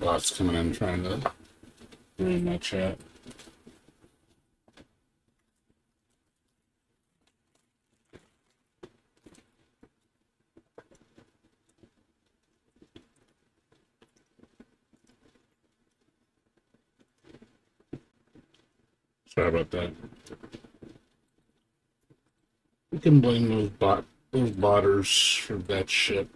Bots coming in trying to ruin my chat. Sorry about that. We can blame those botters for that shit.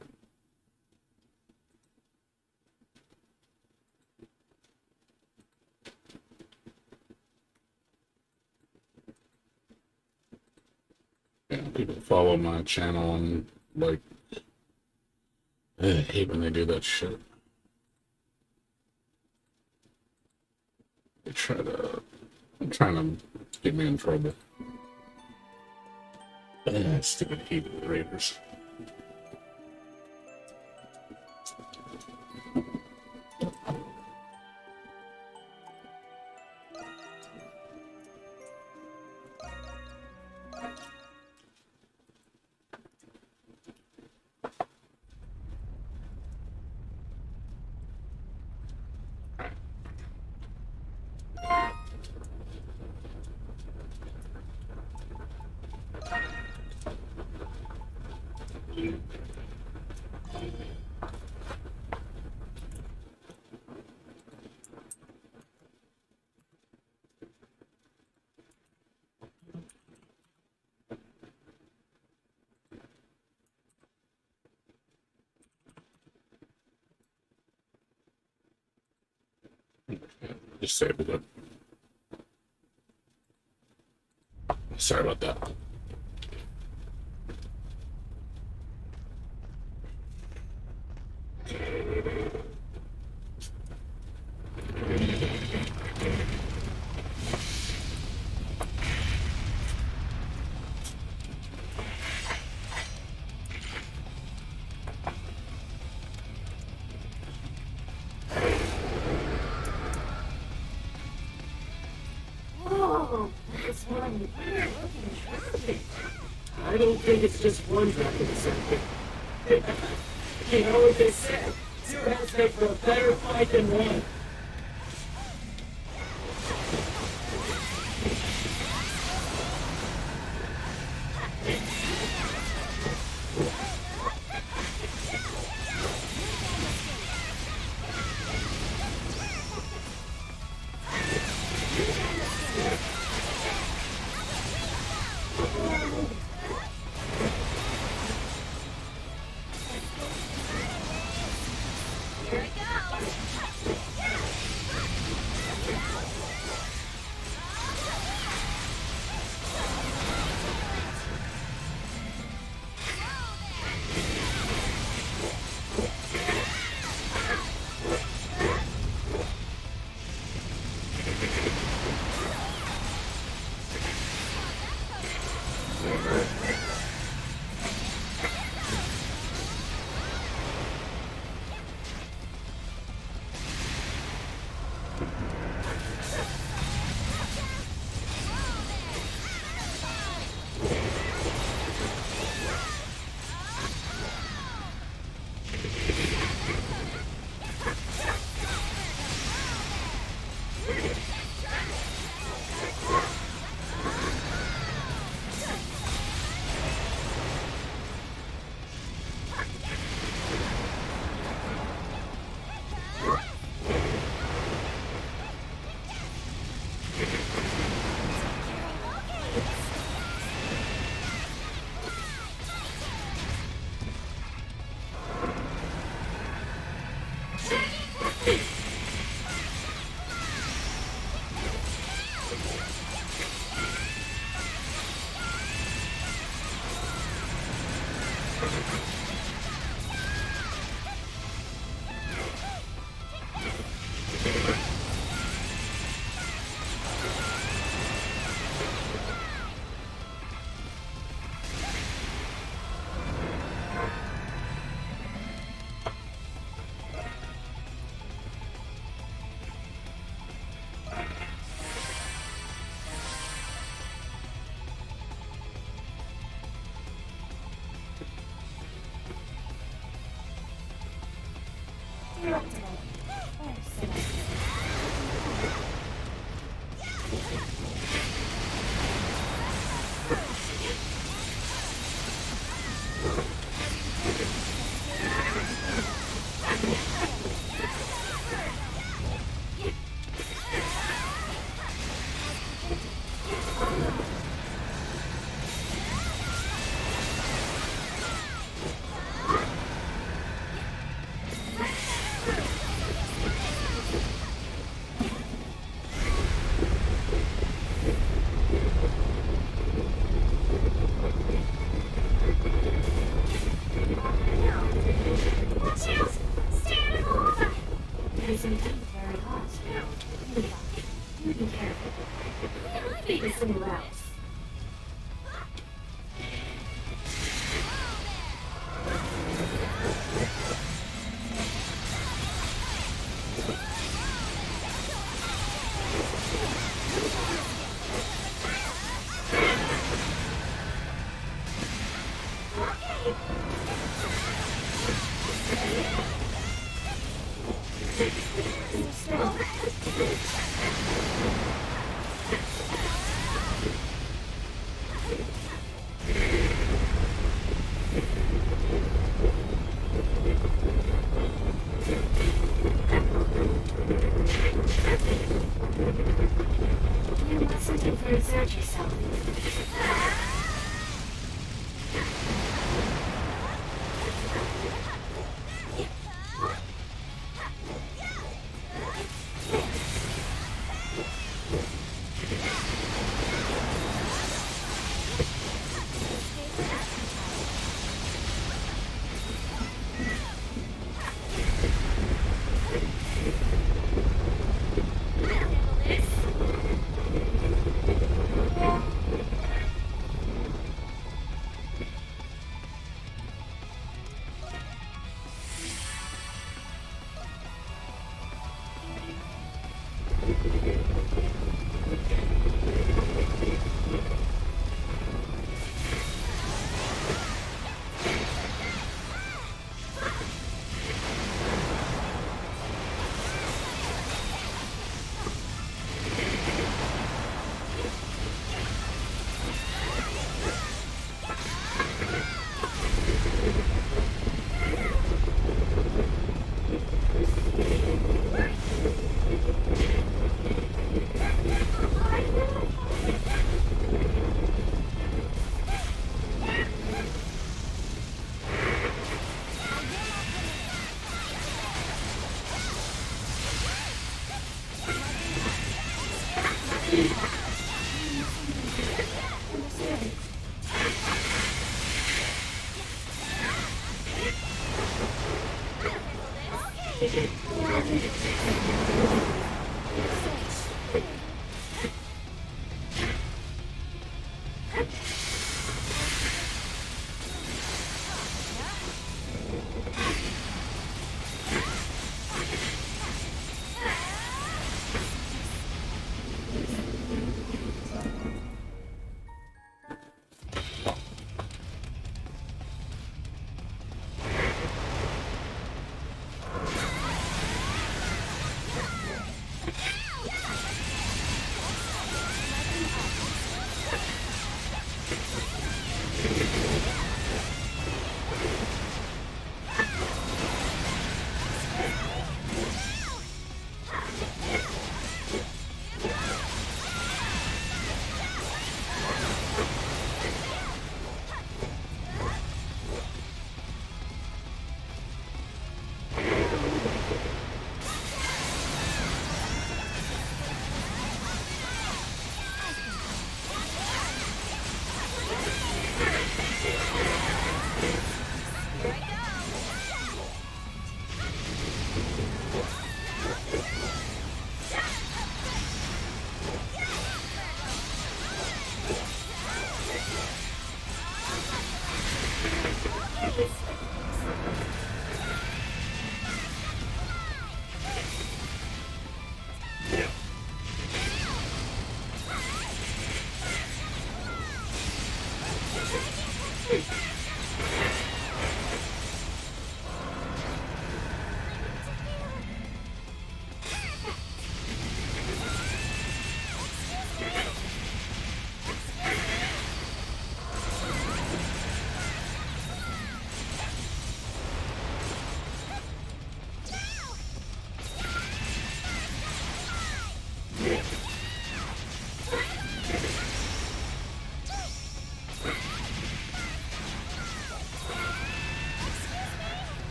Yeah, people follow my channel and like I hate when they do that shit. They try to they're trying to get me in trouble. Stupid heat raiders. Disabled it. Sorry about that. I don't think it's just one fucking second. You know what they said? Two heads make for a better fight than one. It's indeed very hot. You be careful. Maybe it's somewhere else. You mustn't overexert yourself.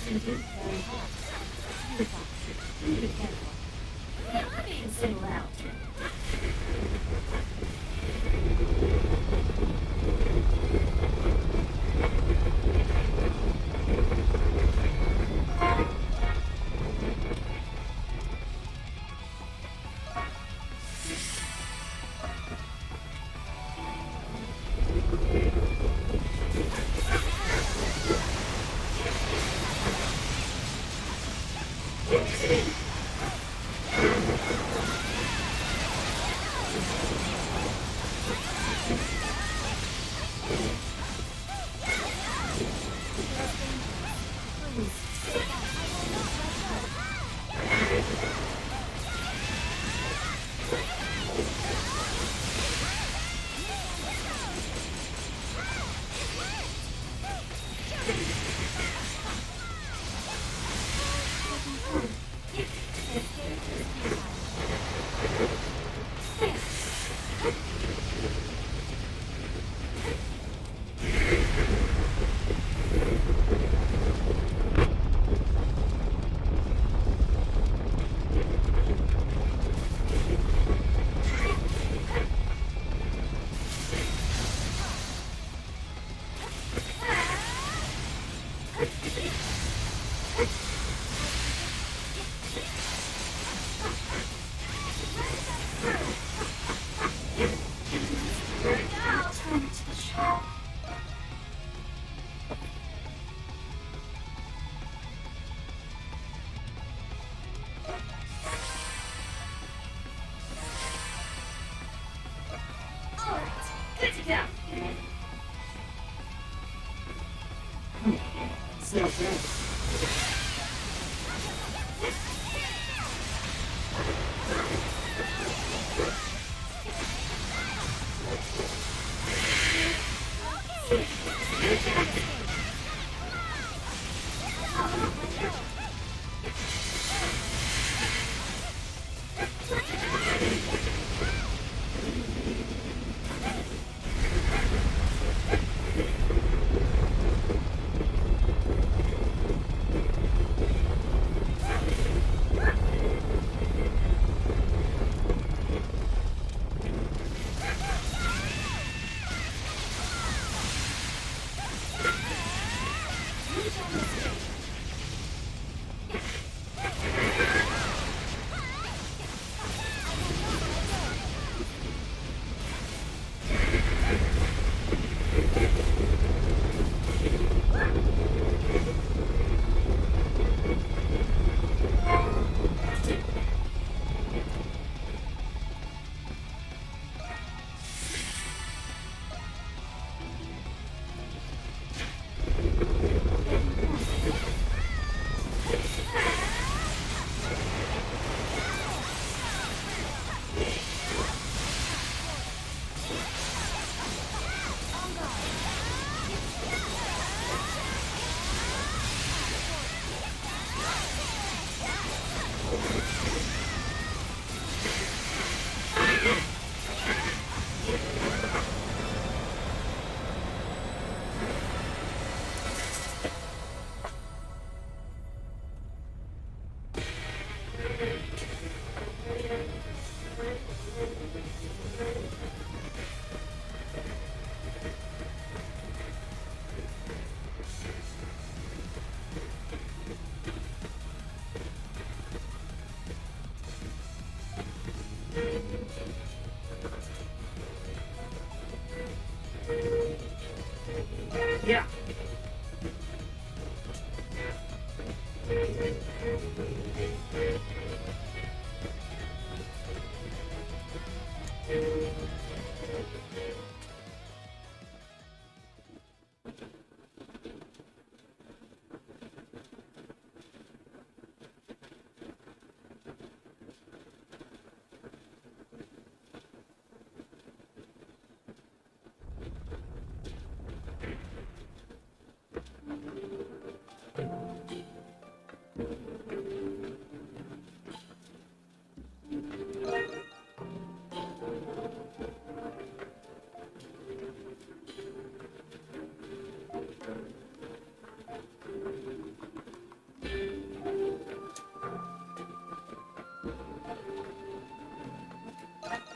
indeed very hot. Be careful. You're being singled out. Good to go. So good. Yeah.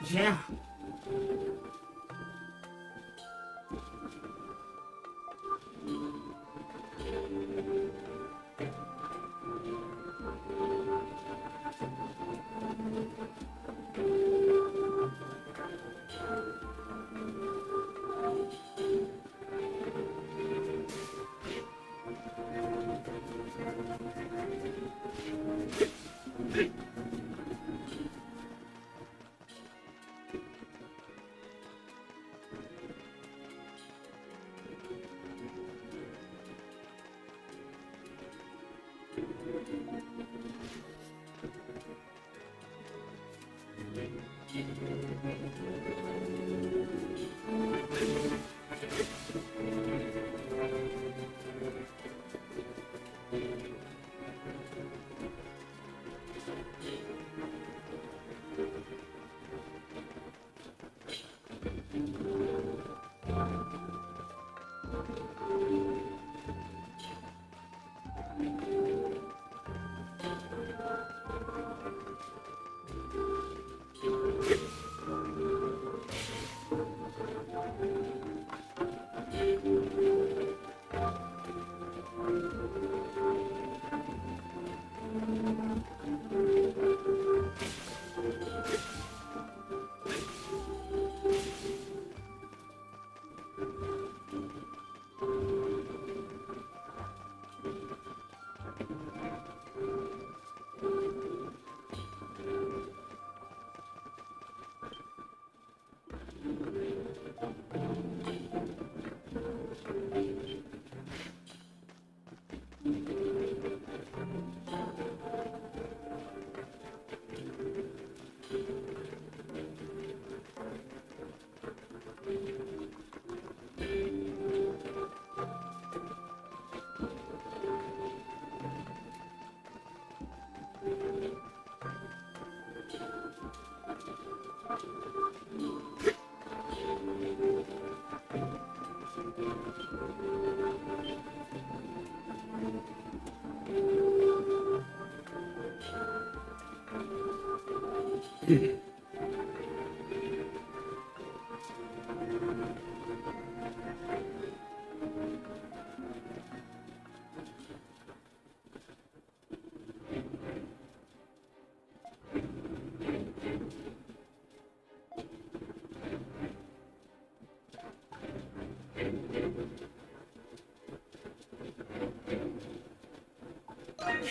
Yeah.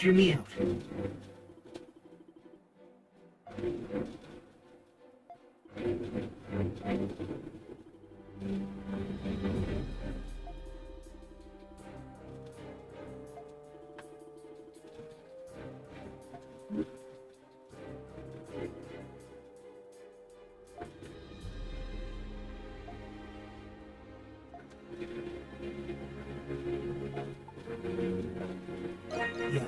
Hear me out. Yeah.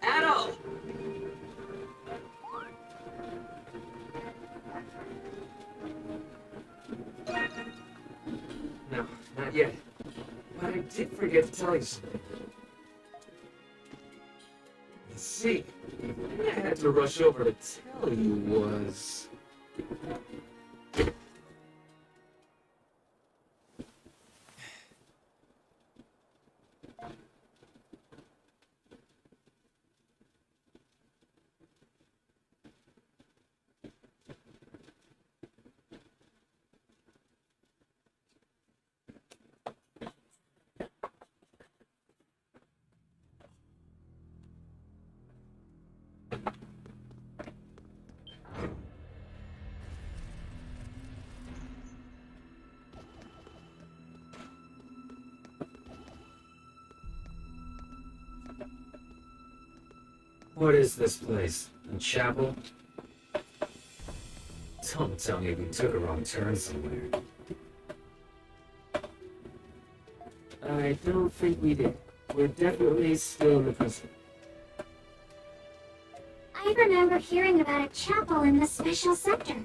Adult! No, not yet. But I did forget to tell you something. You see, what I had to rush over to tell you was... What is this place? A chapel? Don't tell me we took a wrong turn somewhere. I don't think we did. We're definitely still in the prison. I remember hearing about a chapel in the special sector.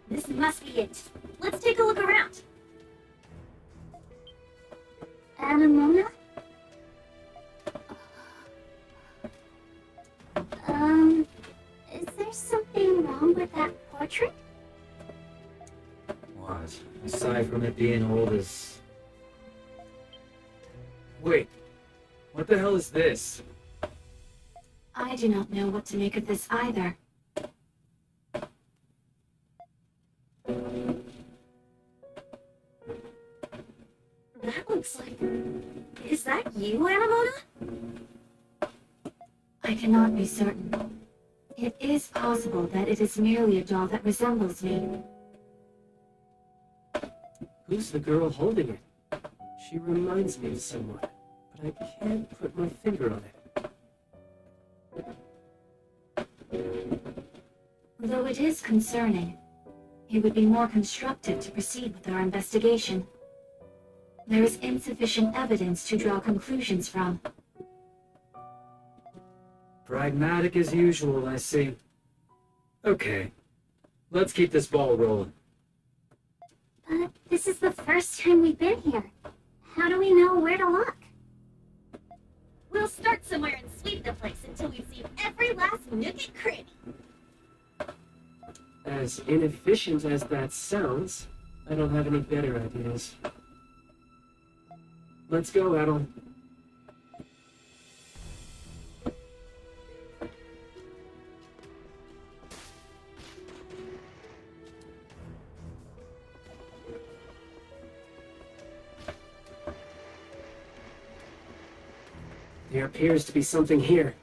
This must be it. Let's take a look around. Anamona? Is there something wrong with that portrait? What? Aside from it being old as... Wait. What the hell is this? I do not know what to make of this either. That looks like... Is that you, Anamona? I cannot be certain. It is possible that it is merely a doll that resembles me. Who's the girl holding it? She reminds me of someone, but I can't put my finger on it. Though it is concerning, it would be more constructive to proceed with our investigation. There is insufficient evidence to draw conclusions from. Pragmatic as usual, I see. Okay, let's keep this ball rolling. But this is the first time we've been here. How do we know where to look? We'll start somewhere and sweep the place until we've seen every last nook and cranny. As inefficient as that sounds, I don't have any better ideas. Let's go, Adel. There appears to be something here.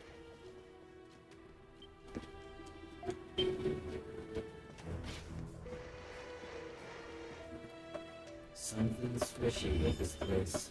Something's fishy with this place.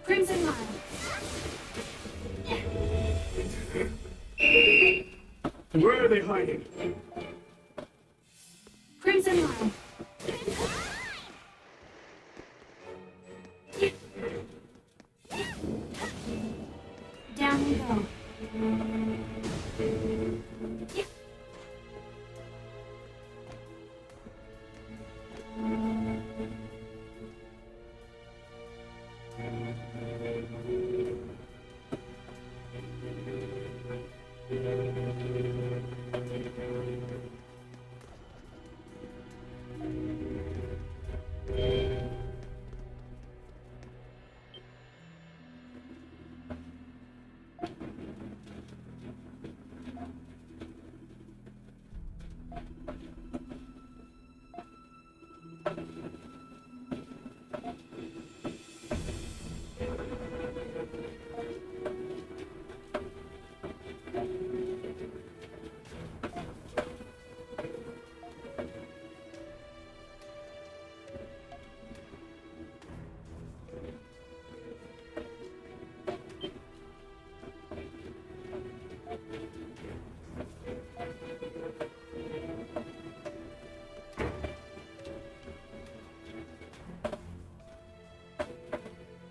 Crimson Line. Where are they hiding? Crimson Line. Down we go.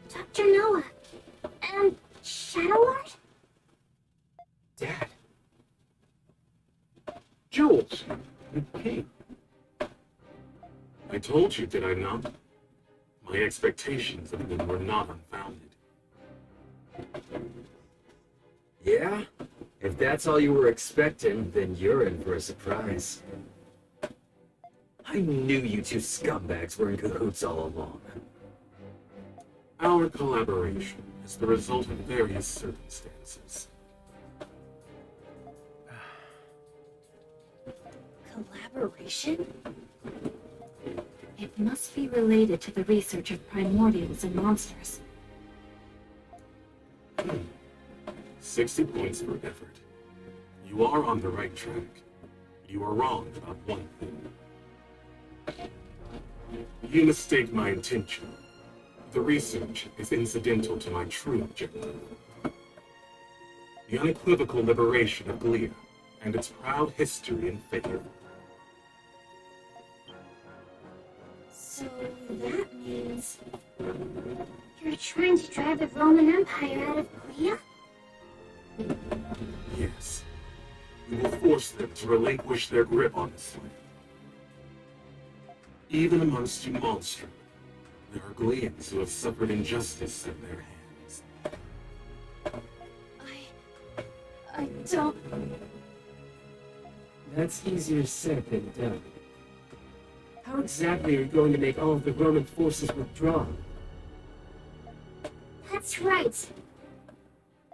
Dr. Noah. And Shadow Lord? Dad. Jules, you came. I told you, did I not? My expectations of them were not unfounded. Yeah? If that's all you were expecting, then you're in for a surprise. I knew you two scumbags were in cahoots all along. Our collaboration is the result of various circumstances. Collaboration? It must be related to the research of primordials and monsters. 60 points for effort. You are on the right track. You are wrong about one thing. You mistake my intention. The research is incidental to my true objective. The unequivocal liberation of Glia and its proud history and faith. So that means... you're trying to drive the Roman Empire out of Glia? Yes. We will force them to relinquish their grip on this land. Even amongst you Monstrum, there are Glians who have suffered injustice at their hands. I don't... That's easier said than done. How exactly are you going to make all of the Roman forces withdraw? That's right.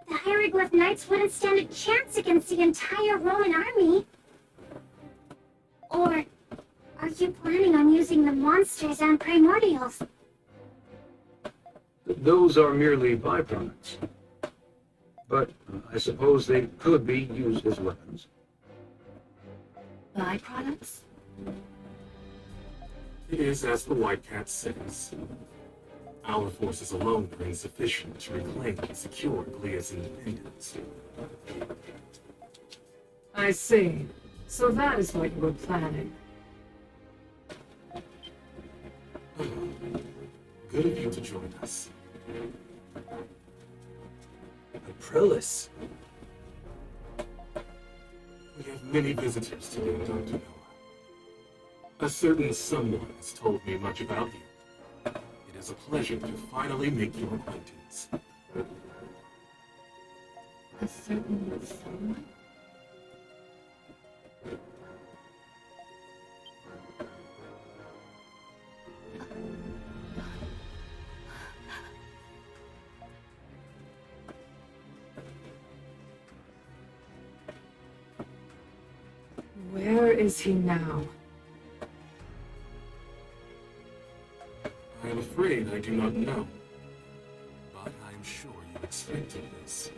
The Hieroglyph Knights wouldn't stand a chance against the entire Roman army. Or are you planning on using the monsters and primordials? Those are merely byproducts. But I suppose they could be used as weapons. Byproducts? It is as the White Cat says. Our forces alone are insufficient to reclaim and secure Glia's independence. I see. So that is what you were planning. Good of you to join us. Aprilis. We have many visitors today, Dr. Noah. A certain someone has told me much about you. It is a pleasure to finally make your acquaintance. A certain someone? Where is he now? I am afraid I do not know. But I am sure you expected this.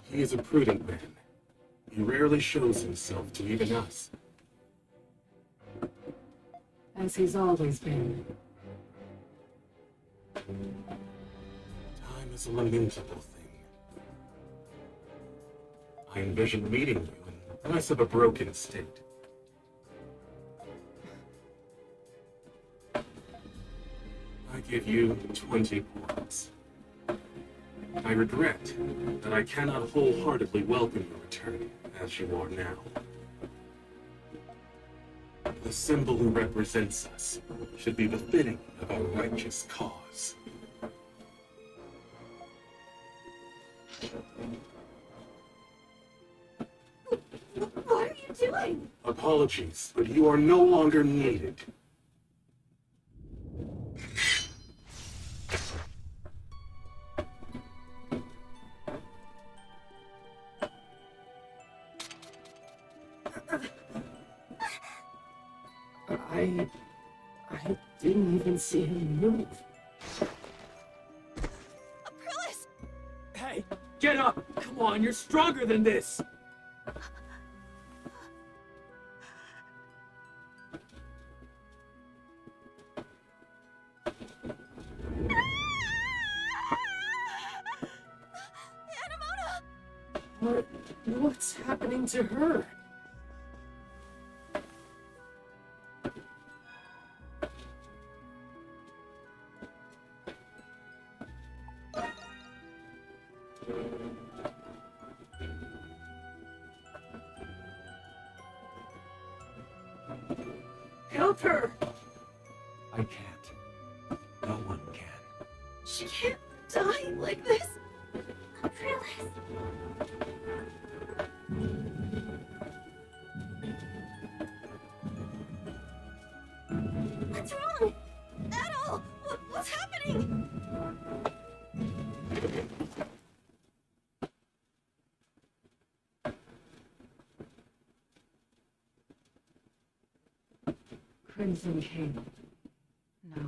He is a prudent man. He rarely shows himself to even us. As he's always been. Time is a lamentable thing. I envision meeting you in less of a broken state. I give you 20 points. I regret that I cannot wholeheartedly welcome your return as you are now. The symbol who represents us should be befitting of our righteous cause. What are you doing? Apologies, but you are no longer needed. I didn't even see him move. Aprilis! Hey, get up! Come on, you're stronger than this! What's happening to her? Help her! I can't. No one can. She can't die like this. Aprilis. What's wrong? Adol! What's happening? Crimson King. No.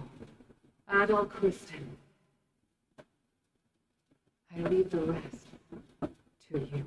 Adol Kristen. I leave the rest to you.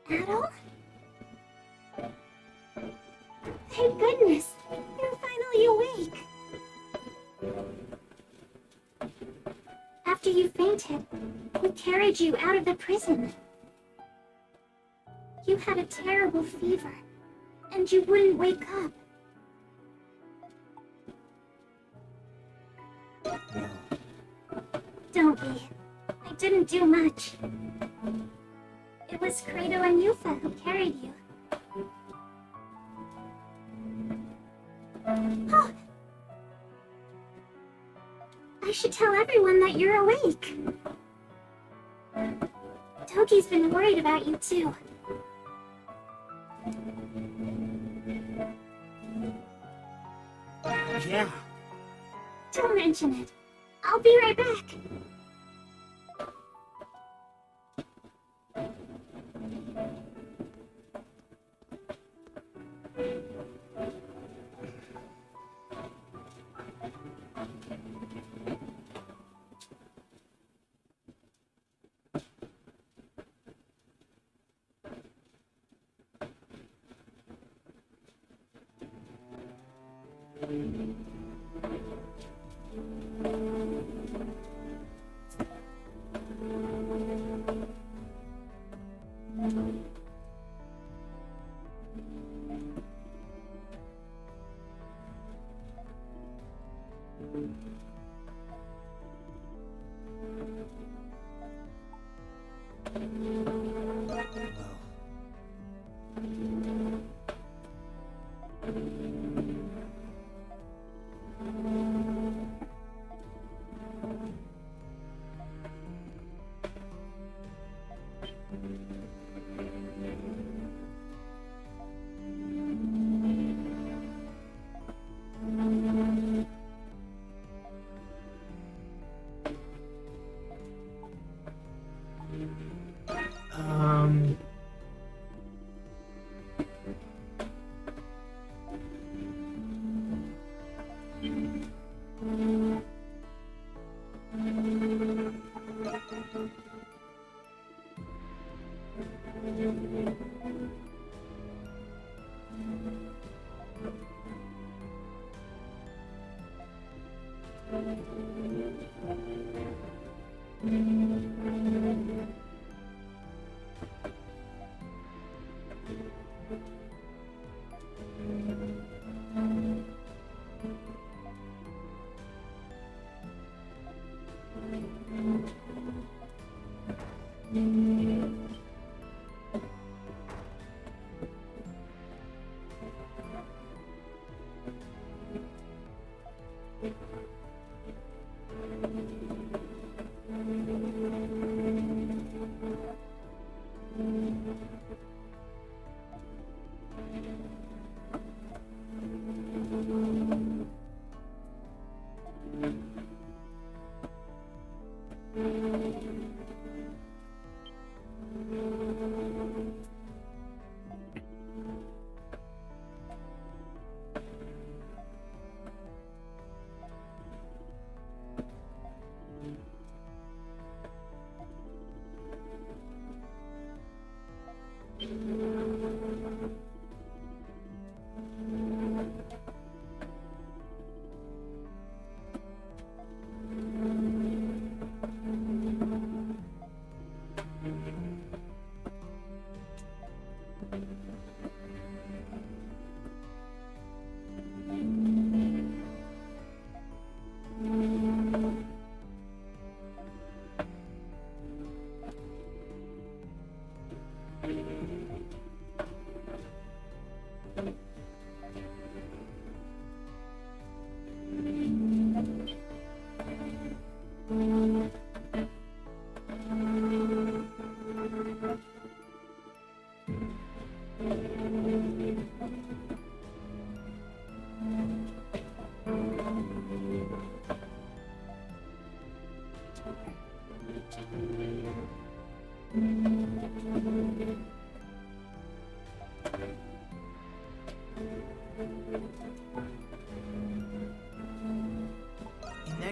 Adol? Thank goodness, you're finally awake. After you fainted, we carried you out of the prison. You had a terrible fever, and you wouldn't wake up. Don't be. I didn't do much. It was Credo and Yufa who carried you. Oh. I should tell everyone that you're awake. Toki's been worried about you too. Yeah. Don't mention it. I'll be right back.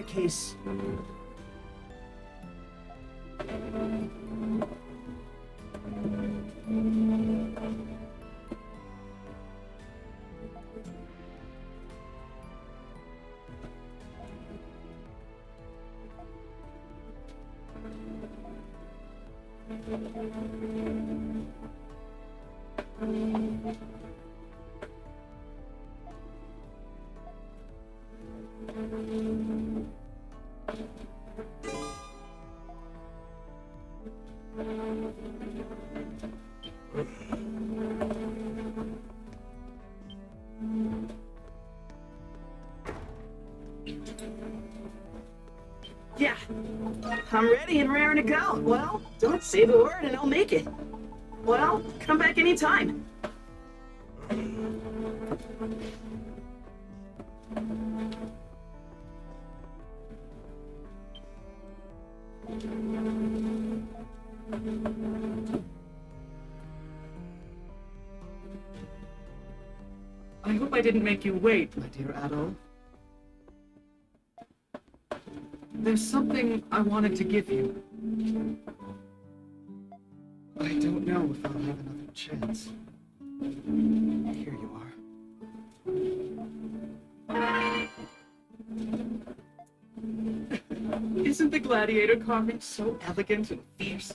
case. Yeah, I'm ready and raring to go. Well, don't say the word and I'll make it. Well, come back anytime. I hope I didn't make you wait, my dear Adol. There's something I wanted to give you. I don't know if I'll have another chance. Here you are. Isn't the gladiator carving so elegant and fierce?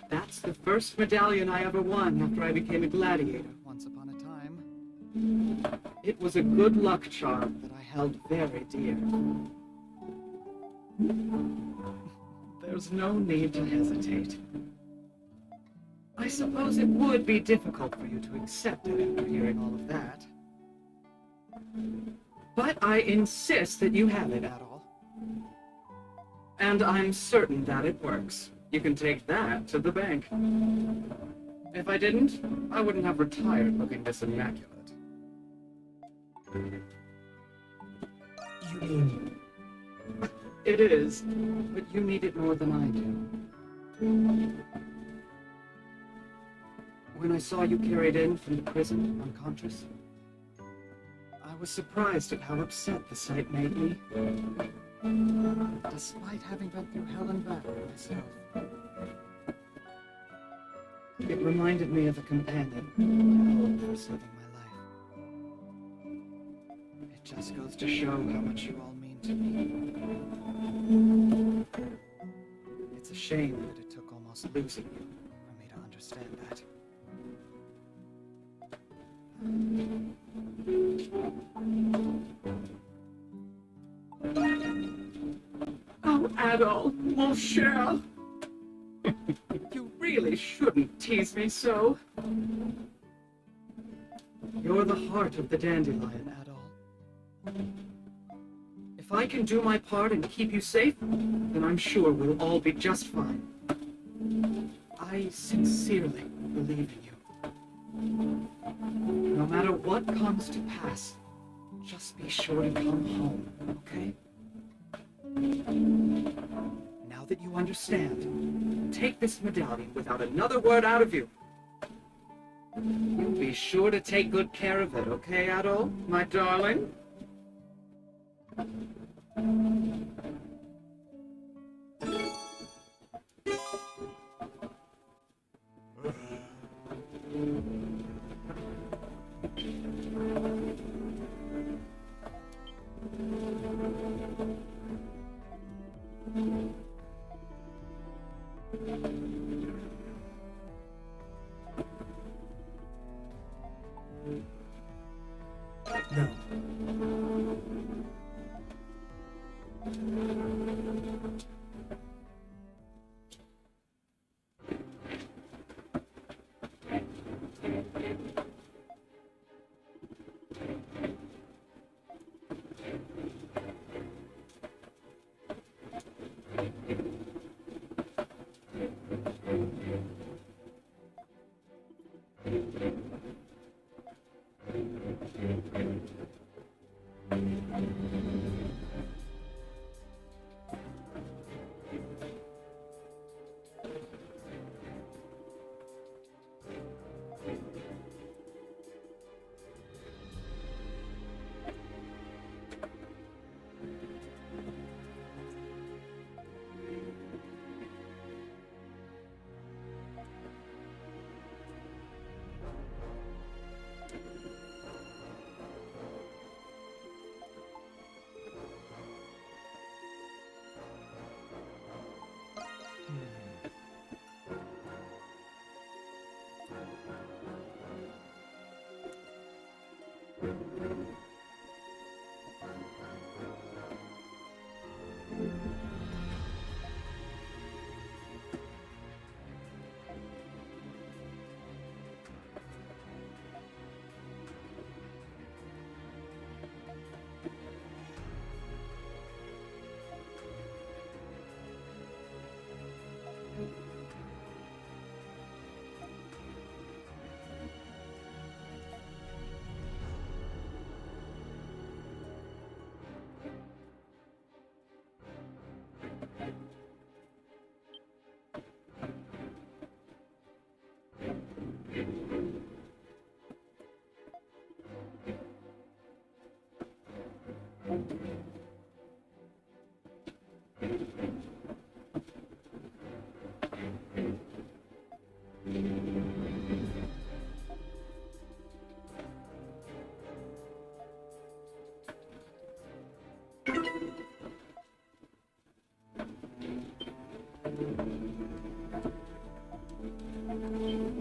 That's the first medallion I ever won after I became a gladiator once upon a time. It was a good luck charm that I held very dear. There's no need to hesitate. I suppose it would be difficult for you to accept it after hearing all of that. But I insist that you have it, Adol. And I'm certain that it works. You can take that to the bank. If I didn't, I wouldn't have retired looking this immaculate. You mean... It is, but you need it more than I do. When I saw you carried in from the prison, unconscious, I was surprised at how upset the sight made me. Despite having been through hell and back myself. It reminded me of a companion I hoped for saving my life. It just goes to show how much you all mean to me. It's a shame that it took almost losing you for me to understand that. Oh, Adol, mon cher. You really shouldn't tease me so. You're the heart of the dandelion, Adol. If I can do my part and keep you safe, then I'm sure we'll all be just fine. I sincerely believe in you. No matter what comes to pass, just be sure to come home, okay? Now that you understand, take this medallion without another word out of you. You be sure to take good care of it, okay, Adol, my darling? No.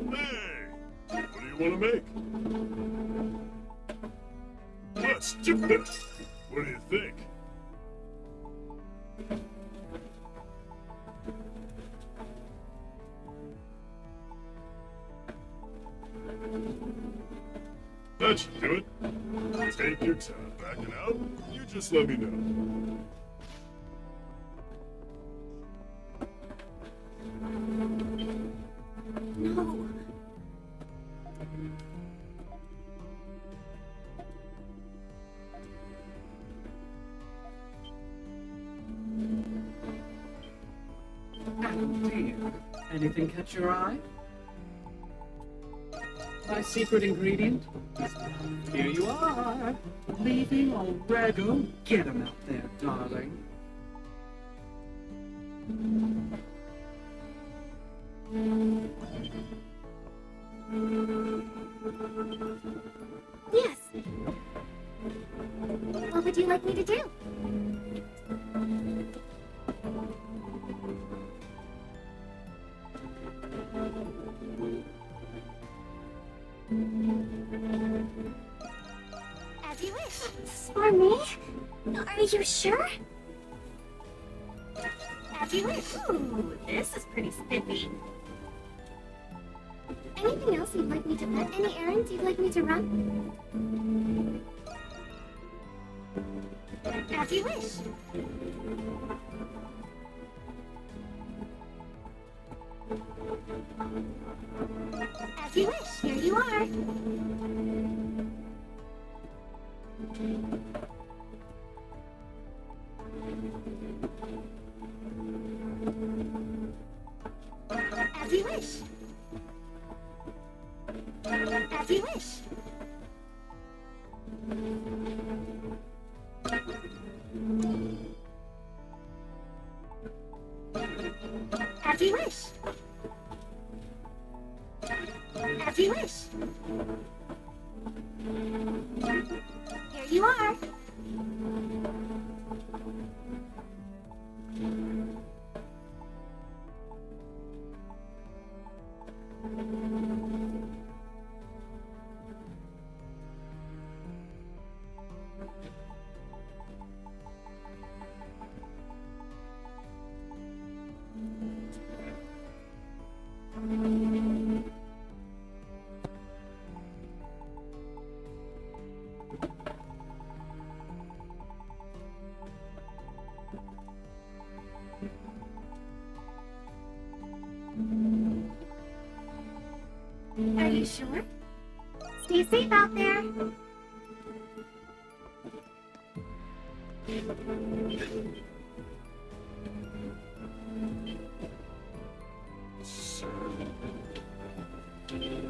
Hey! What do you want to make? Let's do it! What do you think? That should do it. Take your time backing out. You just let me know. No. Oh dear. Anything catch your eye? My secret ingredient? Here you are. Leaving already. Get him out there, darling. Yes. What would you like me to do? As you wish. For me? Are you sure? As you wish. Ooh, this is pretty spiffy. Anything else you'd like me to pet? Any errands you'd like me to run? As you wish. As you wish. Here you are. As you wish. As you wish. As you wish. As you wish. Here you are. Are you sure? Stay safe out there.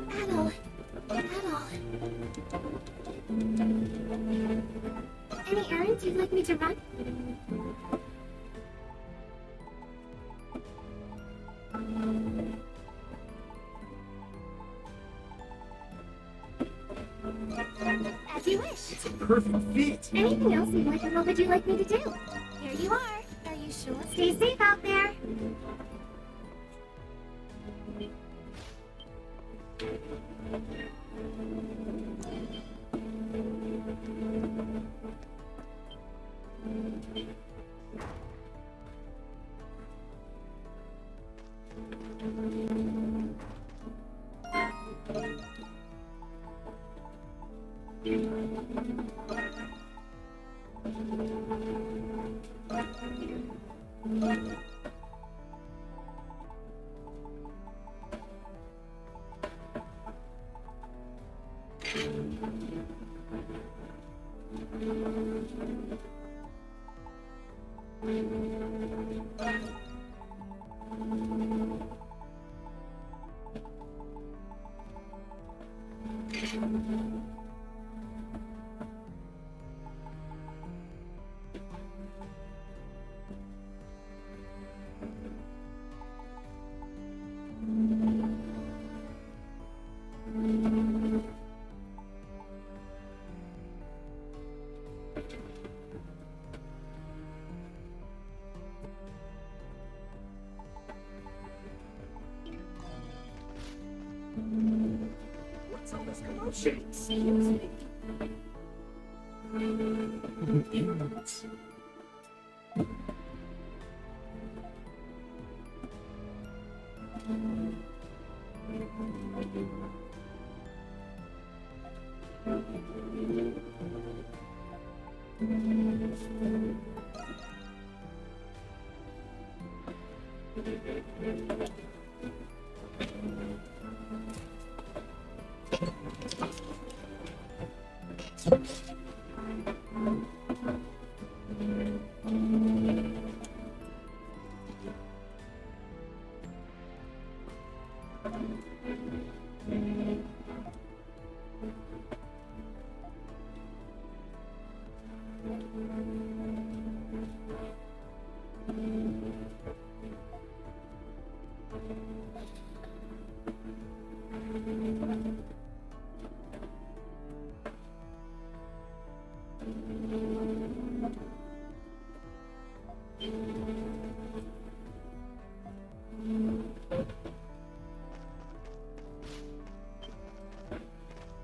Adol. Adol. Any errands you'd like me to run? As you wish. It's a perfect fit. Anything else what would you like me to do? Here you are. Are you sure? Stay safe out there. commotion. Excuse me.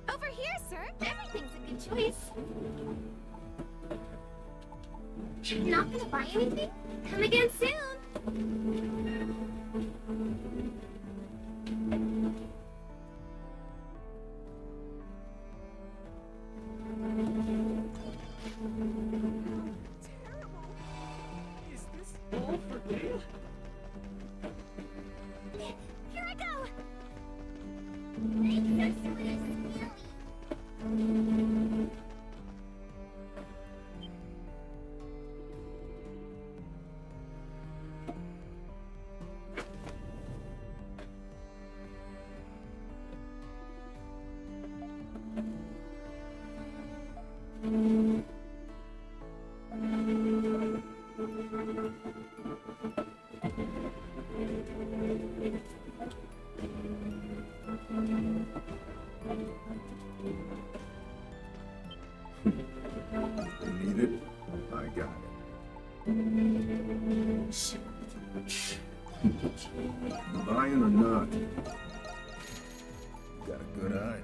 Over here, sir. Everything's a good choice. Not gonna buy anything? Come again soon. Is this all for real? Here I go. Thanks, so sweet. You need it? I got it. You buying or not? You got a good eye.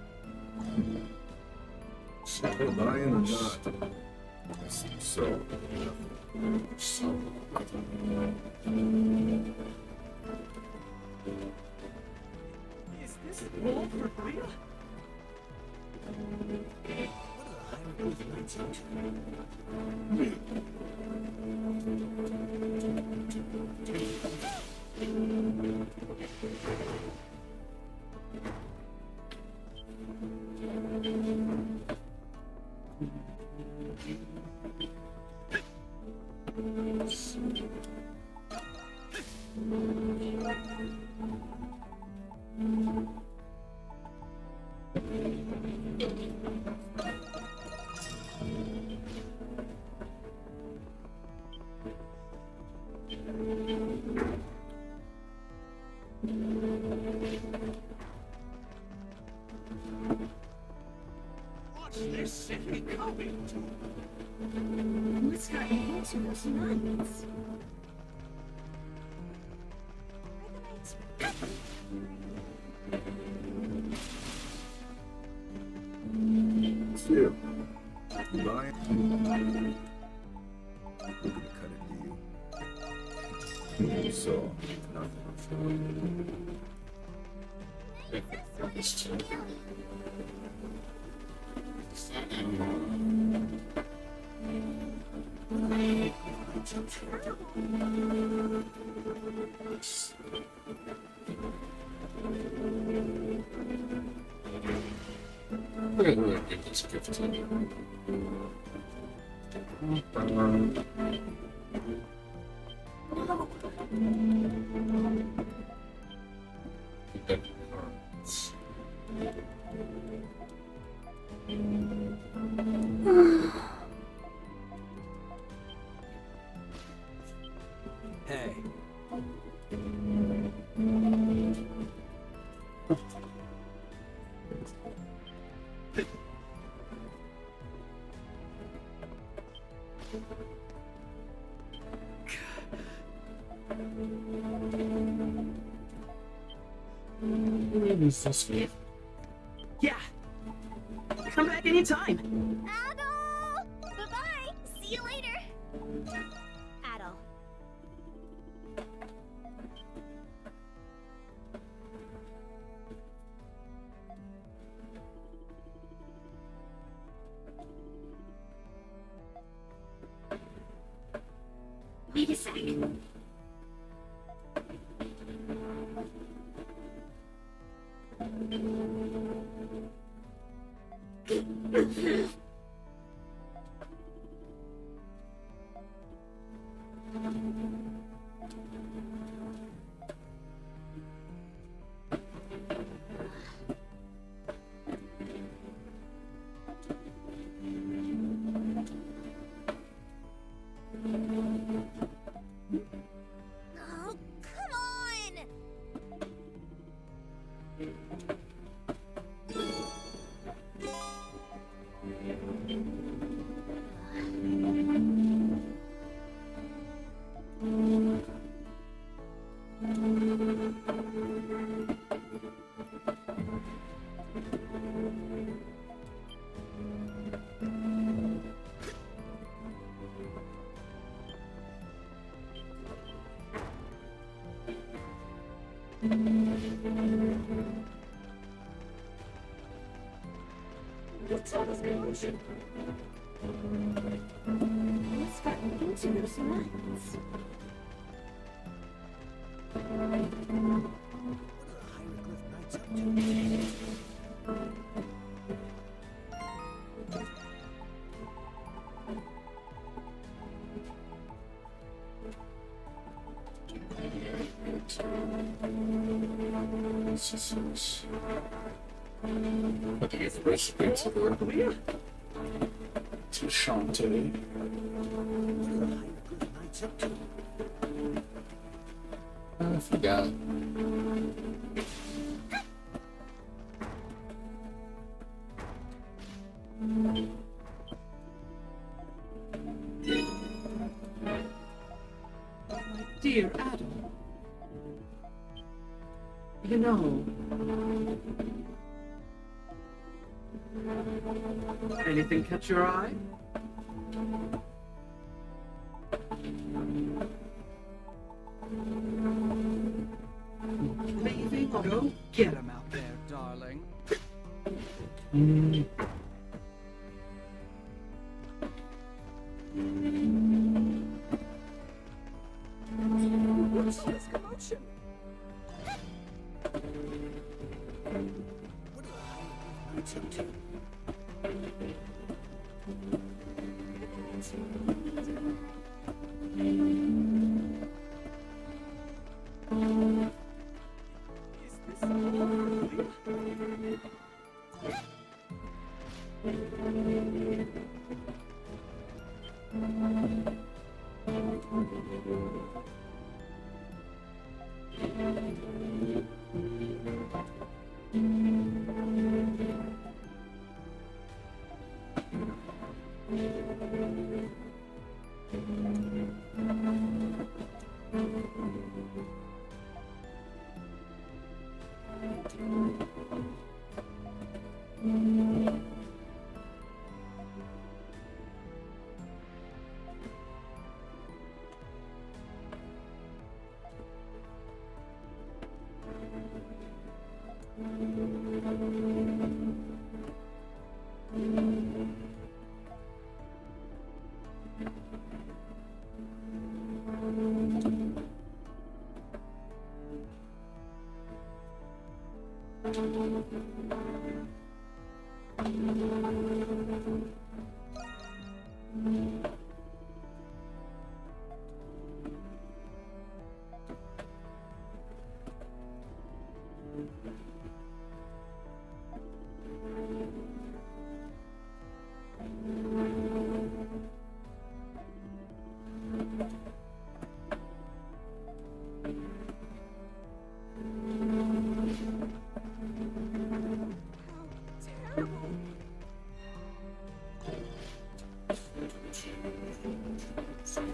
You buying or not? So, Is this all for real? What are the hieroglyph lights up to? What's this city coming to? What's gotten into those nuns? Still, you buying? Looking to cut a deal. So, nothing. we're gonna give this gift to you. That hurts. Hey. What is this gift? Yeah, Anytime. Adol! Bye-bye! See you later! Adol. Wait a sec. Oh, come on! What's all this commotion? What's gotten into those nuts? I think it's the recipe to the to Shantae. I forgot. My dear Adam. You know... Anything catch your eye? Leaving? Go get him out there, darling. What's all this commotion?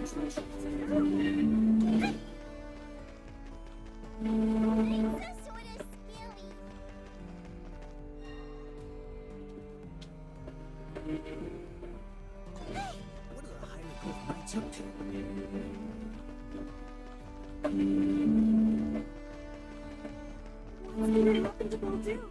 Is this all really? What's gonna happen to Bolduke?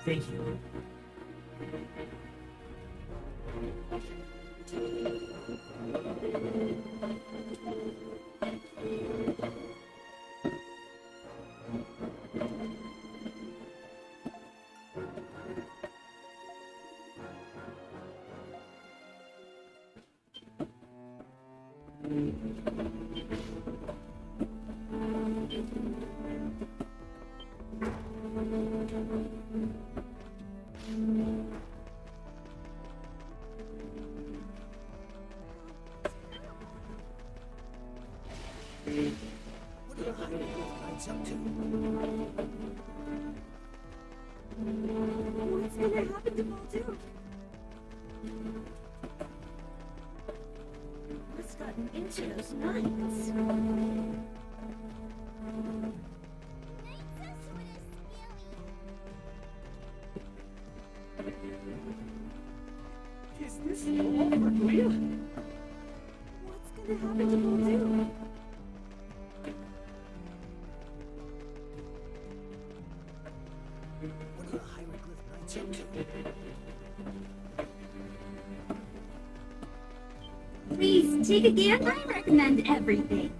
Thank you. What are the Knights up to? What's gonna happen to Bolduke? What's gotten into those knights? Is this all for real? What's gonna happen to Bolduke? What are the Hieroglyph Knights up to? Take a gamble. I recommend everything.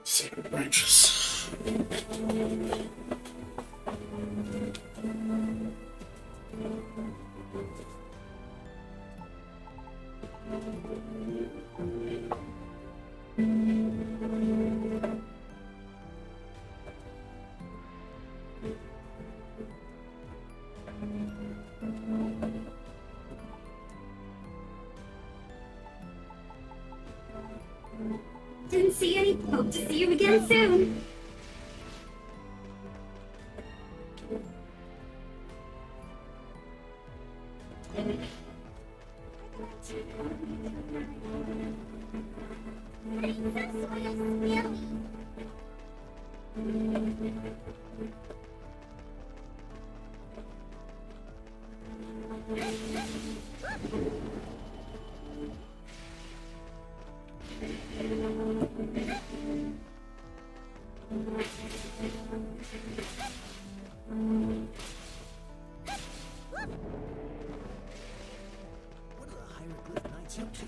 Sacred branches. Didn't see any. Hope to see you again soon. What are the hieroglyph knights up to?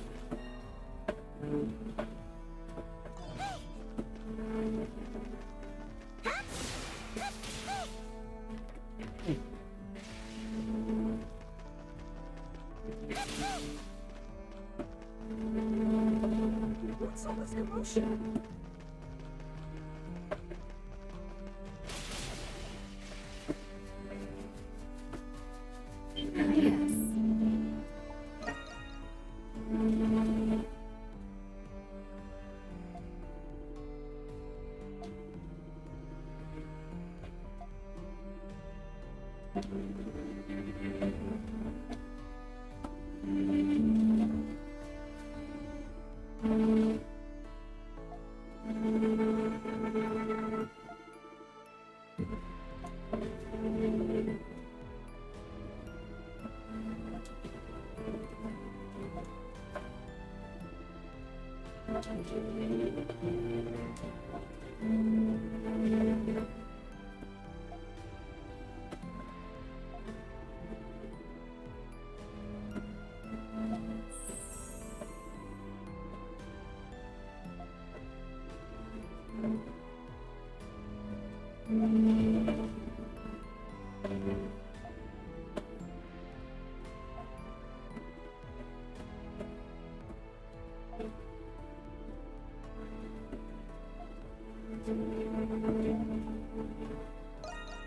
What's all this commotion? Yes.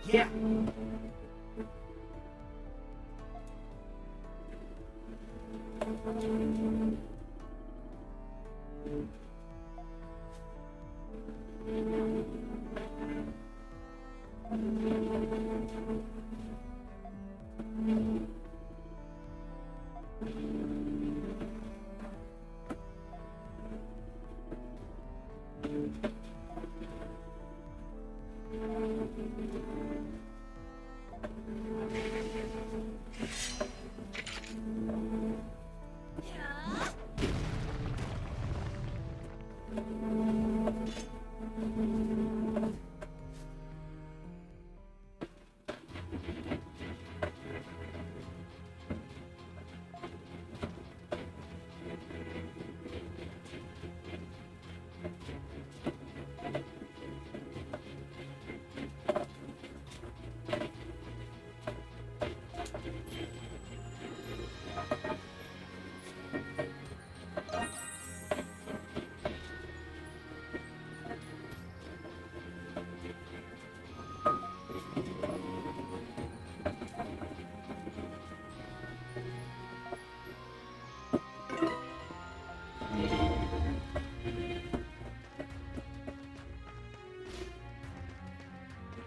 Yeah.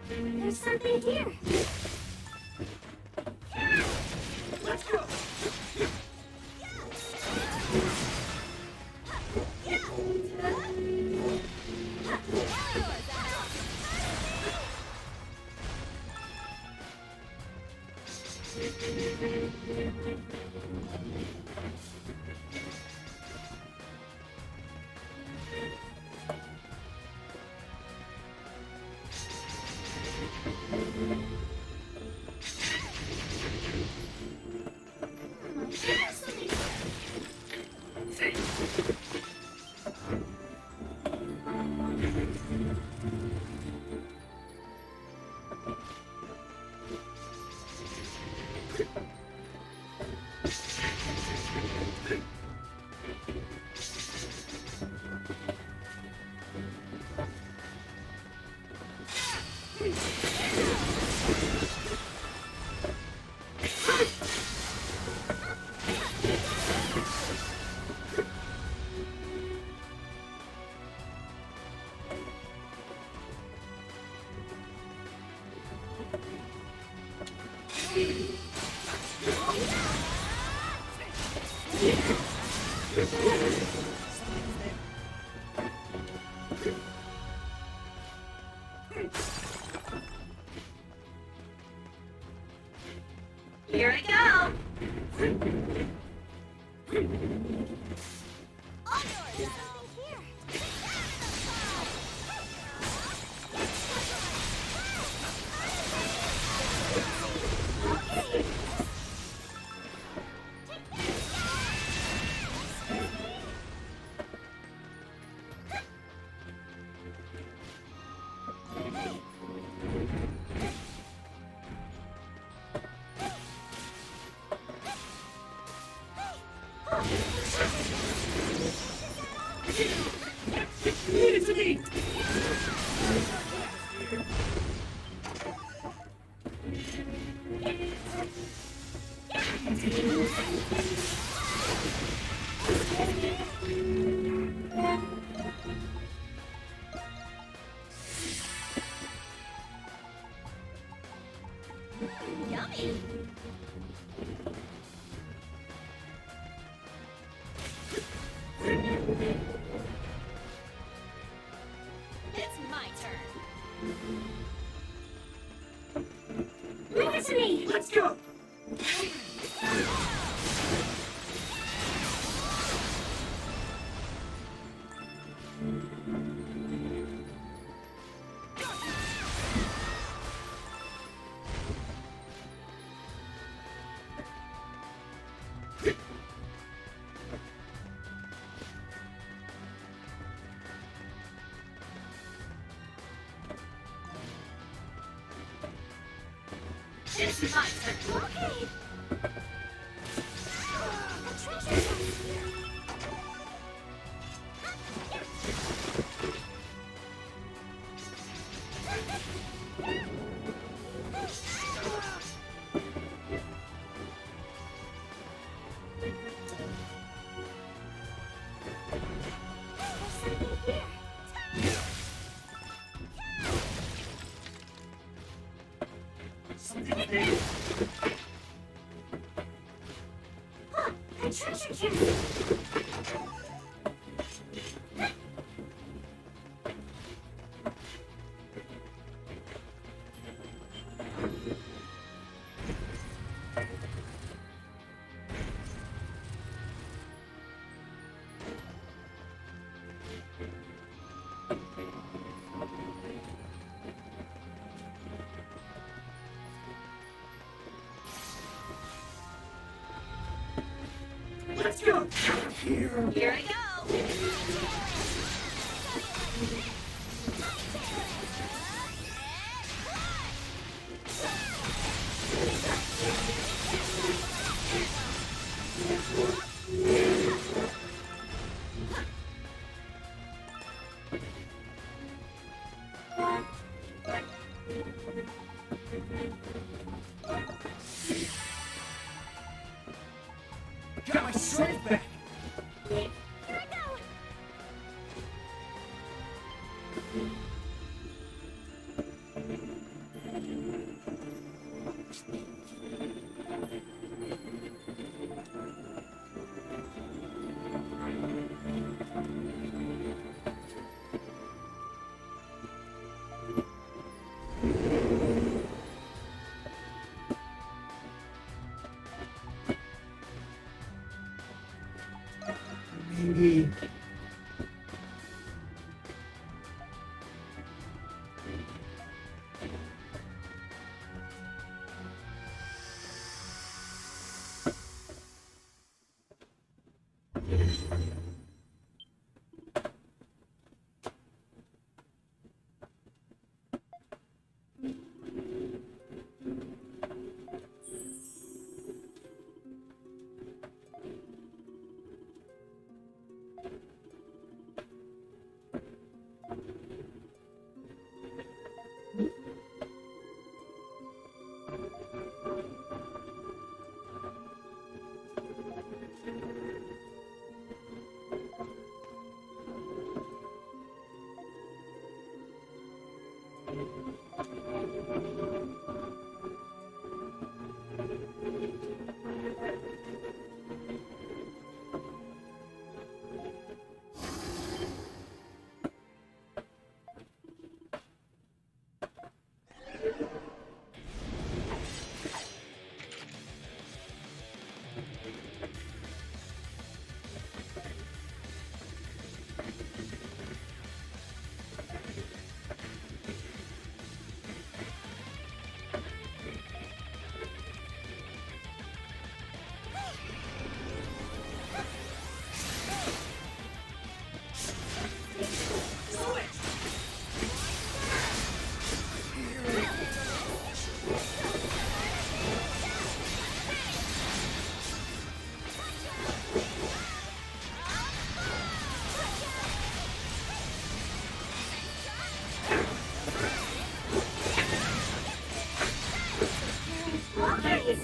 There's something here. Let's go! Here I go! Lead it to me! Yummy! It's my turn. Leave it to me! Let's go! It's my turn. Okay. The treasure chest here. Huh, a treasure chest. Let's go! Here I go. Got my strength back! Here I go. Maybe...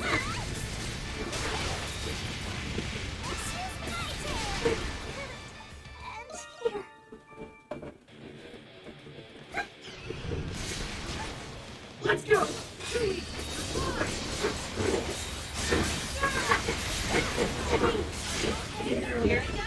here. Let's go! Here we go.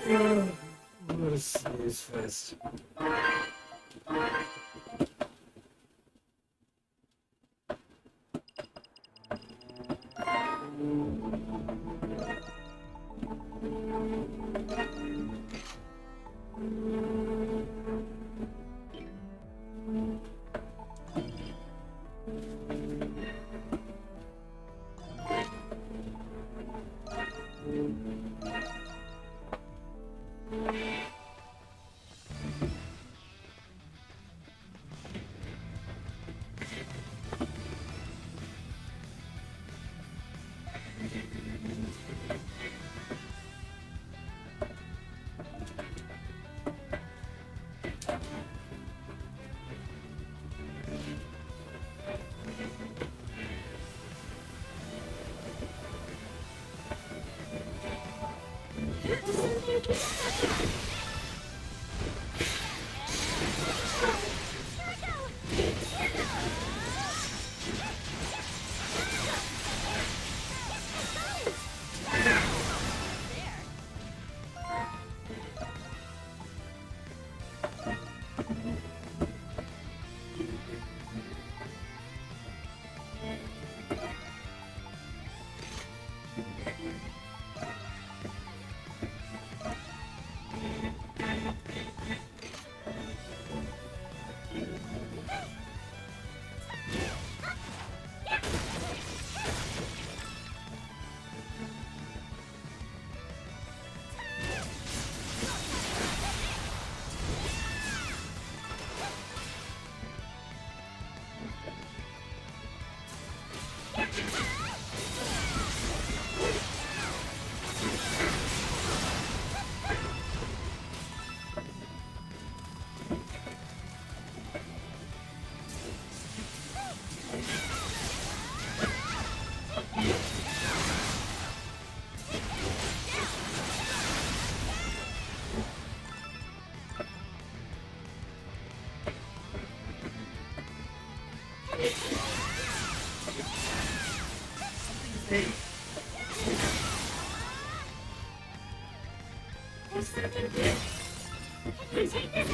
But What a snooze fest. There's something here. Take this.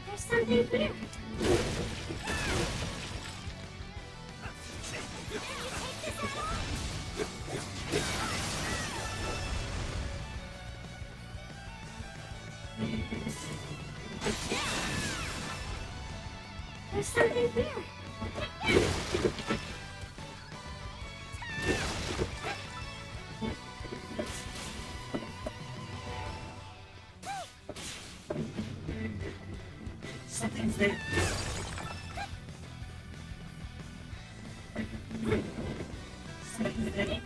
There's something here. There's something here. Something's there. Something's there.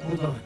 Hold on.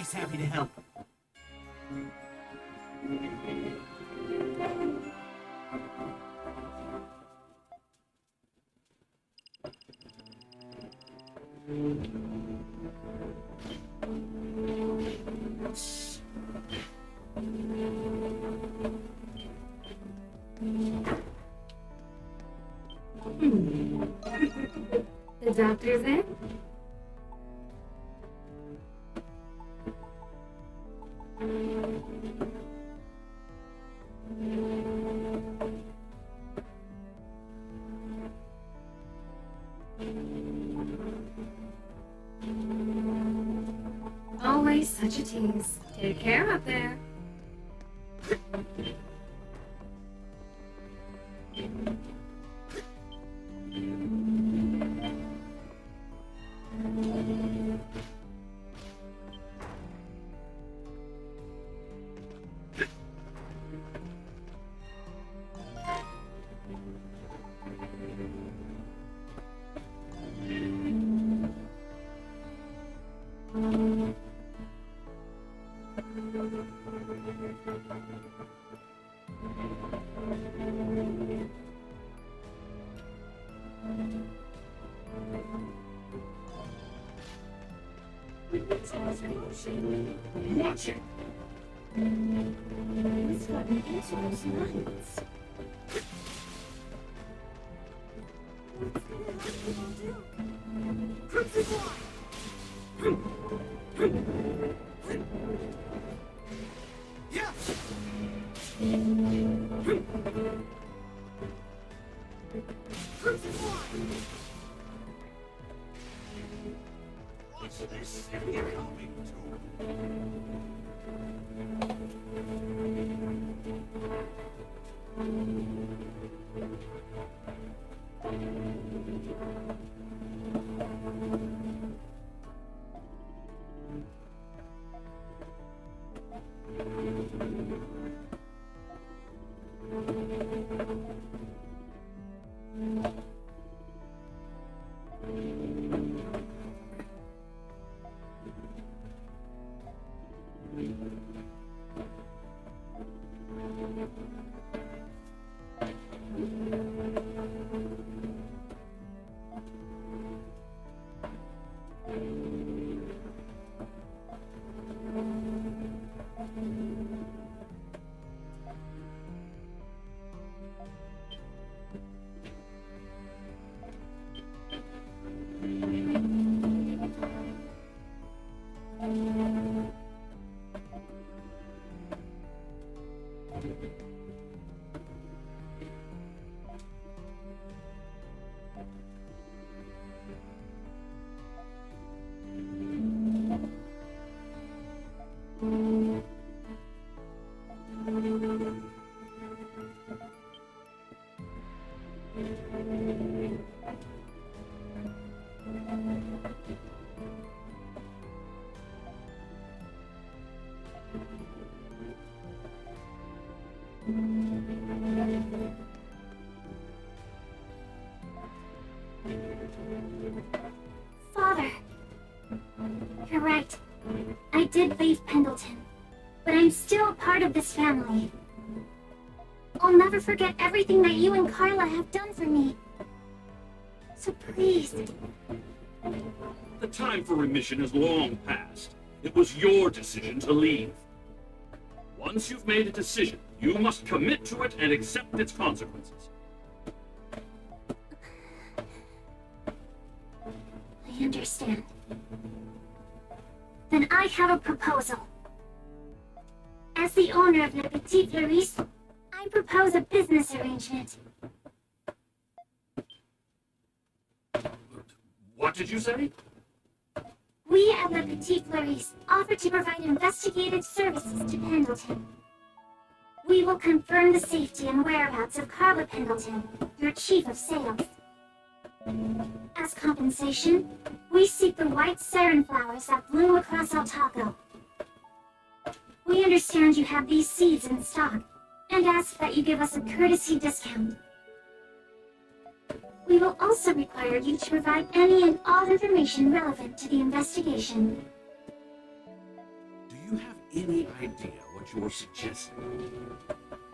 always happy to help. The doctor's in? Always such a tease. Take care up there. Watching. It's gotten into those nights. Father, you're right. I did leave Pendleton, but I'm still a part of this family. I'll never forget everything that you and Carla have done for me. So please, The time for remission is long past. It was your decision to leave. Once you've made a decision, you must commit to it and accept its consequences. I understand. Then I have a proposal. As the owner of Le Petit Fleuris, I propose a business arrangement. What did you say? We at Le Petit Fleuris offer to provide investigative services to Pendleton. We will confirm the safety and whereabouts of Carla Pendleton, your chief of sales. As compensation, we seek the white sarin flowers that bloom across Altaco. We understand you have these seeds in stock, and ask that you give us a courtesy discount. We will also require you to provide any and all information relevant to the investigation. any idea what you're suggesting.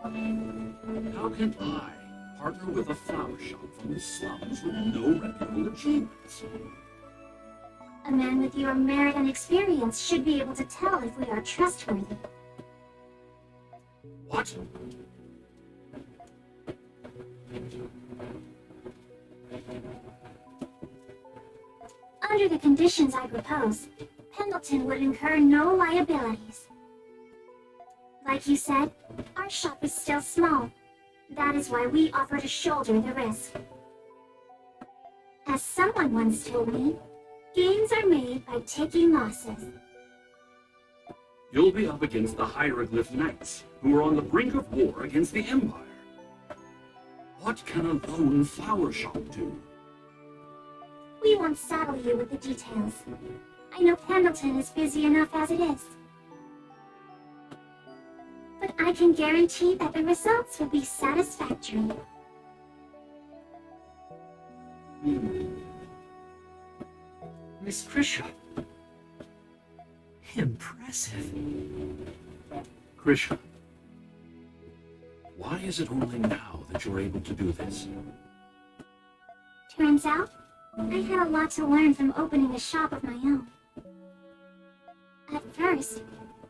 How can I partner with a flower shop from the slums with no reputable achievements? A man with your merit and experience should be able to tell if we are trustworthy. What? Under the conditions I propose, Pendleton would incur no liabilities. Like you said, our shop is still small. That is why we offer to shoulder the risk. As someone once told me, gains are made by taking losses. You'll be up against the Hieroglyph Knights, who are on the brink of war against the Empire. What can a lone flower shop do? We won't saddle you with the details. I know Pendleton is busy enough as it is. But I can guarantee that the results will be satisfactory. Miss Krisha. Impressive. Krisha, why is it only now that you're able to do this? Turns out, I had a lot to learn from opening a shop of my own. At first,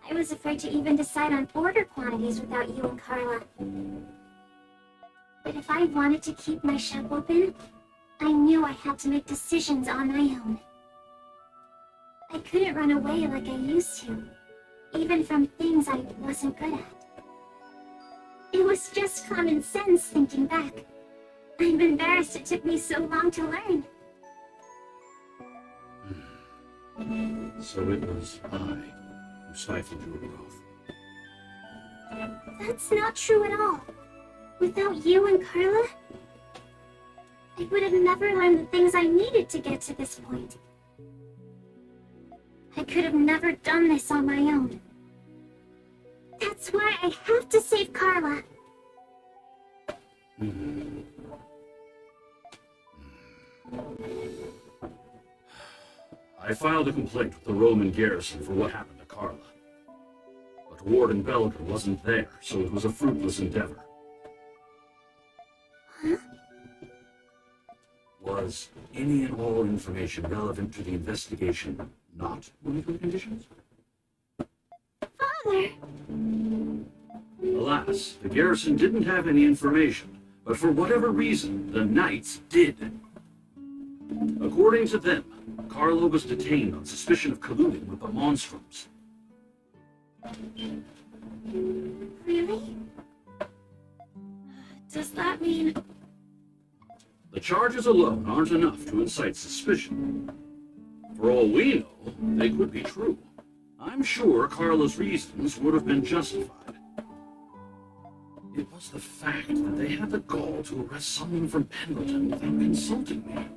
I was afraid to even decide on order quantities without you and Carla. But if I wanted to keep my shop open, I knew I had to make decisions on my own. I couldn't run away like I used to, even from things I wasn't good at. It was just common sense thinking back. I'm embarrassed it took me so long to learn. So it was I who stifled your growth. That's not true at all. Without you and Carla, I would have never learned the things I needed to get to this point. I could have never done this on my own. That's why I have to save Carla. I filed a complaint with the Roman garrison for what happened to Carla. But Warden Belger wasn't there, so it was a fruitless endeavor. Huh? Was any and all information relevant to the investigation not one of the conditions? Father! Alas, the garrison didn't have any information, but for whatever reason, the Knights did. According to them, Carlo was detained on suspicion of colluding with the Monstrums. Really? Does that mean... The charges alone aren't enough to incite suspicion. For all we know, they could be true. I'm sure Carla's reasons would have been justified. It was the fact that they had the gall to arrest someone from Pendleton without consulting me.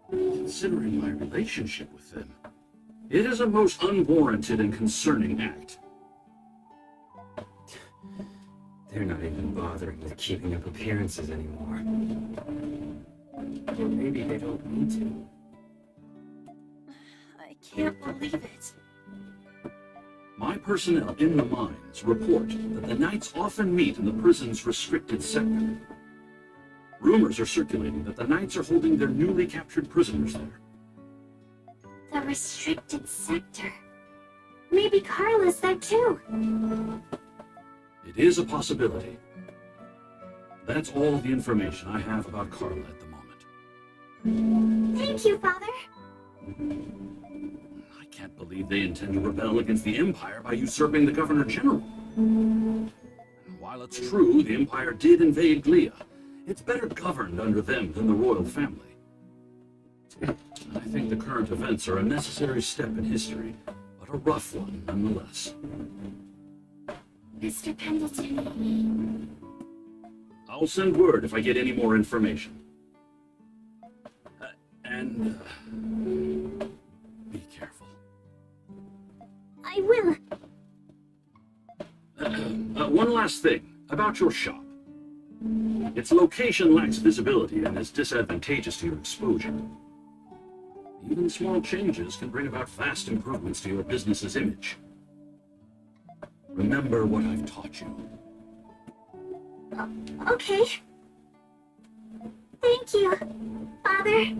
Considering my relationship with them, it is a most unwarranted and concerning act. They're not even bothering with keeping up appearances anymore. Or maybe they don't need to. I can't believe it. My personnel in the mines report that the Knights often meet in the prison's restricted sector. Rumors are circulating that the Knights are holding their newly captured prisoners there. The restricted sector. Maybe Carla's there too. It is a possibility. That's all the information I have about Carla at the moment. Thank you, Father. I can't believe they intend to rebel against the Empire by usurping the Governor General. And while it's true the Empire did invade Glia, it's better governed under them than the royal family. I think the current events are a necessary step in history, but a rough one nonetheless. Mr. Pendleton. I'll send word if I get any more information. Be careful. I will. One last thing about your shop. Its location lacks visibility and is disadvantageous to your exposure. Even small changes can bring about vast improvements to your business's image. Remember what I've taught you. Okay. Thank you, Father.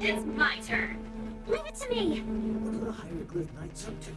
It's my turn. Leave it to me. What are the hieroglyph knights up to?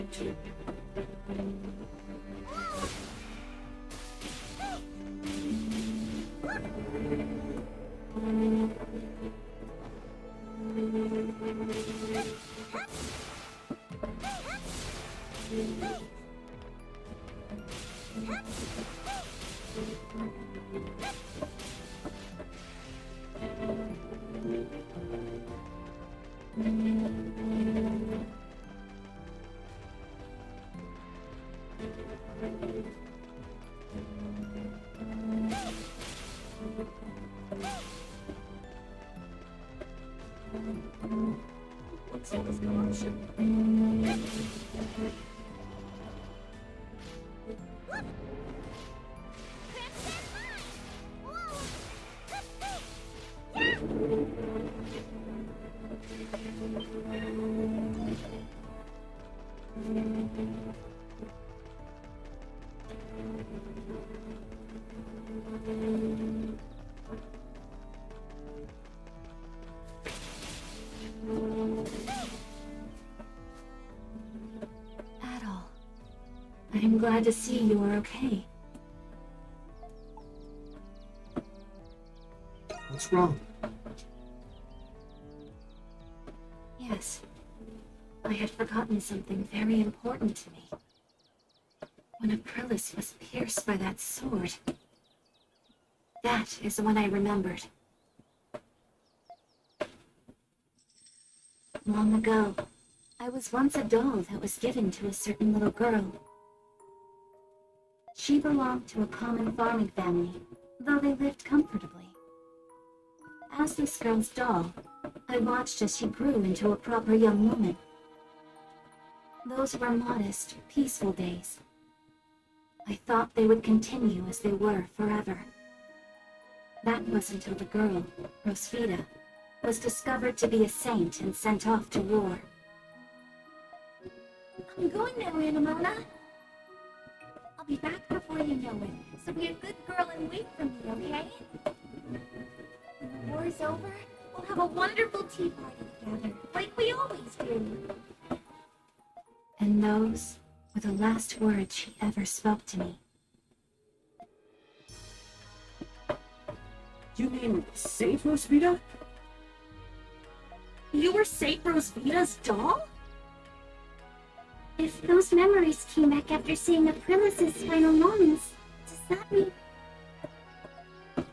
up to. What's in this collection? Adol, I am glad to see you are okay. What's wrong? Yes, I had forgotten something very important to me. When Aprilis was pierced by that sword, that is when I remembered. Long ago, I was once a doll that was given to a certain little girl. She belonged to a common farming family, though they lived comfortably. As this girl's doll, I watched as she grew into a proper young woman. Those were modest, peaceful days. I thought they would continue as they were forever. That was until the girl, Rosvita, was discovered to be a saint and sent off to war. I'm going now, Anamona. I'll be back before you know it, so be a good girl and wait for me, okay? When the war's over, we'll have a wonderful tea party together, like we always do. And those were the last words she ever spoke to me. You mean Saint Rosvita? You were Saint Rosvita's doll? If those memories came back after seeing Aprilis' final moments, does that mean...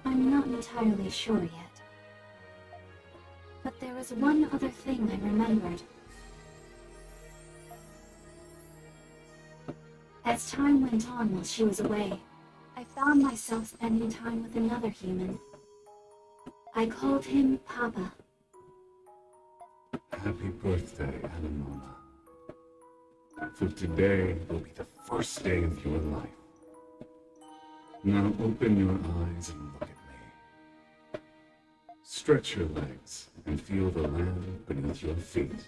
I'm not entirely sure yet. But there was one other thing I remembered. As time went on while she was away, I found myself spending time with another human. I called him Papa. Happy birthday, Anamona. For today will be the first day of your life. Now open your eyes and look at me. Stretch your legs and feel the land beneath your feet.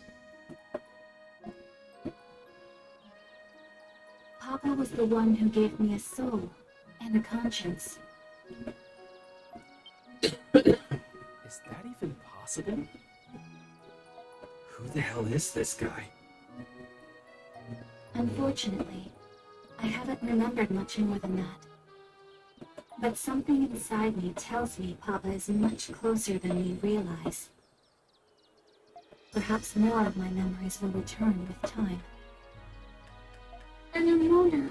Papa was the one who gave me a soul and a conscience. Is that even possible? Who the hell is this guy? Unfortunately, I haven't remembered much more than that. But something inside me tells me Papa is much closer than we realize. Perhaps more of my memories will return with time. Anamona.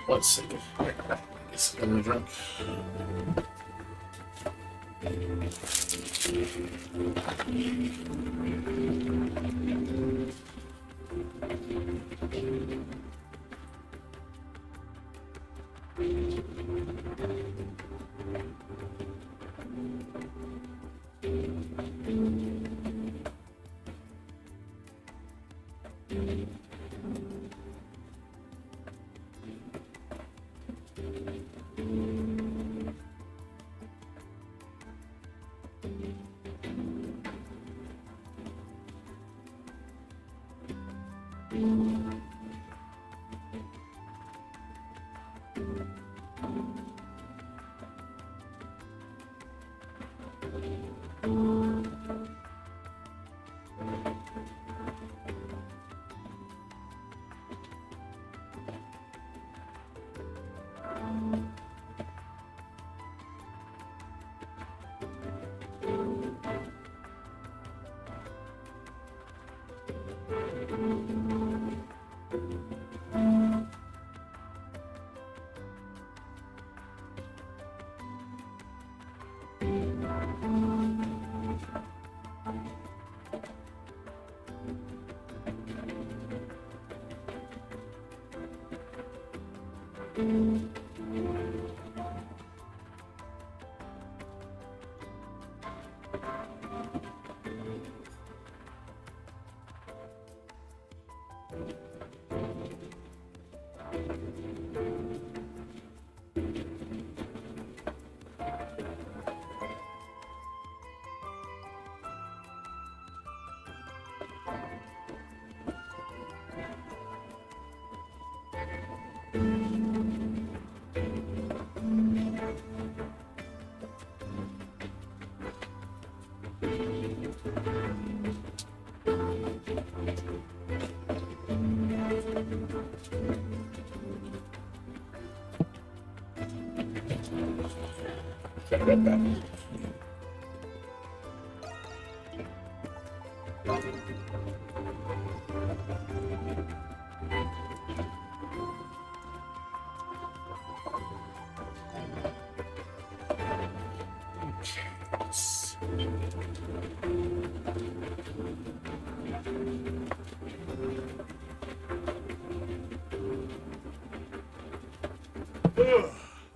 1 second. Get something to drink.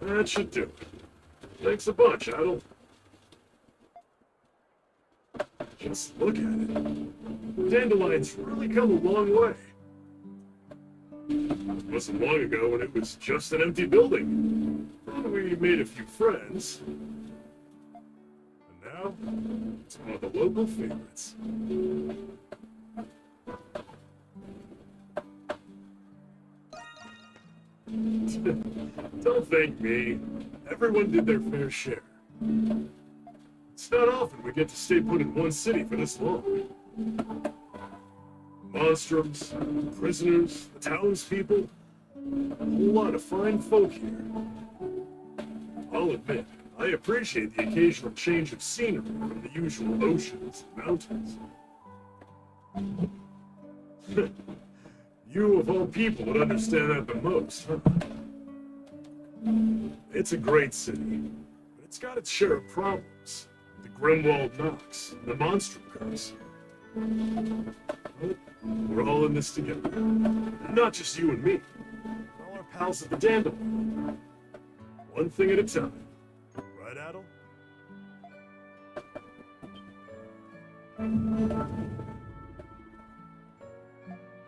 That should do it. Thanks a bunch, Idle. Just look at it. Dandelion's really come a long way. It wasn't long ago when it was just an empty building. We made a few friends. And now, it's one of the local favorites. Don't thank me. Everyone did their fair share. It's not often we get to stay put in one city for this long. Monstrums, prisoners, the townspeople, a whole lot of fine folk here. I'll admit, I appreciate the occasional change of scenery from the usual oceans and mountains. You, of all people, would understand that the most, huh? It's a great city, but it's got its share of problems. The Grimwald Knocks, and the Monstrum curse. But we're all in this together. And not just you and me. All our pals at the Dandelion. One thing at a time. Right, Adel?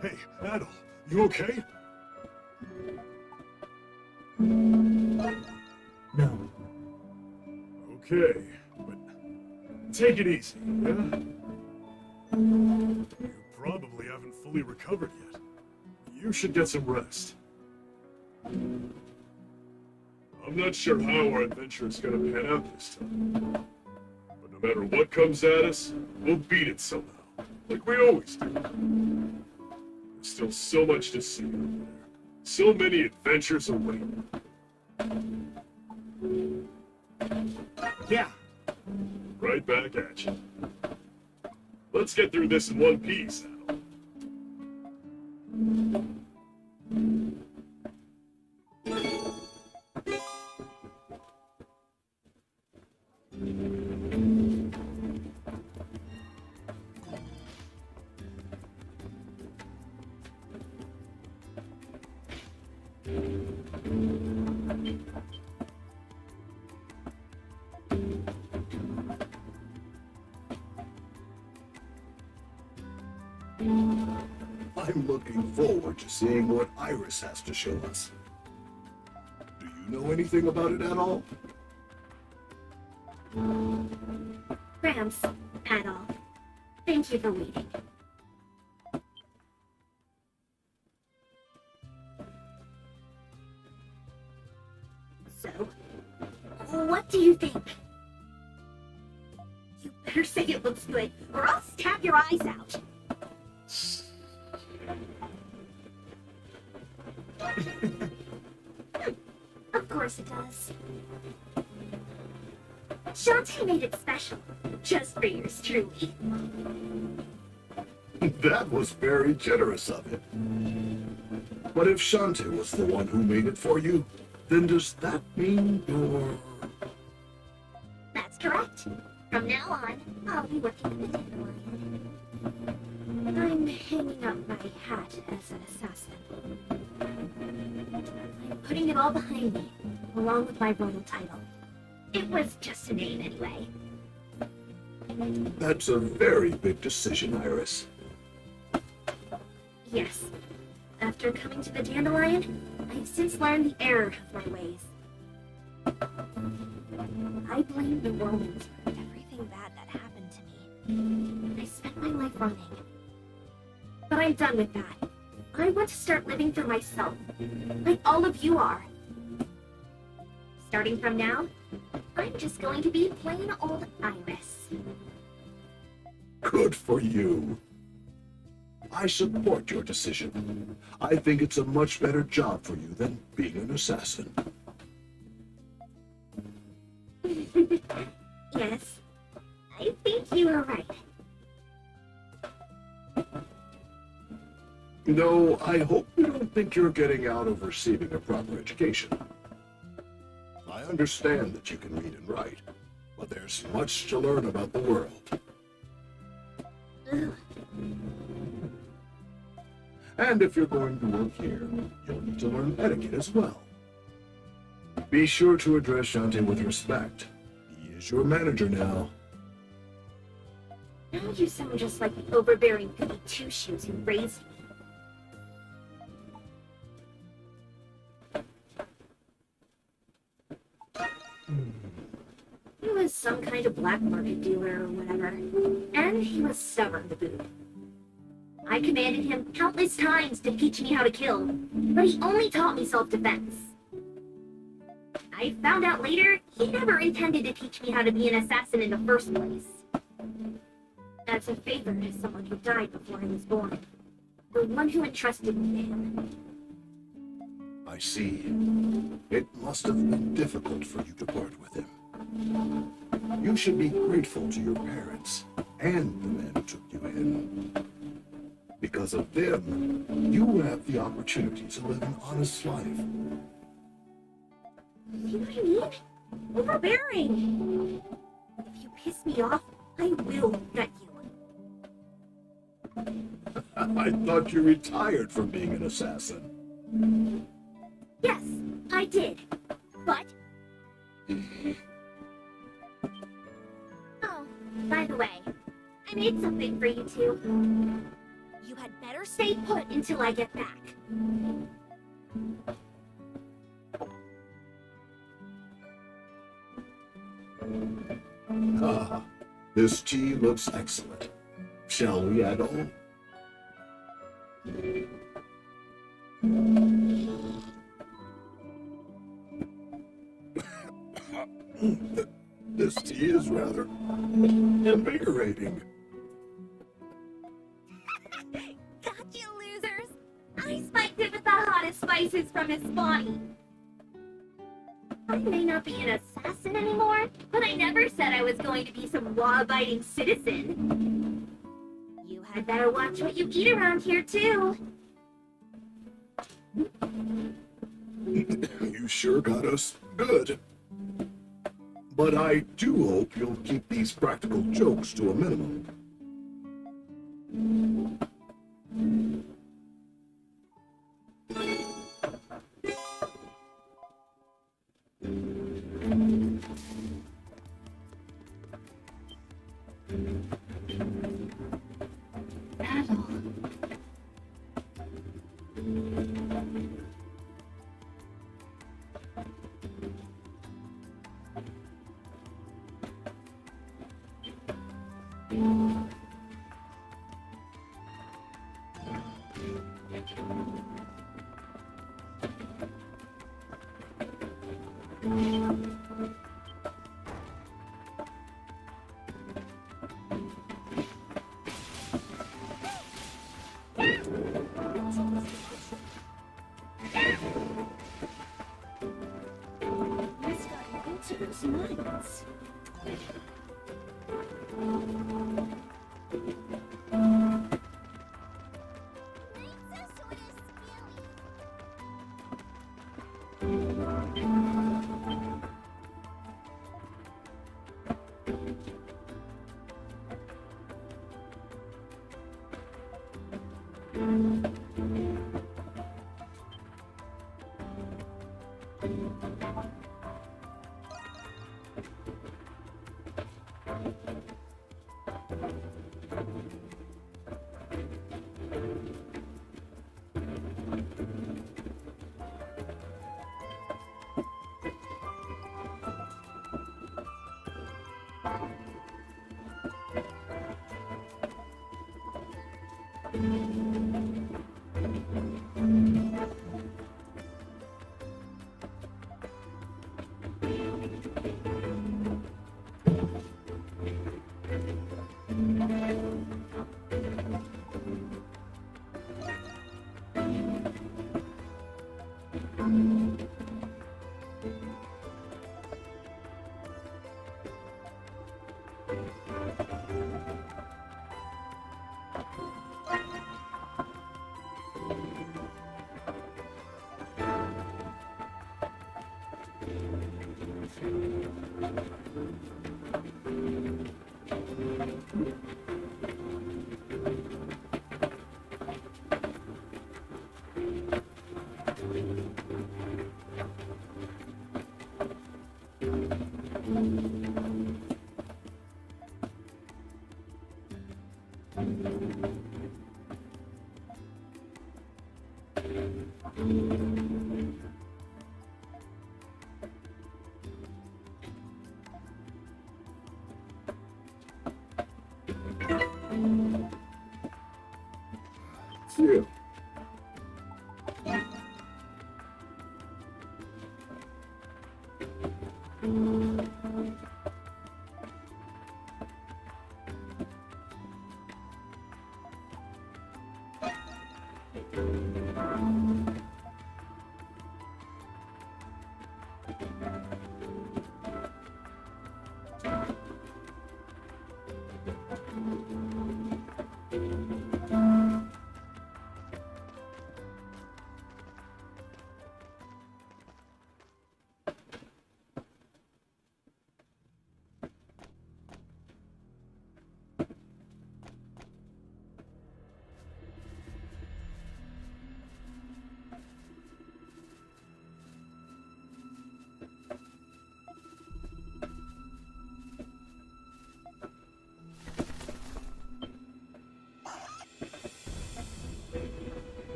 Hey, Adel, you okay? No. Okay, but take it easy, yeah? You probably haven't fully recovered yet. You should get some rest. I'm not sure how our adventure is gonna pan out this time. But no matter what comes at us, we'll beat it somehow. Like we always do. There's still so much to see out there. So many adventures awaiting. Yeah. Right back at you. Let's get through this in one piece, Adel. I'm looking forward to seeing what Iris has to show us. Do you know anything about it at all? Gramps, at all. Thank you for waiting. So, what do you think? You better say it looks good, or I'll stab your eyes out. Of course it does. Shantae made it special, just for yours truly. That was very generous of him. But if Shantae was the one who made it for you, then does that mean you're... That's correct. From now on, I'll be working with the Dandelion. I'm hanging up my hat as an assassin. I'm putting it all behind me, along with my royal title. It was just a name anyway. That's a very big decision, Iris. Yes. After coming to the Dandelion, I've since learned the error of my ways. I blame the Romans for everything bad that happened to me. I spent my life running. But I'm done with that. I want to start living for myself, like all of you are. Starting from now, I'm just going to be plain old Iris. Good for you. I support your decision. I think it's a much better job for you than being an assassin. Yes, I think you are right. No, I hope you don't think you're getting out of receiving a proper education. I understand that you can read and write, but there's much to learn about the world. Ugh. And if you're going to work here, you'll need to learn etiquette as well. Be sure to address Shantae with respect. He is your manager now. Now you sound just like the overbearing goody two-shoes who raised me. He was some kind of black market dealer or whatever, and he was stubborn to boot. I commanded him countless times to teach me how to kill, but he only taught me self-defense. I found out later he never intended to teach me how to be an assassin in the first place. As a favor to someone who died before I was born, the one who entrusted me to him. I see. It must have been difficult for you to part with him. You should be grateful to your parents and the man who took you in. Because of them, you have the opportunity to live an honest life. You know what I mean? Overbearing! If you piss me off, I will gut you. I thought you retired from being an assassin. Yes, I did. But... Oh, by the way, I made something for you two. You had better stay put until I get back. Ah, this tea looks excellent. Shall we add on? This tea is rather invigorating. Got you, losers! I spiked it with the hottest spices from his body. I may not be an assassin anymore, but I never said I was going to be some law-abiding citizen. You had better watch what you eat around here, too. You sure got us good. But I do hope you'll keep these practical jokes to a minimum. What's gotten into those minds? Yeah.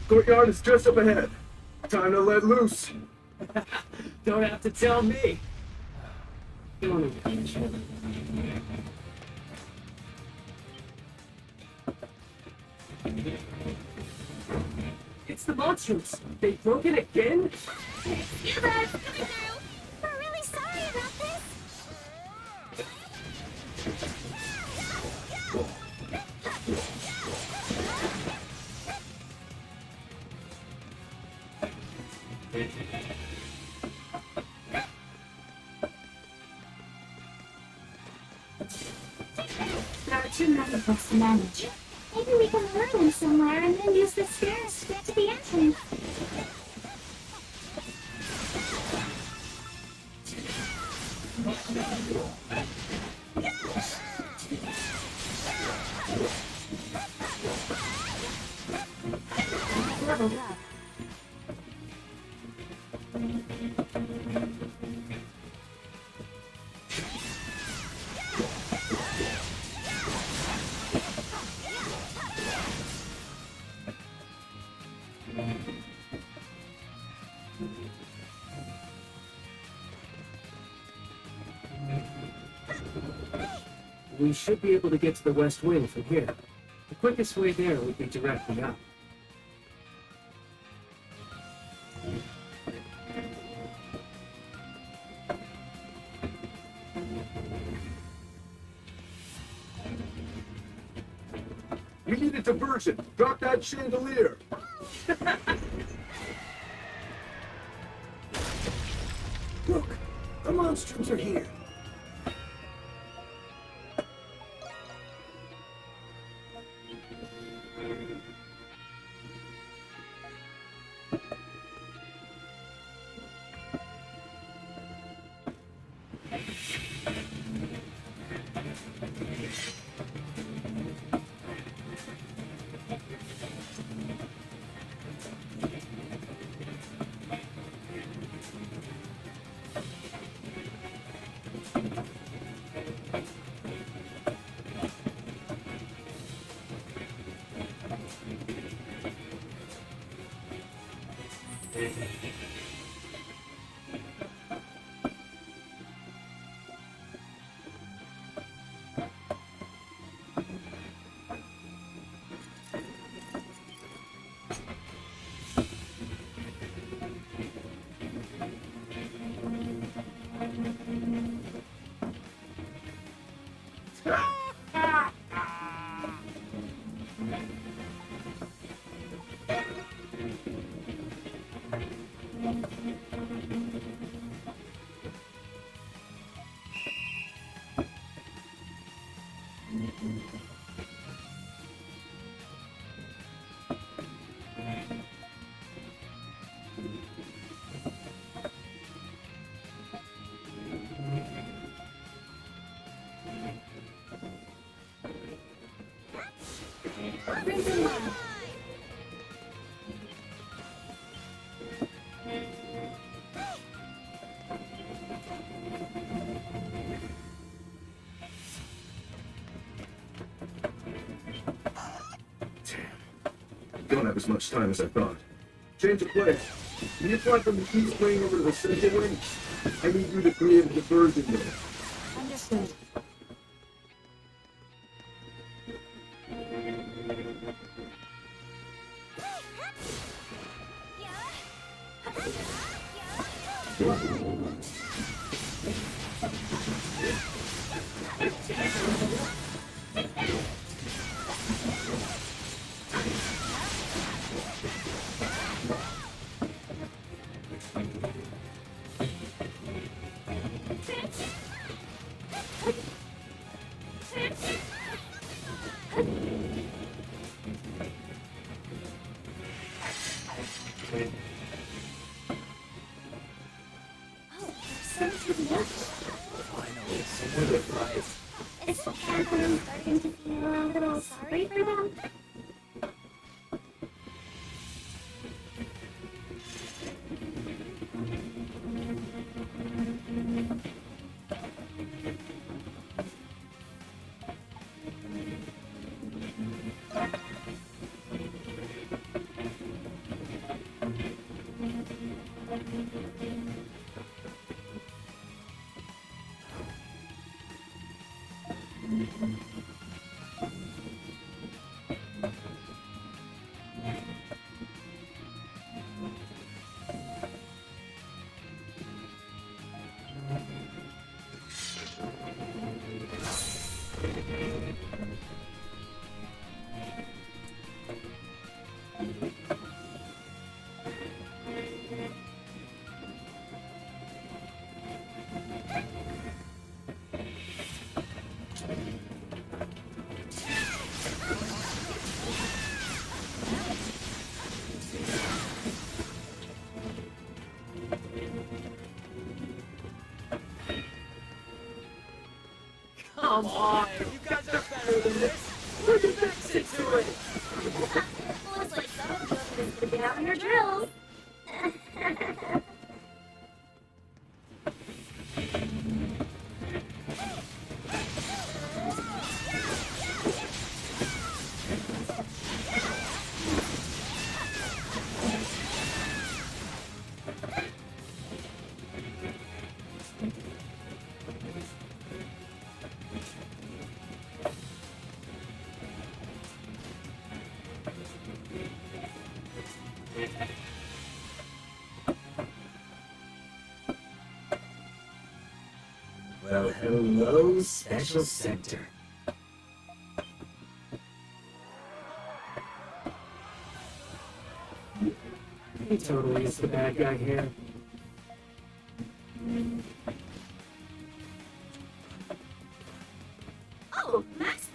Courtyard is just up ahead. Time to let loose. Don't have to tell me. Go on ahead. It's the Monstrums. They broke it again? You guys coming through. We're really sorry about this. There are too many books to manage. Maybe we can learn them somewhere and then use the stairs to get to the entrance. Leveled up. We should be able to get to the West Wing from here. The quickest way there would be directly up. We need a diversion. Drop that chandelier. Look, the Monstrums are here. Don't have as much time as I thought. Change of plans. When you fly from the East Wing over to the Central Wing, I need you to create a diversion there. Understood. Is everyone starting to feel a little sorry for them? Come on, you guys are better than this. Put your backs into it. Looks like some of you have just figured out your drills. Well, hello, Special Center. He totally is the bad guy here. Oh, Max.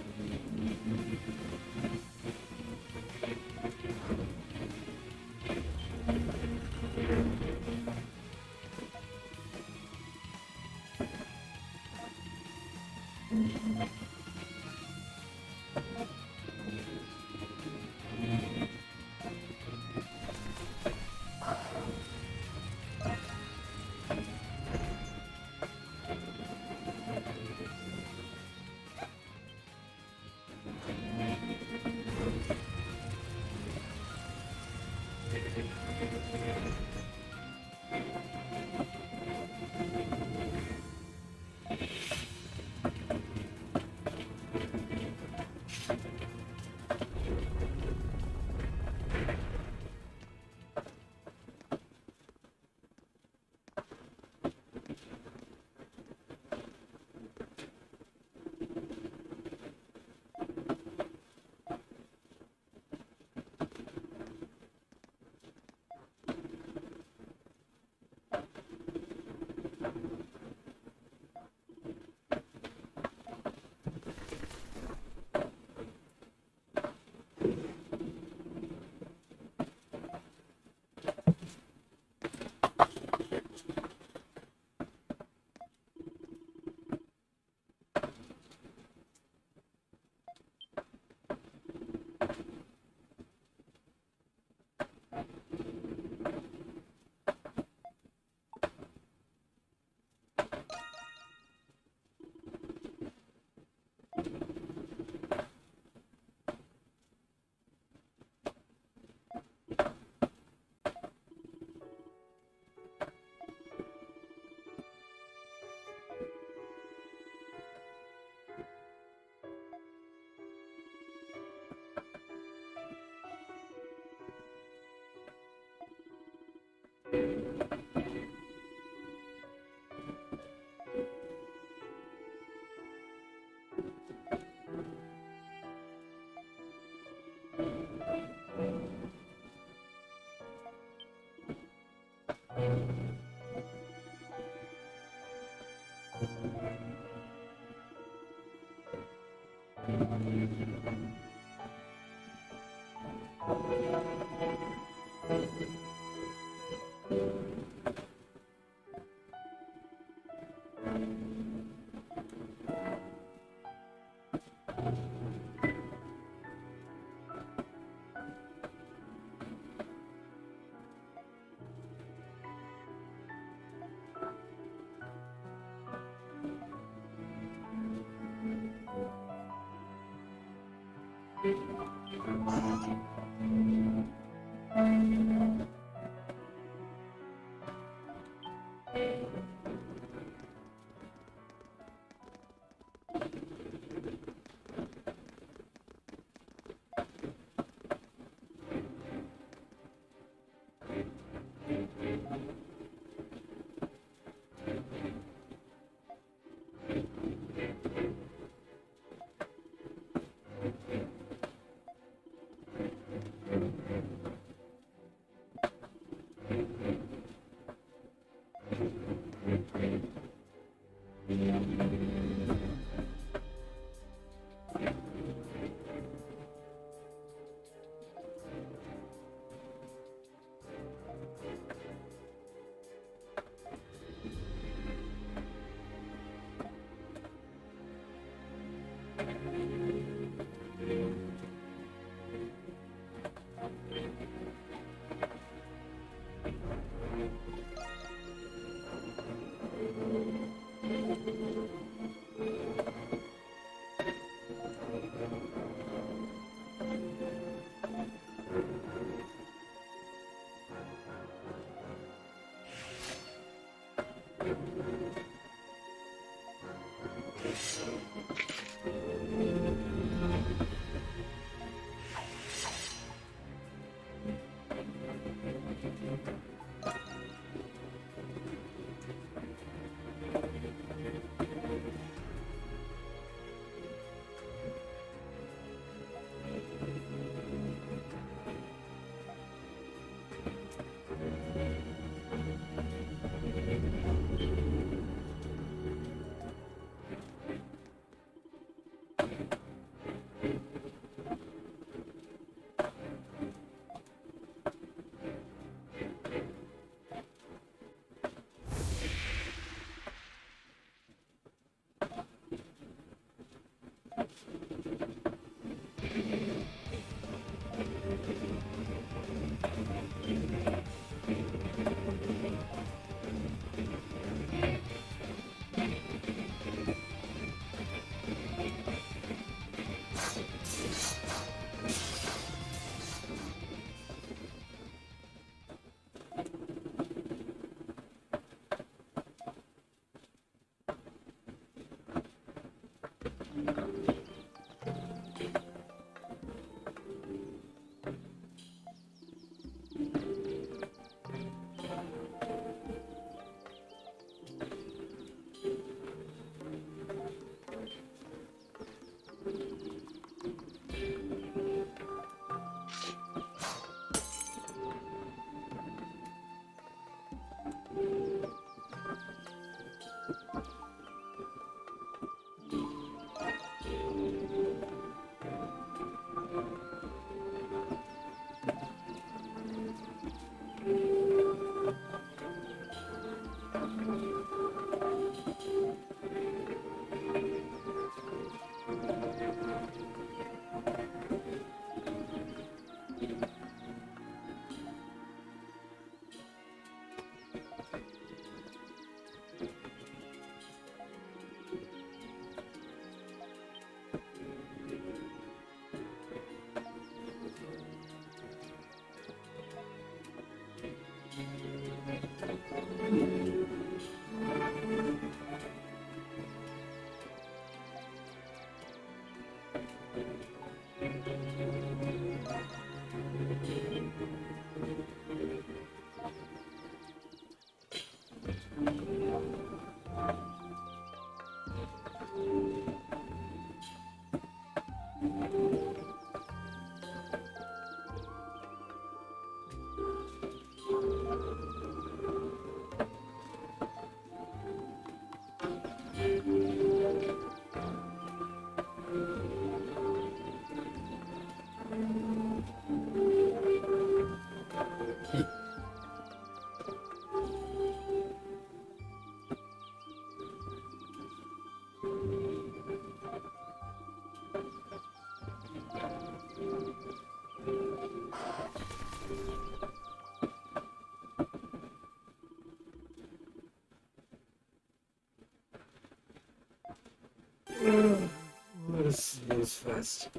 What a snooze fest.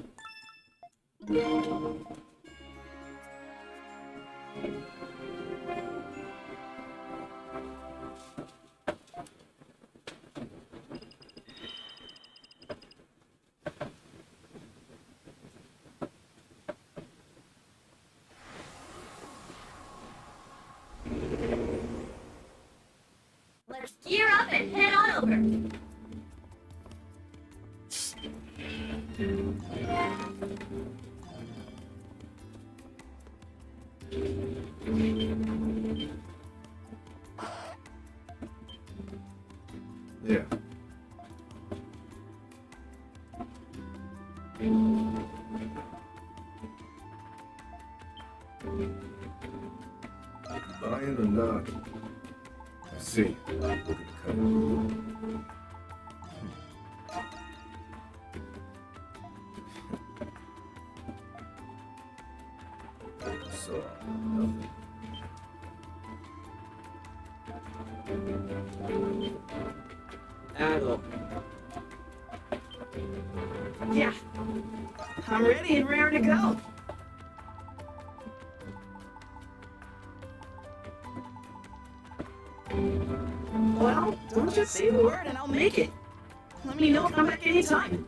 Let's gear up and head on over. Yeah. Buying or not? I see. Look at the color. So, nothing. Adol. Yeah. I'm ready and raring to go. Well, don't just say the word and I'll make it. Let me know if I'm back anytime.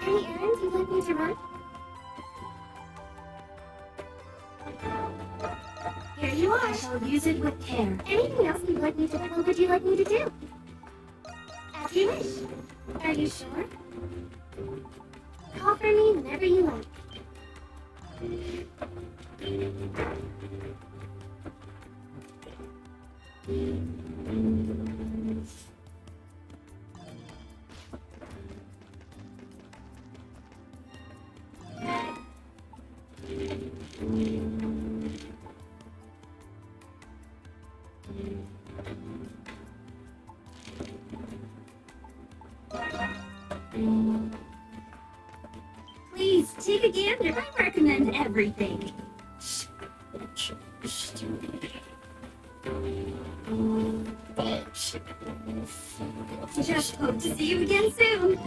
Any errands you'd like me to run? Here you are. I shall use it with care. Anything else you'd like me to? What would you like me to do? As you wish. Are you sure? Call for me whenever you like. Please, take a gander. I recommend everything. Just hope to see you again soon.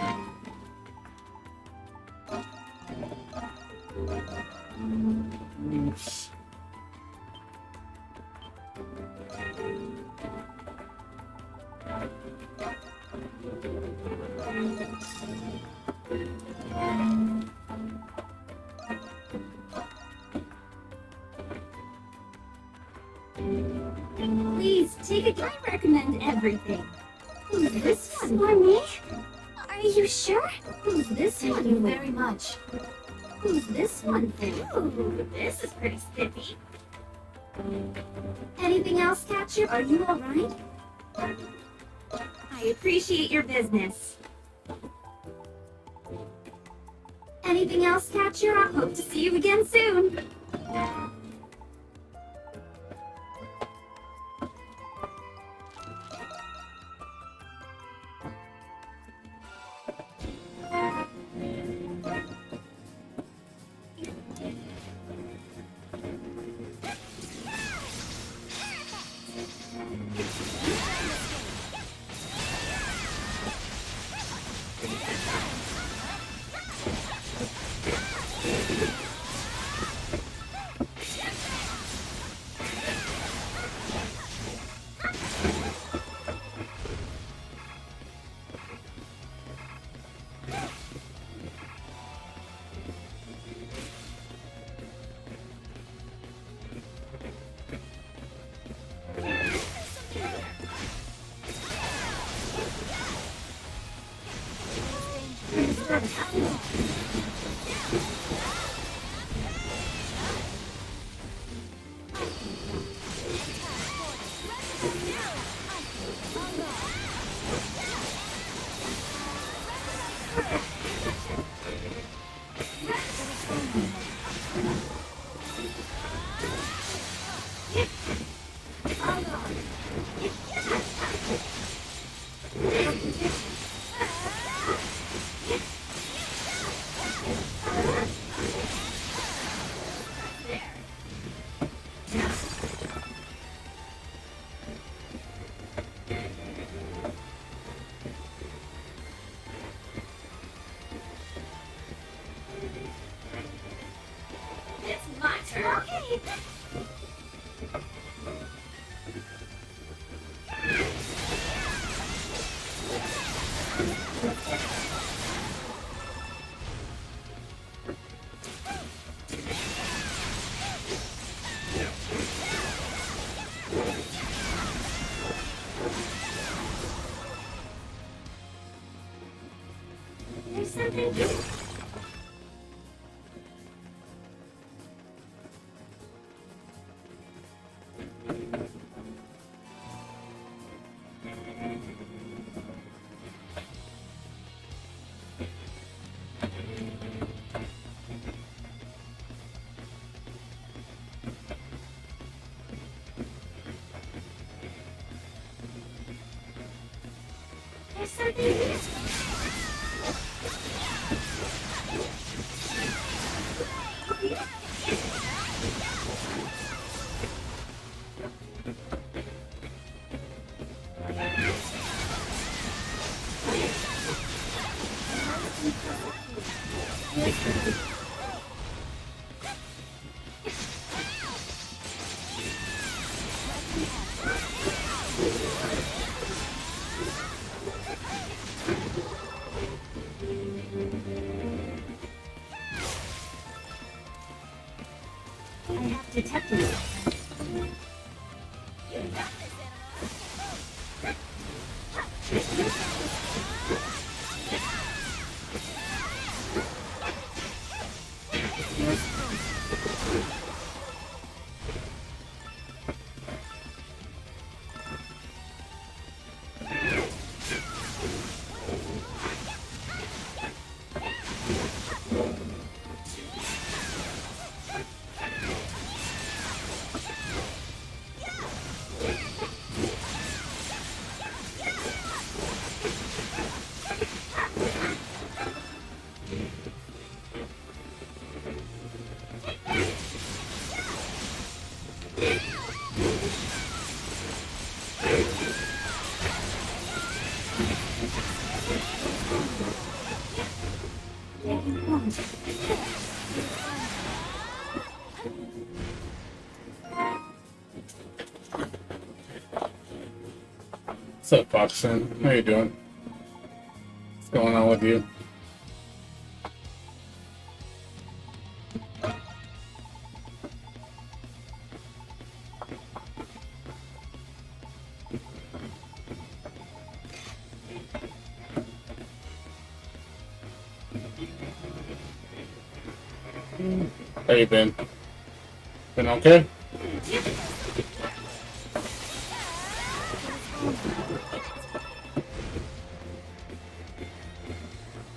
Please, take a gander. I recommend everything. Who's this one? For me? Are you sure? Who's this one? Thank you very much. Who's this one for? Ooh, this is pretty spiffy. Anything else, Catcher? Are you alright? I appreciate your business. Anything else, Catcher? I hope to see you again soon. There's something here. I have detected something. What's up, Foxen? How you doing? What's going on with you? How you been? Been okay?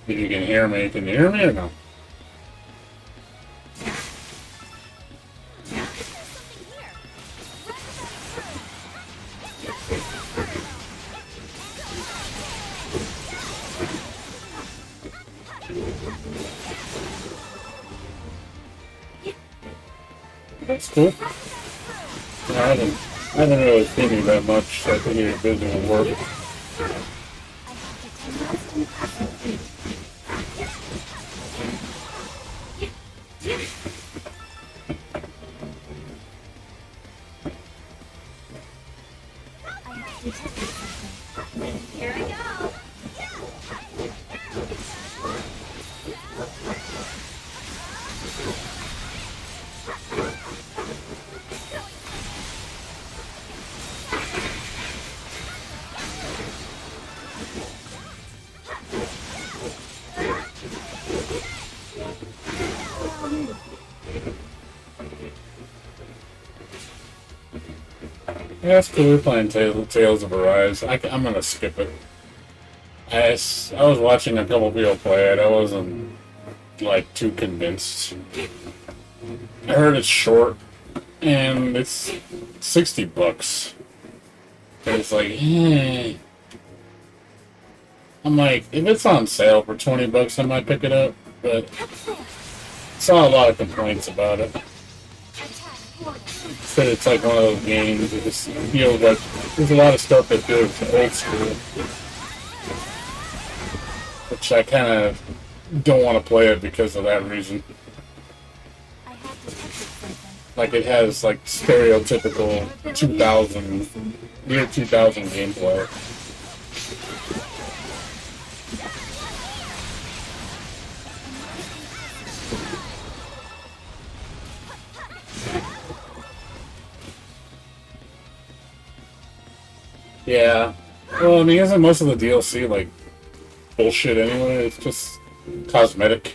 If you can hear me, can you hear me or no? That's cool. No, I haven't really seen you that much, so I think you're busy with work. Here I go. Yeah, that's cool. We're playing Tales of Arise. I'm gonna skip it. I was watching a couple people play it. I wasn't like too convinced. I heard it's short, and it's $60. And it's like, I'm like, if it's on sale for $20, I might pick it up. But saw a lot of complaints about it. Said it's like one of those games that just feels like there's a lot of stuff that feels old school, which I kind of don't want to play it because of that reason. Like it has like stereotypical 2000, year 2000 gameplay. Yeah. Well, I mean, isn't most of the DLC like bullshit anyway? It's just cosmetic.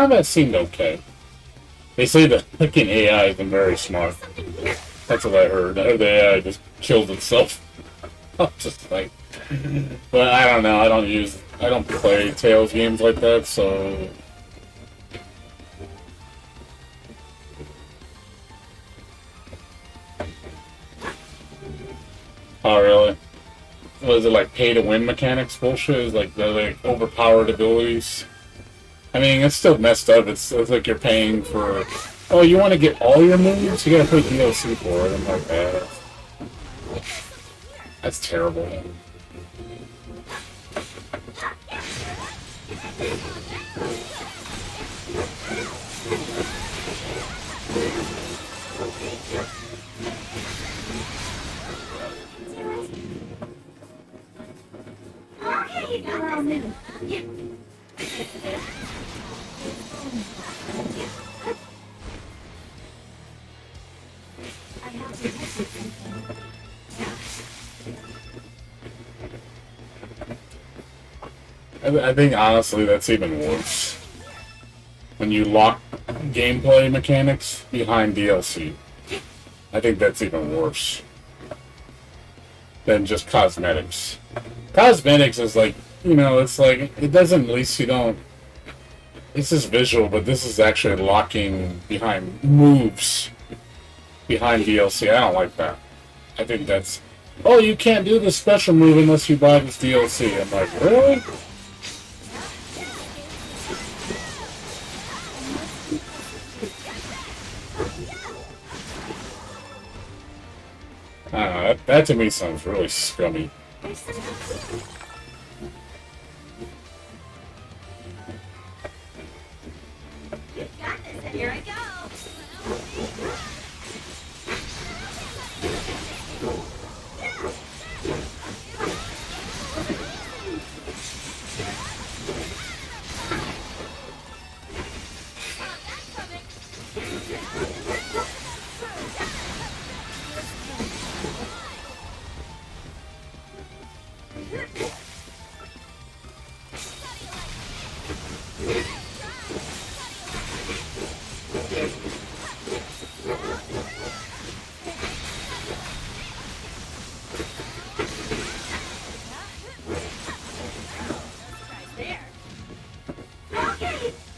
combat seemed okay. They say the fucking AI isn't very smart. That's what I heard. I heard the AI just killed itself. I'm just like, but I don't know. I don't play Tales games like that, so. Oh really? Was it like pay-to-win mechanics bullshit? Is like the like overpowered abilities? I mean, it's still messed up. It's like you're paying for. Oh, you want to get all your moves? You gotta pay DLC for it. I'm like, that's terrible. Okay, allow me. Yeah. I have to test something. I think honestly that's even worse. When you lock gameplay mechanics behind DLC. I think that's even worse than just cosmetics. Cosmetics is like, you know, it's like, it doesn't, at least you don't, it's just visual, but this is actually locking behind moves behind DLC. I don't like that. I think that's, oh, you can't do this special move unless you buy this DLC. I'm like, really? I don't know, that to me sounds really scummy. Here I go.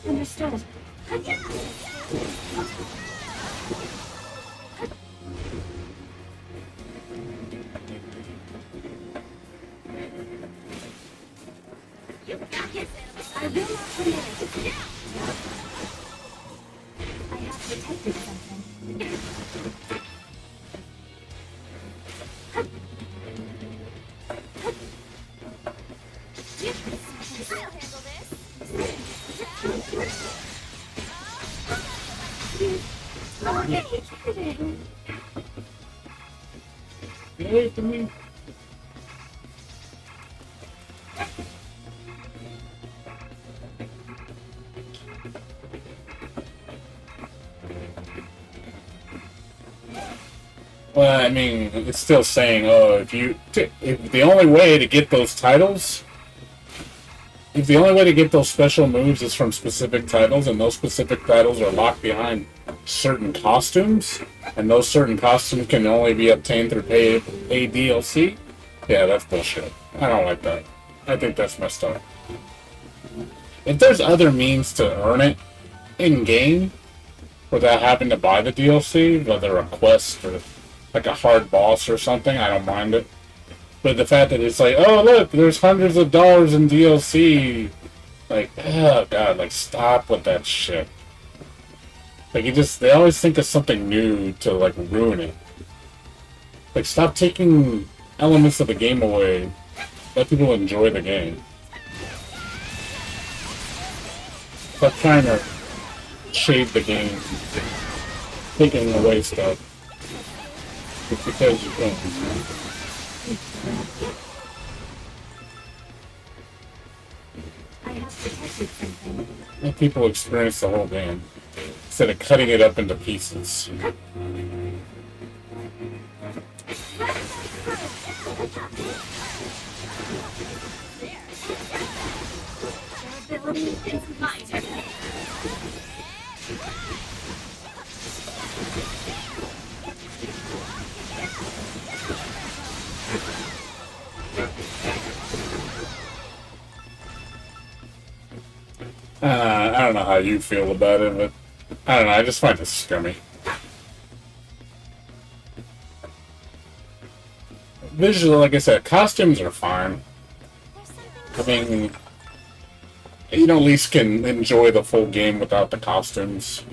Understood. I will not permit it. I have detected something. I'll handle this. Okay, kidding. Get away from me. Well, I mean, it's still saying, oh, if the only way to get those titles, if the only way to get those special moves is from specific titles, and those specific titles are locked behind certain costumes, and those certain costumes can only be obtained through paid DLC, yeah, that's bullshit. I don't like that. I think that's messed up. If there's other means to earn it in-game, without having to buy the DLC, whether a quest or like a hard boss or something, I don't mind it. But the fact that it's like, oh look, there's hundreds of dollars in DLC, like, oh god, like stop with that shit. Like they always think of something new to like ruin it. Like stop taking elements of the game away. Let people enjoy the game. Stop trying to shade the game, taking away stuff. It's because you can. I have detected something. Let people experience the whole game instead of cutting it up into pieces. Ability is my turn. I don't know how you feel about it, but I don't know. I just find it scummy. Visually, like I said, costumes are fine. I mean, you know, at least can enjoy the full game without the costumes.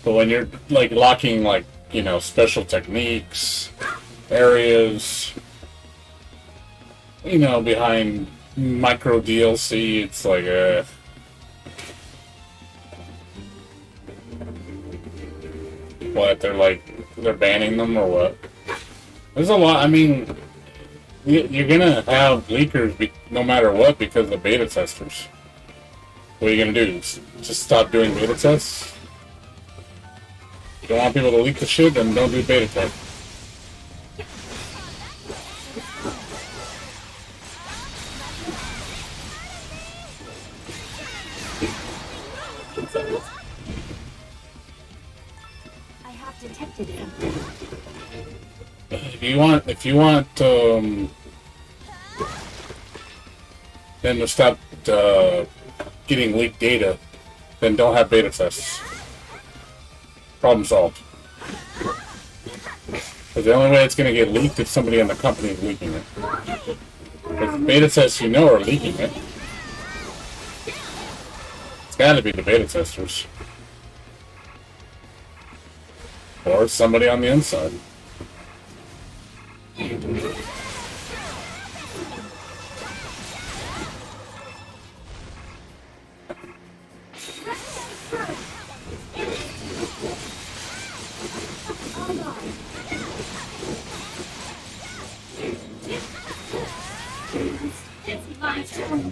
But when you're like locking, like, you know, special techniques, areas, you know, behind micro DLC, it's like what, they're banning them or what? There's a lot. I mean, you're gonna have leakers no matter what because of beta testers. What are you gonna do? Just stop doing beta tests? You don't want people to leak the shit, then don't do beta tests. I have detected it. If you want them to stop getting leaked data, then don't have beta tests. Problem solved. Because the only way it's going to get leaked if somebody in the company is leaking it. If beta tests you know are leaking it, it's got to be the beta testers. Or somebody on the inside. It's my turn.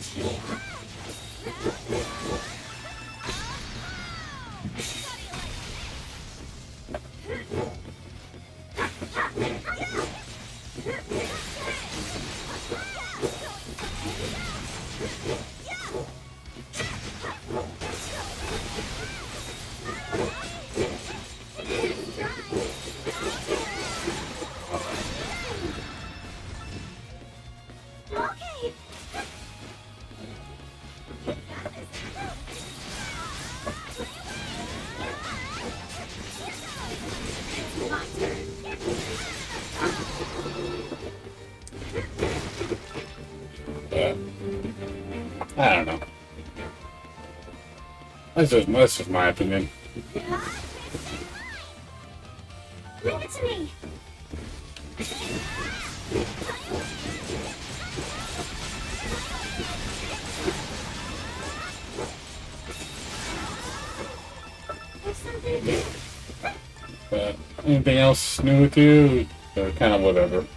I don't know. That's just my opinion. Leave it to me. Anything else new with you? Or kind of whatever.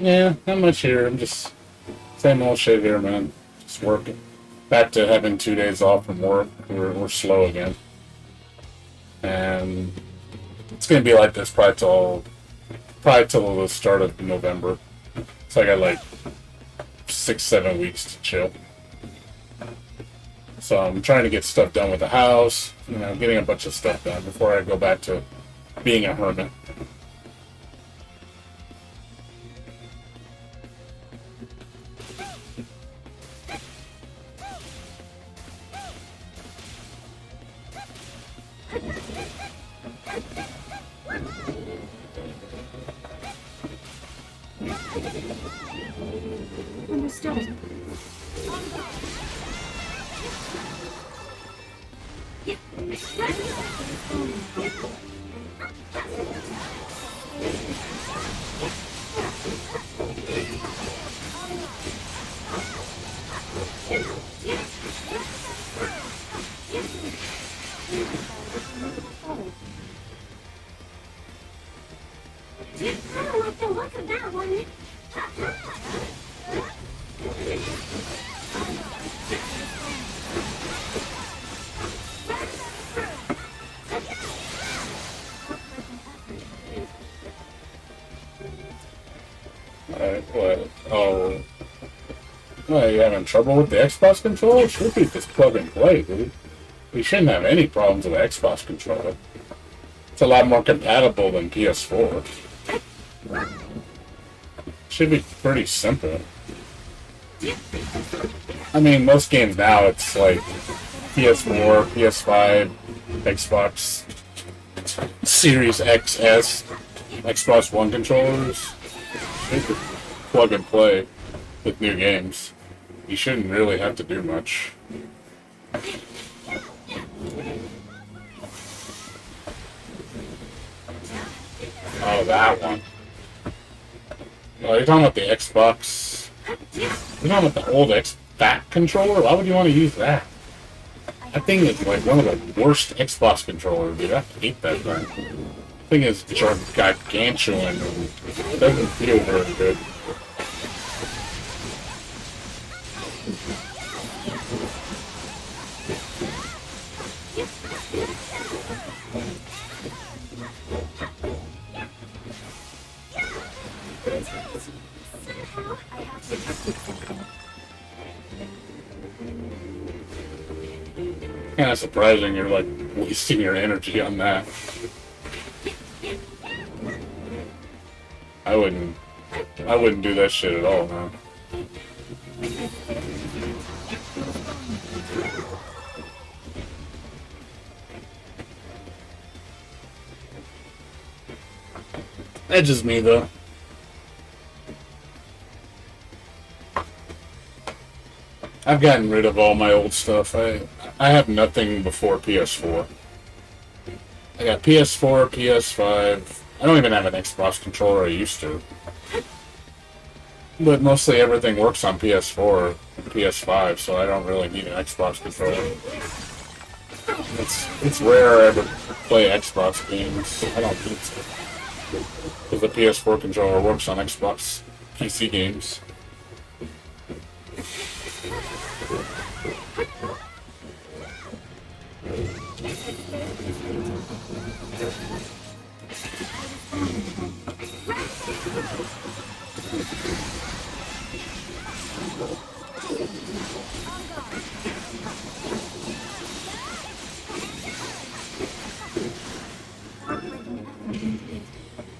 Yeah, not much here. I'm just same old shit here, man. Just working. Back to having 2 days off from work. We're slow again, and it's gonna be like this probably till the start of November. So I got like 6-7 weeks to chill. So I'm trying to get stuff done with the house. You know, getting a bunch of stuff done before I go back to being a hermit. Understood. What? Oh. What, you having trouble with the Xbox controller? It should be just plug and play, dude. We shouldn't have any problems with the Xbox controller. It's a lot more compatible than PS4. Should be pretty simple. I mean, most games now, it's like PS4, PS5, Xbox Series XS, Xbox One controllers. They could plug and play with new games. You shouldn't really have to do much. Oh, that one. Oh, you're talking about the Xbox. You're talking about the old Fat controller? Why would you want to use that? That thing is like one of the worst Xbox controllers, dude. I hate that thing. The thing is gargantuan and it doesn't feel very good. Kind of surprising you're like wasting your energy on that. I wouldn't do that shit at all, man. That's just me though. I've gotten rid of all my old stuff. I have nothing before PS4. I got PS4, PS5. I don't even have an Xbox controller. I used to. But mostly everything works on PS4 and PS5, so I don't really need an Xbox controller. It's rare I ever play Xbox games. I don't think so. Because the PS4 controller works on Xbox PC games.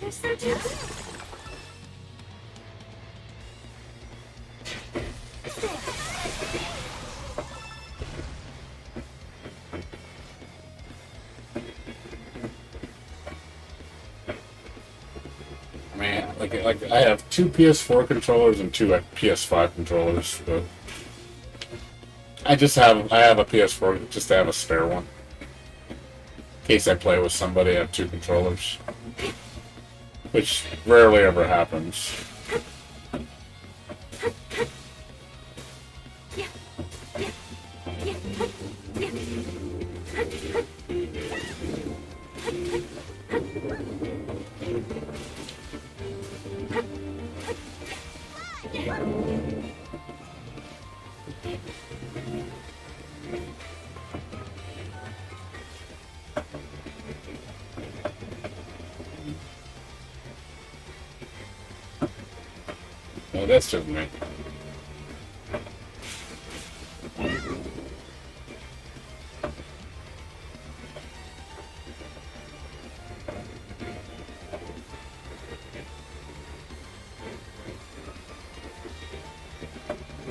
You're so cute. Man, like I have two PS4 controllers and two PS5 controllers, but I have a PS4 just to have a spare one. In case I play with somebody, I have two controllers. Which rarely ever happens. No, that's just me.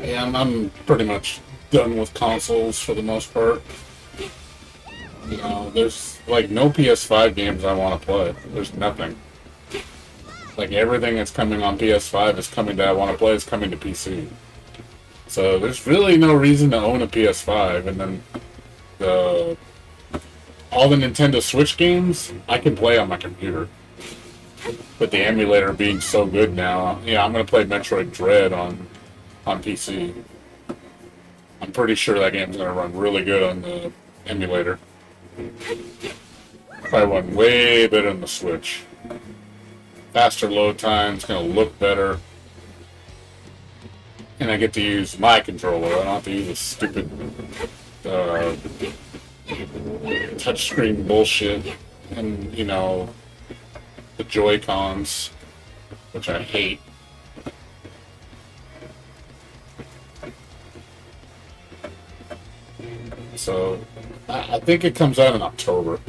Yeah, I'm pretty much done with consoles for the most part. You know, there's like no PS5 games I want to play. There's nothing. Like everything that's coming on PS5 is coming that I want to play is coming to PC. So there's really no reason to own a PS5. And then all the Nintendo Switch games I can play on my computer. With the emulator being so good now, yeah, I'm gonna play Metroid Dread on PC. I'm pretty sure that game's gonna run really good on the emulator. Probably run way better than the Switch. Faster load times, gonna look better. And I get to use my controller. I don't have to use a stupid touchscreen bullshit. And, you know, the Joy-Cons, which I hate. So I think it comes out in October.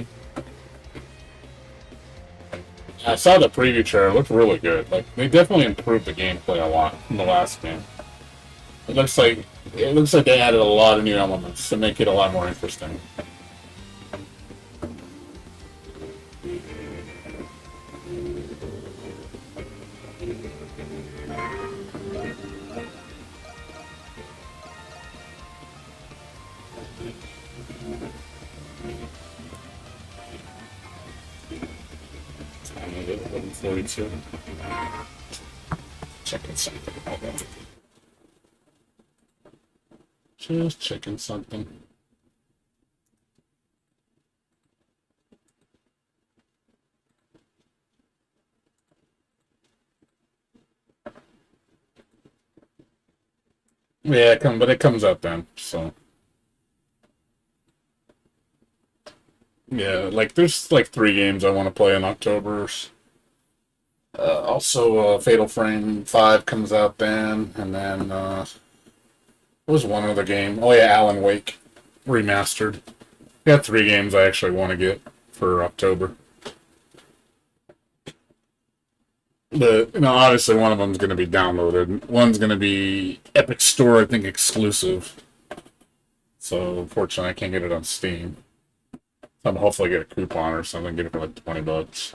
I saw the preview trailer. It looked really good. Like they definitely improved the gameplay a lot from the last game. It looks like they added a lot of new elements to make it a lot more interesting. Time of it, 11:42. Checking something. Hold on. Just checking something. Yeah, but it comes out then, so. Yeah, like there's like 3 games I want to play in October. Also, Fatal Frame 5 comes out then, and then what was one other game? Oh yeah, Alan Wake remastered. Got 3 games I actually want to get for October. But obviously one of them's going to be downloaded. One's going to be Epic Store, I think, exclusive. So unfortunately, I can't get it on Steam. So I'm hopefully get a coupon or something, get it for like $20.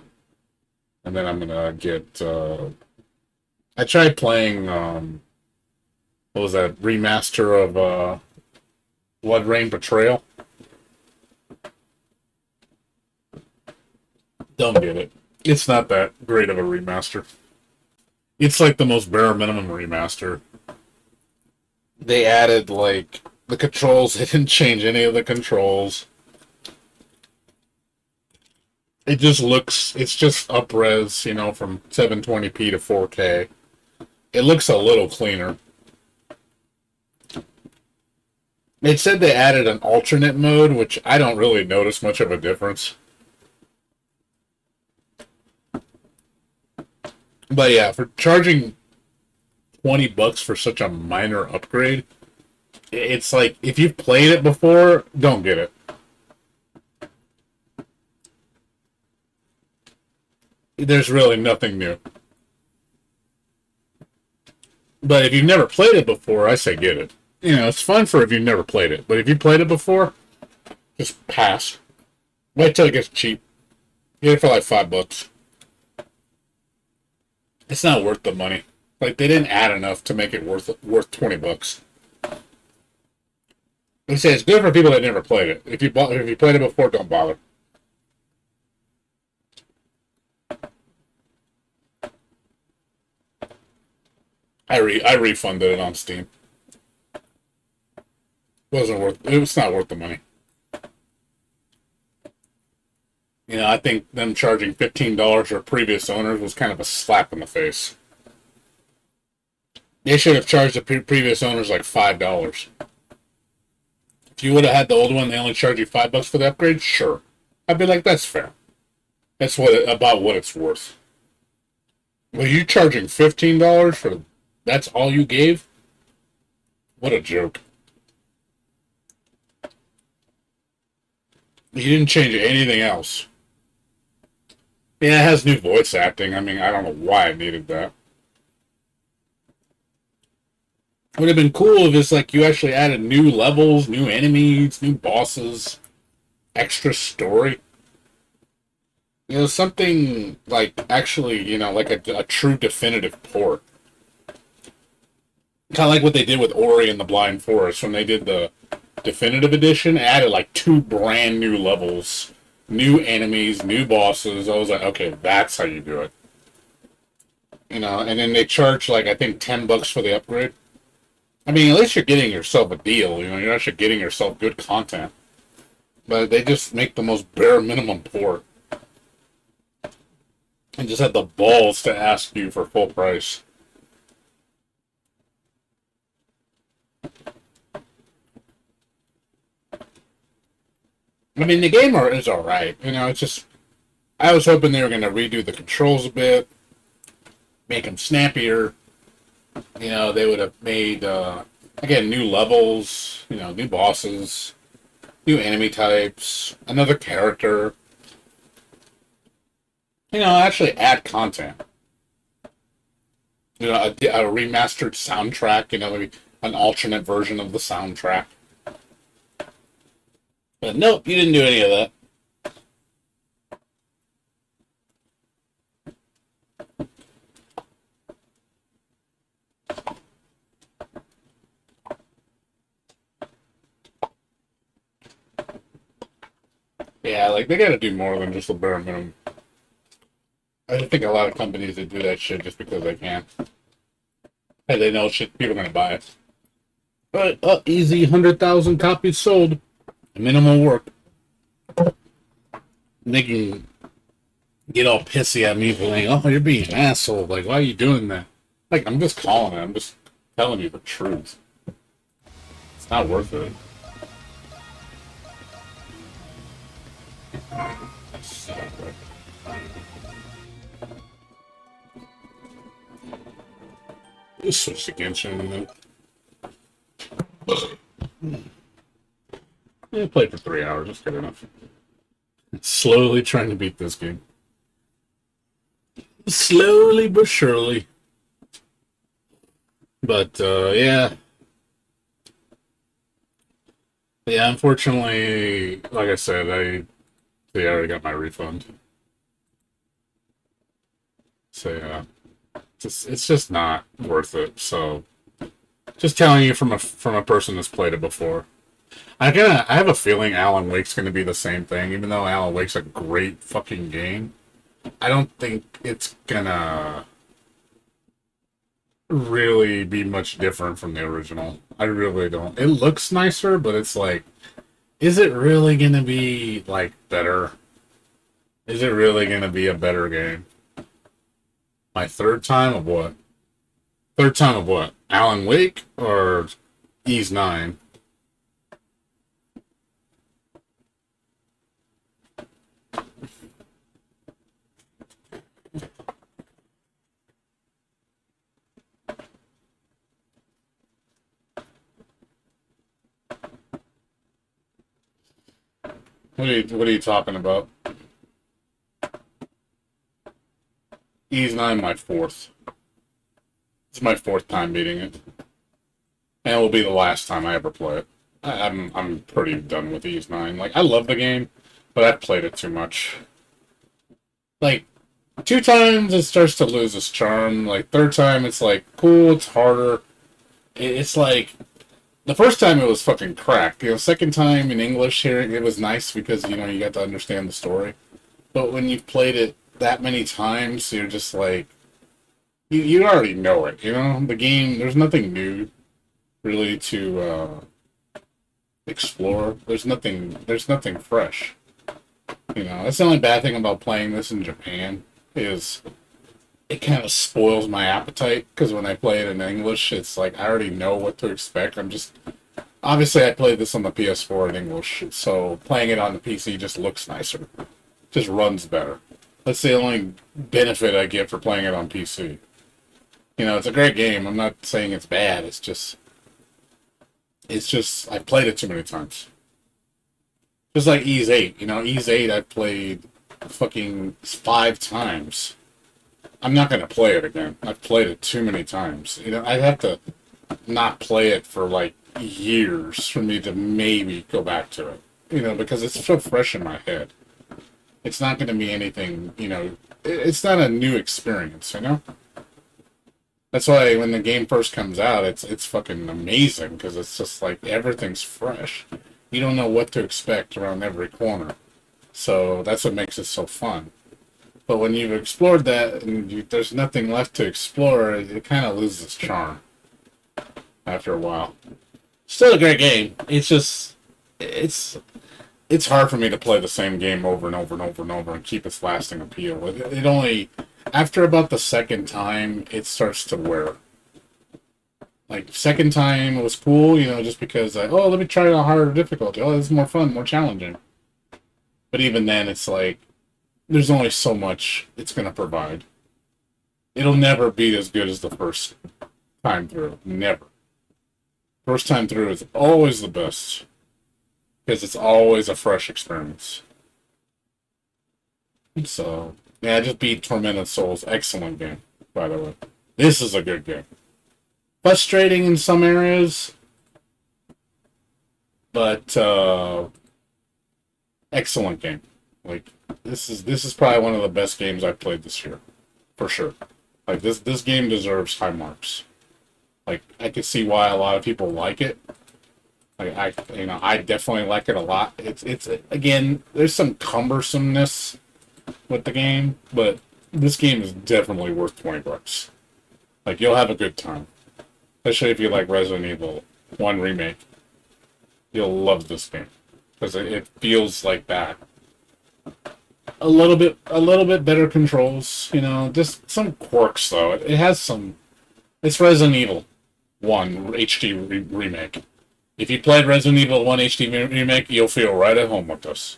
And then I'm gonna get. I tried playing. What was that remaster of Blood Rain Betrayal? Don't get it. It's not that great of a remaster. It's like the most bare minimum remaster. They added like the controls. They didn't change any of the controls. It just looks, it's just up-res, from 720p to 4K. It looks a little cleaner. It said they added an alternate mode, which I don't really notice much of a difference. But yeah, for charging $20 for such a minor upgrade, it's like, if you've played it before, don't get it. There's really nothing new. But if you've never played it before, I say get it. It's fun for if you've never played it. But if you played it before, just pass. Wait till it gets cheap. Get it for like $5. It's not worth the money. Like, they didn't add enough to make it worth $20. They say it's good for people that never played it. If you played it before, don't bother. I refunded it on Steam. It was not worth the money. I think them charging $15 for previous owners was kind of a slap in the face. They should have charged the previous owners like $5. If you would have had the old one, they only charge you $5 for the upgrade. Sure, I'd be like, that's fair. That's about what it's worth. Well, you charging $15 for that's all you gave? What a joke. You didn't change anything else. Yeah, it has new voice acting. I mean, I don't know why I needed that. It would have been cool if it's like you actually added new levels, new enemies, new bosses, extra story. Something like actually, like a true definitive port. Kind of like what they did with Ori and the Blind Forest when they did the definitive edition. It added like 2 brand new levels, new enemies, new bosses. I was like, okay, that's how you do it. And then they charge like, I think $10 for the upgrade. I mean, at least you're getting yourself a deal. You're actually getting yourself good content. But they just make the most bare minimum port. And just had the balls to ask you for full price. I mean, the game is alright. It's just, I was hoping they were going to redo the controls a bit, make them snappier. They would have made, again, new levels, new bosses. new enemy types, another character. You know, actually add content. You know, a remastered soundtrack, you know, maybe an alternate version of the soundtrack. But nope, you didn't do any of that. Yeah, like, they gotta do more than just the bare minimum. I think a lot of companies that do that shit just because they can. Hey, they know shit, people are gonna buy it. But, easy, 100,000 copies sold. Minimal work. They can get all pissy at me for like, oh, you're being an asshole. Like, why are you doing that? Like, I'm just calling it. I'm just telling you the truth. It's not worth it. Just switch to Genshin. I played for 3 hours. That's good enough. Slowly trying to beat this game. Slowly but surely. But, yeah. Yeah, unfortunately, like I said, they already got my refund. So, yeah. It's just not worth it. So, just telling you from a person that's played it before. I have a feeling Alan Wake's gonna be the same thing, even though Alan Wake's a great fucking game. I don't think it's gonna really be much different from the original. I really don't. It looks nicer, but it's like, is it really gonna be, like, better? Is it really gonna be a better game? My third time of what? Third time of what? Alan Wake or Ys 9? What are you talking about? Ys 9, my fourth. It's my fourth time beating it. And it will be the last time I ever play it. I'm pretty done with Ys 9. Like, I love the game, but I've played it too much. Like, 2 times it starts to lose its charm. Like, third time it's like, cool, it's harder. It's like, the first time it was fucking crack. You know, second time in English hearing it was nice because, you know, you got to understand the story. But when you've played it that many times, you're just like, you already know it, you know? The game, there's nothing new really to explore. There's nothing fresh. You know, that's the only bad thing about playing this in Japan, is it kind of spoils my appetite, because when I play it in English, it's like, I already know what to expect. Obviously I played this on the PS4 in English, so playing it on the PC just looks nicer. Just runs better. That's the only benefit I get for playing it on PC. You know, it's a great game. I'm not saying it's bad. It's just I've played it too many times. Just like Ys 8. You know, Ys 8 I've played fucking 5 times. I'm not going to play it again. I've played it too many times. You know, I'd have to not play it for like years for me to maybe go back to it. You know, because it's so fresh in my head. It's not going to be anything, you know, it's not a new experience, you know? That's why when the game first comes out, it's fucking amazing, because it's just like everything's fresh. You don't know what to expect around every corner. So that's what makes it so fun. But when you've explored that and there's nothing left to explore, it kind of loses its charm after a while. Still a great game. It's just, it's hard for me to play the same game over and over and over and over and keep its lasting appeal. It only, after about the second time, it starts to wear. Like, second time was cool, you know, just because, oh, let me try a harder difficulty. Oh, this is more fun, more challenging. But even then, it's like, there's only so much it's going to provide. It'll never be as good as the first time through. Never. First time through is always the best. because it's always a fresh experience. So, yeah, I just beat Tormented Souls. Excellent game, by the way. This is a good game. Frustrating in some areas, but excellent game. Like this is probably one of the best games I've played this year, for sure. Like this game deserves high marks. Like I could see why a lot of people like it. Like I definitely like it a lot. It's again, there's some cumbersomeness with the game, but this game is definitely worth $20. Like you'll have a good time, especially if you like Resident Evil 1 remake. You'll love this game because it feels like that. A little bit better controls, just some quirks though. It has some. It's Resident Evil 1 HD remake. If you played Resident Evil 1 HD remake, you'll feel right at home with this.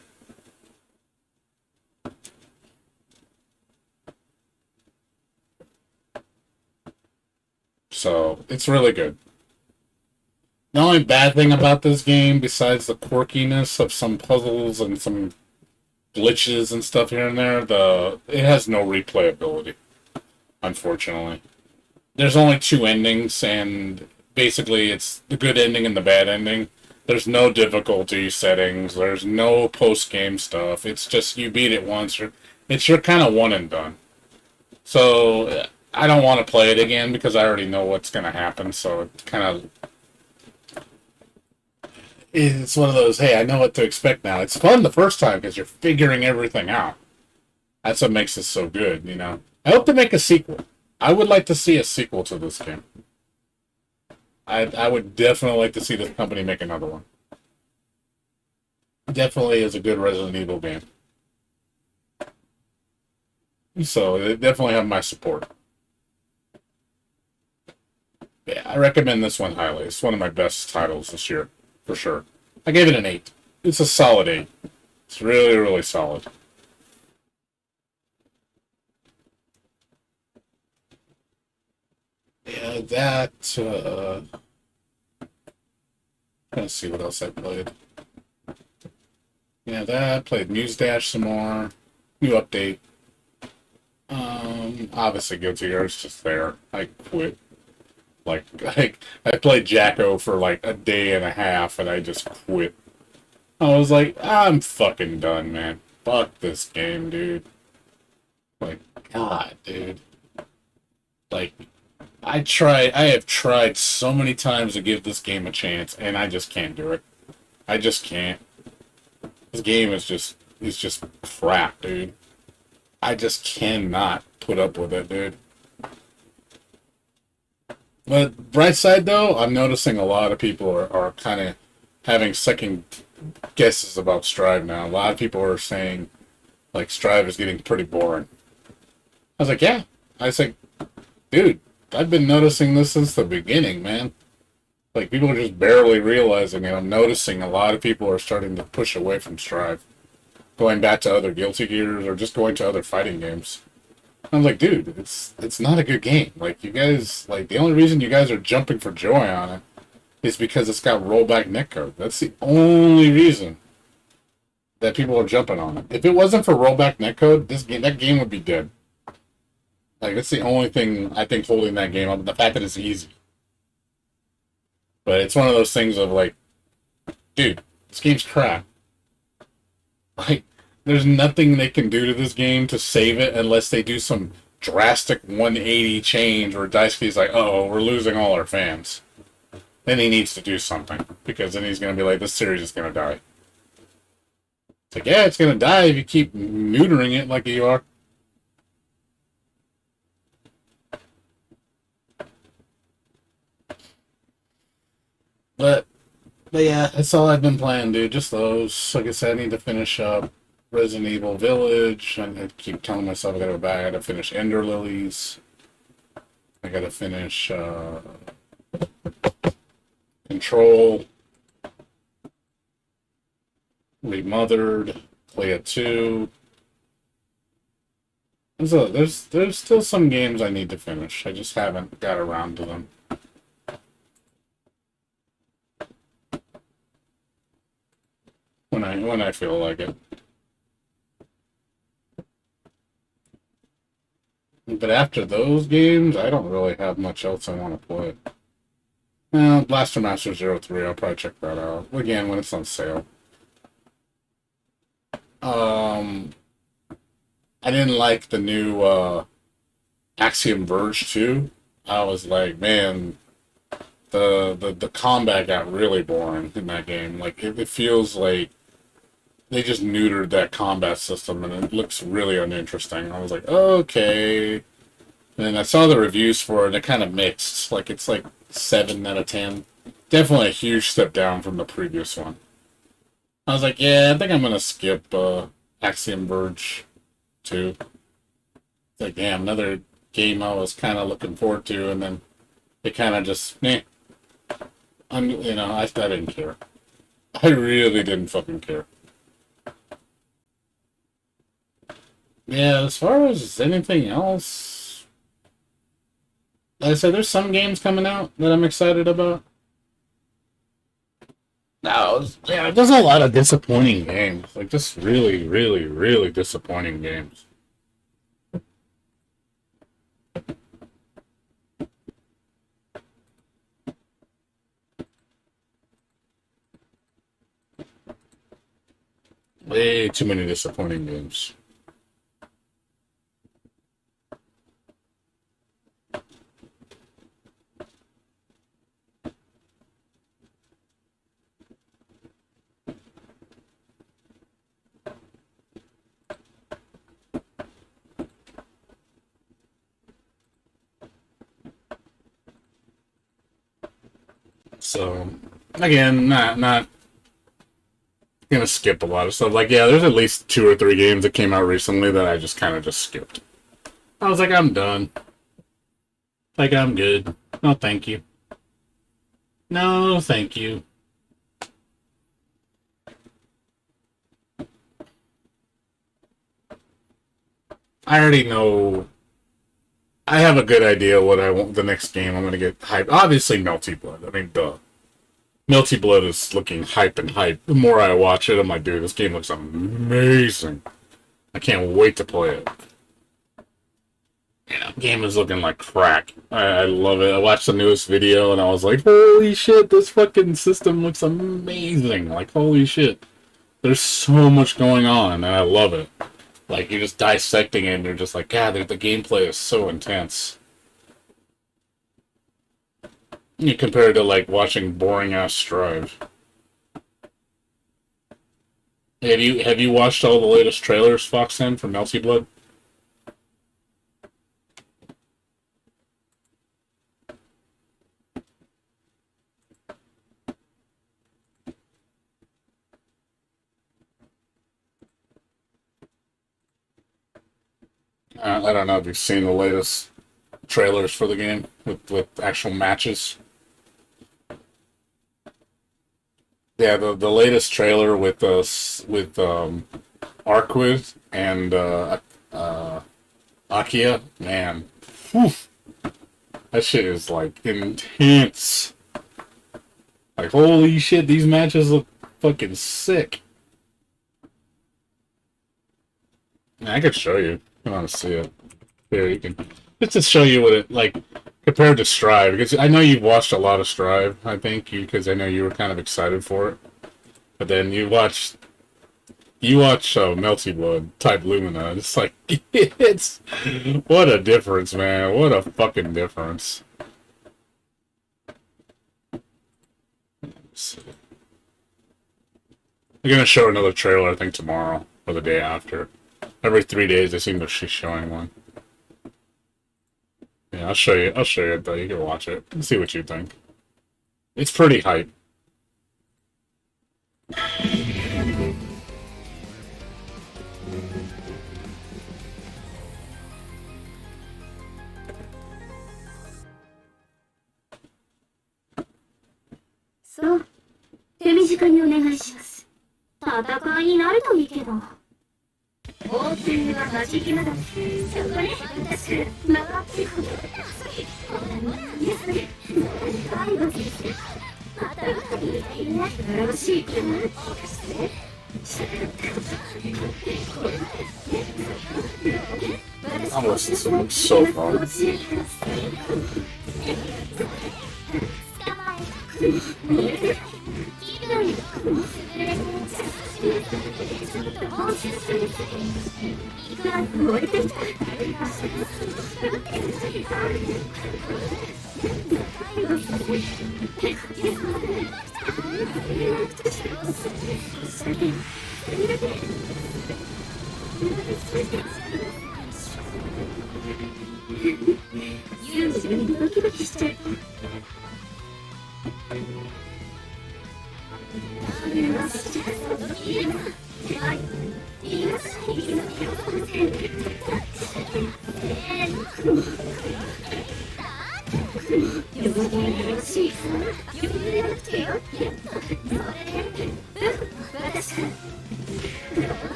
So it's really good. The only bad thing about this game, besides the quirkiness of some puzzles and some glitches and stuff here and there, it has no replayability, unfortunately. There's only 2 endings, and basically it's the good ending and the bad ending. There's no difficulty settings, there's no post-game stuff. It's just you beat it once, it's your kind of one and done. So I don't want to play it again because I already know what's going to happen, so it kind of... It's one of those, hey, I know what to expect now. It's fun the first time because you're figuring everything out. That's what makes it so good, I hope to make a sequel. I would like to see a sequel to this game. I would definitely like to see this company make another one. Definitely is a good Resident Evil game. So, they definitely have my support. Yeah, I recommend this one highly. It's one of my best titles this year. For sure. I gave it an 8. It's a solid 8. It's really, really solid. Yeah, that, let's see what else I played. Yeah, that, played Muse Dash some more. New update. Obviously Guilty Gear's just there. I quit. Like, I played Jacko for like a day and a half and I just quit. I was like, I'm fucking done, man. Fuck this game, dude. Like, God, dude. Like, I have tried so many times to give this game a chance and I just can't do it. I just can't. This game is just crap, dude. I just cannot put up with it, dude. But bright side, though, I'm noticing a lot of people are kind of having second guesses about Strive now. A lot of people are saying, like, Strive is getting pretty boring. I was like, yeah. I was like, dude, I've been noticing this since the beginning, man. Like, people are just barely realizing it. I'm noticing a lot of people are starting to push away from Strive. Going back to other Guilty Gears or just going to other fighting games. I'm like, dude, it's not a good game. Like, you guys, like, the only reason you guys are jumping for joy on it is because it's got rollback netcode. That's the only reason that people are jumping on it. If it wasn't for rollback netcode, that game would be dead. Like, that's the only thing I think holding that game up, the fact that it's easy. But it's one of those things of like, dude, this game's crap. Like, there's nothing they can do to this game to save it unless they do some drastic 180 change where Daisuke's like, uh-oh, we're losing all our fans. Then he needs to do something. Because then he's going to be like, this series is going to die. It's like, yeah, it's going to die if you keep neutering it like you are. But yeah, that's all I've been playing, dude. Just those. Like I said, I need to finish up Resident Evil Village. I keep telling myself I gotta go back. I gotta finish Ender Lilies. I gotta finish Control, Remothered, Playa 2. There's still some games I need to finish. I just haven't got around to them. I feel like it. But after those games, I don't really have much else I want to play. Blaster Master 03, I'll probably check that out. Again, when it's on sale. I didn't like the new Axiom Verge 2. I was like, man, the combat got really boring in that game. Like, it feels like they just neutered that combat system, and it looks really uninteresting. I was like, okay. And I saw the reviews for it, and it kind of mixed. Like, it's like 7 out of 10. Definitely a huge step down from the previous one. I was like, yeah, I think I'm going to skip Axiom Verge 2. It's like, damn, another game I was kind of looking forward to, and then it kind of just, I didn't care. I really didn't fucking care. Yeah, as far as anything else, like I said, there's some games coming out that I'm excited about. No, yeah, there's a lot of disappointing games. Like, just really, really, really disappointing games. Way too many disappointing games. So, again, not gonna skip a lot of stuff. Like, yeah, there's at least 2 or 3 games that came out recently that I just kind of just skipped. I was like, I'm done. Like, I'm good. No, thank you. No, thank you. I already know. I have a good idea what I want the next game I'm gonna get hyped. Obviously, Melty Blood. I mean, duh. Melty Blood is looking hype and hype. The more I watch it, I'm like, dude, this game looks amazing. I can't wait to play it. Yeah, game is looking like crack. I love it. I watched the newest video and I was like, holy shit, this fucking system looks amazing. Like, holy shit. There's so much going on and I love it. Like, you're just dissecting it and you're just like, God, the gameplay is so intense. You compare it to, like, watching boring-ass Strive. Have you watched all the latest trailers, Foxen, for Melty Blood? I don't know if you've seen the latest trailers for the game with actual matches. Yeah, the latest trailer with Arquid and Akia, man, whew, that shit is like intense. Like, holy shit, these matches look fucking sick. I could show you. I want to see it. Here, you can just to show you what it like compared to Strive, because I know you've watched a lot of Strive. I think because I know you were kind of excited for it, but then you watch Melty Blood Type Lumina. It's like it's what a difference, man! What a fucking difference. They're gonna show another trailer, I think, tomorrow or the day after. Every 3 days, they seem to be showing one. Yeah, I'll show you it, though. You can watch it and see what you think. It's pretty hype. So, 手短にお願いします。戦いになるといいけど。オープンは待ち暇だ。そこね、私、回ってこないですね。介護です。また、よろしいかな。I'm listening to him so far.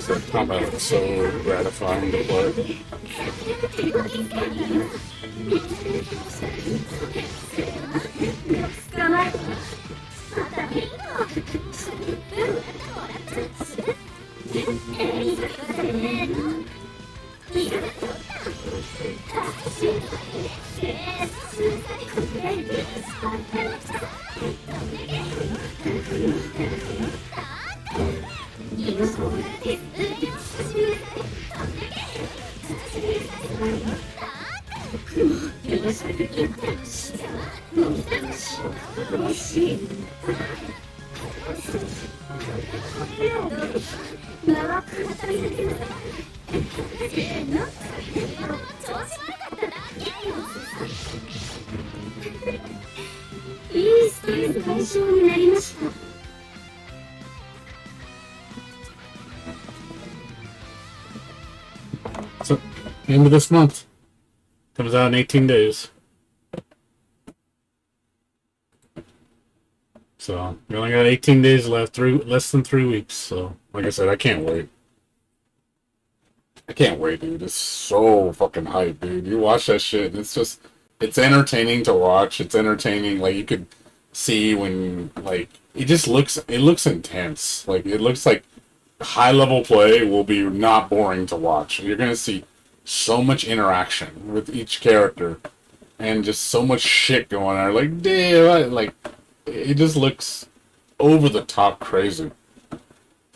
That combat is so gratifying to play. So, end of this month. Comes out in 18 days. So, we only got 18 days left, less than 3 weeks. So, like I said, I can't wait. I can't wait, dude. It's so fucking hype, dude. You watch that shit, and it's entertaining to watch. It's entertaining. Like, you could see when, like, it looks intense. Like, it looks like high-level play will be not boring to watch. You're going to see so much interaction with each character and just so much shit going on. Like, damn, like, it just looks over the top crazy.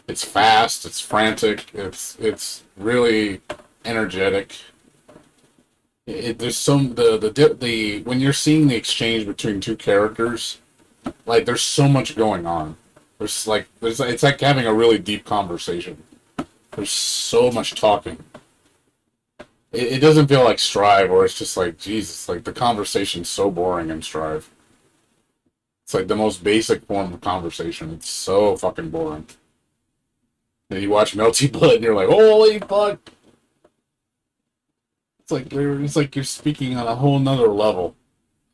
It's fast, it's frantic, it's really energetic. There's some when you're seeing the exchange between two characters, like there's so much going on. It's like having a really deep conversation. There's so much talking. It doesn't feel like Strive, where it's just like, Jesus, like the conversation's so boring in Strive. It's like the most basic form of conversation. It's so fucking boring. And you watch Melty Blood and you're like, holy fuck! It's like you're speaking on a whole nother level.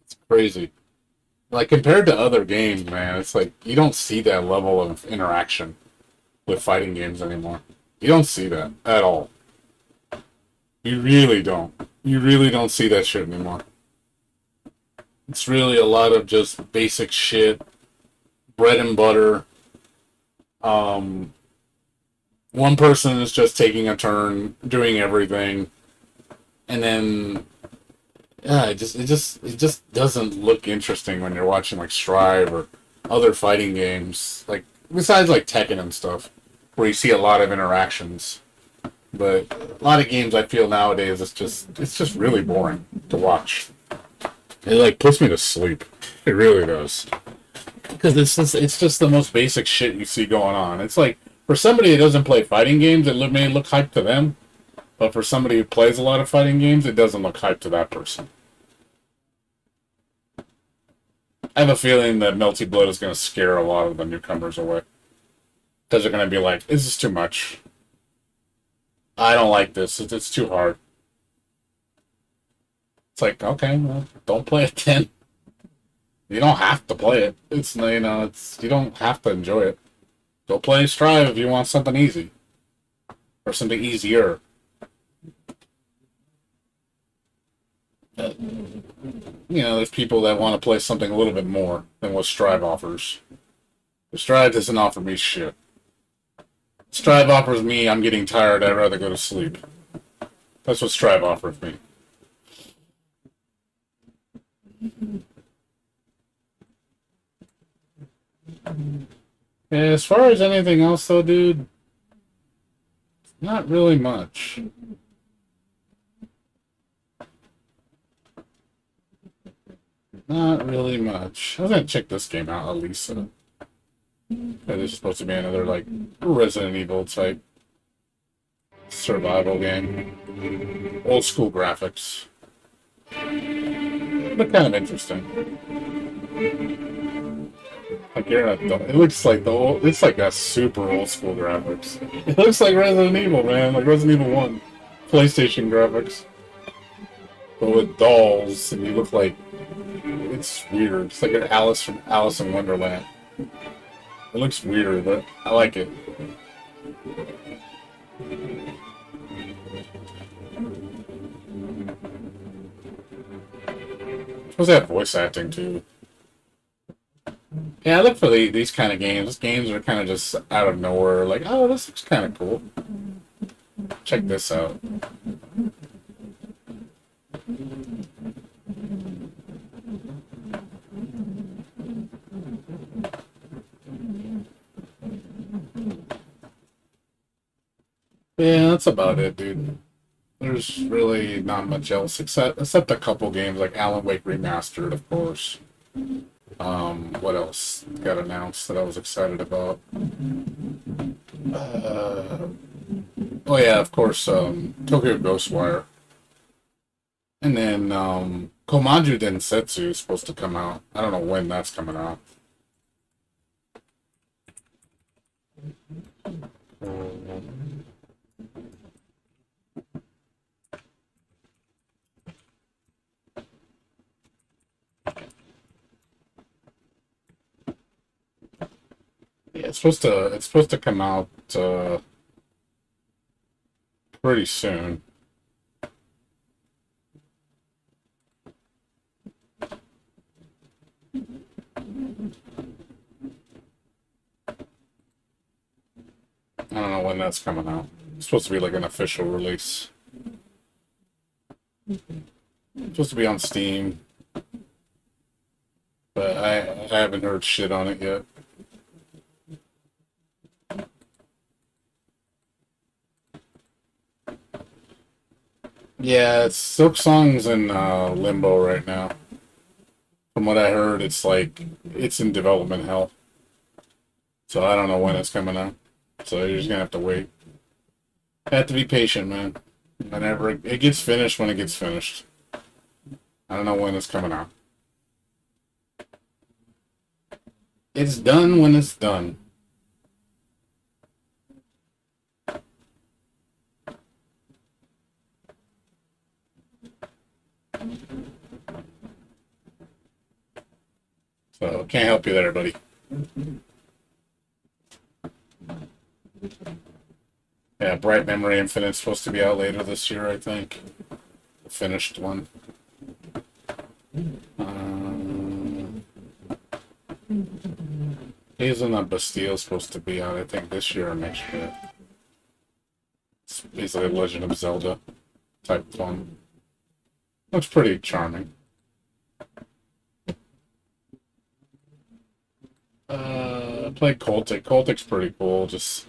It's crazy. Like compared to other games, man, it's like you don't see that level of interaction with fighting games anymore. You don't see that at all. You really don't. You really don't see that shit anymore. It's really a lot of just basic shit, bread and butter. One person is just taking a turn, doing everything, and then yeah, it just doesn't look interesting when you're watching like Strive or other fighting games, like besides like Tekken and stuff. where you see a lot of interactions. But a lot of games I feel nowadays it's just really boring to watch. It like puts me to sleep. It really does. Because it's just the most basic shit you see going on. It's like for somebody who doesn't play fighting games, it may look hype to them. But for somebody who plays a lot of fighting games, it doesn't look hype to that person. I have a feeling that Melty Blood is going to scare a lot of the newcomers away. Because they're going to be like, this is too much. I don't like this. It's too hard. It's like, okay, well, don't play it then. You don't have to play it. It's, you know, you don't have to enjoy it. Go play Strive if you want something easy. Or something easier. You know, there's people that want to play something a little bit more than what Strive offers. But Strive doesn't offer me shit. Strive offers me, I'm getting tired, I'd rather go to sleep. That's what Strive offers me. As far as anything else, though, dude, not really much. Not really much. I was gonna check this game out, Elisa. It's supposed to be another, like, Resident Evil type survival game. Old school graphics. But kind of interesting. Like you're an adult. It looks like it's like a super old school graphics. It looks like Resident Evil, man, like Resident Evil 1. PlayStation graphics. But with dolls, and you look like it's weird. It's like an Alice from Alice in Wonderland. It looks weird, but I like it. Supposed to have voice acting too. Yeah, I look for these kind of games. These games are kind of just out of nowhere. Like, oh, this looks kind of cool. Check this out. Yeah, that's about it, dude. There's really not much else except a couple games like Alan Wake Remastered, of course. What else got announced that I was excited about? Oh yeah, of course, Tokyo Ghostwire. And then Komanju Densetsu is supposed to come out. I don't know when that's coming out. Yeah, it's supposed to come out pretty soon. I don't know when that's coming out. It's supposed to be like an official release. It's supposed to be on Steam. But I haven't heard shit on it yet. Yeah, it's Silk Song's in limbo right now. From what I heard, it's in development hell. So I don't know when it's coming out. So you're just gonna have to wait. Have to be patient, man. Whenever it gets finished, when it gets finished. I don't know when it's coming out. It's done when it's done. So, can't help you there, buddy. Yeah, Bright Memory Infinite's supposed to be out later this year, I think. The finished one. Hazelnut Bastille's supposed to be out, I think, this year or next year. It's basically a Legend of Zelda type one. Looks pretty charming. I played Cultic. Cultic's pretty cool. Just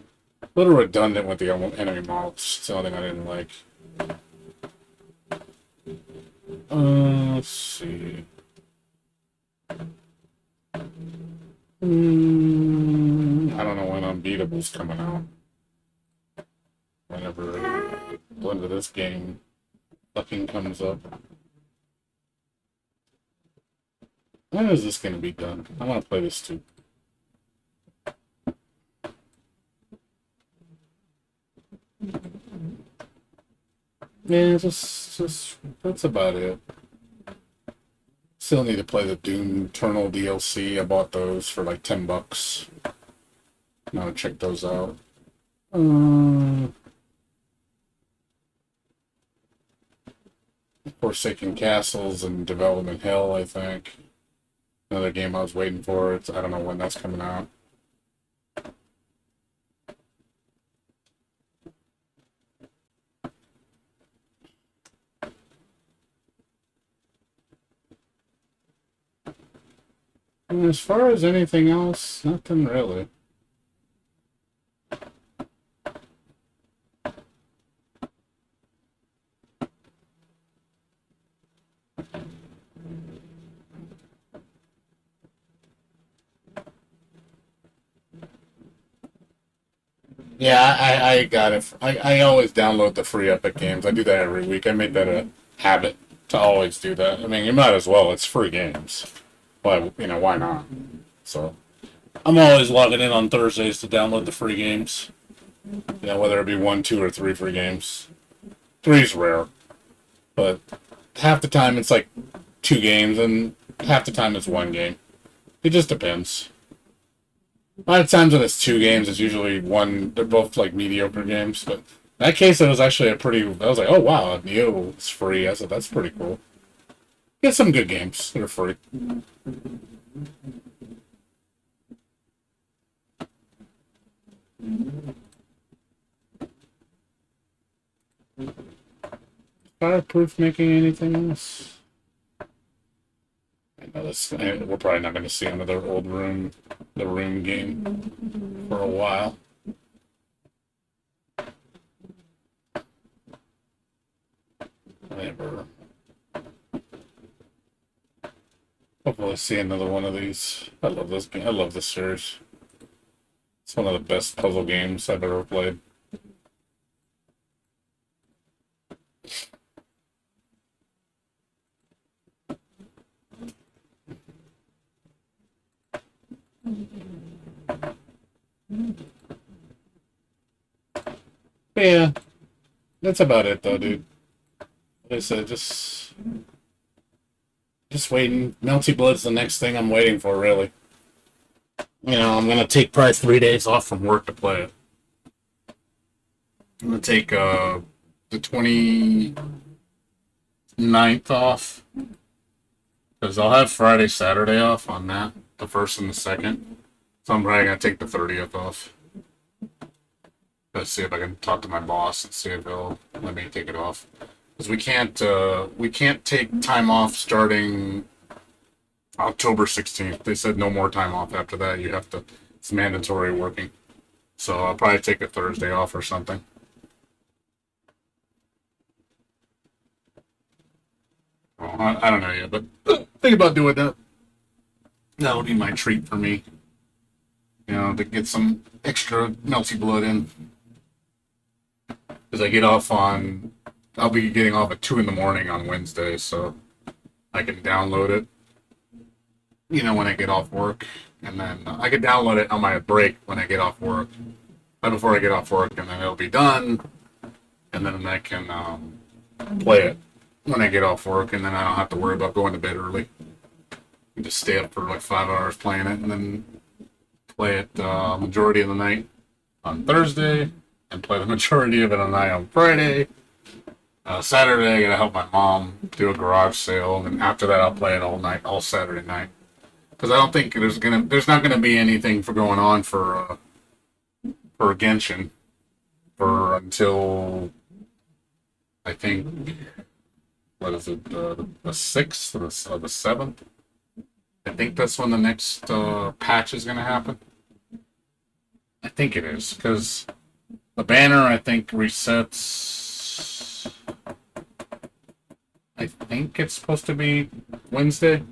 A little redundant with the enemy models. It's the only thing I didn't like. Let's see. I don't know when Unbeatable's coming out. Whenever the end of this game fucking comes up. When is this gonna be done? I want to play this too. Yeah, just that's about it. Still need to play the Doom Eternal DLC. I bought those for like $10. I'm gonna check those out. Forsaken Castles and Development Hell, I think. Another game I was waiting for. I don't know when that's coming out. And as far as anything else, nothing really. Yeah, I got it. I always download the free Epic games. I do that every week. I made that a habit to always do that. I mean, you might as well. It's free games. Why, why not? So, I'm always logging in on Thursdays to download the free games. Whether it be 1, 2, or 3 free games. 3's rare. But half the time it's like 2 games, and half the time it's 1 game. It just depends. A lot of times when it's 2 games, it's usually 1. They're both like mediocre games. But in that case, it was actually I was like, oh wow, Neo is free. I said, that's pretty cool. Get some good games that are free. Fireproof making anything else? I know this. We're probably not going to see another the room game for a while. Whatever. Hopefully see another one of these. I love this game. I love this series. It's one of the best puzzle games I've ever played. But yeah, that's about it though, dude. Like I said, just waiting. Melty Blood's the next thing I'm waiting for, really. I'm gonna take probably 3 days off from work to play it. I'm gonna take the 29th off. Because I'll have Friday, Saturday off on that, the 1st and the 2nd. So I'm probably gonna take the 30th off. Let's see if I can talk to my boss and see if he'll let me take it off. Because we can't take time off starting October 16th. They said no more time off after that. It's mandatory working. So I'll probably take a Thursday off or something. Well, I don't know yet, but think about doing that. That'll be my treat for me. To get some extra Melty Blood in. Because I'll be getting off at 2 in the morning on Wednesday, so I can download it, when I get off work. And then I can download it on my break when I get off work. Right before I get off work, and then it'll be done. And then I can play it when I get off work, and then I don't have to worry about going to bed early. I can just stay up for like 5 hours playing it, and then play it majority of the night on Thursday, and play the majority of it on Friday. Saturday, I gotta help my mom do a garage sale, and after that, I'll play it all night, all Saturday night. Because I don't think there's not gonna be anything going on for Genshin until I think what is it, the 6th or the 7th? I think that's when the next patch is gonna happen. I think it is because The banner, I think, resets. I think it's supposed to be Wednesday.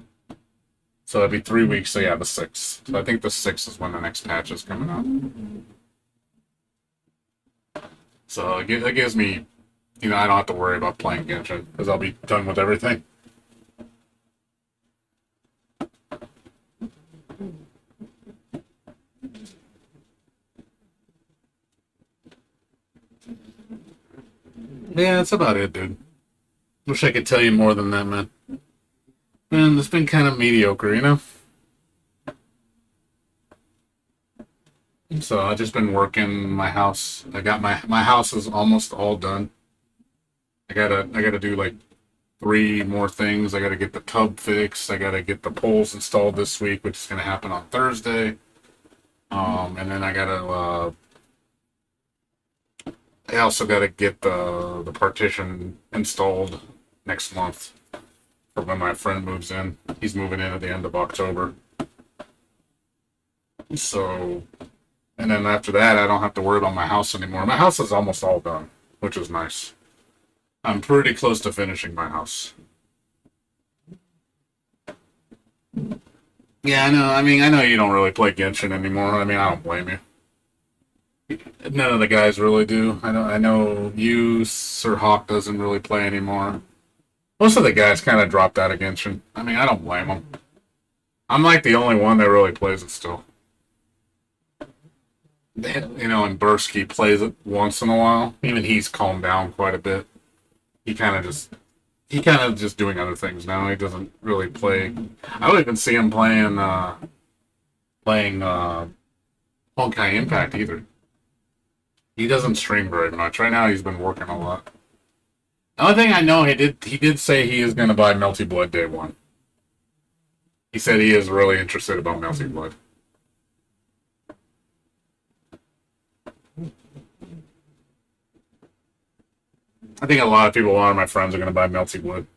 So it'll be 3 weeks, so yeah, the 6th. So I think the 6th is when the next patch is coming out. So it gives me, I don't have to worry about playing Genshin, because I'll be done with everything. Yeah, that's about it, dude. Wish I could tell you more than that, man. Man, it's been kind of mediocre, you know? So I've just been working my house. I got my house is almost all done. I gotta do like 3 more things. I gotta get the tub fixed. I gotta get the poles installed this week, which is gonna happen on Thursday. And then I also gotta get the partition installed next month for when my friend moves in. He's moving in at the end of October. So, and then after that, I don't have to worry about my house anymore. My house is almost all done, which is nice. I'm pretty close to finishing my house. Yeah, I know. I mean, I know you don't really play Genshin anymore. I mean, I don't blame you. None of the guys really do. I know you, Sir Hawk doesn't really play anymore. Most of the guys kind of dropped out of Genshin. I mean, I don't blame them. I'm like the only one that really plays it still. And Bursky plays it once in a while. Even he's calmed down quite a bit. He kind of just doing other things now. He doesn't really play. I don't even see him playing Honkai Impact either. He doesn't stream very much. Right now he's been working a lot. The only thing I know, he did say he is going to buy Melty Blood day 1. He said he is really interested about Melty Blood. I think a lot of of my friends are going to buy Melty Blood.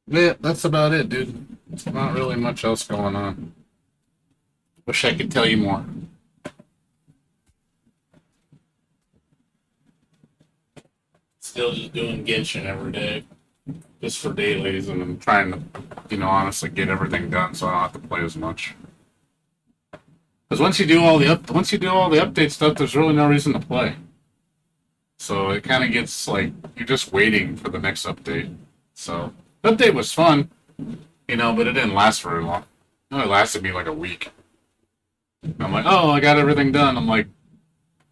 Yeah, that's about it, dude. There's not really much else going on. Wish I could tell you more. Still just doing Genshin every day. Just for dailies, and I'm trying to, honestly get everything done so I don't have to play as much. Because once you do all the update stuff, there's really no reason to play. So it kind of gets like you're just waiting for the next update. So the update was fun, but it didn't last very long. It only lasted me like a week. I'm like, oh, I got everything done. I'm like,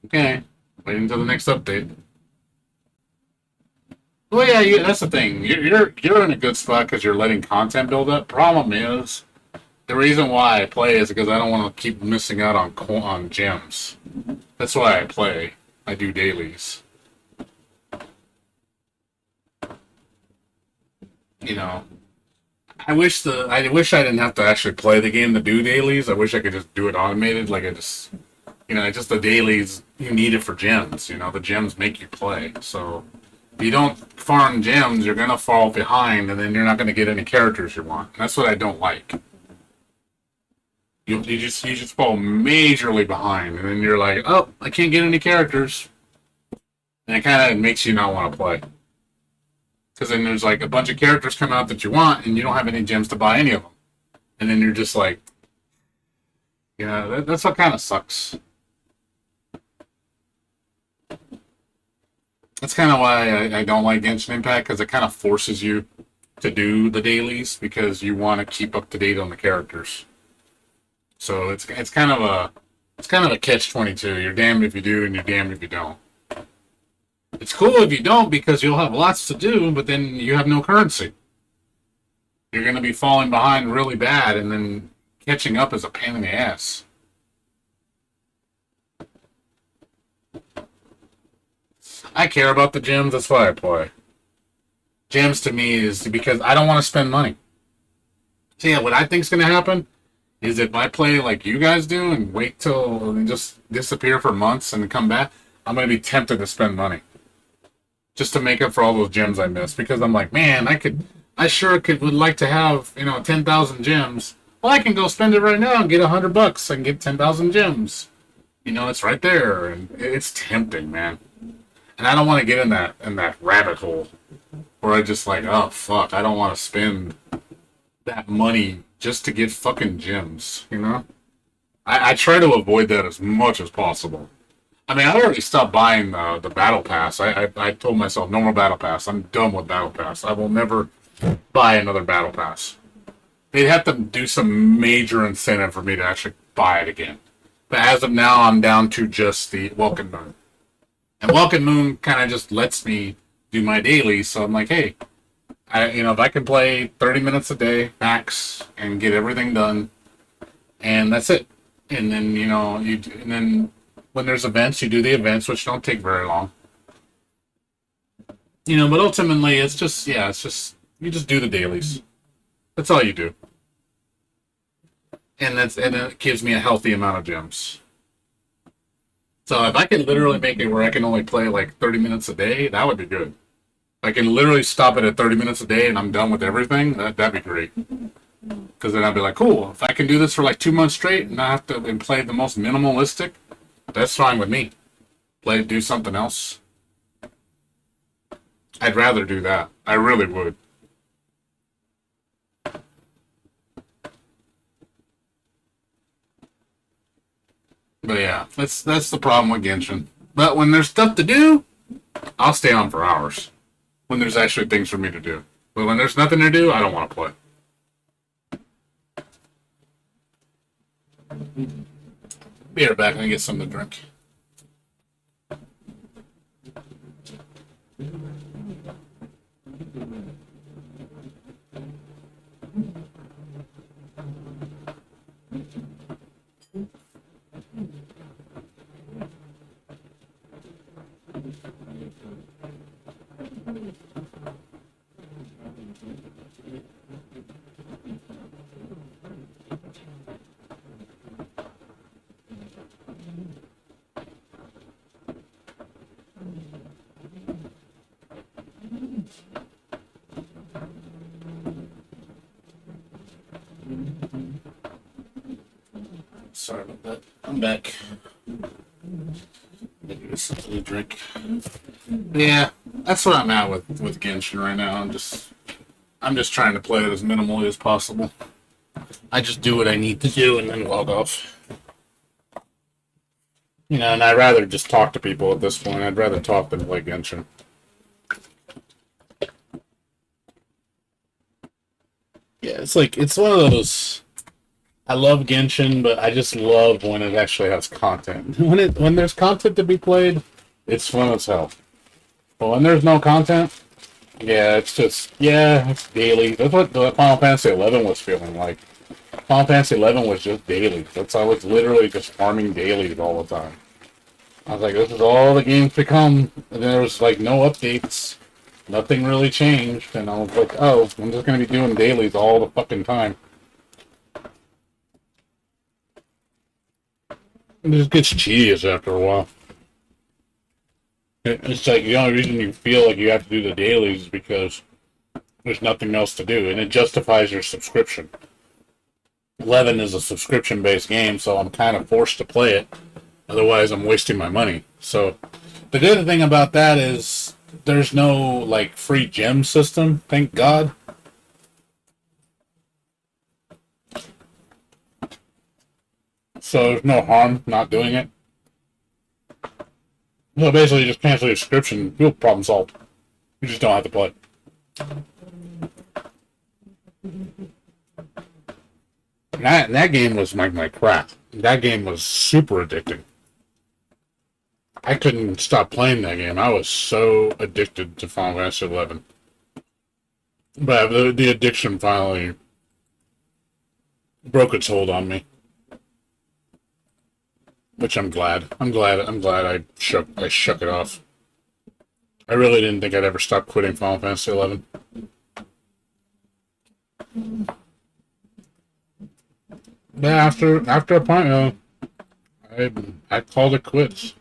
okay, waiting until the next update. Well, yeah, that's the thing. You're in a good spot because you're letting content build up. Problem is, the reason why I play is because I don't want to keep missing out on gems. That's why I play. I do dailies. I wish I didn't have to actually play the game to do dailies. I wish I could just do it automated. Like just the dailies you need it for gems. The gems make you play. So if you don't farm gems, you're gonna fall behind, and then you're not gonna get any characters you want. That's what I don't like. You just fall majorly behind, and then you're like, oh, I can't get any characters, and it kind of makes you not want to play. Because then there's like a bunch of characters come out that you want, and you don't have any gems to buy any of them, and then you're just like, that's what kind of sucks. That's kind of why I don't like Genshin Impact, because it kind of forces you to do the dailies because you want to keep up to date on the characters. So it's kind of a catch-22. You're damned if you do, and you're damned if you don't. It's cool if you don't because you'll have lots to do, but then you have no currency. You're going to be falling behind really bad, and then catching up is a pain in the ass. I care about the gems, that's why I play. gems to me is because I don't want to spend money. So yeah, what I think's gonna happen is if I play like you guys do and wait till and just disappear for months and come back, I'm gonna be tempted to spend money just to make up for all those gems I missed. Because I'm like, man, I sure would like to have 10,000 gems. Well, I can go spend it right now and get $100. I can get 10,000 gems. It's right there, and it's tempting, man. And I don't want to get in that rabbit hole where I just like, oh fuck, I don't want to spend that money just to get fucking gems. I try to avoid that as much as possible. I mean, I already stopped buying the battle pass. I told myself no more battle pass. I'm done with battle pass. I will never buy another battle pass. They'd have to do some major incentive for me to actually buy it again. But as of now, I'm down to just the Welcome Moon. And Welcome Moon kind of just lets me do my dailies. So I'm like, hey, if I can play 30 minutes a day max and get everything done, and that's it. And then and then when there's events, you do the events, which don't take very long. But ultimately, it's just you just do the dailies. That's all you do. And it gives me a healthy amount of gems. So if I can literally make it where I can only play like 30 minutes a day, that would be good. If I can literally stop it at 30 minutes a day and I'm done with everything, that'd be great. Because then I'd be like, cool, if I can do this for like 2 months straight and not have to play the most minimalistic, that's fine with me. Do something else. I'd rather do that. I really would. But yeah, that's the problem with Genshin. But when there's stuff to do, I'll stay on for hours. When there's actually things for me to do. But when there's nothing to do, I don't want to play. Be right back and get something to drink. Sorry about that. I'm back. Maybe get something to drink. Yeah, that's what I'm at with Genshin right now. I'm just trying to play it as minimally as possible. I just do what I need to do and then log off. And I'd rather just talk to people at this point. I'd rather talk than play Genshin. Yeah, it's one of those. I love Genshin, but I just love when it actually has content. When there's content to be played, it's fun as hell. But when there's no content, yeah, it's daily. That's what the Final Fantasy XI was feeling like. Final Fantasy XI was just daily. I was literally just farming dailies all the time. I was like, this is all the game's become. And there was like no updates. Nothing really changed. And I was like, oh, I'm just going to be doing dailies all the fucking time. It just gets tedious after a while. It's like the only reason you feel like you have to do the dailies is because there's nothing else to do, and it justifies your subscription. 11 is a subscription-based game, so I'm kind of forced to play it. Otherwise, I'm wasting my money. So, the good thing about that is there's no, like, free gem system, thank God. So there's no harm not doing it. So basically, you just cancel your subscription. You'll problem solved. You just don't have to play. And that game was my crap. That game was super addicting. I couldn't stop playing that game. I was so addicted to Final Fantasy XI. But the addiction finally broke its hold on me. Which I'm glad. I'm glad I shook it off. I really didn't think I'd ever stop quitting Final Fantasy 11. Yeah, after a point, I called it quits.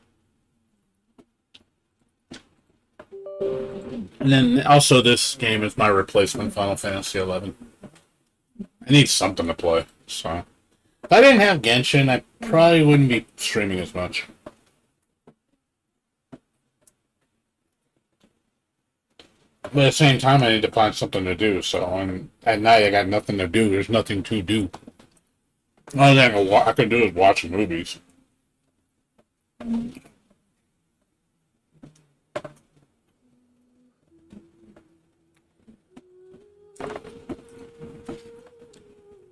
And then also this game is my replacement Final Fantasy 11. I need something to play, so if I didn't have Genshin, I probably wouldn't be streaming as much. But at the same time, I need to find something to do. So at night, I got nothing to do. There's nothing to do. The only thing I could do is watch movies.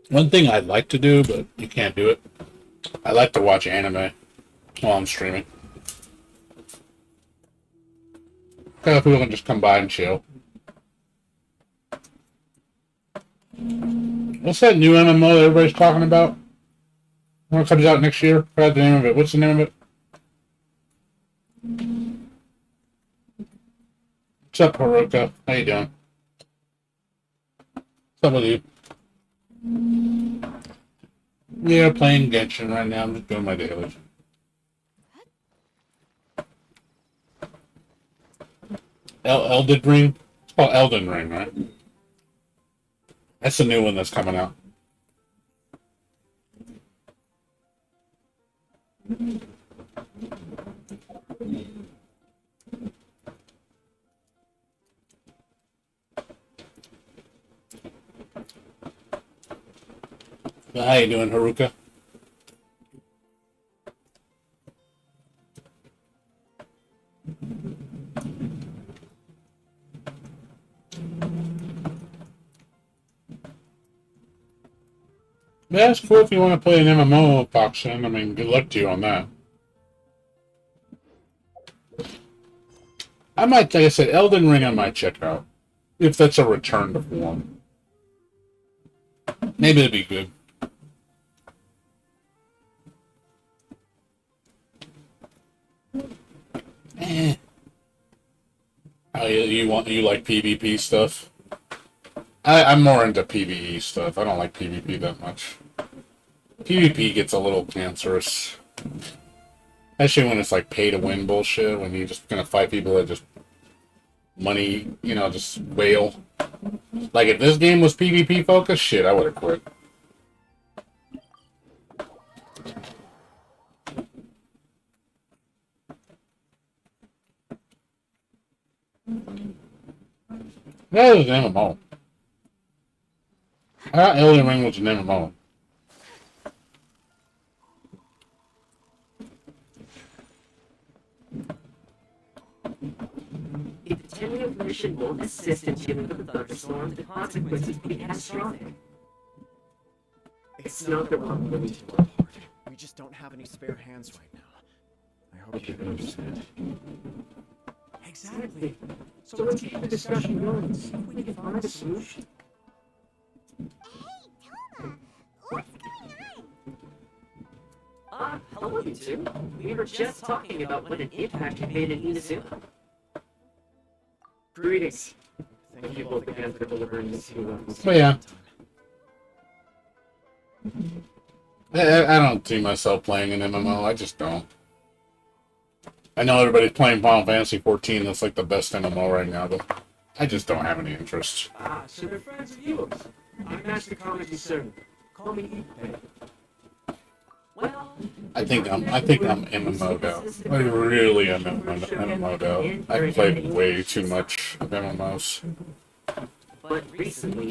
One thing I'd like to do, but you can't do it. I like to watch anime while I'm streaming. People can just come by and chill. What's that new MMO that everybody's talking about? When it comes out next year? I forgot the name of it. What's the name of it? What's up, Haruka? How you doing? What's up with you? Yeah, playing Genshin right now. I'm just doing my dailies. Elden Ring? It's called Elden Ring, right? That's the new one that's coming out. How you doing, Haruka? Yeah, it's cool if you want to play an MMO, Foxen. I mean, good luck to you on that. I might, like I said, Elden Ring I might check out. If that's a return to form. Maybe it'd be good. Oh, you like PvP stuff? I'm more into PvE stuff. I don't like PvP that much. PvP gets a little cancerous. Especially when it's like pay to win bullshit, when you're just gonna fight people that just money, just wail. Like if this game was PvP focused, shit, I would have quit. That was an MMO. I thought Elden Ring was an MMO. If the Tenryou mission won't assist in dealing with the thunderstorm, the consequences will be catastrophic. It's not that we're willing to work hard. We just don't have any spare hands right now. I hope you can understand. Exactly. So let's keep the discussion going and see if we can find a solution. Hello, you two. We were just talking about what an impact you made in Inazuma. Greetings. Thank you both again for delivering this to us. Oh, yeah. I don't see myself playing an MMO. I just don't. I know everybody's playing Final Fantasy 14. That's like the best MMO right now, but I just don't have any interest. So they're friends of yours. I'm Master Comedy Sir. Call me Ipe. Well, I think I'm MMO'd out. I really am MMO'd out. I played way too much of MMOs.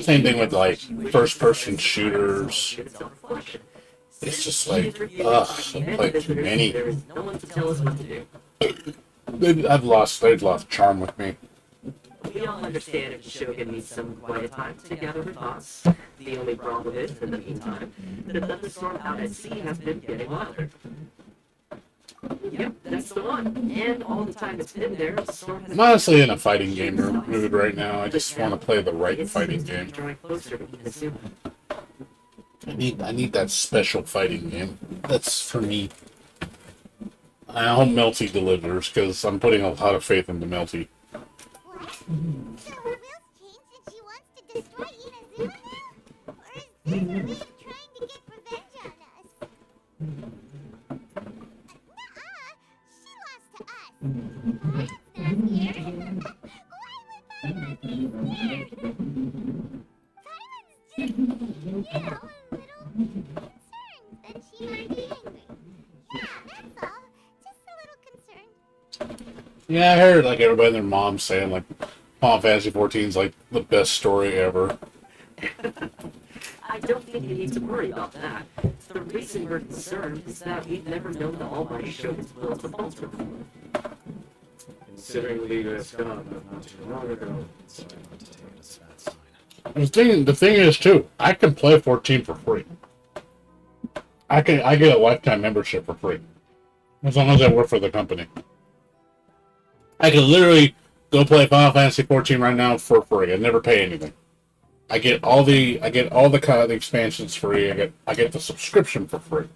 Same thing with like first-person shooters. It's just like, ugh, I played too many. They've lost charm with me. We all understand if Shogun needs some quiet time to gather her thoughts. The only problem is, in the meantime, the thunderstorm out at sea has been getting wilder. Yep, that's the one. And all the time it's been there, the storm has... I'm honestly in a fighting game mood right now. I just want to play the right fighting game. I need that special fighting game. That's for me. I hope Melty delivers, because I'm putting a lot of faith into Melty. So her will's changed and she wants to destroy Inazuma now? Or is this her way of trying to get revenge on us? Nuh-uh! She lost to us. That's not weird. Why would Paimon be scared? Paimon's just, a little concerned that she might be angry. Yeah, that's all. Just a little concerned. Yeah, I heard like everybody and their mom saying like Final Fantasy 14 is like the best story ever. I don't think you need to worry about that. The reason we're concerned is that we've never known the almighty Shogun's will to falter before. Considering League as God not too long ago, so I want to take it as a bad sign. The thing is too, I can play 14 for free. I get a lifetime membership for free. As long as I work for the company. I can literally go play Final Fantasy 14 right now for free. I never pay anything. I get all the the expansions free. I get the subscription for free.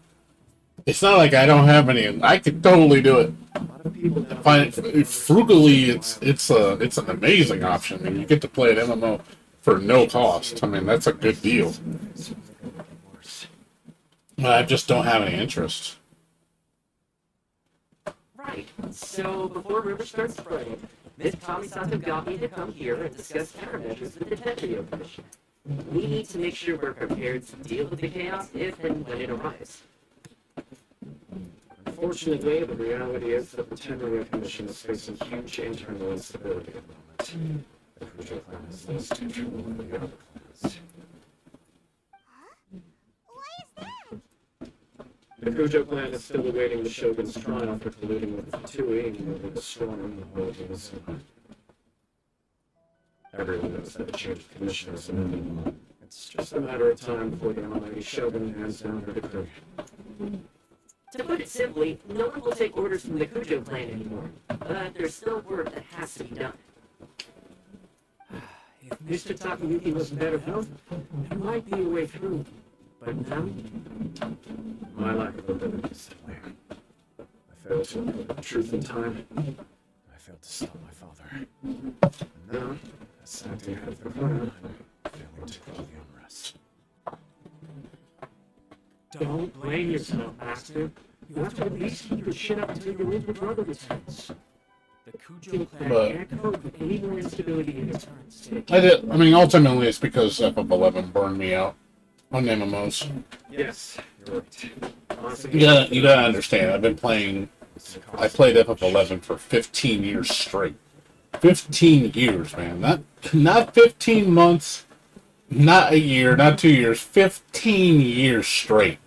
It's not like I don't have any. I could totally do it. Frugally, it's an amazing option, and you get to play an MMO for no cost. I mean, that's a good deal. I just don't have any interest. Right. So before River starts spraying, Miss Kamisato got me to come here and discuss countermeasures with the Tentrio Commission. We need to make sure we're prepared to deal with the chaos if and when it arrives. Unfortunately, the reality is that the Tenrio Commission is facing huge internal instability at the moment. The Kujo clan has lost control over the other clans. The Kujo clan is still awaiting the Shogun's trial for colluding with the Tui and destroying the whole Inazuma. Everyone knows that a change of commission is inevitable. It's just a matter of time before the almighty Shogun hands down her decree. To put it simply, no one will take orders from the Kujo clan anymore, but there's still work that has to be done. If Mr. Takayuki was in better health, there might be a way through. But now, My lack of ability is simply. I failed to know the truth in time. I failed to stop my father. And now, as acting head of the clan, I'm failing to quell the unrest. don't blame yourself, Master. You have to at least keep your chin up until your older brother returns. The Kujo clan can't cope with any more instability in its current state. I mean, ultimately, it's because FF11 burned me out on MMOs. Yes, you're right. Honestly, You gotta understand. I played FF11 for 15 years straight. 15 years, man. Not 15 months, not a year, not 2 years. 15 years straight,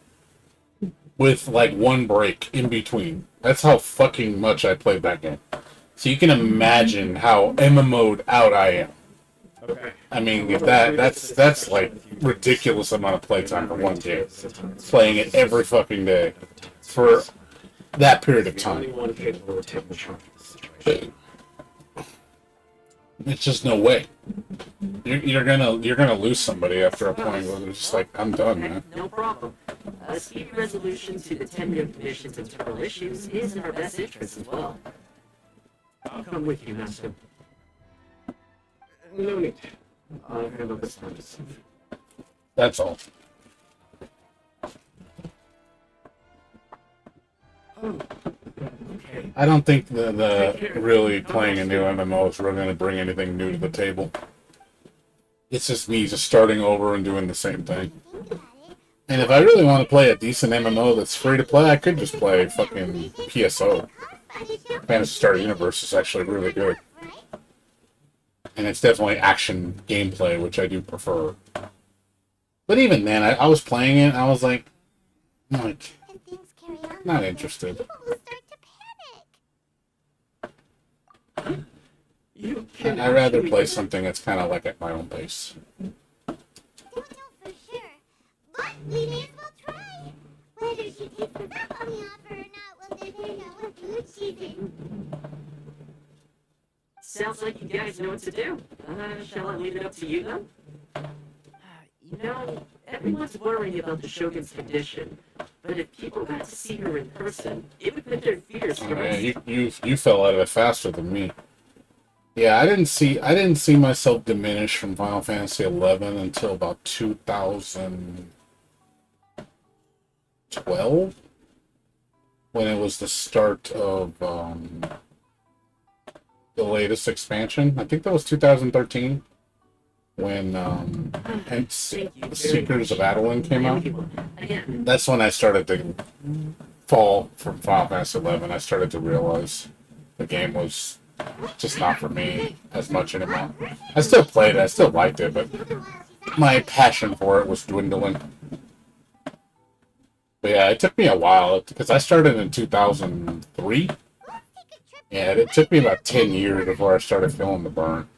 with like one break in between. That's how fucking much I played that game. So you can imagine how MMO'd out I am. okay. I mean, if that's like ridiculous amount of playtime for one game. Playing it every fucking day for that period of The only time. one capable of taking charge of the situation. It's just no way. You're gonna lose somebody after a point where it's just like, I'm done, man. No problem. A speedy resolution to the Tenrio Commission's internal issues is in our best interest as well. I'll come with you, Master. No need. I'll handle this by myself. That's all. Oh, okay. I don't think the really playing a new MMO is really going to bring anything new to the table. It's just me just starting over and doing the same thing. And if I really want to play a decent MMO that's free to play, I could just play fucking PSO. Phantasy Star Universe is actually really good. And it's definitely action gameplay, which I do prefer. But even then, I was playing it, and I was like, not interested. I'd rather play something that's kind of like at my own pace. Don't know for sure, but we may as well try. Whether she takes us up on the offer or not will depend on what mood she's in. Sounds like you guys know what to do. Shall I leave it up to you then? You know, everyone's worrying about the Shogun's condition, but if people got to see her in person, it would put their fears to Oh, rest. yeah, you fell out of it faster than me. Yeah, I didn't see myself diminish from Final Fantasy 11 until about 2012, when it was the start of the latest expansion. I think that was 2013 when Seekers of Adeline came out. That's when I started to fall from Final Fantasy 11. I started to realize the game was just not for me as much anymore. I still played it, I still liked it, but my passion for it was dwindling. But yeah, it took me a while because I started in 2003. Yeah, it took me about 10 years before I started feeling the burn.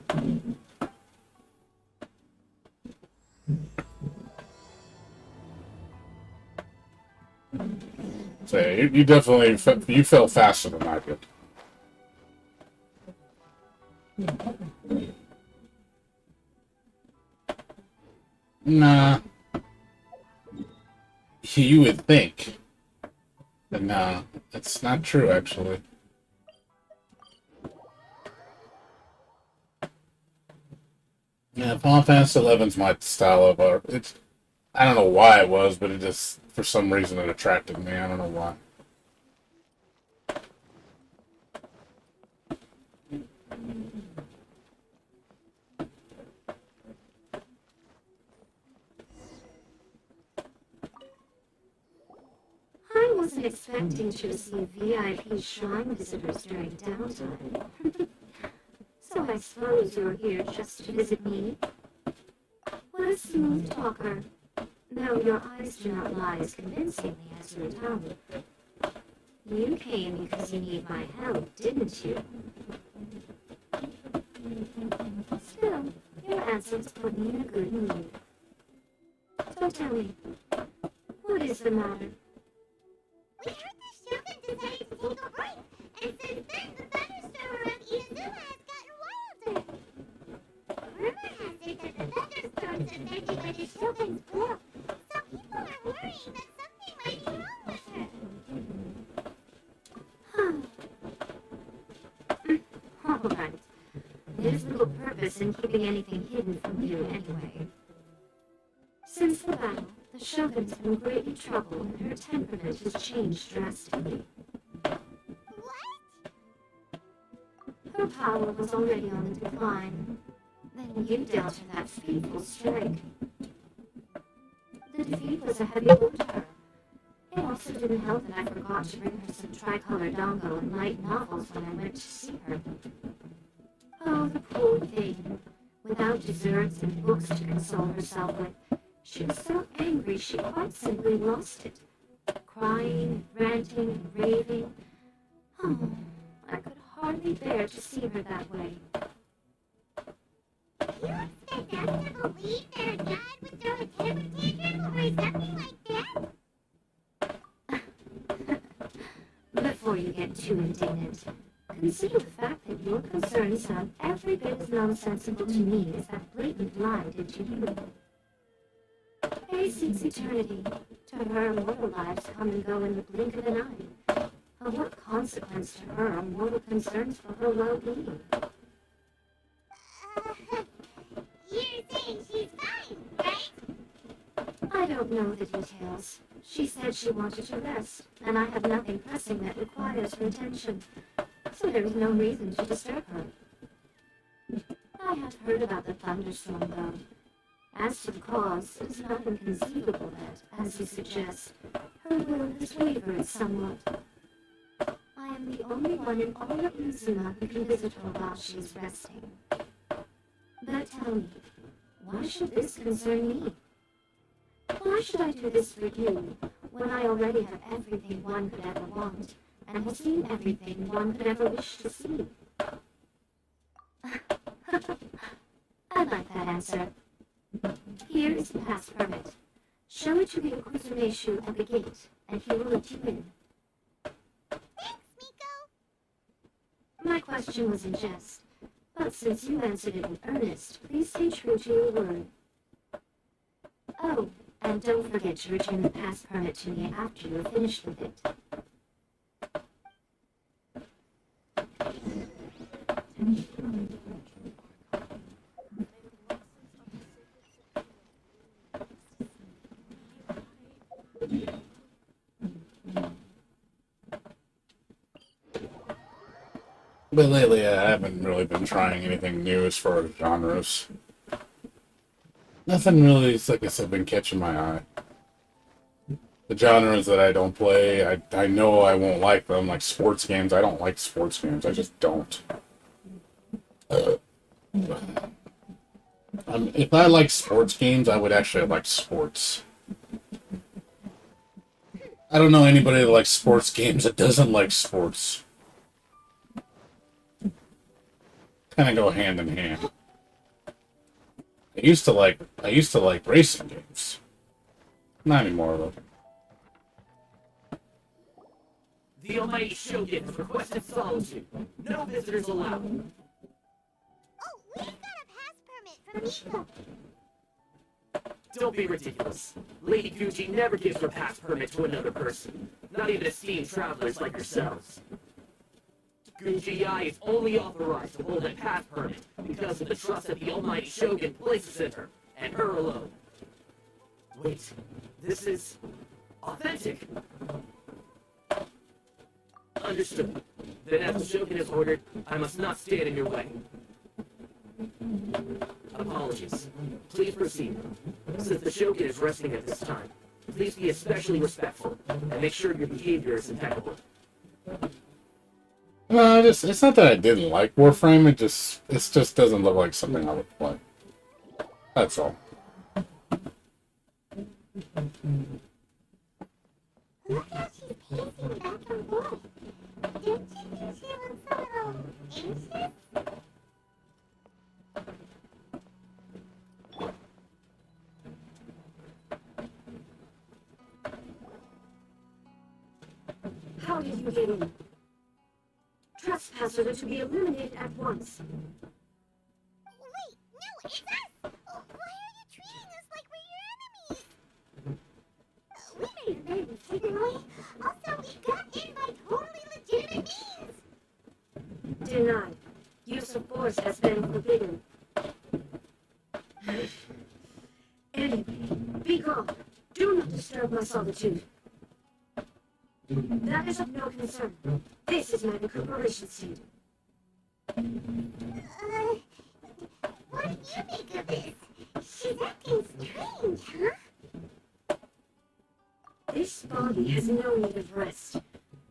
So yeah, you definitely you fell faster than I did. Nah, you would think, but nah, that's not true actually. Yeah, Final Fantasy XI's my style of art. It's I don't know why it was, but it just for some reason it attracted me. I don't know why. I wasn't expecting to receive VIP shrine visitors during downtime. So I suppose you're here just to visit me? What a smooth talker. Though your eyes do not lie as convincingly as your tongue. You came because you need my help, didn't you? Still, your answers put me in a good mood. So tell me, what is the matter? We heard the Shogun decided to take a break, and since then the thunderstorm around Inazuma has gotten wilder. Rumor has it that the thunderstorms are affected by the Shogun's will, so people are worrying that something might be wrong with her. All right. There's little purpose in keeping anything hidden from you anyway. Since the battle, the Shogun's been greatly troubled and her temperament has changed drastically. What? Her power was already on the decline. Then you dealt her that fateful strike. The defeat was a heavy blow to her. It also didn't help that I forgot to bring her some tricolor dongo and light novels when I went to see her. Oh, the poor thing. Without desserts and books to console herself with, she was so angry she quite simply lost it. Crying, ranting, and raving. Oh, I could hardly bear to see her that way. You expect us to believe that a god would throw a temper tantrum over something like that? Before you get too indignant, consider the fact that your concerns sound every bit as nonsensical to me as that blatant lie did to you. Faye seeks eternity. To her, mortal lives come and go in the blink of an eye. Of what consequence to her are mortal concerns for her well-being? You're saying she's fine, right? I don't know the details. She said she wanted to rest, and I have nothing pressing that requires her attention, so there is no reason to disturb her. I have heard about the thunderstorm, though. As to the cause, it is not inconceivable that, as you suggest, her will has wavered somewhat. I am the only one in all of Inazuma who can visit her while she is resting. But tell me, why should this concern me? Why should I do this for you, when I already have everything one could ever want, and have seen everything one could ever wish to see? I like that answer. Here is the pass permit. Show it to the Okuzume at the gate, and he will let you in. Thanks, Miko. My question was in jest, but since you answered it in earnest, please stay true to your word. Oh, and don't forget to return the pass permit to me after you're finished with it. But lately, I haven't really been trying anything new as far as genres. Nothing really, like I said, been catching my eye. The genres that I don't play, I know I won't like them. Like sports games, I don't like sports games. I just don't. If I like sports games, I would actually like sports. I don't know anybody that likes sports games that doesn't like sports. Kind of go hand in hand. I used to like racing games. Not anymore though. The Almighty Shogun has requested solitude. No visitors allowed. Oh, we've got a pass permit from Miko. Don't be ridiculous. Lady Gucci never gives her pass permit to another person. Not even esteemed travelers like yourselves. Gucci is only authorized to hold a pass permit because of the trust that the Almighty Shogun places in her, and her alone. Wait, this is authentic. Understood. Then as the Shogun has ordered, I must not stand in your way. Apologies. Please proceed. Since the Shogun is resting at this time, please be especially respectful, and make sure your behavior is impeccable. No, it's not that I didn't like Warframe, it just doesn't look like something I would play. That's all. Look how she's pacing back and forth. Don't you think she looks a little anxious? How did you get in? Trespassers are to be eliminated at once. Wait, no, it's us! Oh, why are you treating us like we're your enemies? We made a very mistake, Roy. Also, we got in by totally legitimate means. Denied. Use of force has been forbidden. Anyway, be gone. Do not disturb my solitude. That is of no concern. This is my recuperation state. What do you make of this? She's acting strange, huh? This body has no need of rest,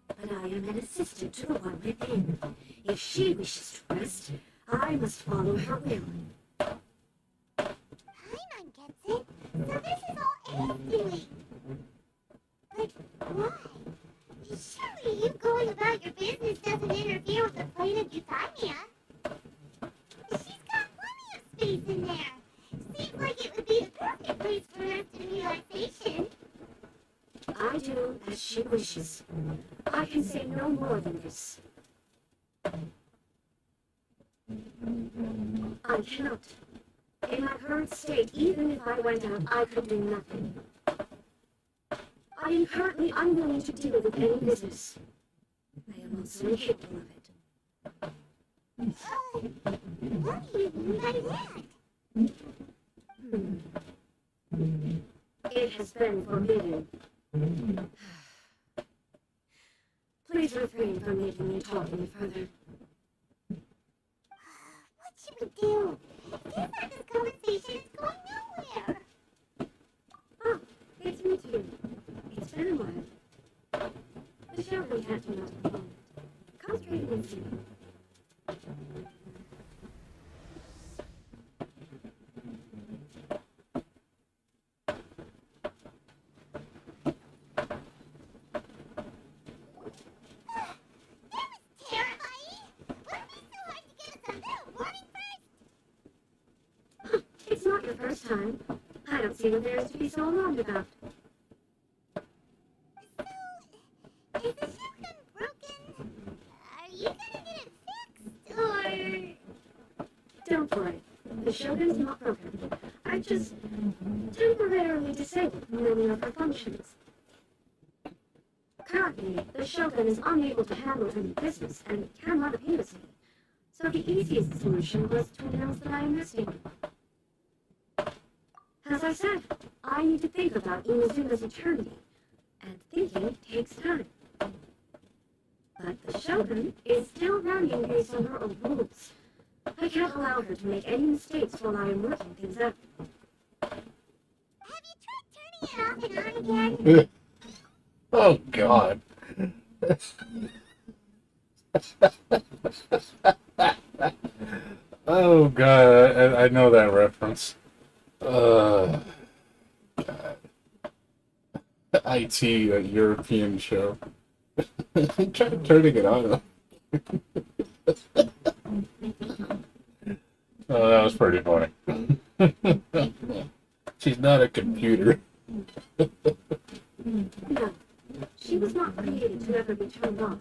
but I am an assistant to the one within. If she wishes to rest, I must follow her will. Paimon gets it. So this is all A's doing. But why? Surely you going about your business doesn't interfere with the plan of Euthymia. She's got plenty of space in there. Seems like it would be the perfect place for rest and relaxation. I do as she wishes. I can say no more than this. I cannot. In my current state, even if I went out, I could do nothing. I am currently unwilling to deal with any business. I am also incapable of it. What do you mean by that? It has been forbidden. Please refrain from making me talk any further. What should we do? Seems like this conversation is going nowhere. Oh, it's me too. It's been a while. The Shogun can't do much at the moment. Come straight in and see me. It's not your first time. I don't see what there is to be so alarmed about. So, is the Shogun broken? Are you gonna get it fixed, or...? Don't worry. The Shogun's not broken. I just temporarily disabled many of her functions. Currently, the Shogun is unable to handle any business and cannot appease me. So the easiest solution was to announce that I am resting. As I said, I need to think about Inazuma's eternity, and thinking takes time. But the Shogun is still running based on her own rules. I can't allow her to make any mistakes while I am working things out. Have you tried turning it off and on again? Oh, God. Oh, God. I know that reference. God. IT, a European show. Try turning it on. Oh, that was pretty funny. She's not a computer. No, she was not created to ever be turned off.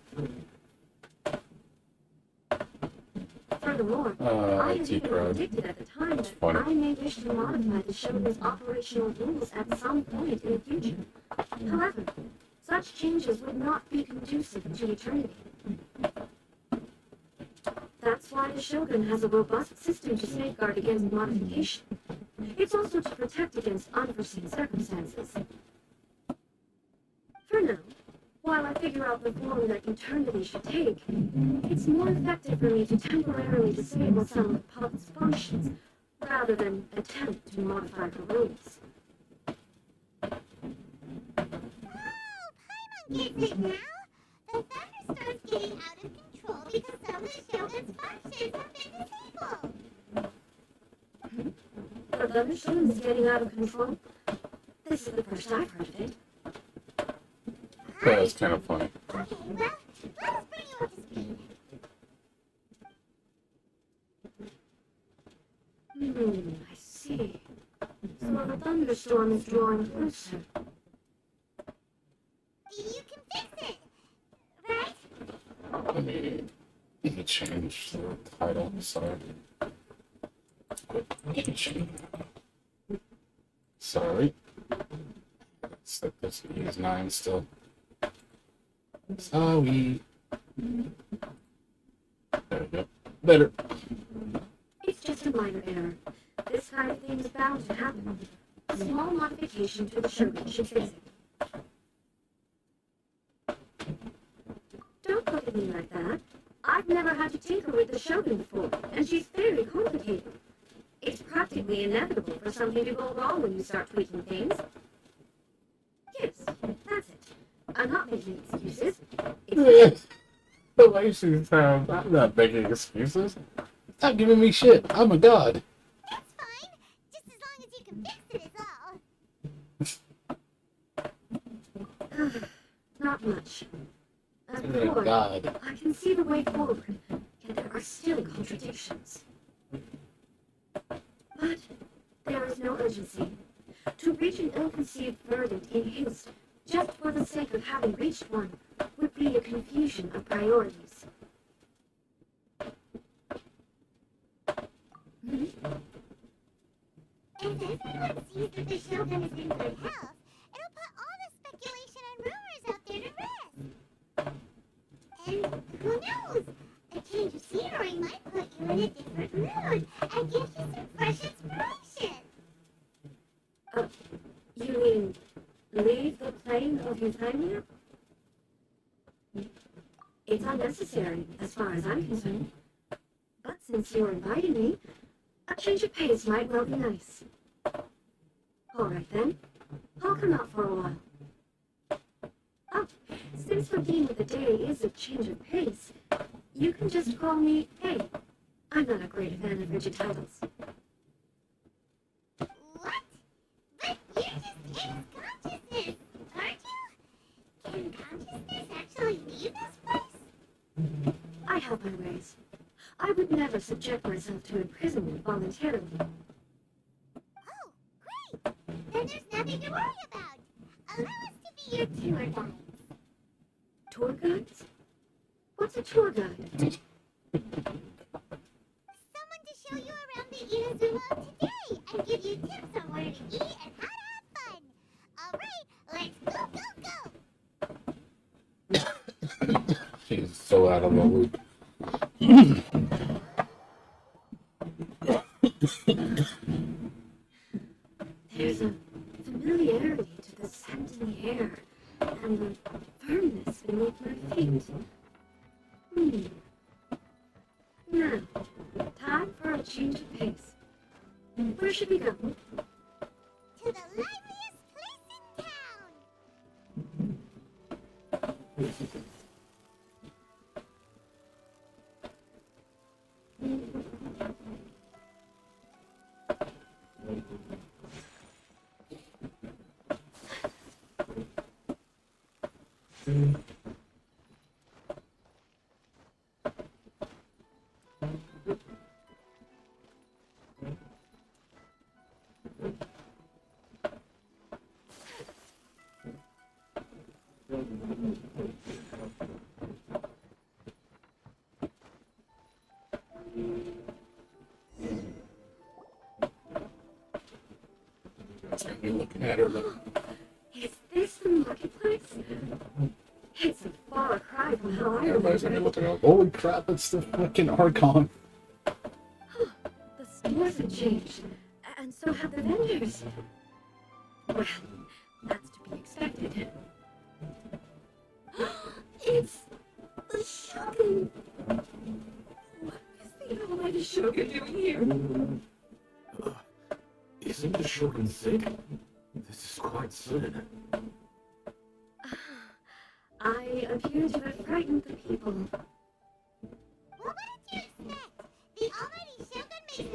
Furthermore, I had IT even crowd. predicted at the time that funny. I may wish to modify the Shogun's operational rules at some point in the future. However, such changes would not be conducive to eternity. That's why the Shogun has a robust system to safeguard against modification. It's also to protect against unforeseen circumstances. For now, while I figure out the form that eternity should take, it's more effective for me to temporarily disable some of Papa's functions, rather than attempt to modify her rules. Paimon gets it now. The thunderstorm's getting out of control because some of the Shogun's functions have been disabled. The thunderstorm is getting out of control? This is the first I've heard of it. That was kind of funny. Okay, well, let's bring you up to speed. I see. So the thunderstorm is drawing closer. You can fix it, right? Let me change the title. Sorry. Genshin. Sorry. Set this to use 9 still. Sorry. There we go. Better. It's just a minor error. This kind of thing is bound to happen. A small modification to the Shogun should fix it. Don't look at me like that. I've never had to tinker with the Shogun before, and she's very complicated. It's practically inevitable for something to go wrong when you start tweaking things. Yes, that's it. I'm not making excuses. It's The way she sounds, I'm not making excuses. Stop giving me shit. I'm a god. That's fine. Just as long as you can fix it is all. not much. You're a god. I can see the way forward, yet there are still contradictions. But there is no urgency. To reach an ill-conceived verdict in haste, just for the sake of having reached one, would be a confusion of priorities. If everyone sees that the Shogun is in good health, it'll put all the speculation and rumors out there to rest. And who knows? A change of scenery might put you in a different mood and give you some fresh inspiration. You mean, leave the plane of Euthymia? It's unnecessary, as far as I'm concerned. But since you're inviting me, a change of pace might well be nice. Alright then, I'll come out for a while. Oh, since the theme of the day is a change of pace, you can just call me Hey. I'm not a great fan of rigid titles. What? But you're just in consciousness, aren't you? Can consciousness actually leave this place? I have my ways. I would never subject myself to imprisonment voluntarily. Oh, great! Then there's nothing to worry about. Allow us to be your tour guides. Tour guides? What's a tour guide? Someone to show you around the Inazuma of today and give you tips on where to eat and how to have fun. Alright, let's go, go, go! She's so out of the loop. There's a familiarity to the scent in the air and the firmness beneath my feet. Now, time for a change of pace. Where should we go? To the liveliest place in town! You're looking at her like, Is this the marketplace? It's a far cry from how I everybody's gonna be remember it. looking at, holy crap, it's the fucking Archon. The stores have changed, and so have the vendors. Well, that's to be expected. It's the Shogun! What is the almighty Shogun doing here? Isn't the Shogun sick? This is quite sudden. I appear to have frightened the people. Well, what did you expect? The almighty Shogun makes an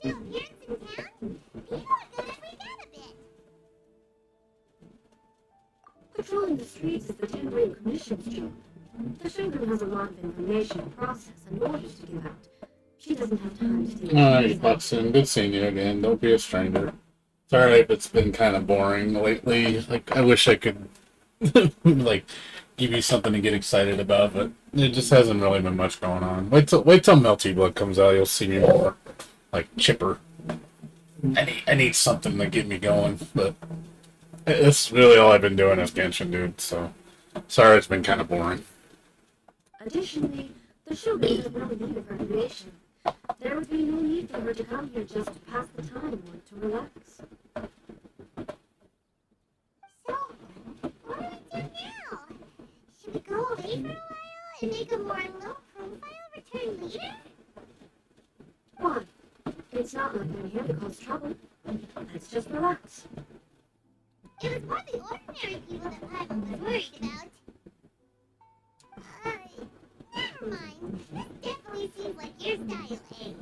impromptu appearance in town? People are gonna freak out a bit. Patrolling the streets is the temporary commission's job. The Shogun has a lot of information to process and orders to give out. She doesn't have time to deal with Alright, Buxton, good seeing you again. Don't be a stranger. Sorry if it's been kind of boring lately. Like, I wish I could, like, give you something to get excited about, but it just hasn't really been much going on. Wait till Melty Blood comes out, you'll see me more, like, chipper. I need something to get me going, but it's really all I've been doing is Genshin, dude, so sorry it's been kind of boring. Additionally, the Shogun has no need of recreation. There would be no need for her to come here just to pass the time or to relax. So, what do we do now? Should we go away for a while and make a more low-profile return later? Why? It's not like I'm here to cause trouble. Let's just relax. It was more the ordinary people that Paimon was worried about. Never mind. This definitely seems like your style, eh?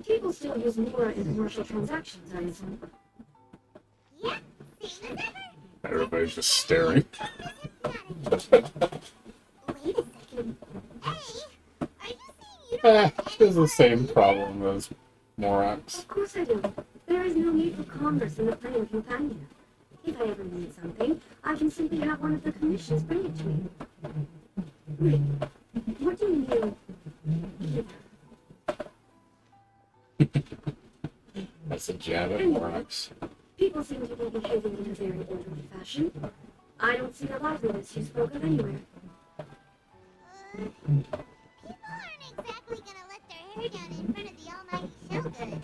People still use Mora in commercial transactions, I assume. Yeah, same as ever. Everybody's just staring. Wait a second. Hey, are you saying you don't have She has the same problem as Morax. Of course I do. There is no need for commerce in the plane of Campania. If I ever need something, I can simply have one of the commissions bring it to me. Wait, what do you mean? That's a jab at Morax. People seem to be behaving in a very orderly fashion. I don't see the liveliness you spoke of anywhere. People aren't exactly gonna let their hair down in front of the almighty Shogun.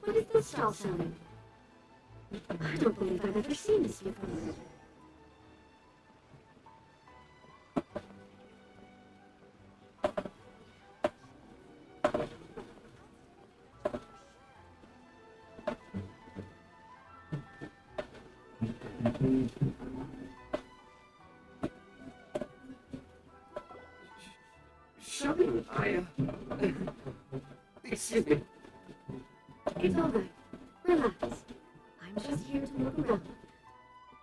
What is this style sounding? I don't believe I've ever seen this before. Shogun, excuse me. It's all right. Relax. I'm just here to look around.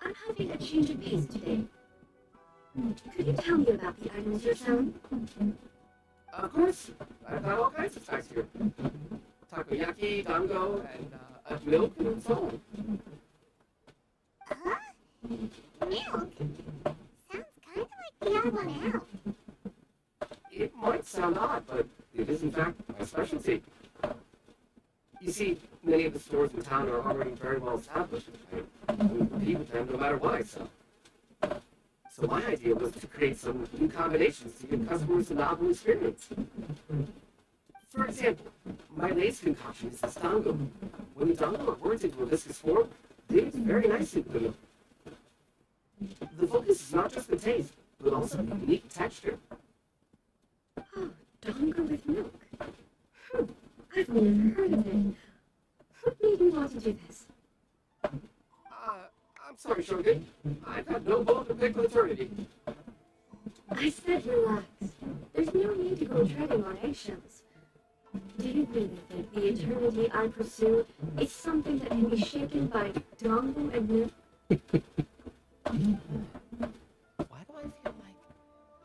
I'm having a change of pace today. Could you tell me about the items you're selling? Of course, I've got all kinds of snacks here. Takoyaki, dango, and milk and so on. Huh? Milk? Sounds kind of like the odd one out. It might sound odd, but it is in fact my specialty. You see, many of the stores in town are already very well established. I compete with them no matter what I sell. So my idea was to create some new combinations to give customers a novel experience. For example, my latest concoction is this dango. When the dango are worked into a viscous form, they mix very nicely with the milk. The focus is not just the taste, but also the unique texture. Oh, dango with milk. I've never heard of it. What made you want to do this? I'm sorry, Shogun. I've had no bone to pick with eternity. I said relax. There's no need to go treading on eggshells. Do you really think the eternity I pursue is something that can be shaken by dango and milk? Why do I feel like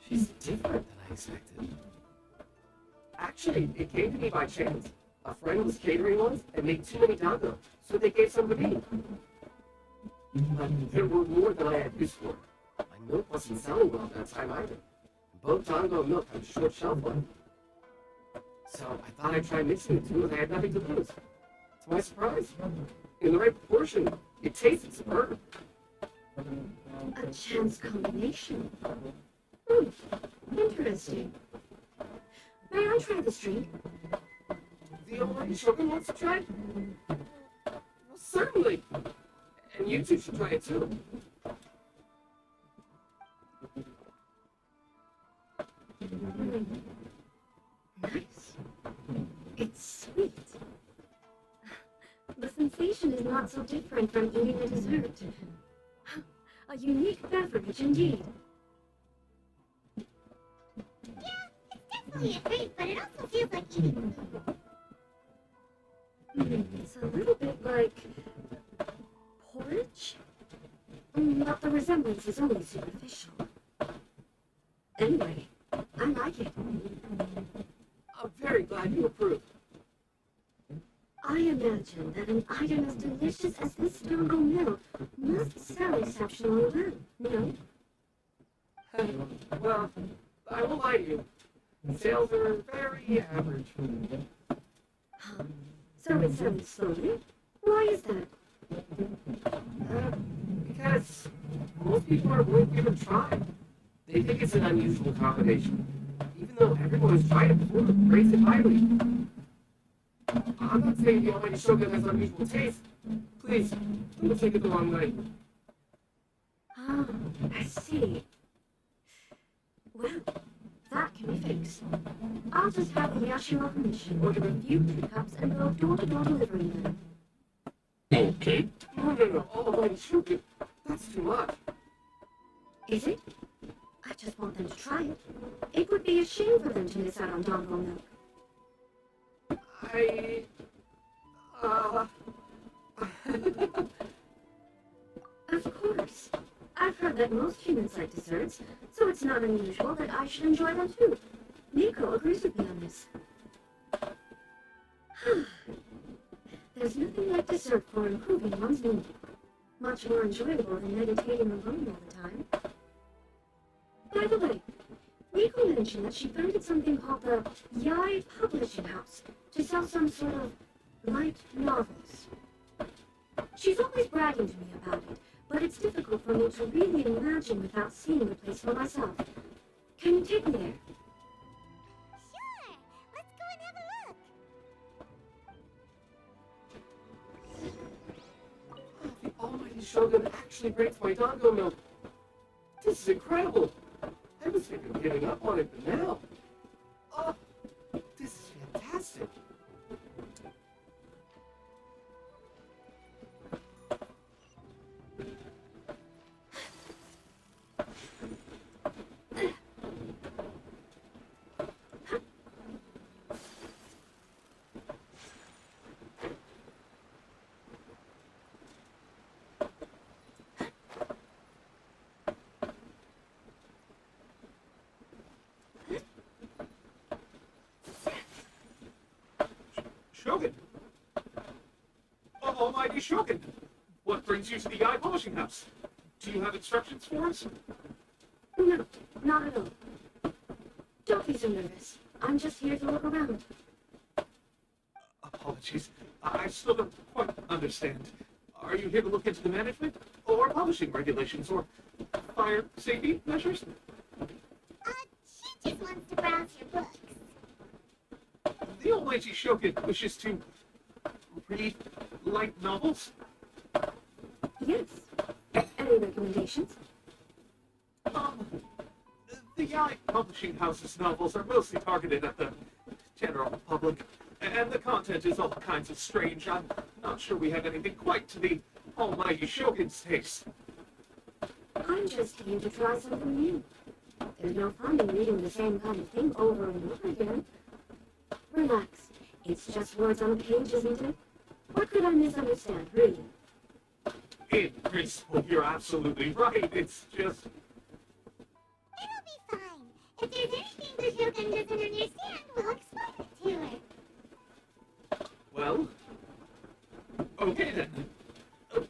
she's different than I expected? Actually, it came to me by chance. A friend was catering once and made too many dango, so they gave some to me. But there were more than I had use for. My milk wasn't selling well at that time either. Both dango and milk have a short shelf life. So I thought I'd try mixing the two and I had nothing to lose. To my surprise, in the right proportion, it tasted superb. A chance combination. Interesting. May I try this drink? The almighty Shogun wants to try? Well, certainly. And you two should try it too. Nice. It's sweet. The sensation is not so different from eating a dessert. A unique beverage indeed. Definitely a treat, but it also feels like eating food. It's a little bit like porridge, but the resemblance is only superficial. Anyway, I like it. I'm very glad you approve. I imagine that an item as delicious as this dango milk must sell exceptionally well, no? Well, I won't lie to you. Sales are very average. So it sells slowly? Why is that? Because most people are willing to give it a try. They think it's an unusual combination. Even though everyone has tried it before, rates it highly. I'm not saying the almighty Shogun has unusual taste. Please, don't take it the wrong way. Ah, I see. Well, that can be fixed. I'll just have the Yashiro Commission order a few teacups and go door-to-door delivering them. Okay. No, almighty Shogun. That's too much. Is it? I just want them to try it. It would be a shame for them to miss out on dango milk. Of course. I've heard that most humans like desserts, so it's not unusual that I should enjoy them too. Nico agrees with me on this. There's nothing like dessert for improving one's mood. Much more enjoyable than meditating alone all the time. By the way, Nico mentioned that she founded something called the Yai Publishing House to sell some sort of light novels. She's always bragging to me about it, but it's difficult for me to really imagine without seeing the place for myself. Can you take me there? Sure! Let's go and have a look! The almighty Shogun actually breaks my dango milk. This is incredible. I was thinking of giving up on it, but now... Oh, this is fantastic. Shogun! Oh, almighty Shogun! What brings you to the Eye Polishing House? Do you have instructions for us? No, not at all. Don't be so nervous. I'm just here to look around. Apologies. I still don't quite understand. Are you here to look into the management, or publishing regulations, or fire safety measures? She just wants to browse your books. The old lady Shogun wishes to read light novels? Yes. Any recommendations? The Yaoi Publishing House's novels are mostly targeted at the general public, and the content is all kinds of strange. I'm not sure we have anything quite to the almighty Shogun's taste. I'm just here to try something new. There's no fun in reading the same kind of thing over and over again. Relax. It's just words on a page, isn't it? What could I misunderstand, really? In principle, you're absolutely right. It's just... It'll be fine. If there's anything the Shogun doesn't understand, we'll explain it to her. Well... Okay then.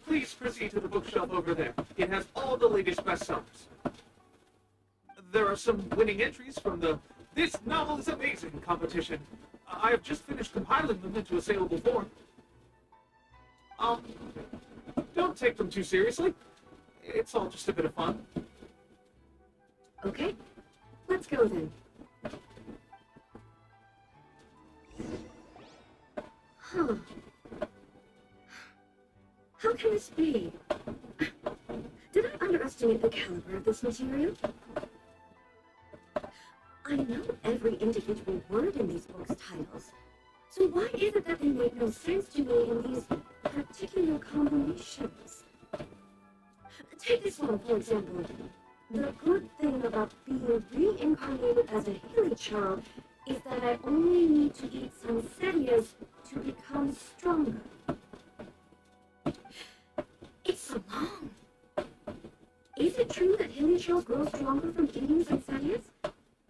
Please proceed to the bookshelf over there. It has all the latest bestsellers. There are some winning entries from the This Novel is Amazing competition. I have just finished compiling them into a saleable form. Don't take them too seriously. It's all just a bit of fun. Okay, let's go then. Huh. How can this be? Did I underestimate the caliber of this material? I know every individual word in these books' titles, so why is it that they make no sense to me in these particular combinations? Take this one, for example. The good thing about being reincarnated as a hilichurl is that I only need to eat some setias to become stronger. It's so long. Is it true that hilichurls grow stronger from eating some setias?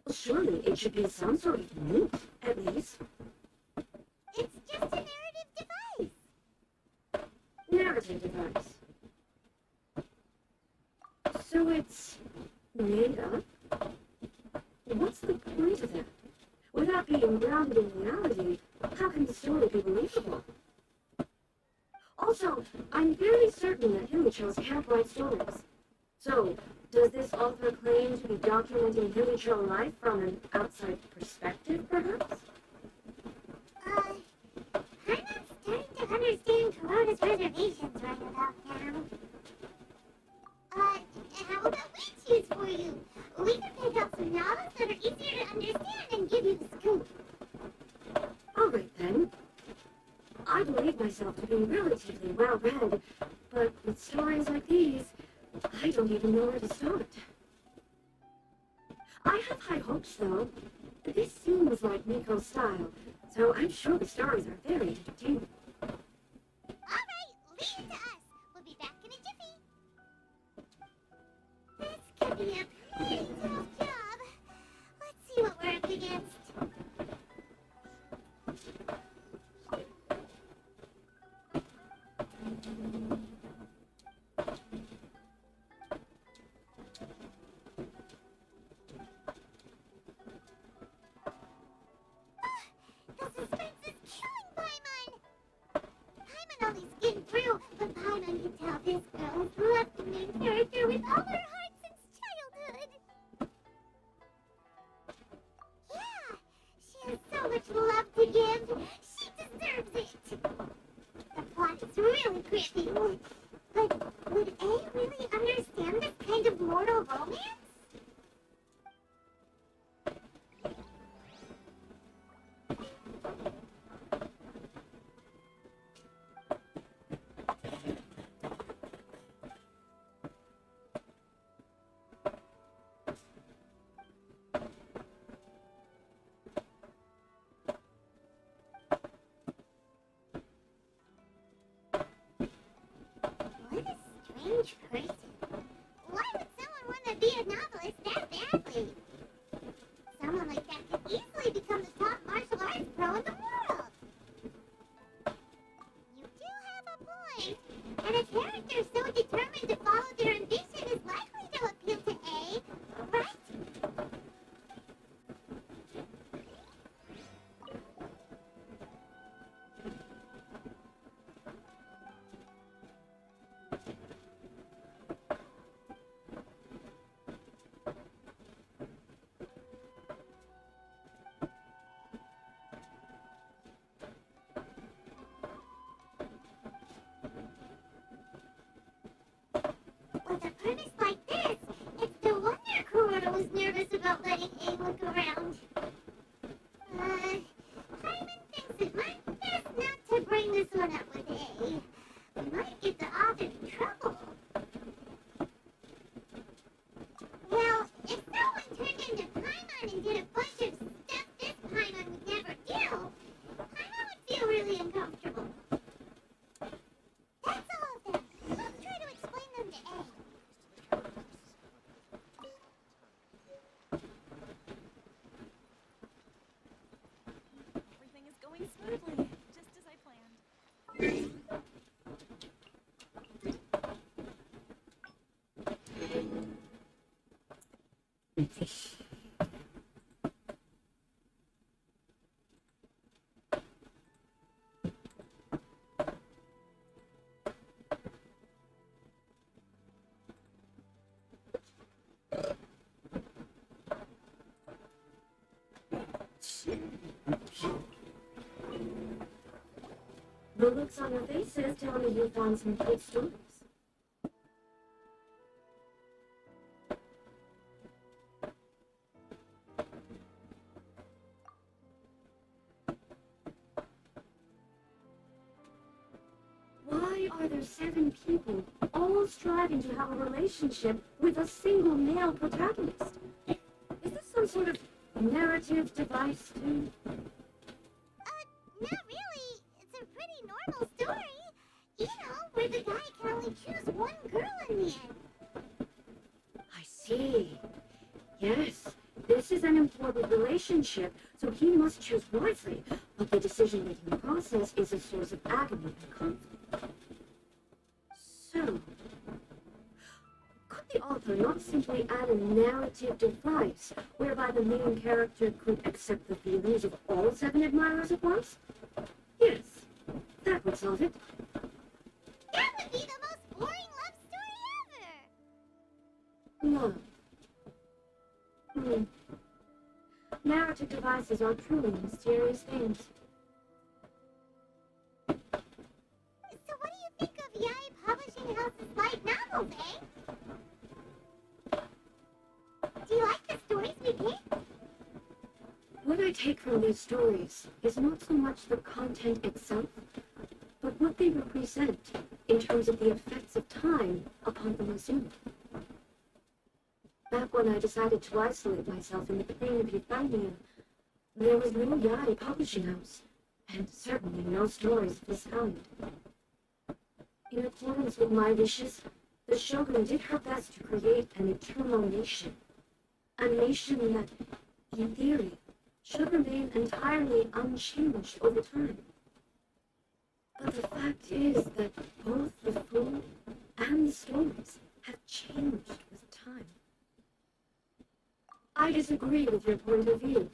Well, surely it should be some sort of meat, at least. It's just a narrative device. Narrative device. So it's made up? What's the point of that? Without being grounded in reality, how can the story be believable? Also, I'm very certain that hilichurls can't write stories. So, does this author claim to be documenting hilichurl life from an outside perspective, perhaps? I'm not starting to understand Corona's reservations right about now. How about we choose for you? We can pick out some novels that are easier to understand and give you the scoop. All right, then. I believe myself to be relatively well-read, but with stories like these, I don't even know where to start. I have high hopes, though. This seems like Miko's style, so I'm sure the stories are very entertaining. Alright, leave it to us. We'll be back in a jiffy. This could be a pretty tough job. Let's see what we're up against. The suspense is killing Paimon! Paimon only skimmed through, but Paimon can tell this girl has loved the main character with all her heart since childhood. Yeah, she has so much love to give. She deserves it. The plot is really gripping. But would A really understand this kind of mortal romance? What a strange person. Why would someone want to be a novelist that badly? Someone like that could easily become the top martial arts pro in the world. You do have a point. And a character so determined to follow their ambition is likely to appeal to A, right? With a premise like this, it's no wonder Kuroda was nervous about letting A look around. Hyman thinks it might be best not to bring this one up with A. We might get the author in trouble. Well, if someone turned into Paimon and did a bunch of stuff this Paimon would never do, Paimon would feel really uncomfortable. That's all of them. Let's try to explain them to A. Everything is going smoothly, just as I planned. The looks on your faces tell me you found some good stories. Why are there 7 people all striving to have a relationship with a single male protagonist? Is this some sort of narrative device too? Not really. It's a pretty normal story. You know, where the guy can only choose one girl in the end. I see. Yes, this is an important relationship, so he must choose wisely, but the decision-making process is a source of agony and conflict. So, could the author not simply add a narrative device whereby the main character could accept the feelings of all 7 admirers at once? Yes, that would solve it. That would be the most boring love story ever. Love. Narrative devices are truly mysterious things. So what do you think of Yai Publishing House's light novels, eh? Do you like the stories we picked? What I take from these stories is not so much the content itself, but what they represent in terms of the effects of time upon the Monstrum. Back when I decided to isolate myself in the plane of Euphania, there was no Yai Publishing House, and certainly no stories of this kind. In accordance with my wishes, the Shogun did her best to create an eternal nation. A nation that, in theory, should remain entirely unchanged over time. But the fact is that both the food and the stories have changed with time. I disagree with your point of view.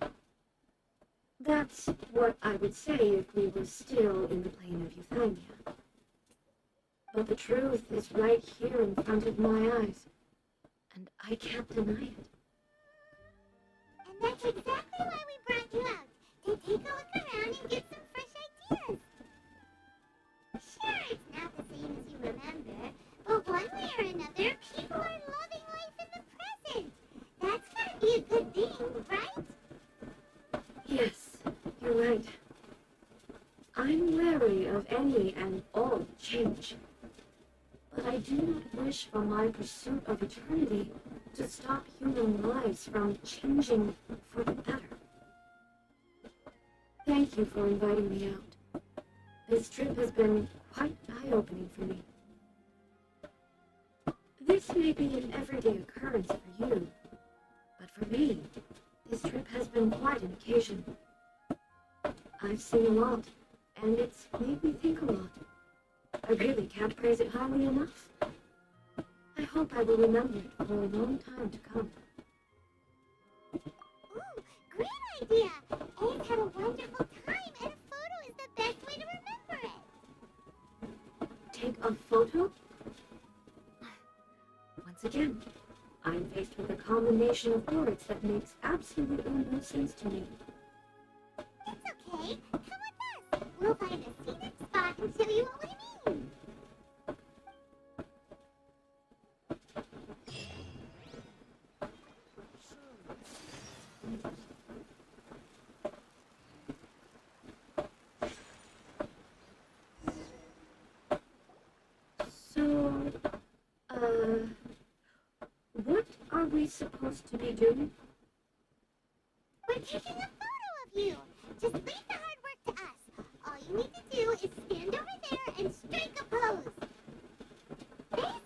That's what I would say if we were still in the plane of Euphania. But the truth is right here in front of my eyes, and I can't deny it. And that's exactly why we brought you out, to take a look around and get some fresh ideas. Sure, it's not the same as you remember, but one way or another, people are loving life in the present. That's gotta be a good thing, right? Yes, you're right. I'm wary of any and all change. But I do not wish for my pursuit of eternity to stop human lives from changing for the better. Thank you for inviting me out. This trip has been quite eye-opening for me. This may be an everyday occurrence for you, but for me, this trip has been quite an occasion. I've seen a lot, and it's made me think a lot. I really can't praise it highly enough. I hope I will remember it for a long time to come. Ooh, great idea! A's had a wonderful time, and a photo is the best way to remember it. Take a photo? Once again, I'm faced with a combination of words that makes absolutely no sense to me. It's okay. Come with us. We'll find a scenic spot and show you what we mean. are we supposed to be doing? We're taking a photo of you. Just leave the hard work to us. All you need to do is stand over there and strike a pose.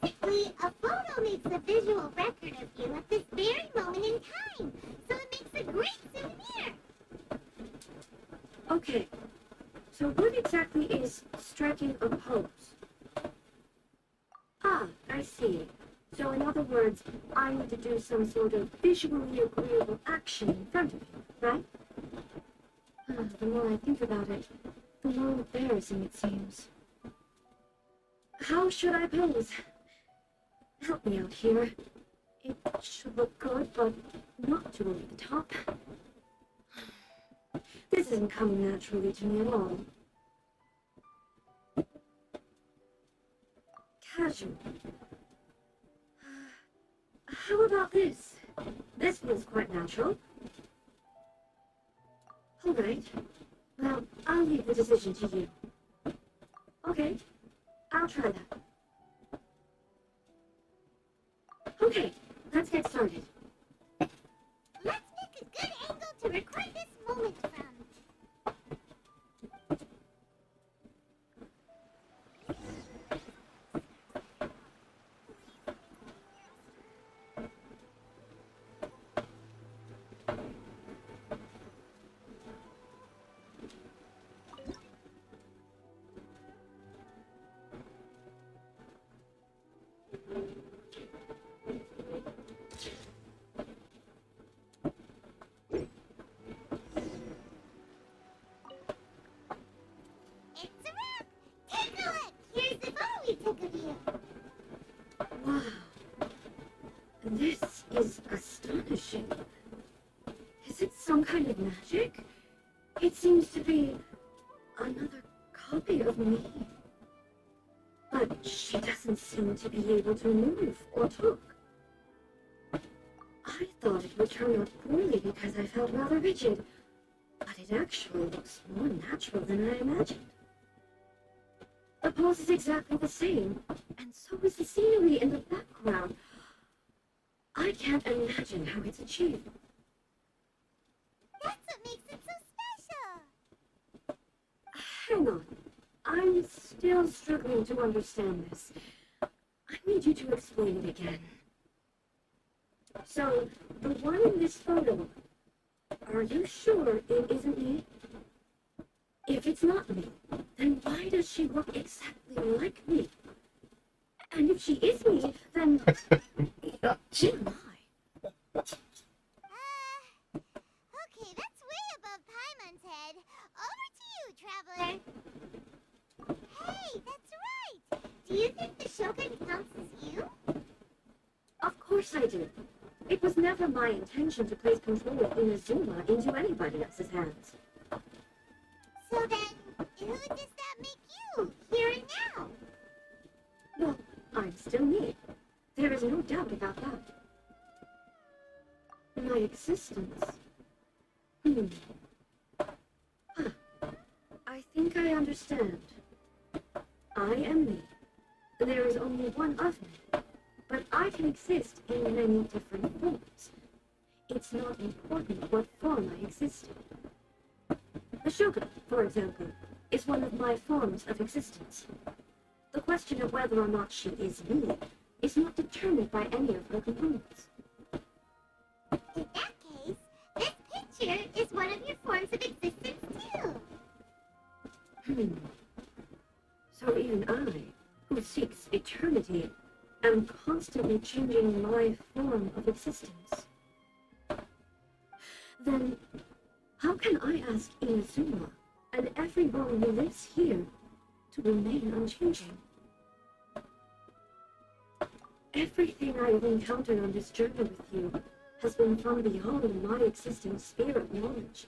Basically, a photo makes a visual record of you at this very moment in time, so it makes a great souvenir. Okay, so what exactly is striking a pose? Ah, I see. So in other words, I need to do some sort of visually agreeable action in front of you, right? The more I think about it, the more embarrassing it seems. How should I pose? Help me out here. It should look good, but not too over the top. This isn't coming naturally to me at all. Casual. How about this? This feels quite natural. All right. Well, I'll leave the decision to you. Okay, I'll try that. Okay, let's get started. Let's pick a good angle to record this moment from. It's a wrap! Take a look! Here's the photo we took of you! Wow. This is astonishing. Is it some kind of magic? It seems to be another copy of me. But she doesn't seem to be able to move or talk. I thought it would turn out poorly because I felt rather rigid, but it actually looks more natural than I imagined. The pose is exactly the same, and so is the scenery in the background. I can't imagine how it's achieved. That's what makes it so special! Hang on. I'm still struggling to understand this. I need you to explain it again. So, the one in this photo, are you sure it isn't me? If it's not me, then why does she look exactly like me? And if she is me, then... Gee, my. Okay, that's way above Paimon's head. Over to you, Traveler! Hey, that's right! Do you think the Shogun counts as you? Of course I do. It was never my intention to place control of Inazuma into anybody else's hands. So then, who does that make you, here and now? Well, I'm still me. There is no doubt about that. My existence. Huh. I think I understand. I am me. There is only one of me, but I can exist in many different forms. It's not important what form I exist in. The Shogun, for example, is one of my forms of existence. The question of whether or not she is me is not determined by any of her components. In that case, this picture is one of your forms of existence too. So even I, who seeks eternity, am constantly changing my form of existence. Then, how can I ask Inazuma and everyone who lives here to remain unchanging? Everything I have encountered on this journey with you has been from beyond my existing sphere of knowledge.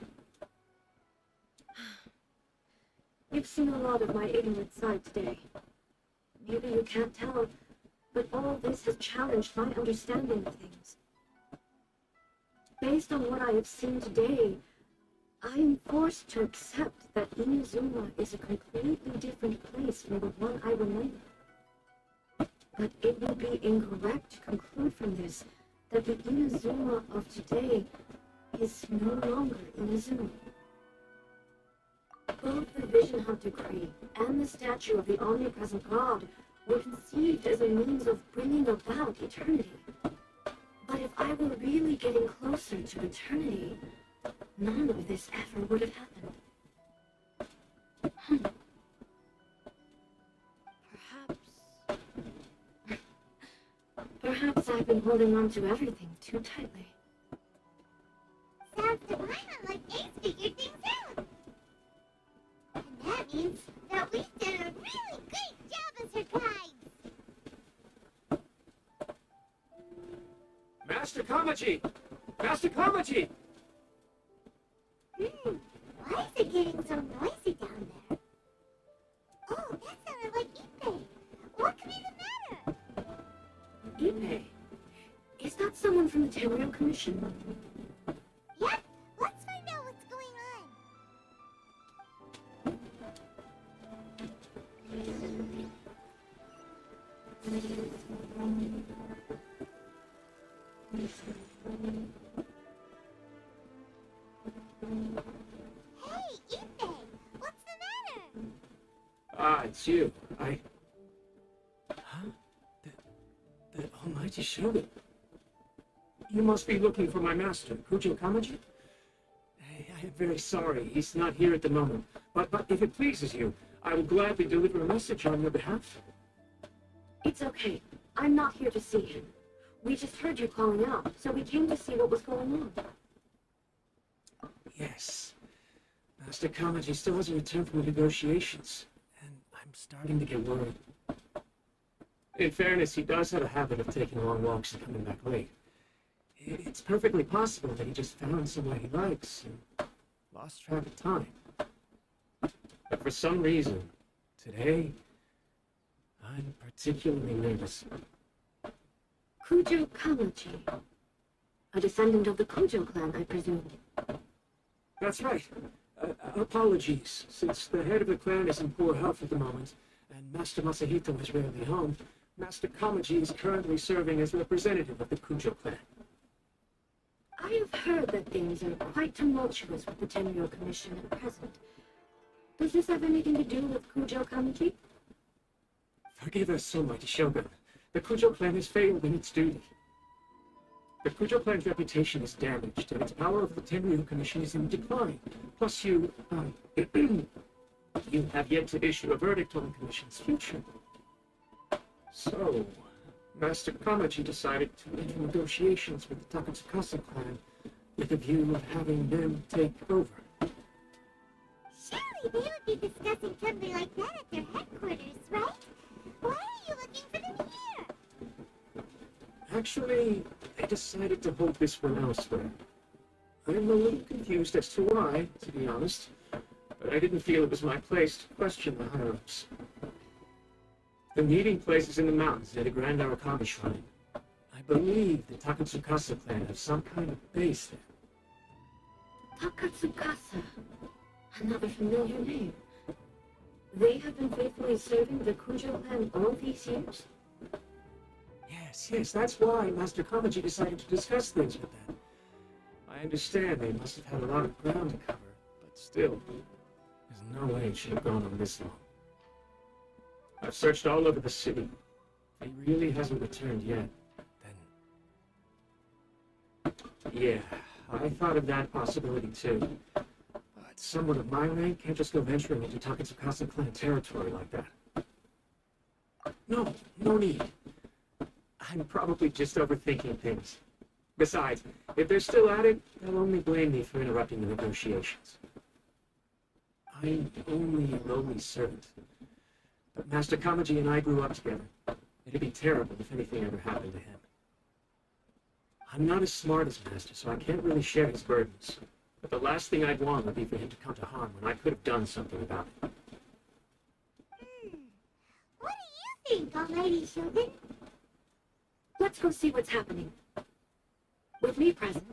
You've seen a lot of my ignorant side today. Maybe you can't tell, but all this has challenged my understanding of things. Based on what I have seen today, I am forced to accept that Inazuma is a completely different place from the one I remember. But it would be incorrect to conclude from this that the Inazuma of today is no longer Inazuma. Both the Vision Hunter Tree and the statue of the omnipresent God were conceived as a means of bringing about eternity. But if I were really getting closer to eternity, none of this ever would have happened. Perhaps I've been holding on to everything too tightly. Sounds to Paimon like Ace figured things out. And that means that we did a really great job as her guides. Master Kamaji! Master Kamaji! Why is it getting so noisy down there? Oh, that sounded like Ippei. What could be the matter? Ippei? Is that someone from the Tenryou Commission? Yep, let's find out what's going on. Hey, Ippei, what's the matter? Ah, it's you. Huh? The Almighty Shogun. You must be looking for my master, Kujo Kamaji? Hey, I am very sorry. He's not here at the moment. But if it pleases you, I will gladly deliver a message on your behalf. It's okay. I'm not here to see him. We just heard you calling out, so we came to see what was going on. Yes. Master Kamaji still hasn't returned from the negotiations, and I'm starting to get worried. In fairness, he does have a habit of taking long walks and coming back late. It's perfectly possible that he just found someone he likes and lost track of time. But for some reason, today, I'm particularly nervous. Kujo Kamaji. A descendant of the Kujo clan, I presume. That's right. Apologies, since the head of the clan is in poor health at the moment, and Master Masahito is rarely home, Master Kamaji is currently serving as representative of the Kujo clan. I have heard that things are quite tumultuous with the Tenryou Commission at present. Does this have anything to do with Kujo Kamaji? Forgive us, Almighty Shogun. The Kujo clan has failed in its duty. The Kujo clan's reputation is damaged, and its power over the Tenryou Commission is in decline. Plus, you have yet to issue a verdict on the Commission's future. So, Master Kamaji decided to enter negotiations with the Takatsukasa clan with a view of having them take over. Surely they would be discussing something like that at their headquarters, right? Why are you looking for them here? Actually, they decided to hold this one elsewhere. I'm a little confused as to why, to be honest, but I didn't feel it was my place to question the higher-ups. The meeting place is in the mountains near the Grand Arakami Shrine. I believe the Takatsukasa clan have some kind of base there. Takatsukasa. Another familiar name. They have been faithfully serving the Kujo clan all these years? Yes, that's why Master Kamaji decided to discuss things with them. I understand they must have had a lot of ground to cover, but still, there's no way it should have gone on this long. I've searched all over the city. If he really hasn't returned yet, then... Yeah, I thought of that possibility too. But someone of my rank can't just go venturing into Takatsukasa clan territory like that. No need. I'm probably just overthinking things. Besides, if they're still at it, they'll only blame me for interrupting the negotiations. I'm only a lowly servant. But Master Kamaji and I grew up together. It'd be terrible if anything ever happened to him. I'm not as smart as Master, so I can't really share his burdens. But the last thing I'd want would be for him to come to harm when I could have done something about it. What do you think, Almighty Shogun? Let's go see what's happening. With me present,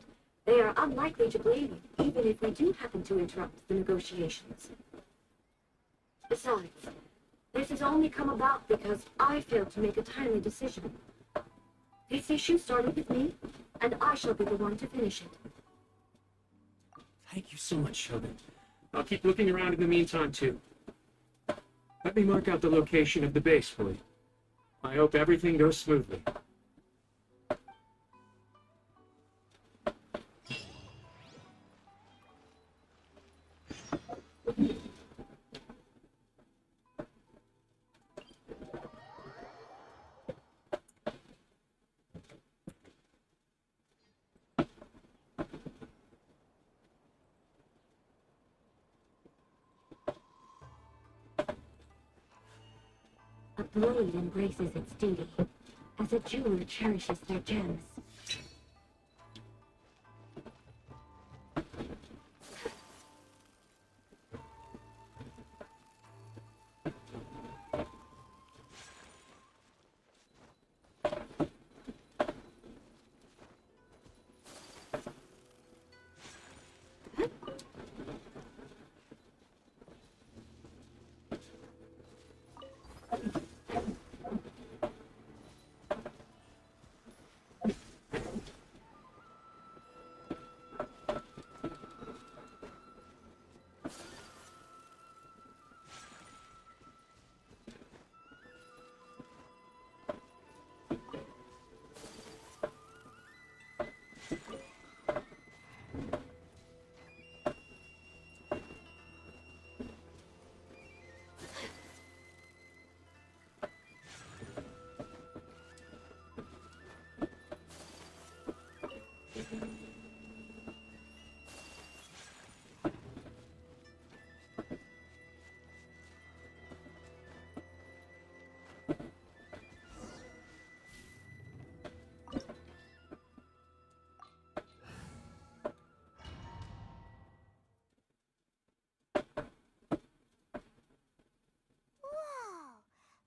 they are unlikely to blame you, even if we do happen to interrupt the negotiations. Besides, this has only come about because I failed to make a timely decision. This issue started with me, and I shall be the one to finish it. Thank you so much, Shogun. I'll keep looking around in the meantime, too. Let me mark out the location of the base for you. I hope everything goes smoothly. A blade embraces its duty, as a jeweler cherishes their gems.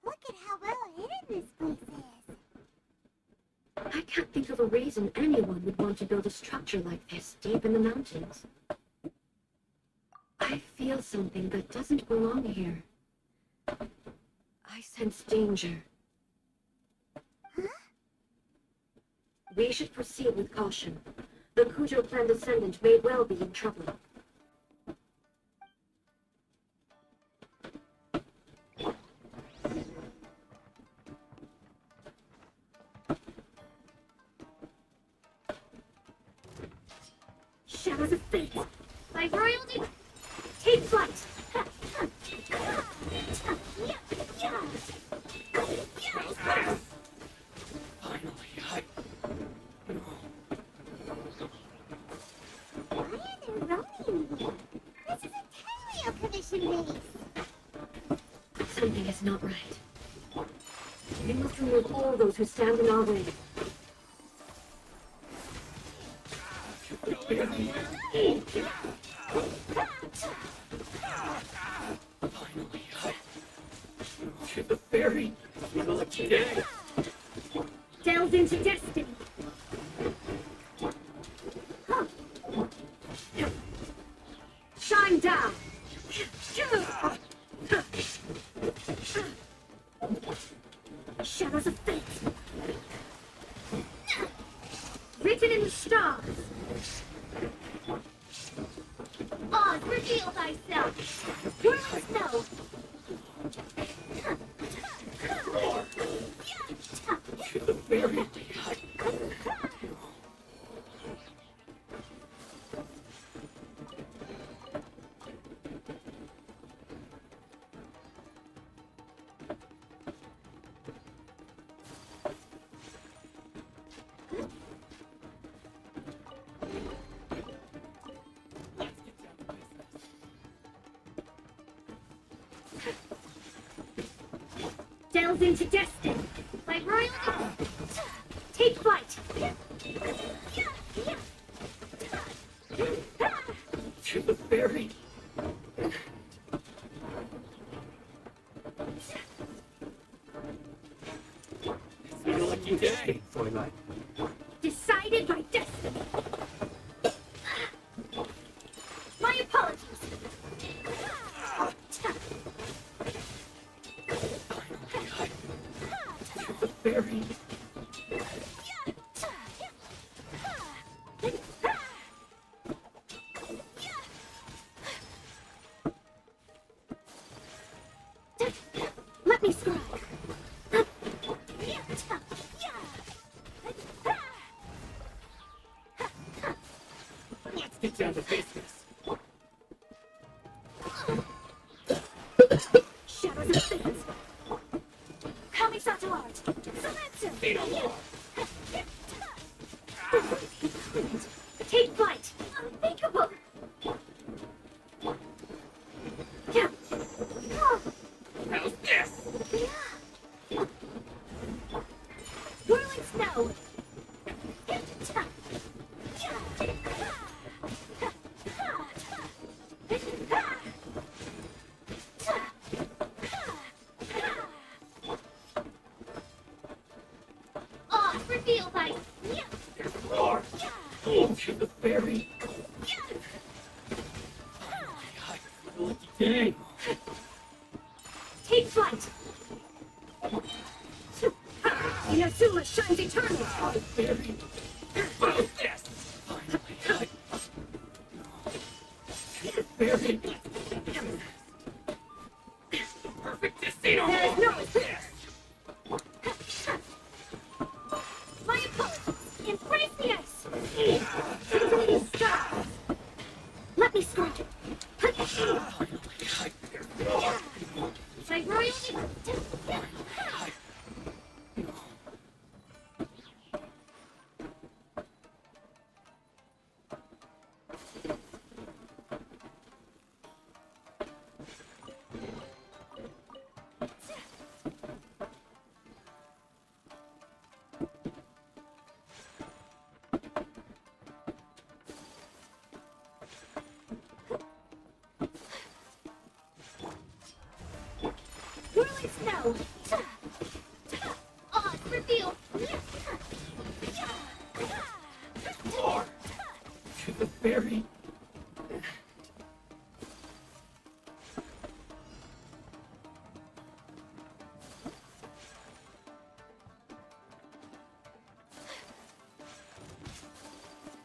Look at how well hidden this place is. I can't think of a reason anyone would want to build a structure like this deep in the mountains. I feel something that doesn't belong here. I sense danger. Huh? We should proceed with caution. The Kujo clan descendant may well be in trouble. Shadows of fate! By royalty, take flight! Why are there Ronin here? This is a Tenryo commission base. Something is not right. We must remove all those who stand in our way. To the ferry! Today! Delve into destiny! Shine down! Shadows of fate! Written in the stars! Oz, reveal thyself! You must know! To the ferry! Delve into destiny! By royalty, take flight! To the ferry! It's been a lucky day, Twilight. Decided by destiny! My apologies! To the ferry! Get down to business. Shadows of things. Kamisato art. Silencio. Take flight. Unthinkable. Yeah. How's this? Whirling snow. Oh, reveal by There's more. Oh, to the fairy. Lucky day. Take flight. Inazuma shines eternal. Fairy. How's this? Finally. To the fairy. Perfect casino. There is no escape. My apologies. Embrace the ice. Let me squirt. My royal. Whirling snow. oh, reveal. More. To the fairy.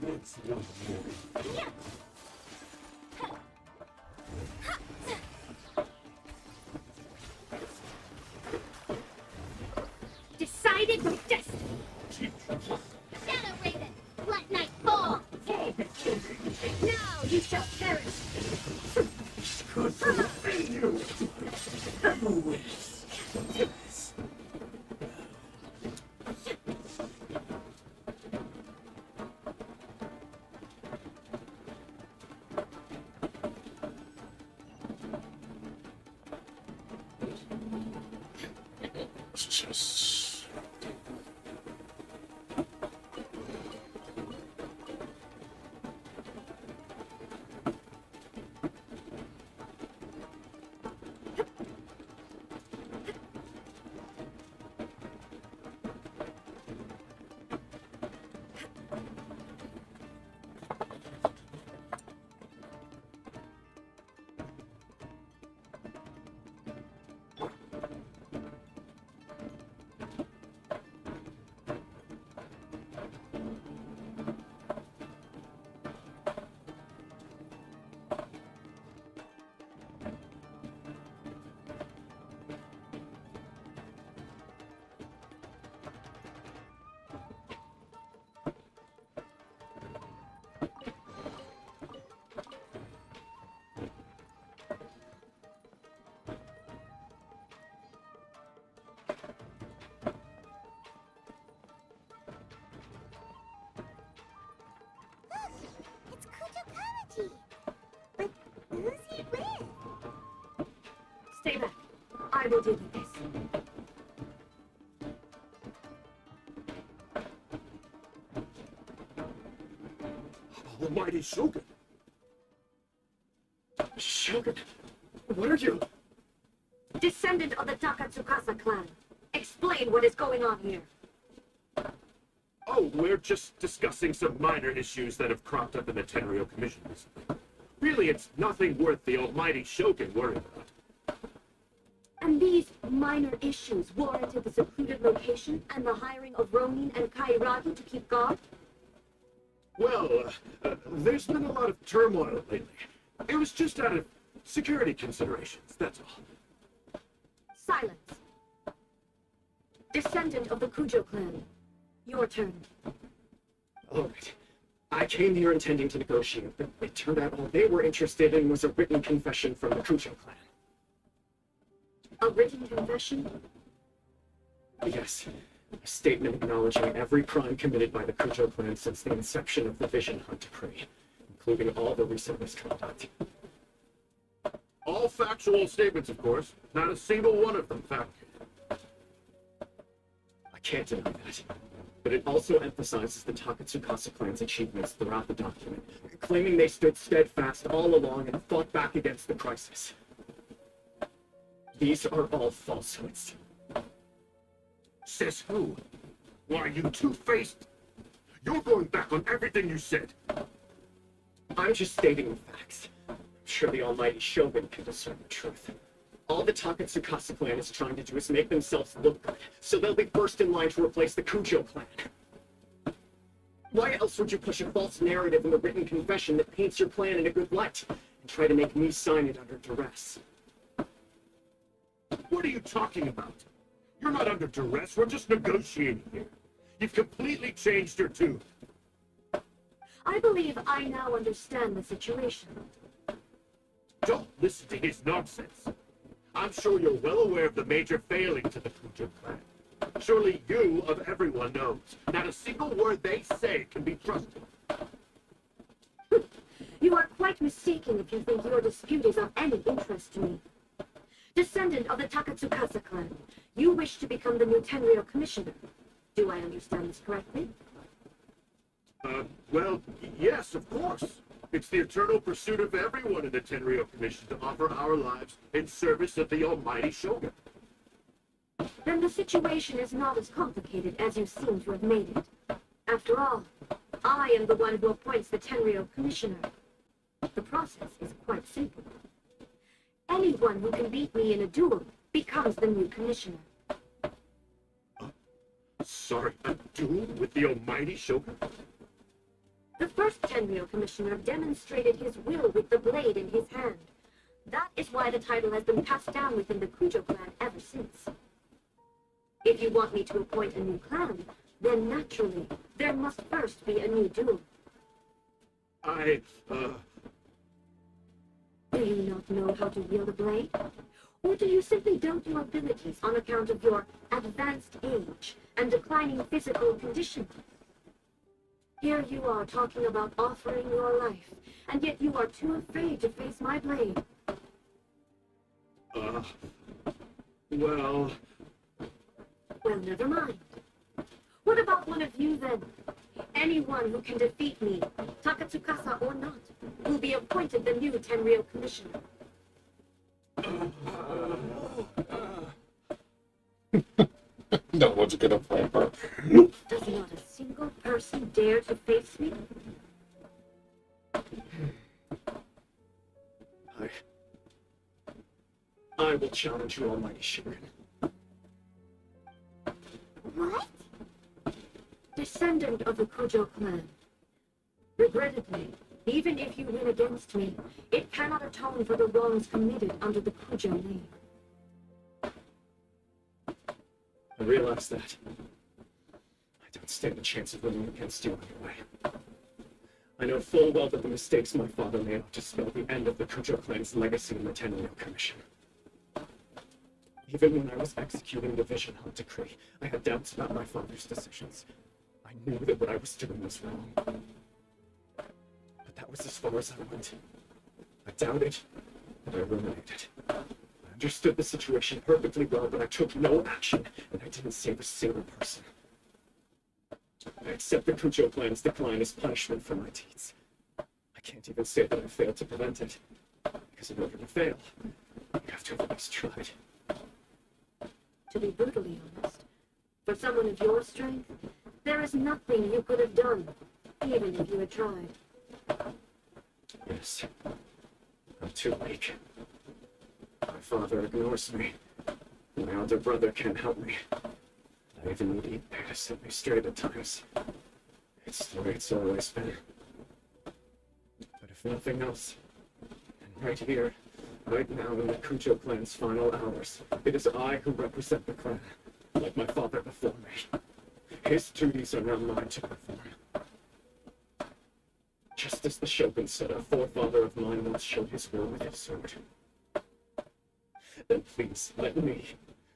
Once more. Decided with destiny. Shadow Raven, let night fall. Now you shall perish. Could defend you. Just... It's Kujo. But who's he with? Stay back. I will deal with this. Almighty Shogun. Shogun, what are you? Descendant of the Takatsukasa clan. Explain what is going on here. Oh, we're just discussing some minor issues that have cropped up in the Tenryo Commission recently. Really, it's nothing worth the almighty Shogun worrying about. And these minor issues warranted the secluded location and the hiring of Ronin and Kairagi to keep guard? Well, there's been a lot of turmoil lately. It was just out of security considerations, that's all. Silence. Descendant of the Kujo clan. Your turn. All right. I came here intending to negotiate, but it turned out all they were interested in was a written confession from the Kujo clan. A written confession? Yes, a statement acknowledging every crime committed by the Kujo clan since the inception of the Vision Hunt Decree, including all the recent misconduct. All factual statements, of course. Not a single one of them fabricated. I can't deny that. But it also emphasizes the Takatsukasa clan's achievements throughout the document, claiming they stood steadfast all along and fought back against the crisis. These are all falsehoods. Says who? Why, are you two-faced? You're going back on everything you said. I'm just stating the facts. I'm sure the almighty Shogun can discern the truth. All the Takatsukasa clan is trying to do is make themselves look good, so they'll be first in line to replace the Kujo clan. Why else would you push a false narrative in the written confession that paints your plan in a good light, and try to make me sign it under duress? What are you talking about? You're not under duress, we're just negotiating here. You've completely changed your tune. I believe I now understand the situation. Don't listen to his nonsense. I'm sure you're well aware of the major failing to the Kujo clan. Surely you, of everyone, knows. Not a single word they say can be trusted. You are quite mistaken if you think your dispute is of any interest to me. Descendant of the Takatsukasa clan, you wish to become the new Tenryou commissioner. Do I understand this correctly? Well, yes, of course. It's the eternal pursuit of everyone in the Tenryou Commission to offer our lives in service of the almighty Shogun. Then the situation is not as complicated as you seem to have made it. After all, I am the one who appoints the Tenryou commissioner. The process is quite simple. Anyone who can beat me in a duel becomes the new commissioner. Sorry, a duel with the almighty Shogun? The first Tenryou commissioner demonstrated his will with the blade in his hand. That is why the title has been passed down within the Kujo clan ever since. If you want me to appoint a new clan, then naturally, there must first be a new duel. Do you not know how to wield a blade? Or do you simply doubt your abilities on account of your advanced age and declining physical condition? Here you are talking about offering your life, and yet you are too afraid to face my blade. Well, never mind. What about one of you, then? Anyone who can defeat me, Takatsukasa or not, will be appointed the new Tenryou commissioner. No one's gonna fight her. Does not a single person dare to face me? I will challenge you, almighty Shogun. What? Descendant of the Kujo clan. Regrettably, even if you win against me, it cannot atone for the wrongs committed under the Kujo name. I realize that. I don't stand a chance of winning against you anyway. I know full well that the mistakes my father made ought to spell the end of the Kujo clan's legacy in the Tenryou Commission. Even when I was executing the Vision Hunt Decree, I had doubts about my father's decisions. I knew that what I was doing was wrong. But that was as far as I went. I doubted, and I ruminated. I understood the situation perfectly well, but I took no action, and I didn't save a single person. I accept the Kujo clan's decline as punishment for my deeds. I can't even say that I failed to prevent it, because in order to fail, you have to have at least tried. To be brutally honest, for someone of your strength, there is nothing you could have done, even if you had tried. Yes, I'm too weak. My father ignores me. My older brother can't help me. I even need Ippei to set me straight at times. It's the way it's always been. But if nothing else, and right here, right now in the Kujo clan's final hours, it is I who represent the clan, like my father before me. His duties are now mine to perform. just as the Shogun said a forefather of mine once showed his will with his sword. Then please let me,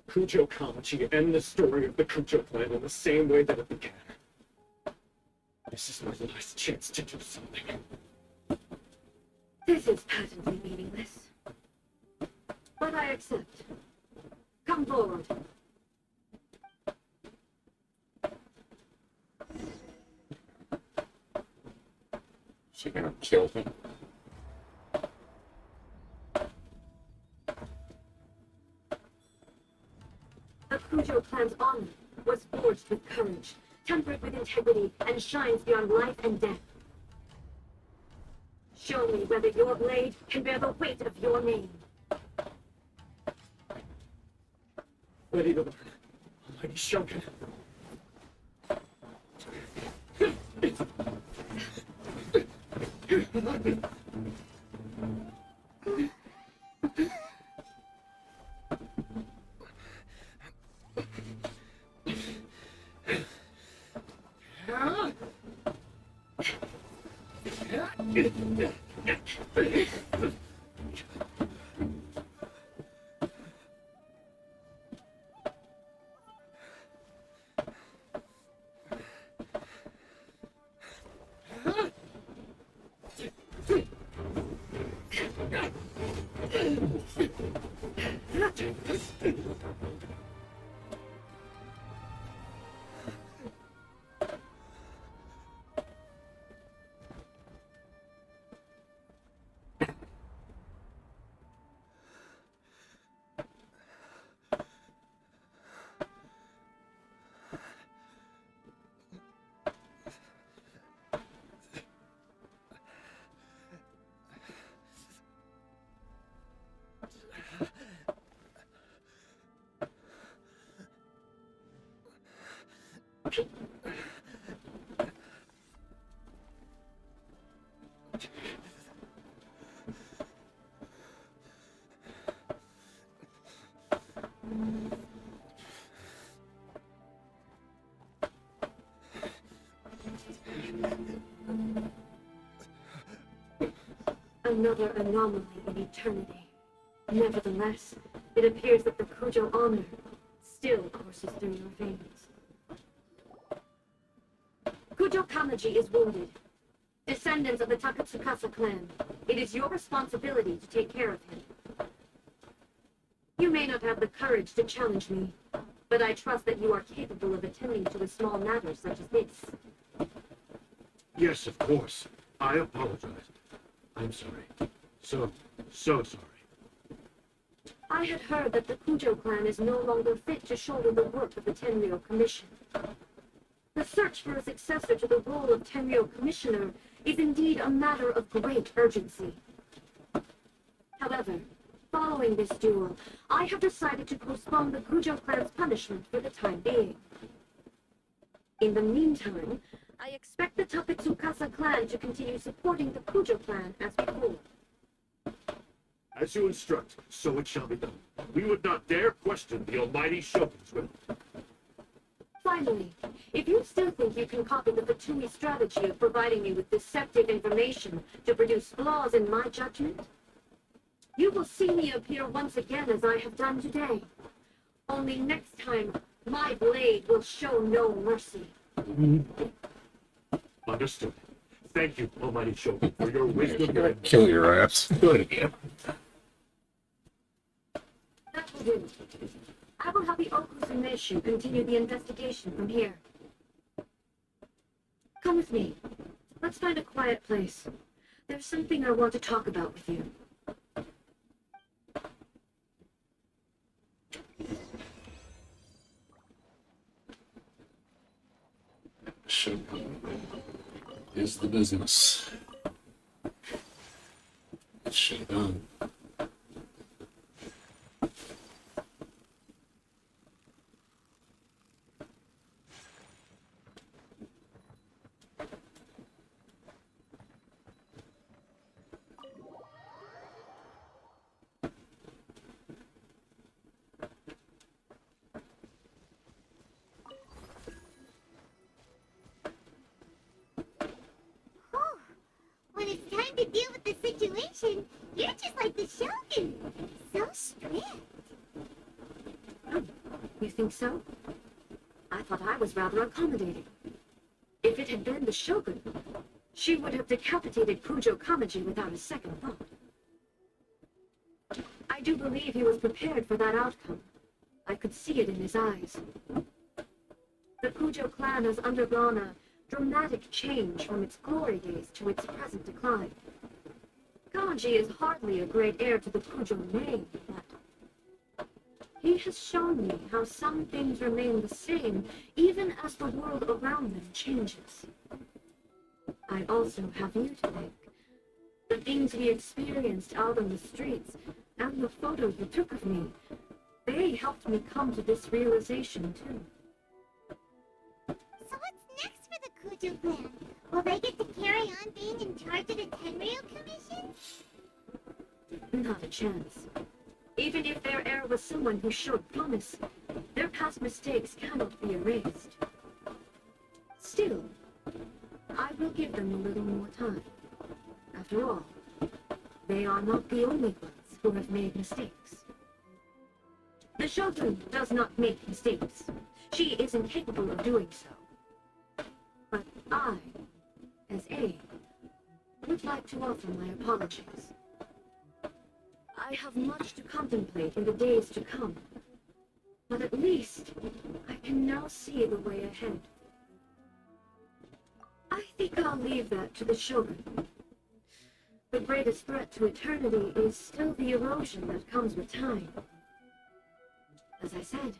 Kujo Kamachi, end the story of the Kujo clan in the same way that it began. This is my last chance to do something. This is patently meaningless. But I accept. Come forward. She gonna kill him? The Kujo clan's honor was forged with courage, tempered with integrity, and shines beyond life and death. Show me whether your blade can bear the weight of your name. Ready to learn, Almighty Shogun. Another anomaly in eternity. Nevertheless, it appears that the Kujo honor still courses through your veins. Kujo Kamaji is wounded. Descendants of the Takatsukasa clan, it is your responsibility to take care of him. You may not have the courage to challenge me, but I trust that you are capable of attending to a small matter such as this. Yes, of course. I apologize. I'm sorry. So sorry. I had heard that the Kujo clan is no longer fit to shoulder the work of the Tenryou Commission. The search for a successor to the role of Tenryou Commissioner is indeed a matter of great urgency. However, following this duel, I have decided to postpone the Kujo clan's punishment for the time being. In the meantime, I expect the Takatsukasa clan to continue supporting the Kujo clan as before. As you instruct, so it shall be done. We would not dare question the almighty Shogun's will. Finally, if you still think you can copy the Fatui strategy of providing me with deceptive information to produce flaws in my judgment, you will see me appear once again as I have done today. Only next time, my blade will show no mercy. Understood. Thank you, almighty Shogun, for your wisdom and... Kill your ass. Good. That will do. I will have the Okusuneshu continue the investigation from here. Come with me. Let's find a quiet place. There's something I want to talk about with you. Shogun is the business. It's Shogun. When like the Shogun. So strict. Oh, you think so? I thought I was rather accommodating. If it had been the Shogun, she would have decapitated Kujo Kamaji without a second thought. I do believe he was prepared for that outcome. I could see it in his eyes. The Kujo clan has undergone a dramatic change from its glory days to its present decline. Kamaji is hardly a great heir to the Kujo name, but he has shown me how some things remain the same even as the world around them changes. I also have you to thank. The things we experienced out on the streets, and the photo you took of me, they helped me come to this realization too. So what's next for the Kujo clan? Will they get to carry on being in charge of the Tenryu Commission? Not a chance. Even if their heir was someone who showed promise, their past mistakes cannot be erased. Still, I will give them a little more time. After all, they are not the only ones who have made mistakes. The Shogun does not make mistakes. She is incapable of doing so. But I, as A, would like to offer my apologies. I have much to contemplate in the days to come, but at least I can now see the way ahead. I think I'll leave that to the Shogun. The greatest threat to eternity is still the erosion that comes with time. As I said,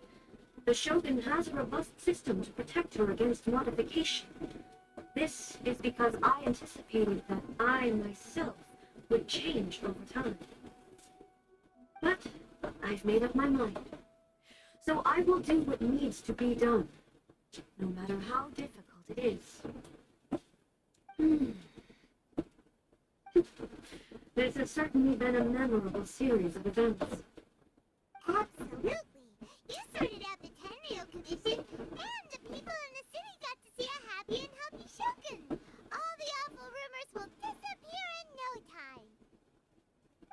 the Shogun has a robust system to protect her against modification. This is because I anticipated that I myself would change over time. But I've made up my mind. So I will do what needs to be done, no matter how difficult it is. This has certainly been a memorable series of events. Absolutely. You sorted out the Tenryu Commission, and the people in the city got to see a happy and healthy Shogun. All the awful rumors will disappear in no time.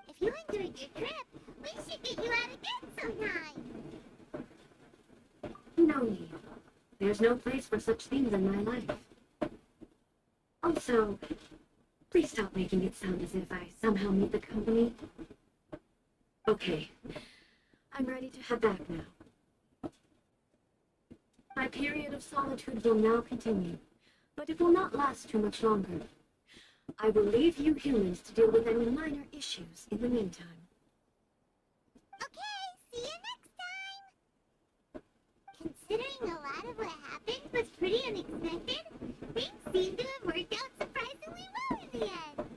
If you enjoyed your trip, we should get you out again sometime. No need. There's no place for such things in my life. Also, please stop making it sound as if I somehow need the company. Okay, I'm ready to head back now. My period of solitude will now continue, but it will not last too much longer. I will leave you humans to deal with any minor issues in the meantime. Okay, see you next time! Considering a lot of what happened was pretty unexpected, things seem to have worked out surprisingly well in the end.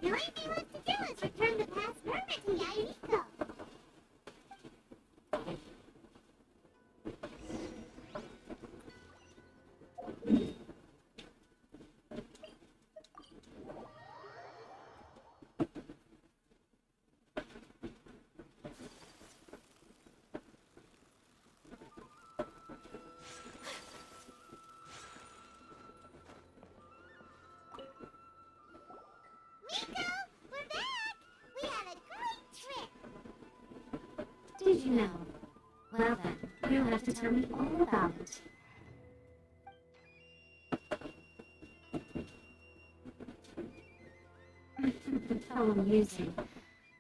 The only thing left to do is return the past hermit to Yairiko. Miko, we're back! We had a great trip! Did you know? Well then, you'll have to tell me all about it. How amusing.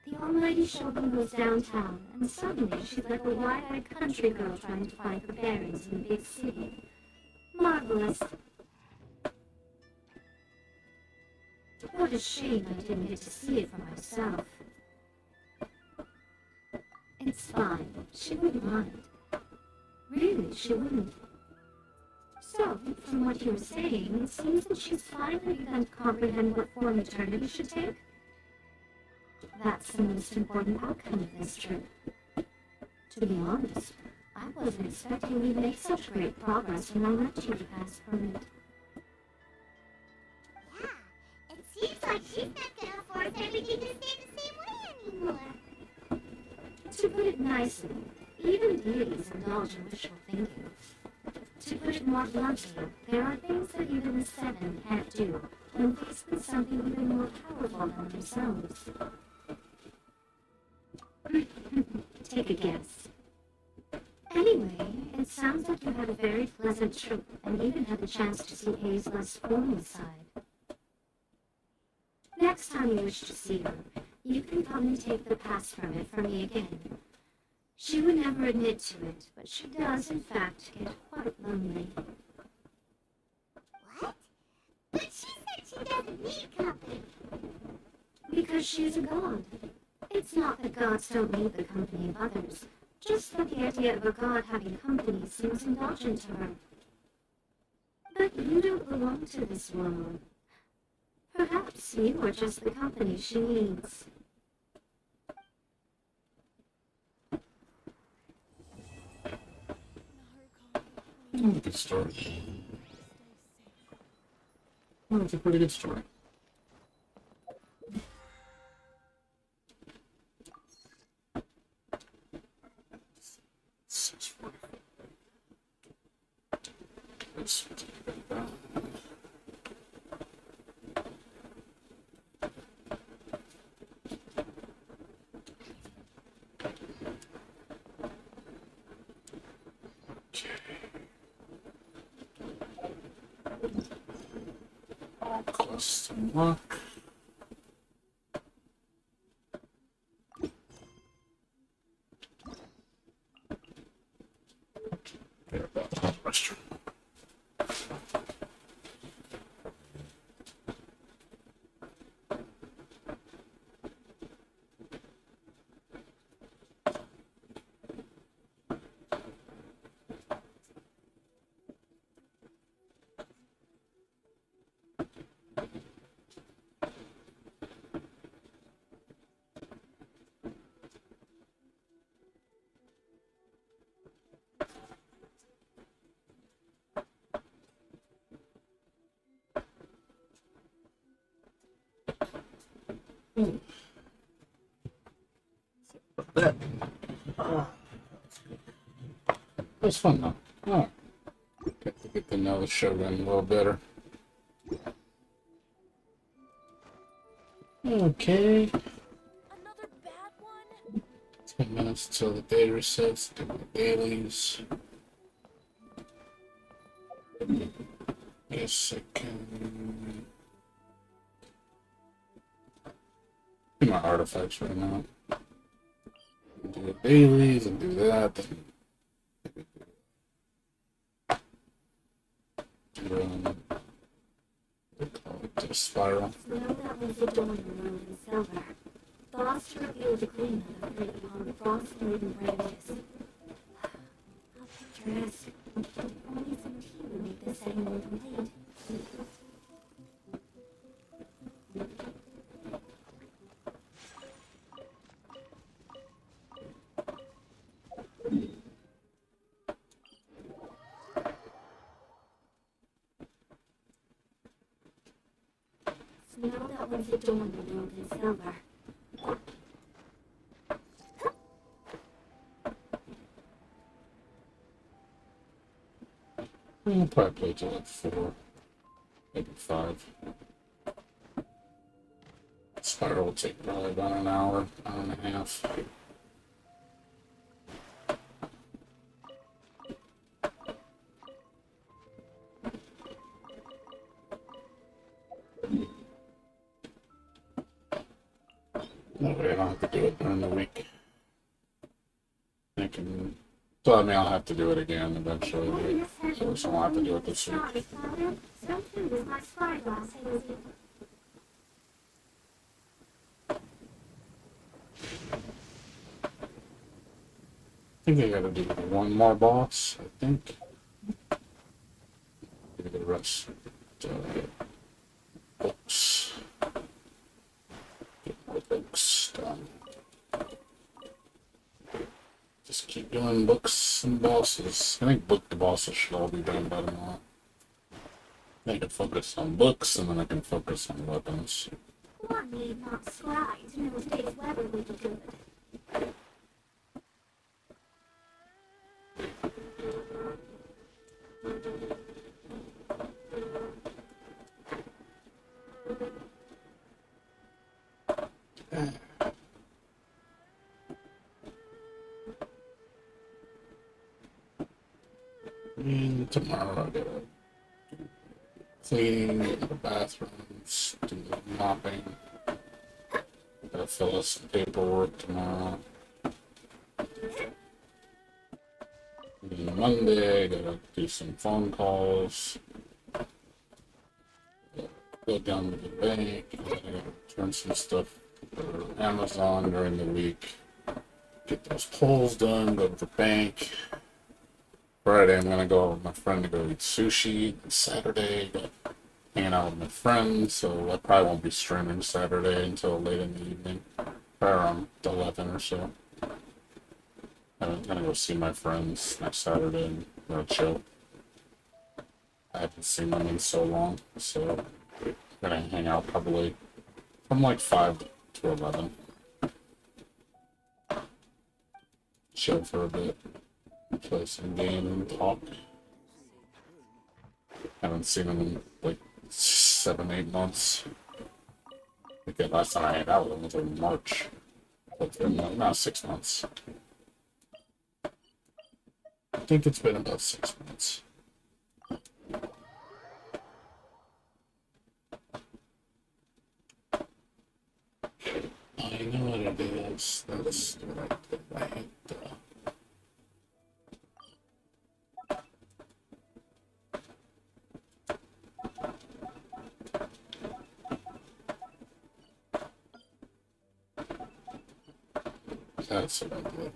The almighty Shogun was downtown, and suddenly she's like a wide-eyed country girl trying to find her bearings in the big city. Marvelous. What a shame I didn't get to see it for myself. It's fine. She wouldn't mind. Really, she wouldn't. So, from what you were saying, it seems that she's finally begun to comprehend what form eternity should take. That's the most important outcome of this trip. To be honest, I wasn't expecting we'd make such great progress when I left you to pass permit. Yeah, it seems like she's not gonna force everything to stay the same way anymore. To put it nicely, even deities indulge in wishful thinking. To put it more bluntly, there are things that even the Seven can't do when faced with something even more powerful than themselves. Take a guess. Anyway, it sounds like you had a very pleasant trip and even had the chance to see A's less formal side. Next time you wish to see her, you can come and take the pass permit from me again. She would never admit to it, but she does, in fact, get quite lonely. What? But she said she doesn't need company. Because she's a god. It's not that gods don't need the company of others, just that the idea of a god having company seems indulgent to her. But you don't belong to this world. Perhaps you are just the company she needs. Good story. Well, it's a pretty good story. Some luck. Monstrum. That was fun though. Oh, got to get to know the Shogun a little better. Okay. Another bad one? 10 minutes till the day resets. Do the dailies. Guess I can do my artifacts right now. Do the dailies and do that. Do the spiral. Know that was adorned in gold and silver. Thoughts to reveal the gleam of the fleet upon frost-laden branches. How picturesque. Only some tea would make this setting more complete. Smell that one's adorned in gold and silver. I'll probably play till like 4, maybe 5. Spiral will take probably about an hour, hour and a half. That way I don't have to do it during the week. I can. So I mean, I'll have to do it again eventually. So I'll have to do it this week. So too is my spyglass, Hazy. I think I gotta do one more boss, I think. Do the rest. Books. Get my books done. Just keep doing books and bosses. I think book the bosses should all be done by tomorrow. I can focus on books and then I can focus on weapons. One need not scry to know today's weather will be good. tomorrow I gotta cleaning the bathrooms, do the mopping. Gotta fill out some paperwork tomorrow. And Monday, I gotta do some phone calls. Go down to the bank. I gotta return some stuff for Amazon during the week. Get those polls done, go to the bank. Friday, I'm gonna go out with my friend to go eat sushi. And Saturday, hanging out with my friends, so I probably won't be streaming Saturday until late in the evening, probably around 11 or so. I'm gonna go see my friends next Saturday and chill. I haven't seen them in so long, so I'm gonna hang out probably from like 5 to 11. Chill for a bit, play some game and talk. Haven't seen them in like 7, 8 months. I think last time I hung out with them was in March. It's been now 6 months. I think it's been about 6 months. I know what it is. That's what I hate. That's what I did.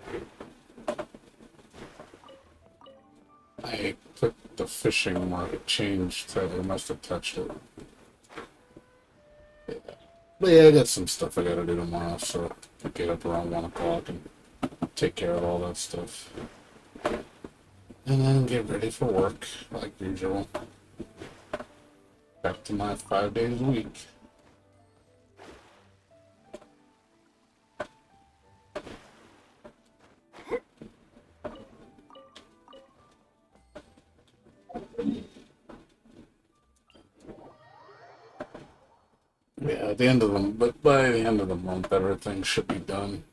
I clicked the fishing mark, changed, so I must have touched it. Yeah. But yeah, I got some stuff I gotta do tomorrow, so I'll get up around 1 o'clock and take care of all that stuff. And then get ready for work, like usual. Back to my 5 days a week. Yeah, at the end of but by the end of the month, everything should be done.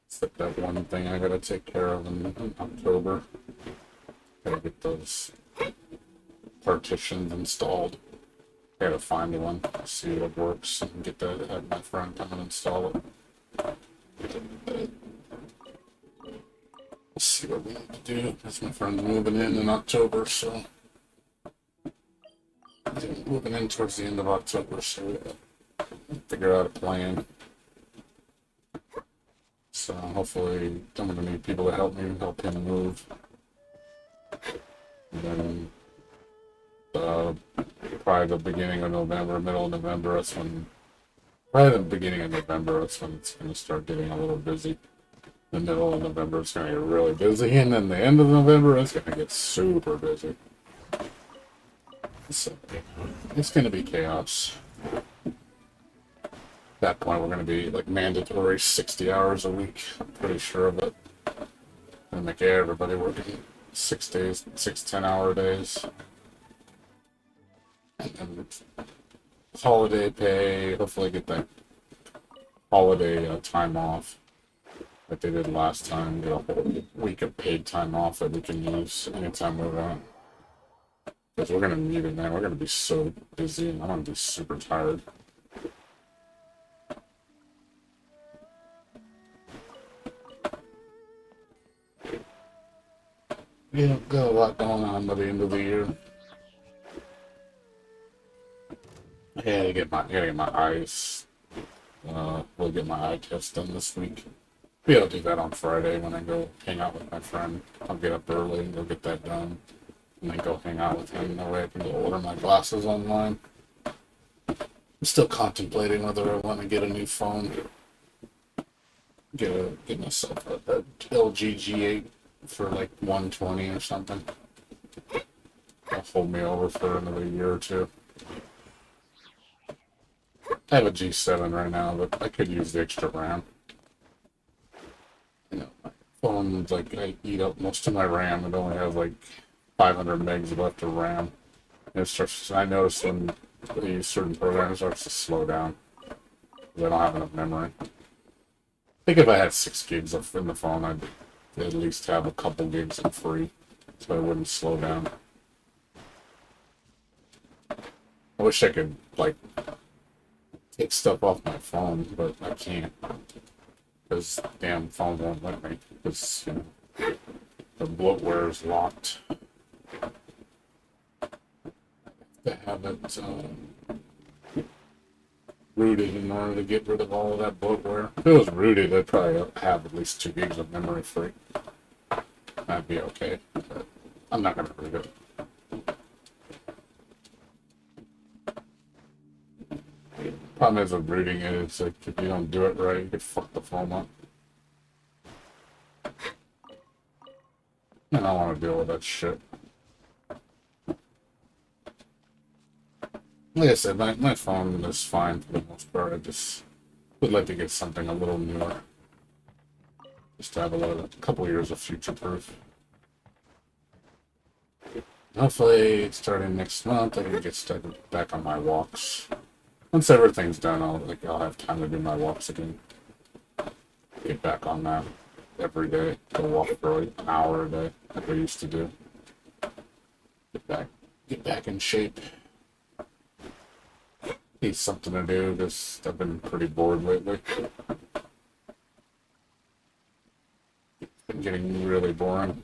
Except that one thing I gotta take care of in October. Gotta get those partitions installed. Gotta find one, see what works, and get that, have my friend come and install it. We'll see what we need to do, because my friend's moving in October, so he's moving in towards the end of October, so we gotta figure out a plan. So hopefully I'm gonna need people to help me help him move. And then probably the beginning of November, middle of November, probably the beginning of November, that's when it's gonna start getting a little busy. The middle of November it's gonna get really busy, and then the end of November it's gonna get super busy. So it's gonna be chaos. At that point, we're gonna be like mandatory 60 hours a week. I'm pretty sure of it. And make everybody working 6 days, 6 10-hour days. And then holiday pay. Hopefully, get that holiday time off like they did last time. Get a whole week of paid time off that we can use anytime we want. Because we're gonna need it, man. We're gonna be so busy, and I'm gonna be super tired. Yeah, got a lot going on by the end of the year. I gotta get my eyes. We'll get my eye test done this week. Maybe I'll do that on Friday when I go hang out with my friend. I'll get up early and go get that done. And then go hang out with him. That way I can go order my glasses online. I'm still contemplating whether I want to get a new phone. Get myself a LG G8 for like 120 or something. That'll hold me over for another year or two. I have a G7 right now, but I could use the extra RAM. You know, my phone's like, I eat up most of my RAM. It only has like 500 megs left of RAM. And I notice when I use certain programs, it starts to slow down. Because I don't have enough memory. I think if I had 6 gigs in the phone, I'd at least have a couple gigs in free. so I wouldn't slow down. I wish I could, like, take stuff off my phone, but I can't. Because the damn phone won't let me. Because, you know, the bloatware is locked. To have it rooted in order to get rid of all of that bloatware. If it was rooted, I'd probably have at least 2 gigs of memory free. That'd be okay. But I'm not gonna root it. Problem is with rooting it, it's like if you don't do it right, you could fuck the phone up. And I don't want to deal with that shit. Like I said, my phone is fine for the most part. I just would like to get something a little newer. Just to have a couple years of future proof. Hopefully, starting next month, I can get started back on my walks. Once everything's done, I'll have time to do my walks again. Get back on that every day. Go walk for like an hour a day, like I used to do. Get back in shape. Need something to do because I've been pretty bored lately. It's been getting really boring.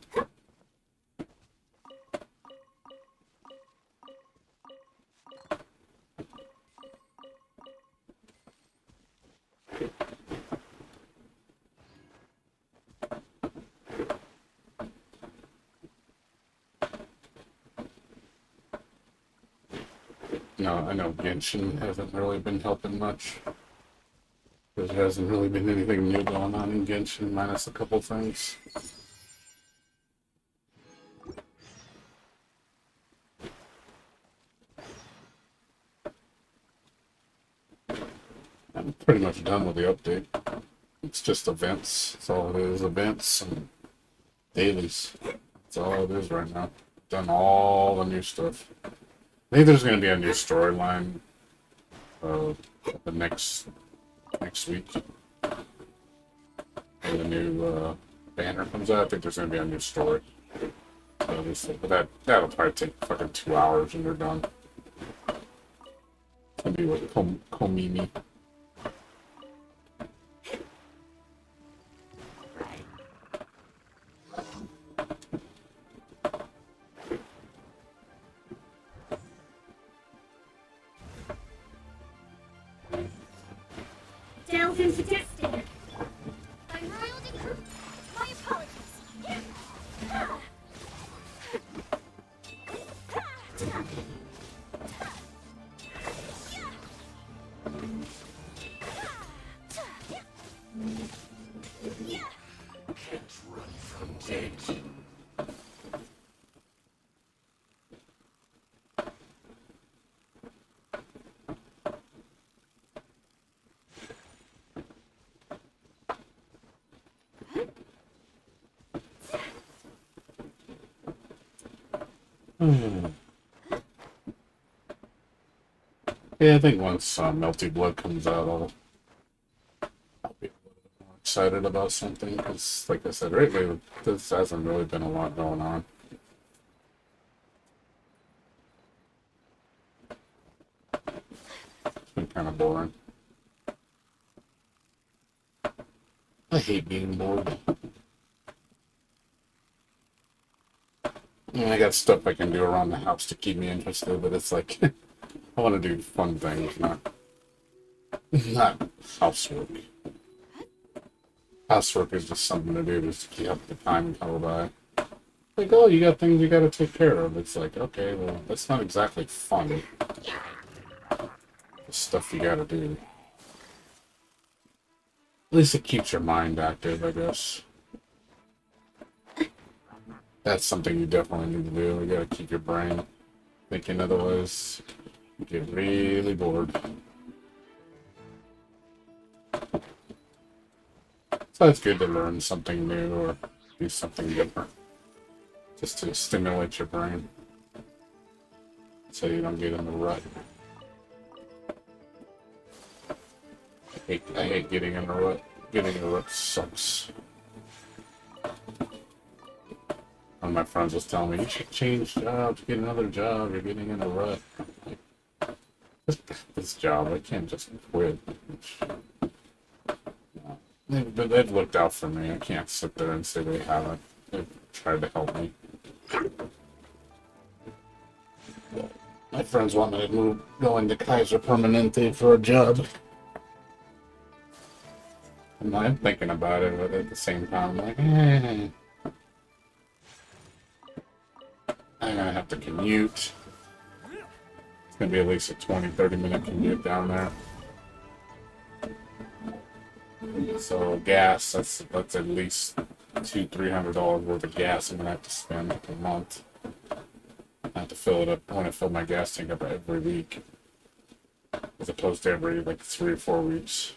No, I know Genshin hasn't really been helping much. There hasn't really been anything new going on in Genshin, minus a couple things. I'm pretty much done with the update. It's just events. That's all it is. Events and dailies. That's all it is right now. Done all the new stuff. I think there's going to be a new storyline the next week. When the new banner comes out, I think there's going to be a new story. But that'll probably take fucking 2 hours and they're done. It's going to be with Komimi. Delve into destiny. By royal decree, my apologies. Can't run from dead. Yeah, I think once Melty Blood comes out, I'll be a little more excited about something, because, like I said, lately, this hasn't really been a lot going on. It's been kind of boring. I hate being bored. I got stuff I can do around the house to keep me interested, but it's like, I want to do fun things, not housework. Housework is just something to do just to keep up the time go by. Like, oh, you got things you gotta take care of. It's like, okay, well, that's not exactly fun. The stuff you gotta do. At least it keeps your mind active, I guess. That's something you definitely need to do. You gotta keep your brain thinking, otherwise you get really bored. So it's good to learn something new or do something different. Just to stimulate your brain. So you don't get in the rut. I hate getting in a rut. Getting in a rut sucks. of my friends was telling me, you should change jobs, get another job, you're getting in a rut. Just this job, I can't just quit. They've looked out for me. I can't sit there and say they haven't. They've tried to help me. My friends want me to go into Kaiser Permanente for a job. And I'm thinking about it, but at the same time, I'm like, I'm gonna have to commute. It's gonna be at least a 20-30 minute commute down there. So gas, that's at least $200-300 worth of gas I'm gonna have to spend a month. I have to fill it up. I want to fill my gas tank up every week, as opposed to every like 3 or 4 weeks.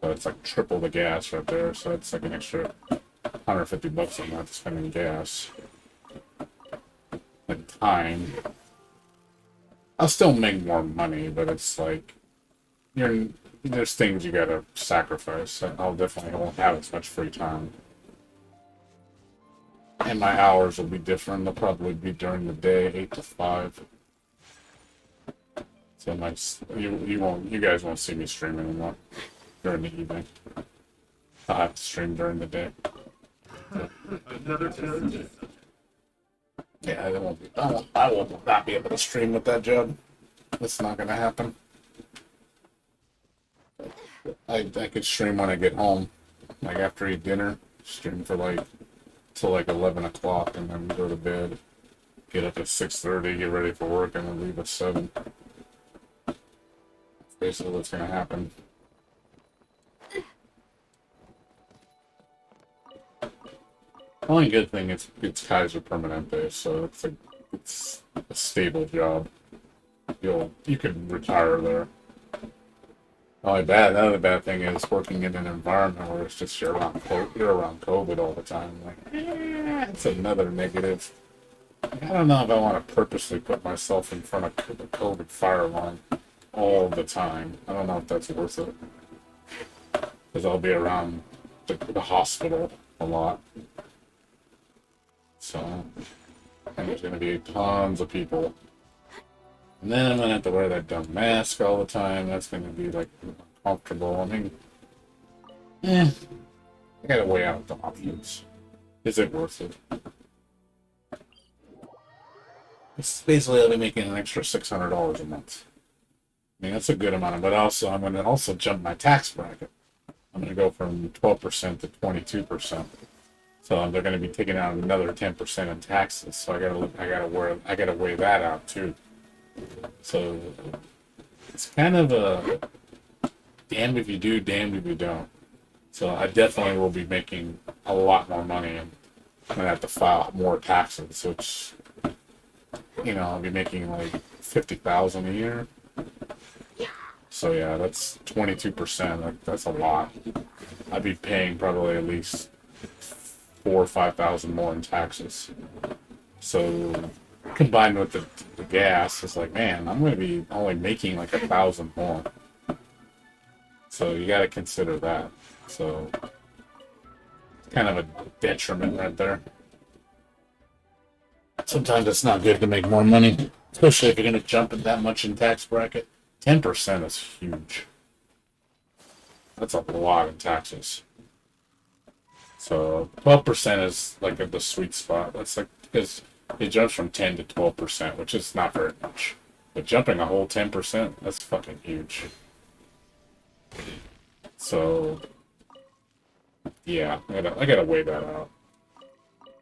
So it's like triple the gas right there. So it's like an extra $150 I'm gonna have to spend in gas and time. I'll still make more money, but it's like there's things you gotta sacrifice. I'll definitely won't have as much free time. And my hours will be different. They'll probably be during the day, 8 to 5. So you guys won't see me stream anymore during the evening. I'll have to stream during the day. Another challenge. Yeah, I will not be able to stream with that job. That's not gonna happen. I could stream when I get home, like after I eat dinner. Stream for like till like 11 o'clock, and then go to bed. Get up at 6:30, get ready for work, and then leave at 7. That's basically what's gonna happen. Only good thing is it's Kaiser Permanente, so it's a stable job. You could retire there. The other bad thing is working in an environment where it's just you're around COVID all the time. Like, it's another negative. I don't know if I want to purposely put myself in front of the COVID fire line all the time. I don't know if that's worth it, because I'll be around the hospital a lot. So, and there's going to be tons of people. And then I'm going to have to wear that dumb mask all the time. That's going to be, like, uncomfortable. I mean, I got to weigh out the options. Is it worth it? It's basically, I'll be making an extra $600 a month. I mean, that's a good amount. But also, I'm going to also jump my tax bracket. I'm going to go from 12% to 22%. So they're going to be taking out another 10% in taxes. So I gotta weigh that out too. So it's kind of a damned if you do, damned if you don't. So I definitely will be making a lot more money, and I'm gonna have to file more taxes, which, I'll be making like $50,000 a year. So yeah, that's 22%. That's a lot. I'd be paying probably at least $4,000 or $5,000 more in taxes. So combined with the gas, it's like, man, I'm going to be only making like $1,000 more. So you got to consider that. So it's kind of a detriment right there. Sometimes it's not good to make more money, especially if you're going to jump it that much in tax bracket. 10% is huge. That's a lot in taxes. So 12% is like the sweet spot. That's like, because it jumps from 10 to 12%, which is not very much. But jumping a whole 10%, that's fucking huge. So yeah, I gotta weigh that out.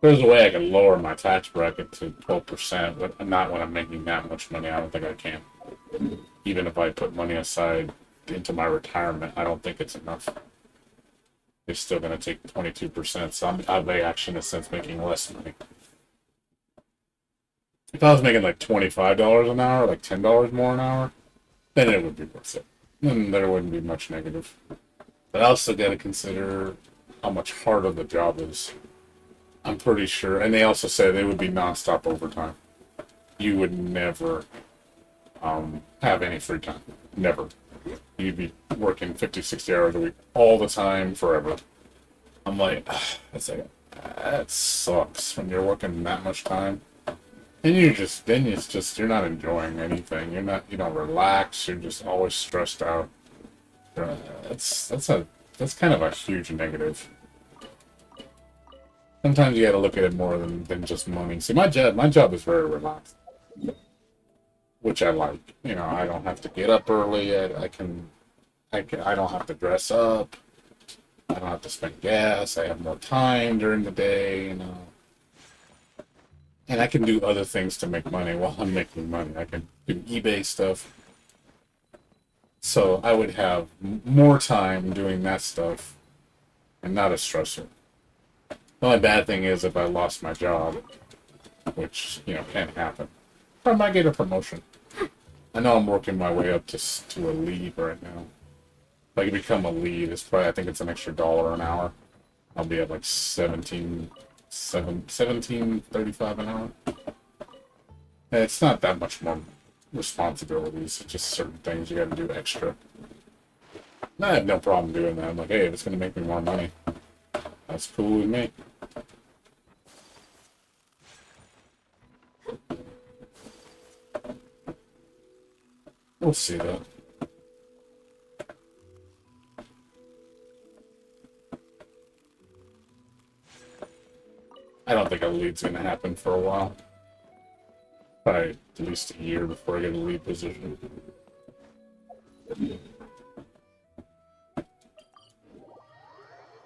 There's a way I can lower my tax bracket to 12%, but not when I'm making that much money. I don't think I can. Even if I put money aside into my retirement, I don't think it's enough. They're still going to take 22%, so I'm actually, in a sense, making less money. If I was making like $25 an hour, like $10 more an hour, then it would be worth it. Then there wouldn't be much negative. But I also got to consider how much harder the job is. I'm pretty sure, and they also say they would be nonstop overtime. You would never have any free time. Never. You'd be working 50, 60 hours a week all the time, forever. I'm like, that's like, That sucks when you're working that much time. And you're not enjoying anything. You don't relax. You're just always stressed out. That's kind of a huge negative. Sometimes you got to look at it more than just money. See, my job is very relaxed, which I like. You know, I don't have to get up early. I don't have to dress up. I don't have to spend gas. I have more time during the day. You know. And I can do other things to make money while I'm making money. I can do eBay stuff. So I would have more time doing that stuff and not as stressful. The only bad thing is if I lost my job, which, you know, can happen. I might get a promotion. I know I'm working my way up to a lead right now. If I can become a lead, I think it's an extra $1 an hour. I'll be at like 17.35 an hour. And it's not that much more responsibilities. It's just certain things you got to do extra. And I have no problem doing that. I'm like, hey, if it's going to make me more money, that's cool with me. We'll see though. I don't think a lead's going to happen for a while. Probably at least a year before I get a lead position.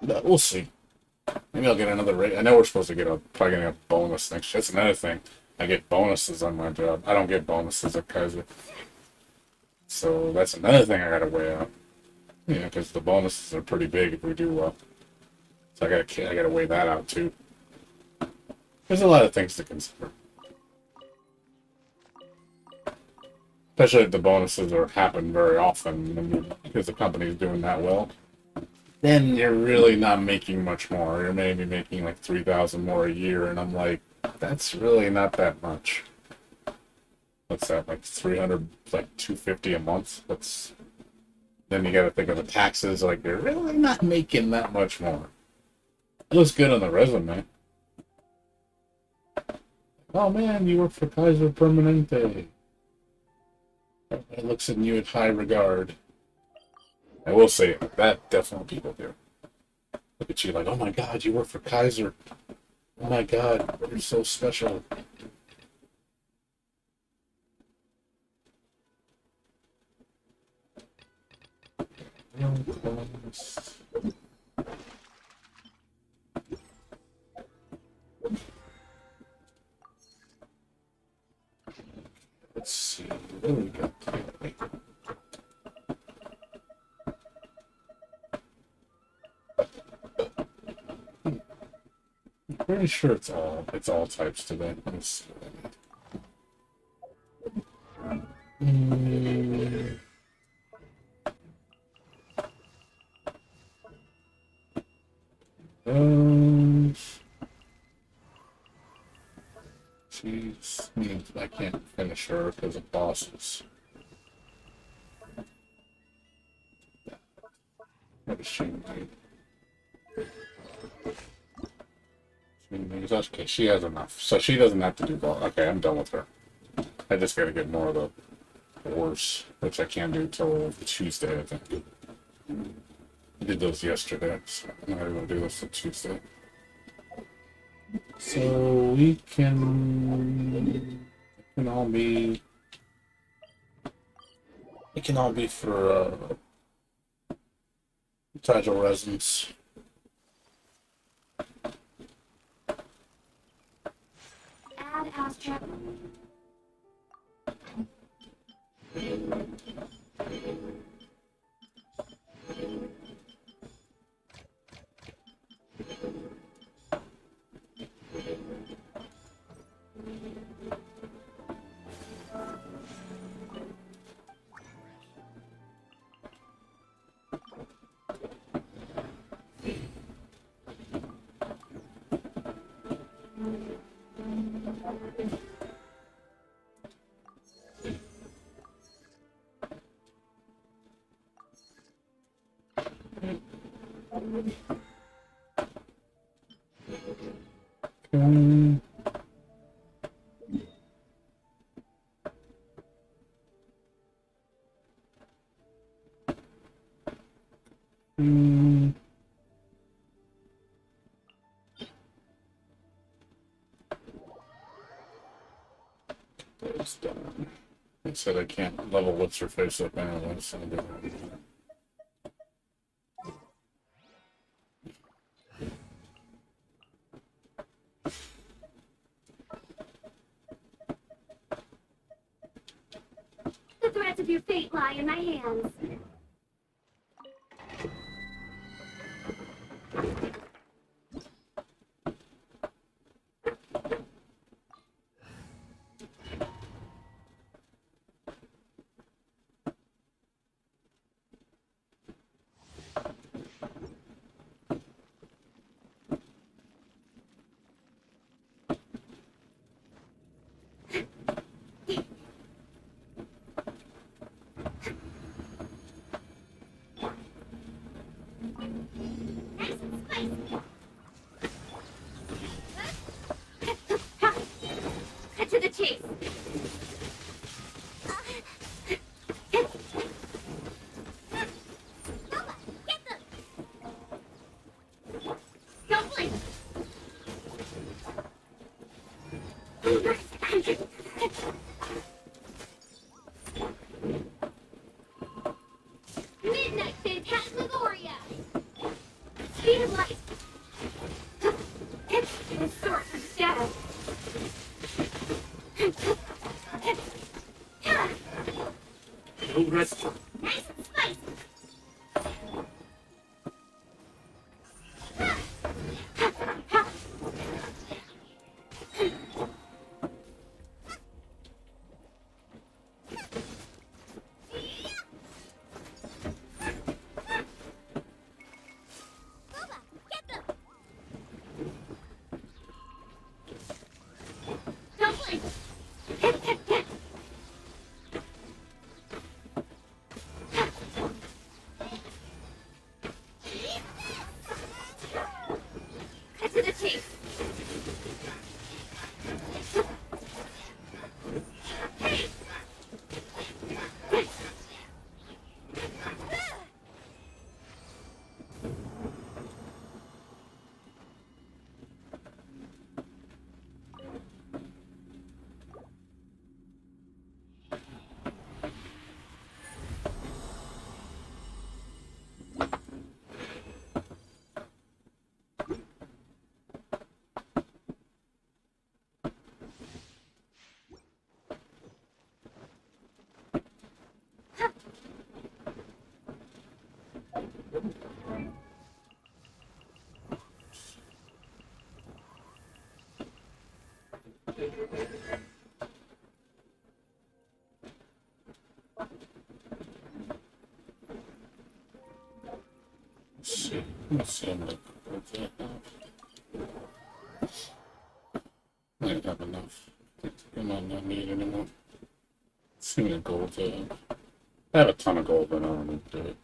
But we'll see. Maybe I'll get another rate. I know we're supposed to probably getting a bonus next year. That's another thing. I get bonuses on my job. I don't get bonuses at Kaiser. So that's another thing I gotta weigh out. You know, because the bonuses are pretty big if we do well. So I gotta weigh that out too. There's a lot of things to consider. Especially if the bonuses happen very often because the company's doing that well. Then you're really not making much more. You're maybe making like $3,000 more a year, and I'm like, that's really not that much. What's that, like 300, like 250 a month? Then you got to think of the taxes. Like, you're really not making that much more. It looks good on the resume. Oh man, you work for Kaiser Permanente. Everybody looks at you in high regard. I will say that definitely people do. Look at you like, oh my god, you work for Kaiser. Oh my god, you're so special. Let's see, what do we got today? I'm pretty sure it's all types today. Let me see. She means I can't finish her because of bosses. What does she need? Okay, she has enough. So she doesn't have to do boss. Okay, I'm done with her. I just gotta get more of the wars, which I can't do till Tuesday, I think. I did those yesterday, so I'm not gonna do this till Tuesday. So we can all be. It can all be for title residence. Add asterisk. Mm. Mm. That's done. It said I can't level what's her face up anyway, so I don't know. The threads of your fate lie in my hands. Cut to the chase. Don't blink. Midnight Phantasmagoria. Speed of light. The source of shadow. No rest. Nice and spicy. Don't blink. Cut to the chase. Let's see, I'm like, what's that now? I don't have enough. Come on, not need anymore. See me a gold tab. I have a ton of gold, but I don't need to do it.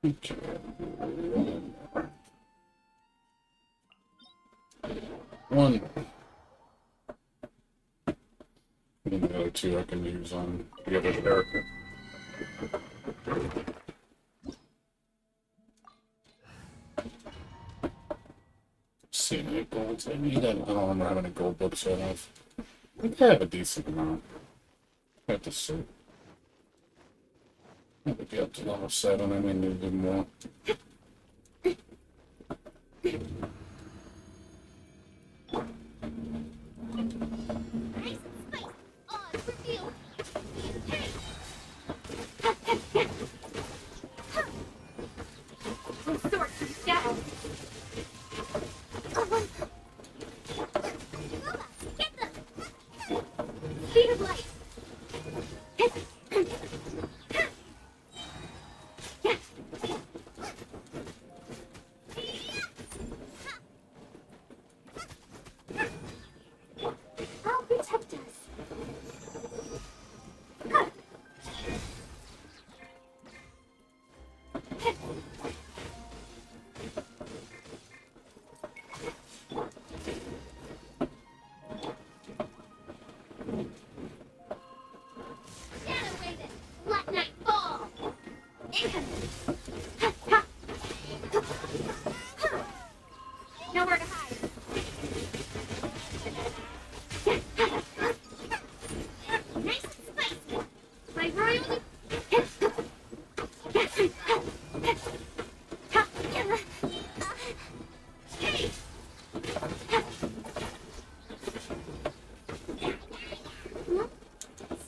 Okay. One. And the other two I can use on the other character. See any golds? I need that. I don't remember how many gold books I have. I think I have a decent amount. I have to see. Maybe get up to level 7. I may need a bit more. The source of shadow. Speed of light. Nowhere to hide. Nice and spicy. My royal. Hey.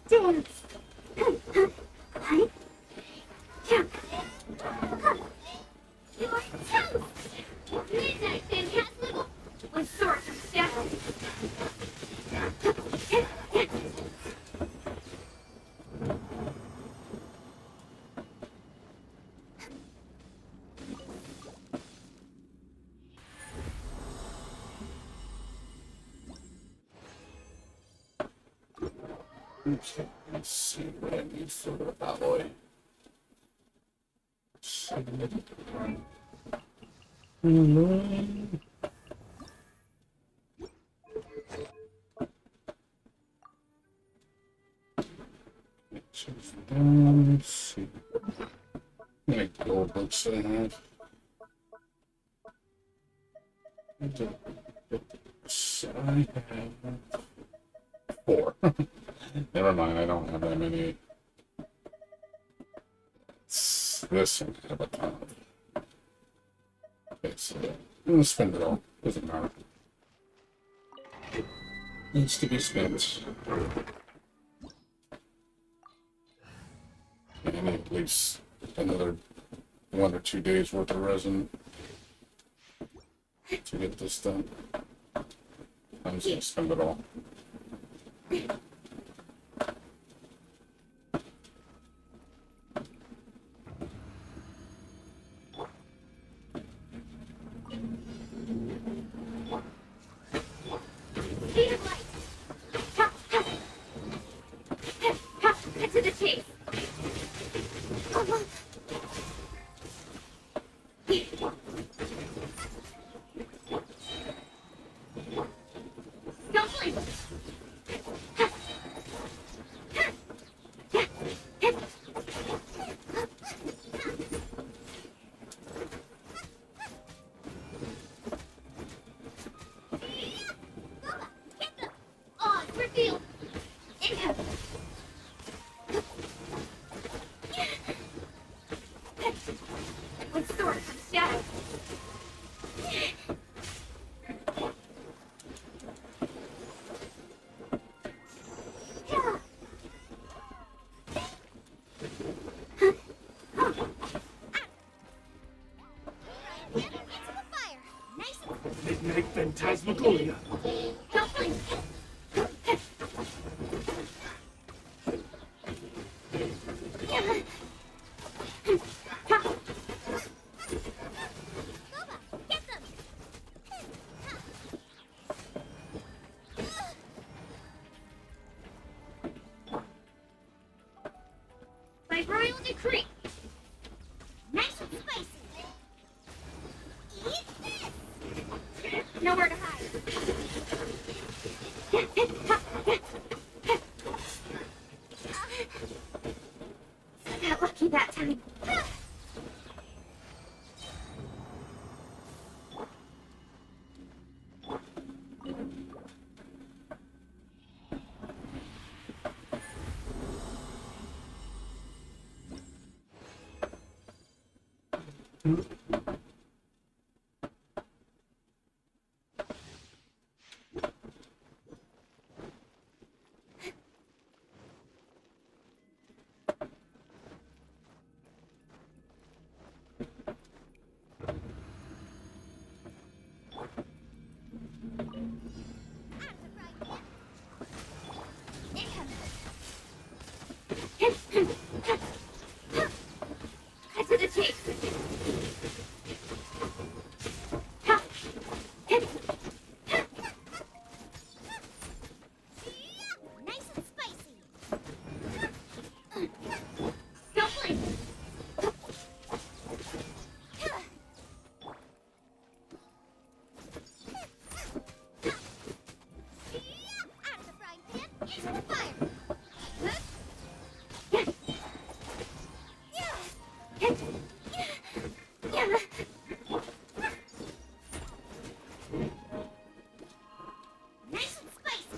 Stance. Hi. Yeah. You're toast. Midnight Phantasmical with swords of stone. Okay, let's see what I need for the alloy. Let's see. How many gold books do I have? I have 4. Never mind, I don't have that many. This one I have a ton of. Okay, so I'm gonna spend it all. Doesn't matter. Needs to be spent. I need at least another 1 or 2 days worth of resin to get this done. I'm just gonna spend it all. Speed of light. Cut to the chase. Stumbling. Oh, it's revealed. With swords of shadow. Into the fire. Nice and Midnight Phantasmagoria. Dumpling. Get them. By royal decree. Nice and spicy. Eat this. Nowhere to hide. I got lucky that time. Cut to the chase. Nice and spicy.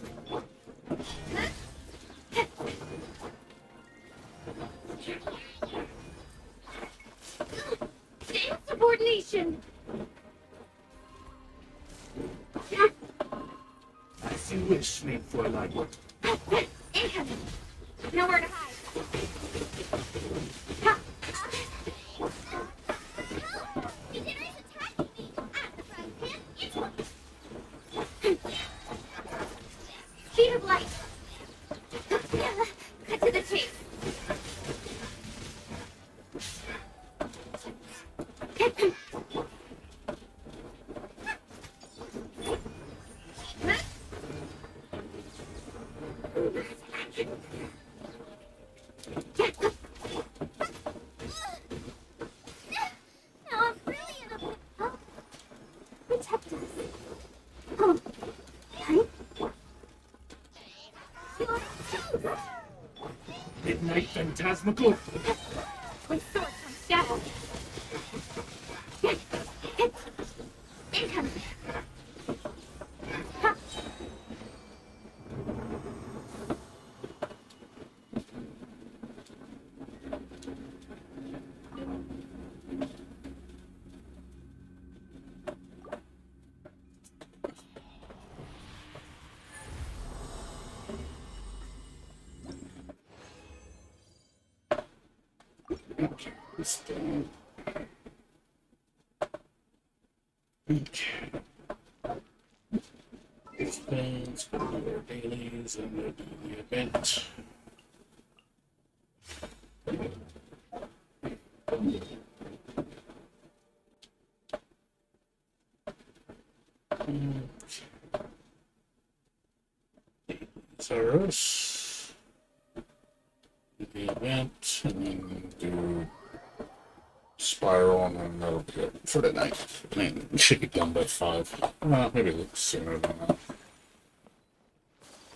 Insubordination. As you wish, mein Fräulein. Incoming. Nowhere to hide. Beginner is attacking me. I'm the frying pan. It's speed of light. Cut to the chase. Now I'm really in a bit. Huh? Protect us. Oh, right? Midnight Phantasmical. With swords from shadow. Incoming. Okay. These things, go to our dailies, and we'll do the event. Cyrus. Do the event, and then do Spiral, and then that'll be it for the night. And it should be done by 5. Maybe a little sooner than that.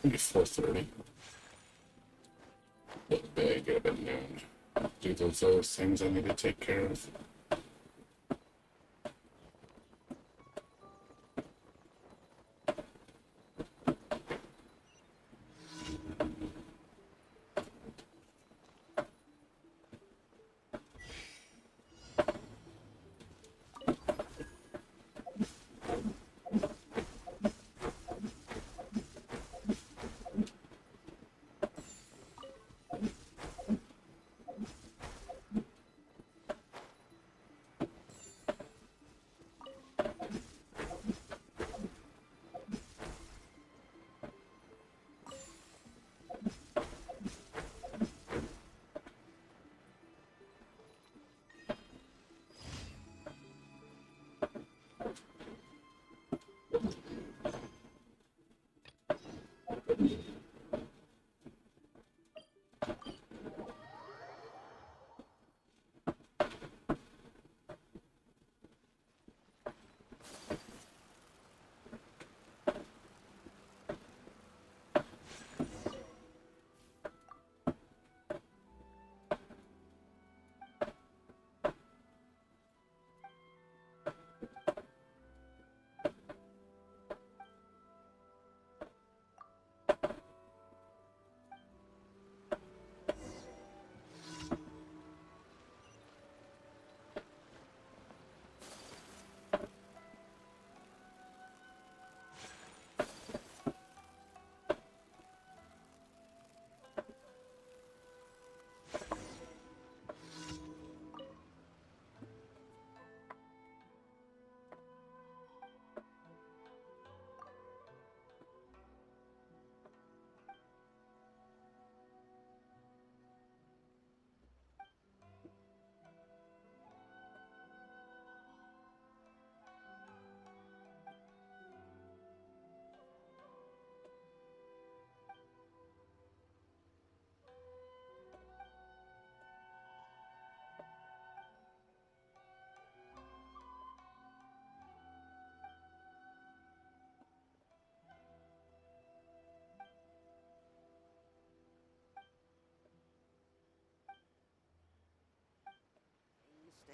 Maybe 4:30. Get to bed, get up at noon. Do those other things I need to take care of.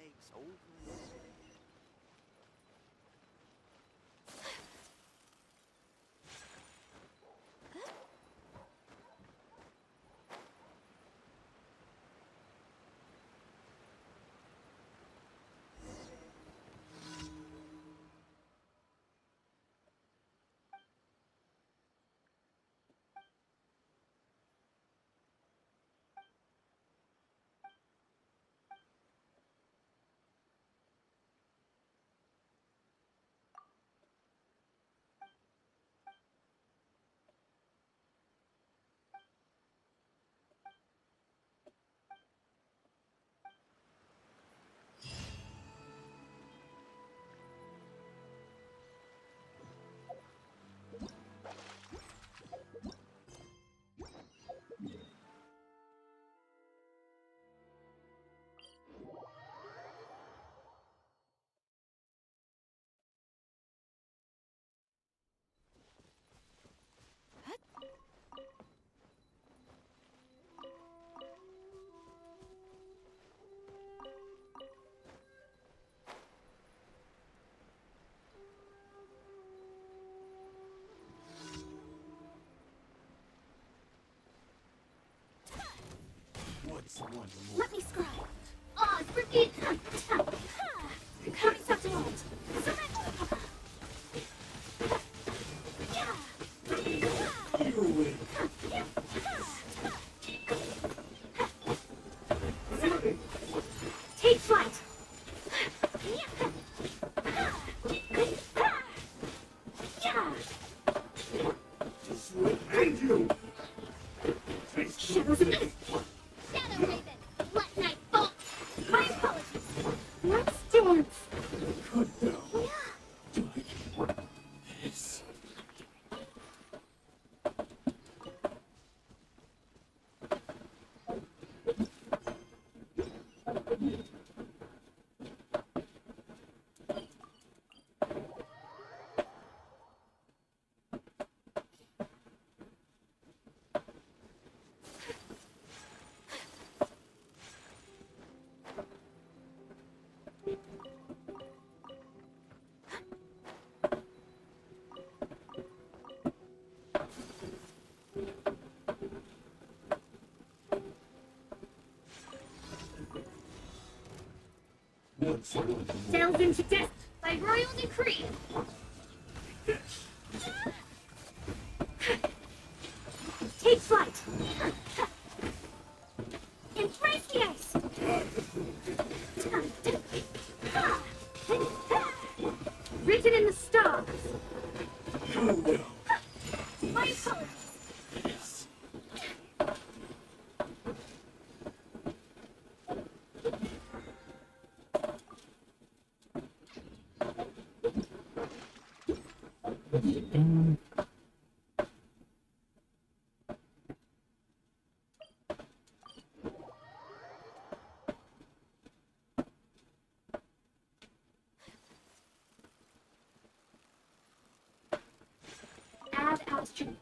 mistakes over and over again. What's one more? Let me scry. Oh, it's freaking... Coming such a lot. You win. Take flight. And you! Shadows of Night. Shadow Raven, let night fall. My apologies. Let's dance. Good now. Yes. What's one more? Delve into death by royal decree. Take flight. Embrace the ice. Written in the stars. My apologies. Add altitude.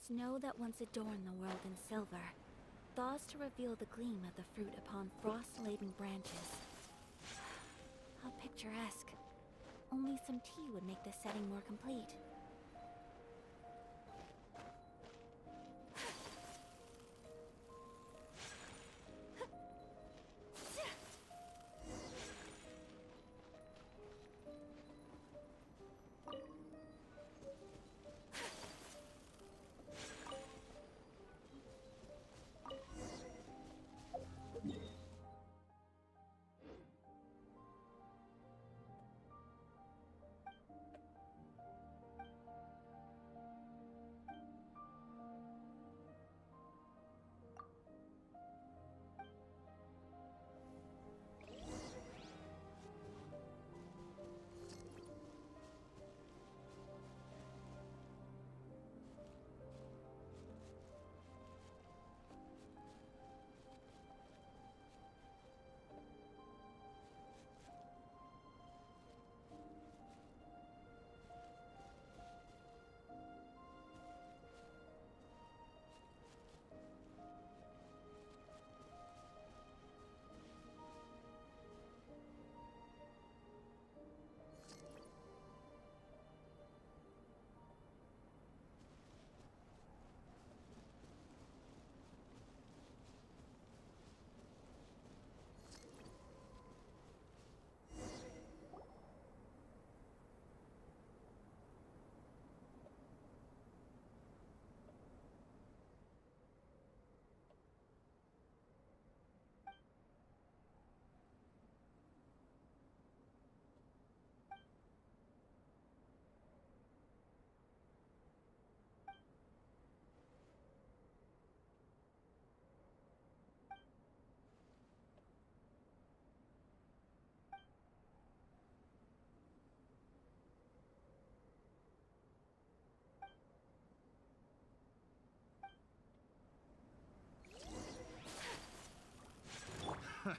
Snow that once adorned the world in silver, thaws to reveal the gleam of the fruit upon frost-laden branches. How picturesque. Only some tea would make the setting more complete.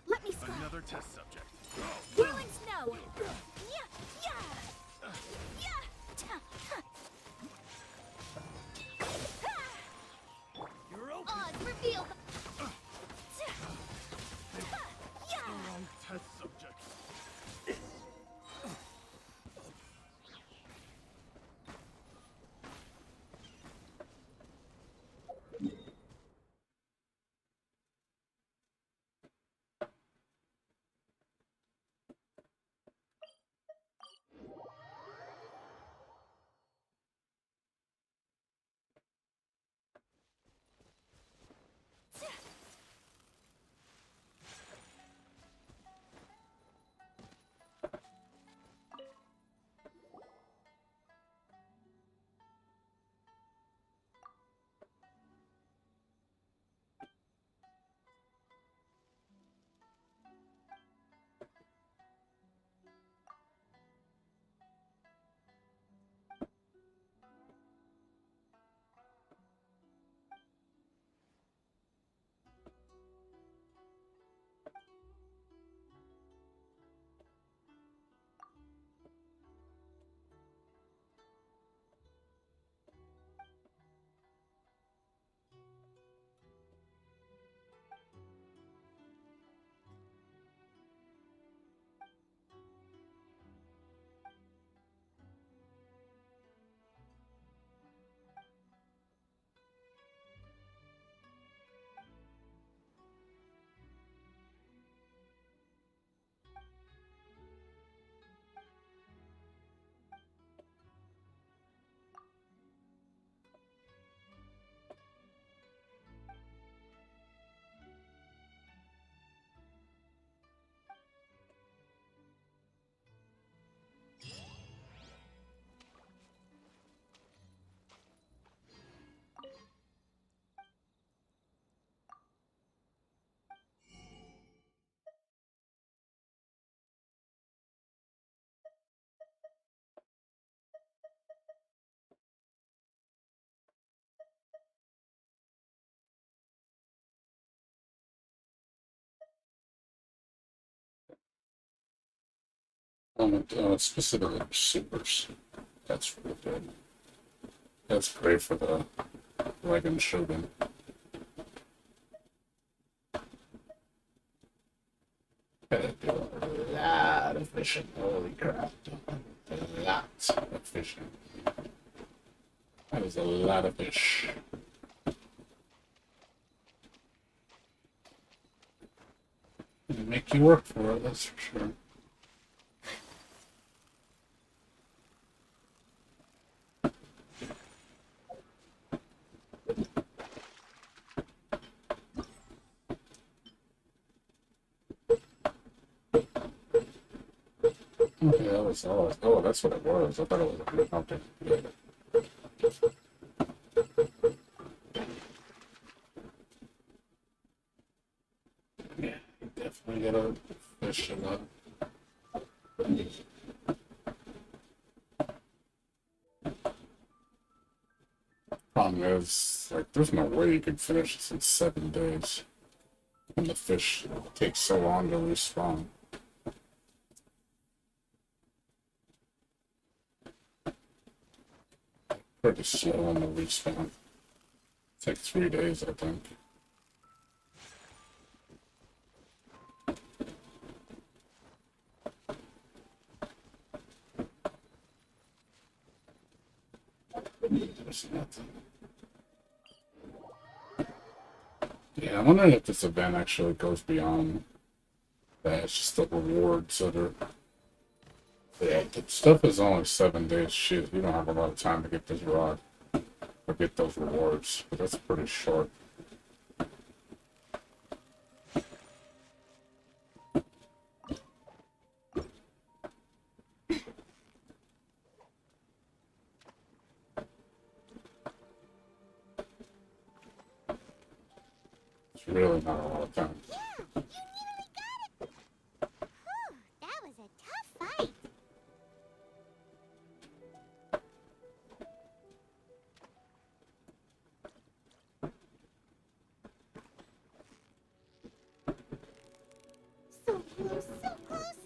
Let me scry. Another test subject. Whirling snow! Yeah! Yeah! Yeah! You're open. Odds reveal the... Yeah! Wrong test subject. Specifically supers. That's really good. That's great for the like in Shogun. Gotta do a lot of fishing. Holy crap. A lot of fishing. That was a lot of fish. It'll make you work for it, that's for sure. Okay, that was all. Oh, that's what it was. I thought it was something. Yeah. Yeah, you definitely gotta fish a lot. Problem is, like, there's no way you can finish this in 7 days. And the fish takes so long to respawn. Pretty slow on the respawn. It's like 3 days, I think. There's nothing. Yeah, I'm wondering if this event actually goes beyond that. It's just the rewards that are. Yeah, the stuff is only 7 days. Shit, you don't have a lot of time to get this rod or get those rewards. But that's pretty short. It's really not a lot of time. Yeah, you nearly got it! Whew, that was a tough fight. So close, so close!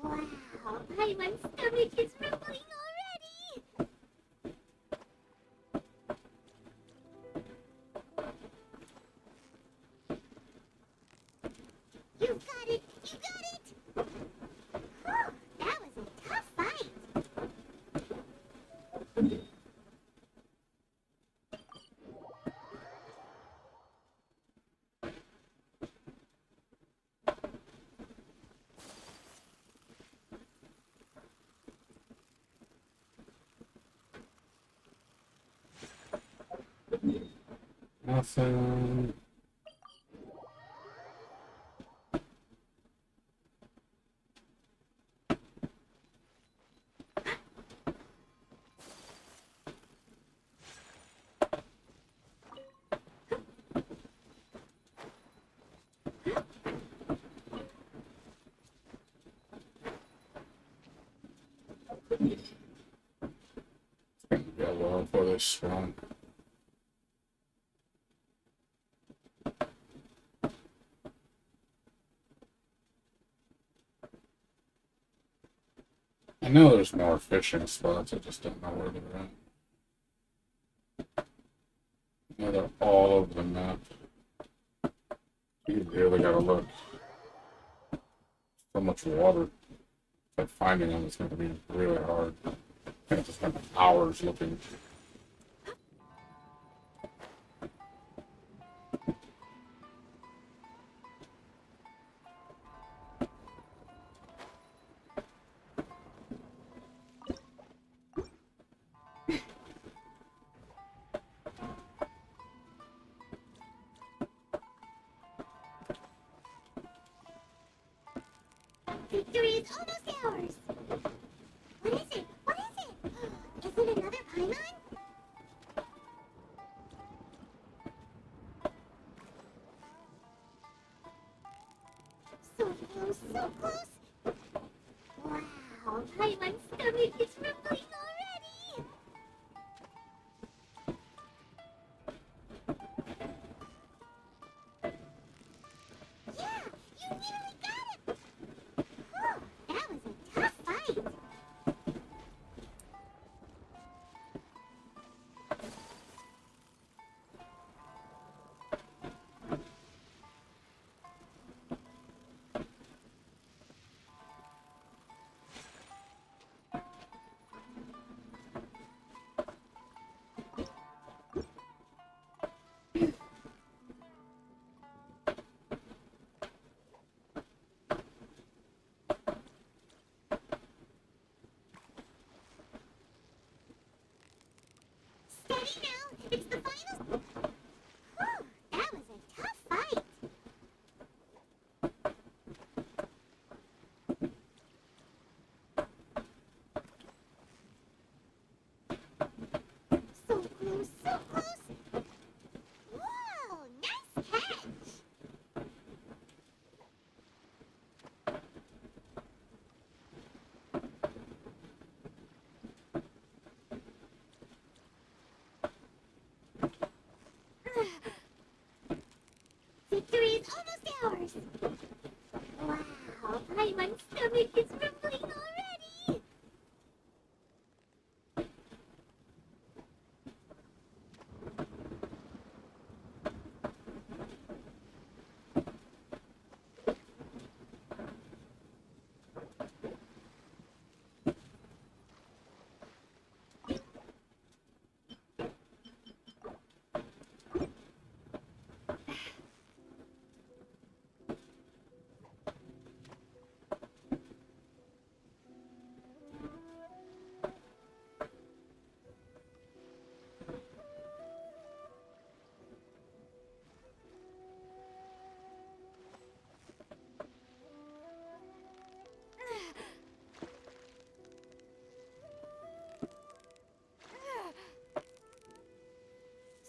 Wow, Paimon's stomach is rumbling already! You got it! You got it! Whew, that was a tough fight! Nothing. Yeah, well, before they spawn. I know there's more fishing spots, I just don't know where they're at. Yeah, they're all over the map. You really gotta look. So much water that finding them is going to be really hard. Can't just spend hours looking. Victory is almost ours! What is it? What is it? Is it another Paimon? So close, so close! Wow, Paimon's stomach is rumbling already! Yeah, you nearly got it! Whew, that was a tough fight! my stomach is rumbling already!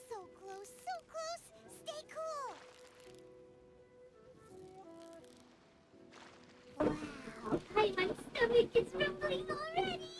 So close, so close! Stay cool! Wow, my stomach is rumbling already!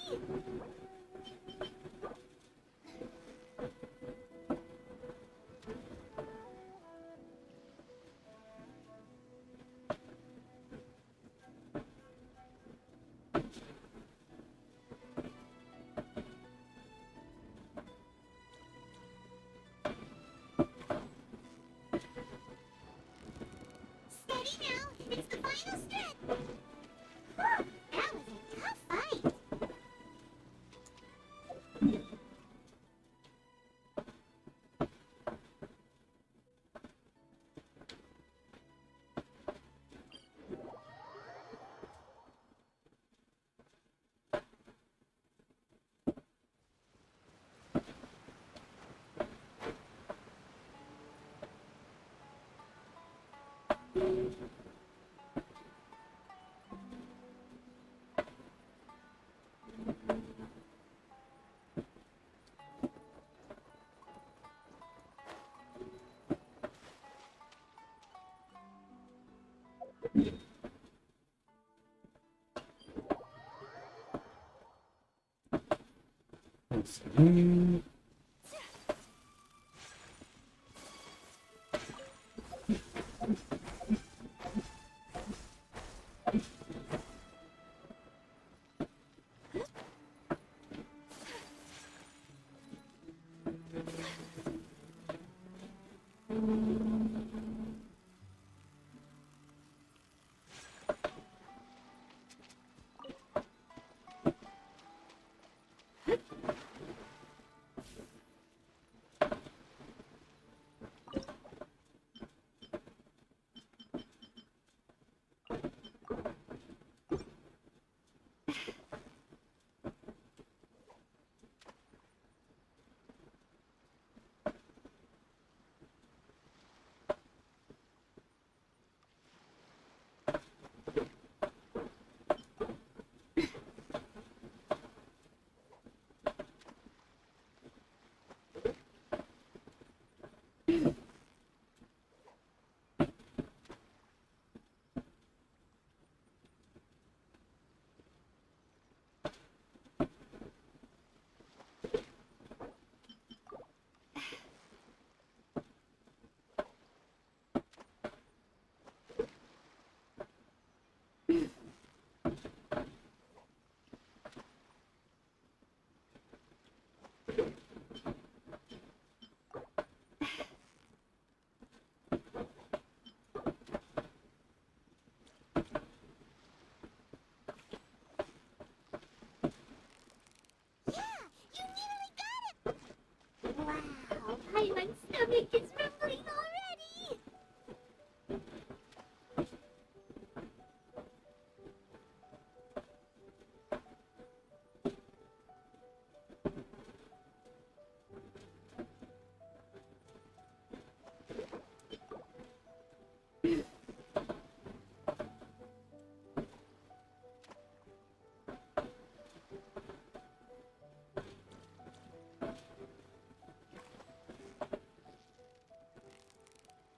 Steady now, it's the final stretch! Whew, that was a tough fight! Let's see. Wow, my stomach is rumbling already!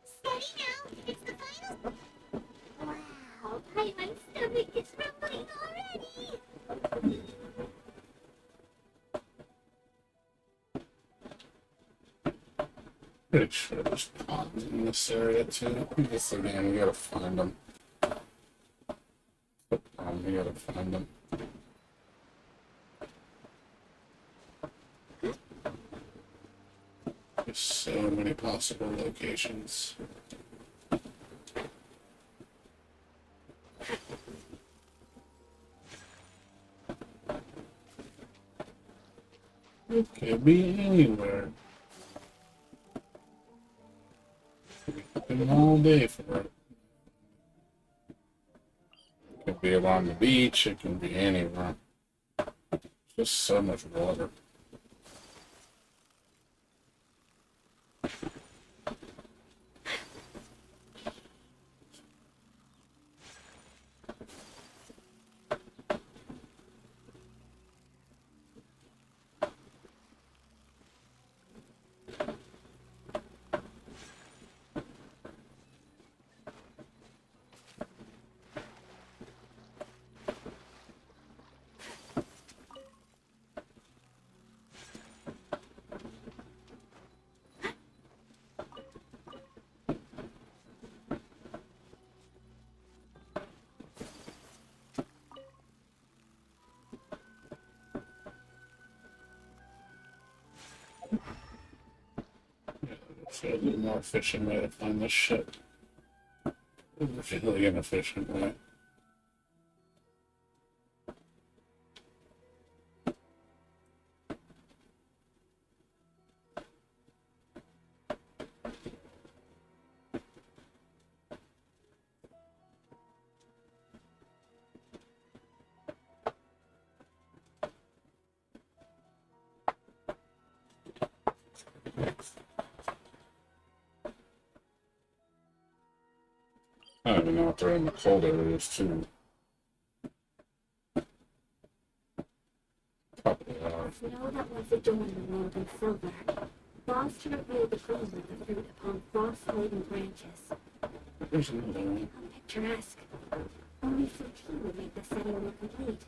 Steady now, it's the final... Wow, my stomach is rumbling already! Pretty sure there's ponds in this area too. This again, we gotta find them. The I gotta find them. There's so many possible locations. It could be anywhere. Been all day for it. It could be along the beach, it can be anywhere. Just so much water. So a little more efficient way to find this shit. A really inefficient way. I don't even know if they're in the cold areas too. Probably are. Snow that once adorned the world in silver, paused to reveal the gleam of the fruit upon frost-laden branches. There's another one. How picturesque. Only some tea would make the setting more complete.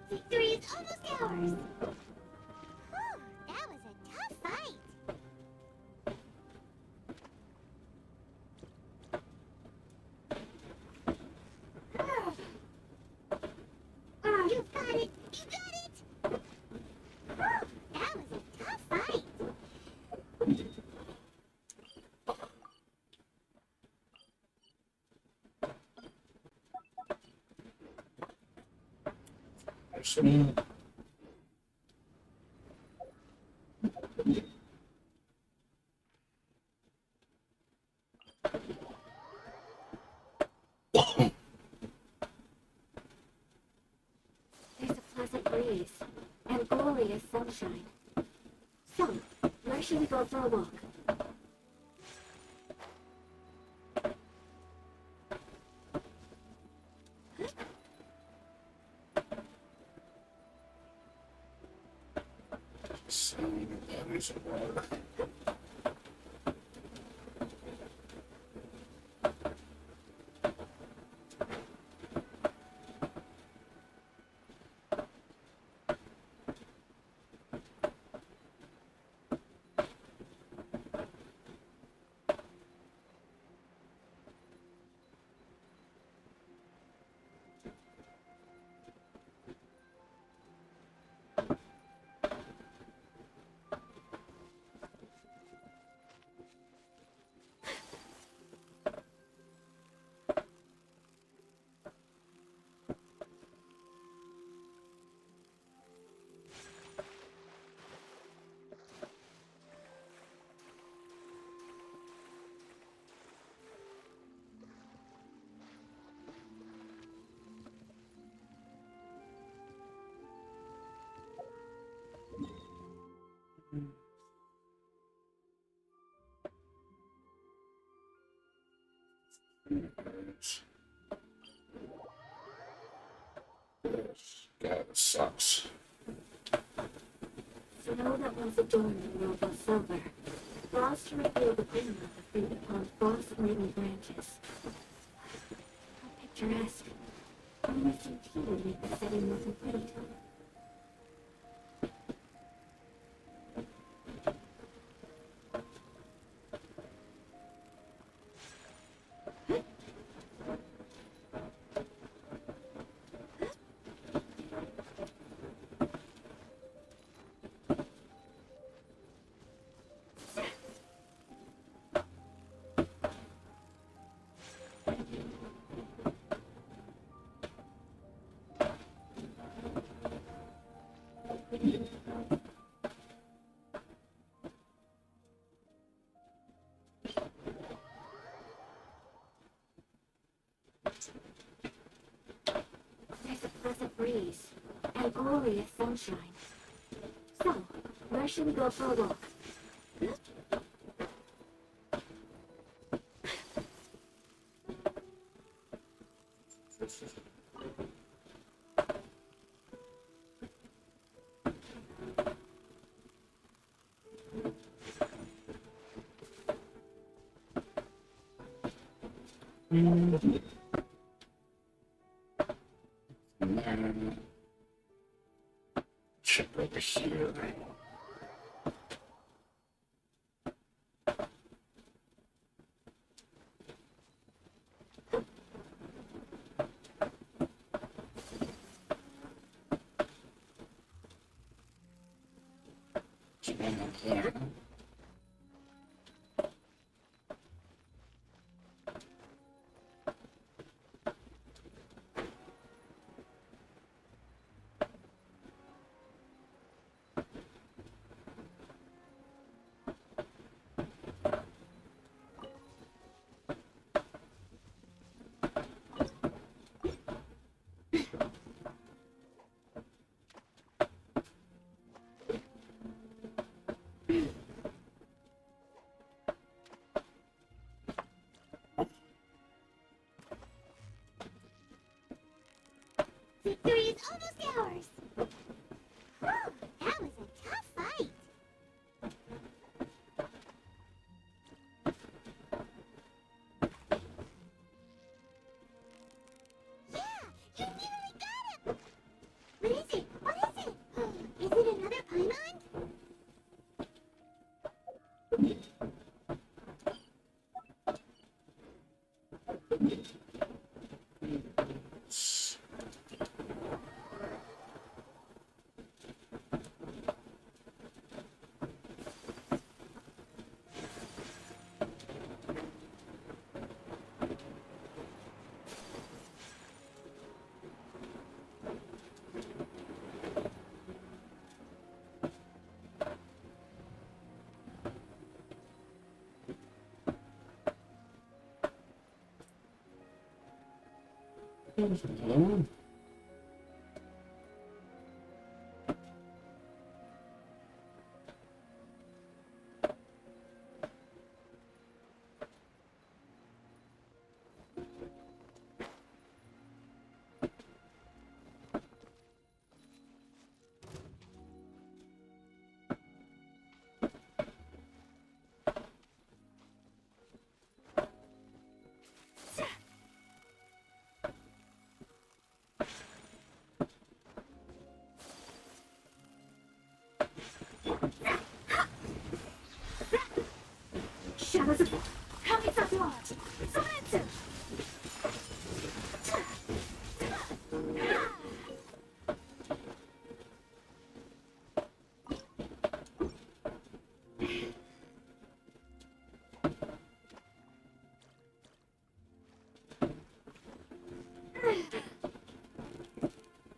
Victory is almost ours! Whew, that was a tough fight! You've got it! You got it! Whew, that was a tough fight! There's a pleasant breeze and glorious sunshine. So, where should we go for a walk? So many bodies of water. God, this sucks. Snow that once adorned the world of silver. Frost to reveal the glimmer of the fruit upon frost-laden branches. How picturesque. Only some tea would make the setting more complete. There's a pleasant breeze and glorious sunshine. So, where should we go for a walk? Check over here. Yeah. Victory is almost ours! Whew, that was a tough fight! Yeah, you nearly got him! What is it? What is it? Is it another Paimon? Hello? Shadows of Kami-Satwa! Soretsu!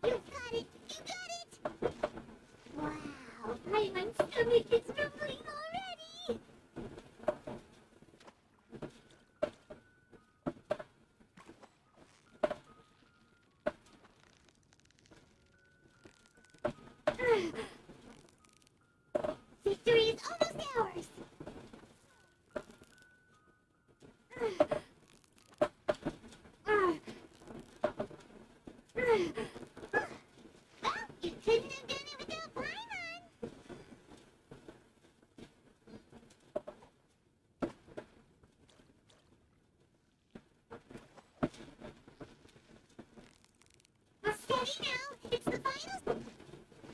You got it! You got it! Wow, Paimon's stomach is rumbling already! Victory is almost ours. Well, you couldn't have done it without Paimon. Steady now, it's the final.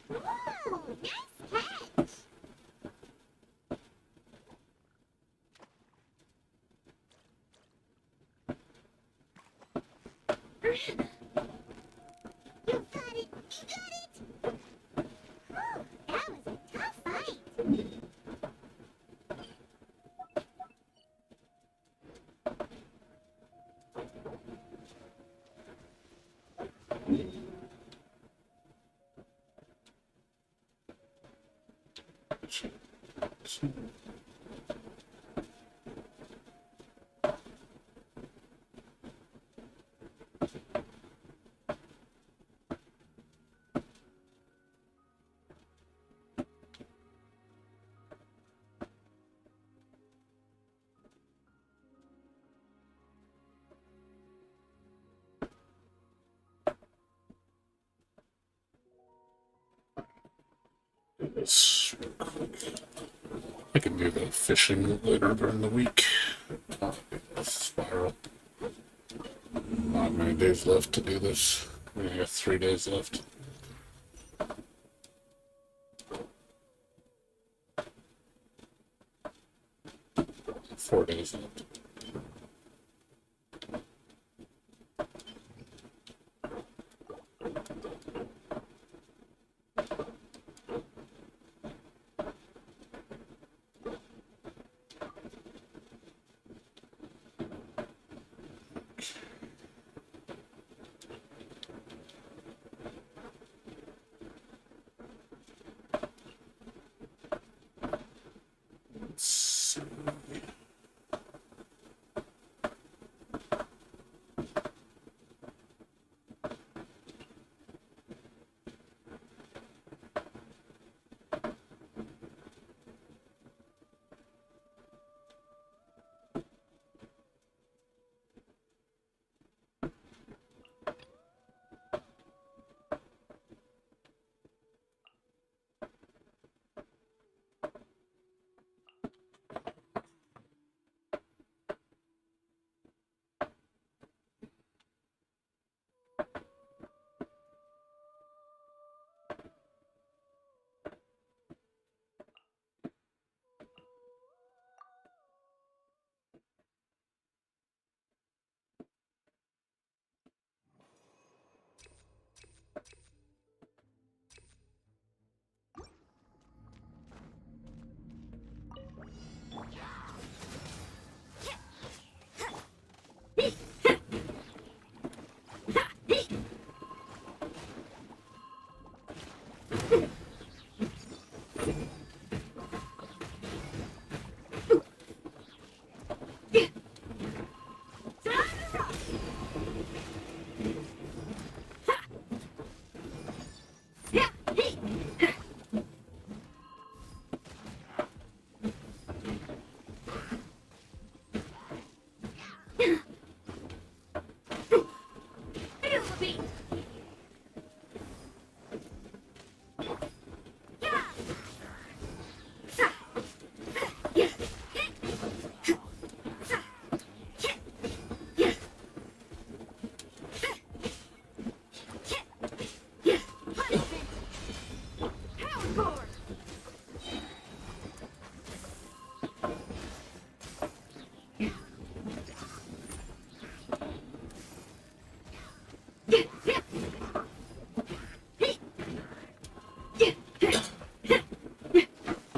Whoa, nice catch. You got it! You got it! Whew, that was a tough fight. I can do the fishing later during the week. Spiral. Not many days left to do this. I have 3 days left. Four days left.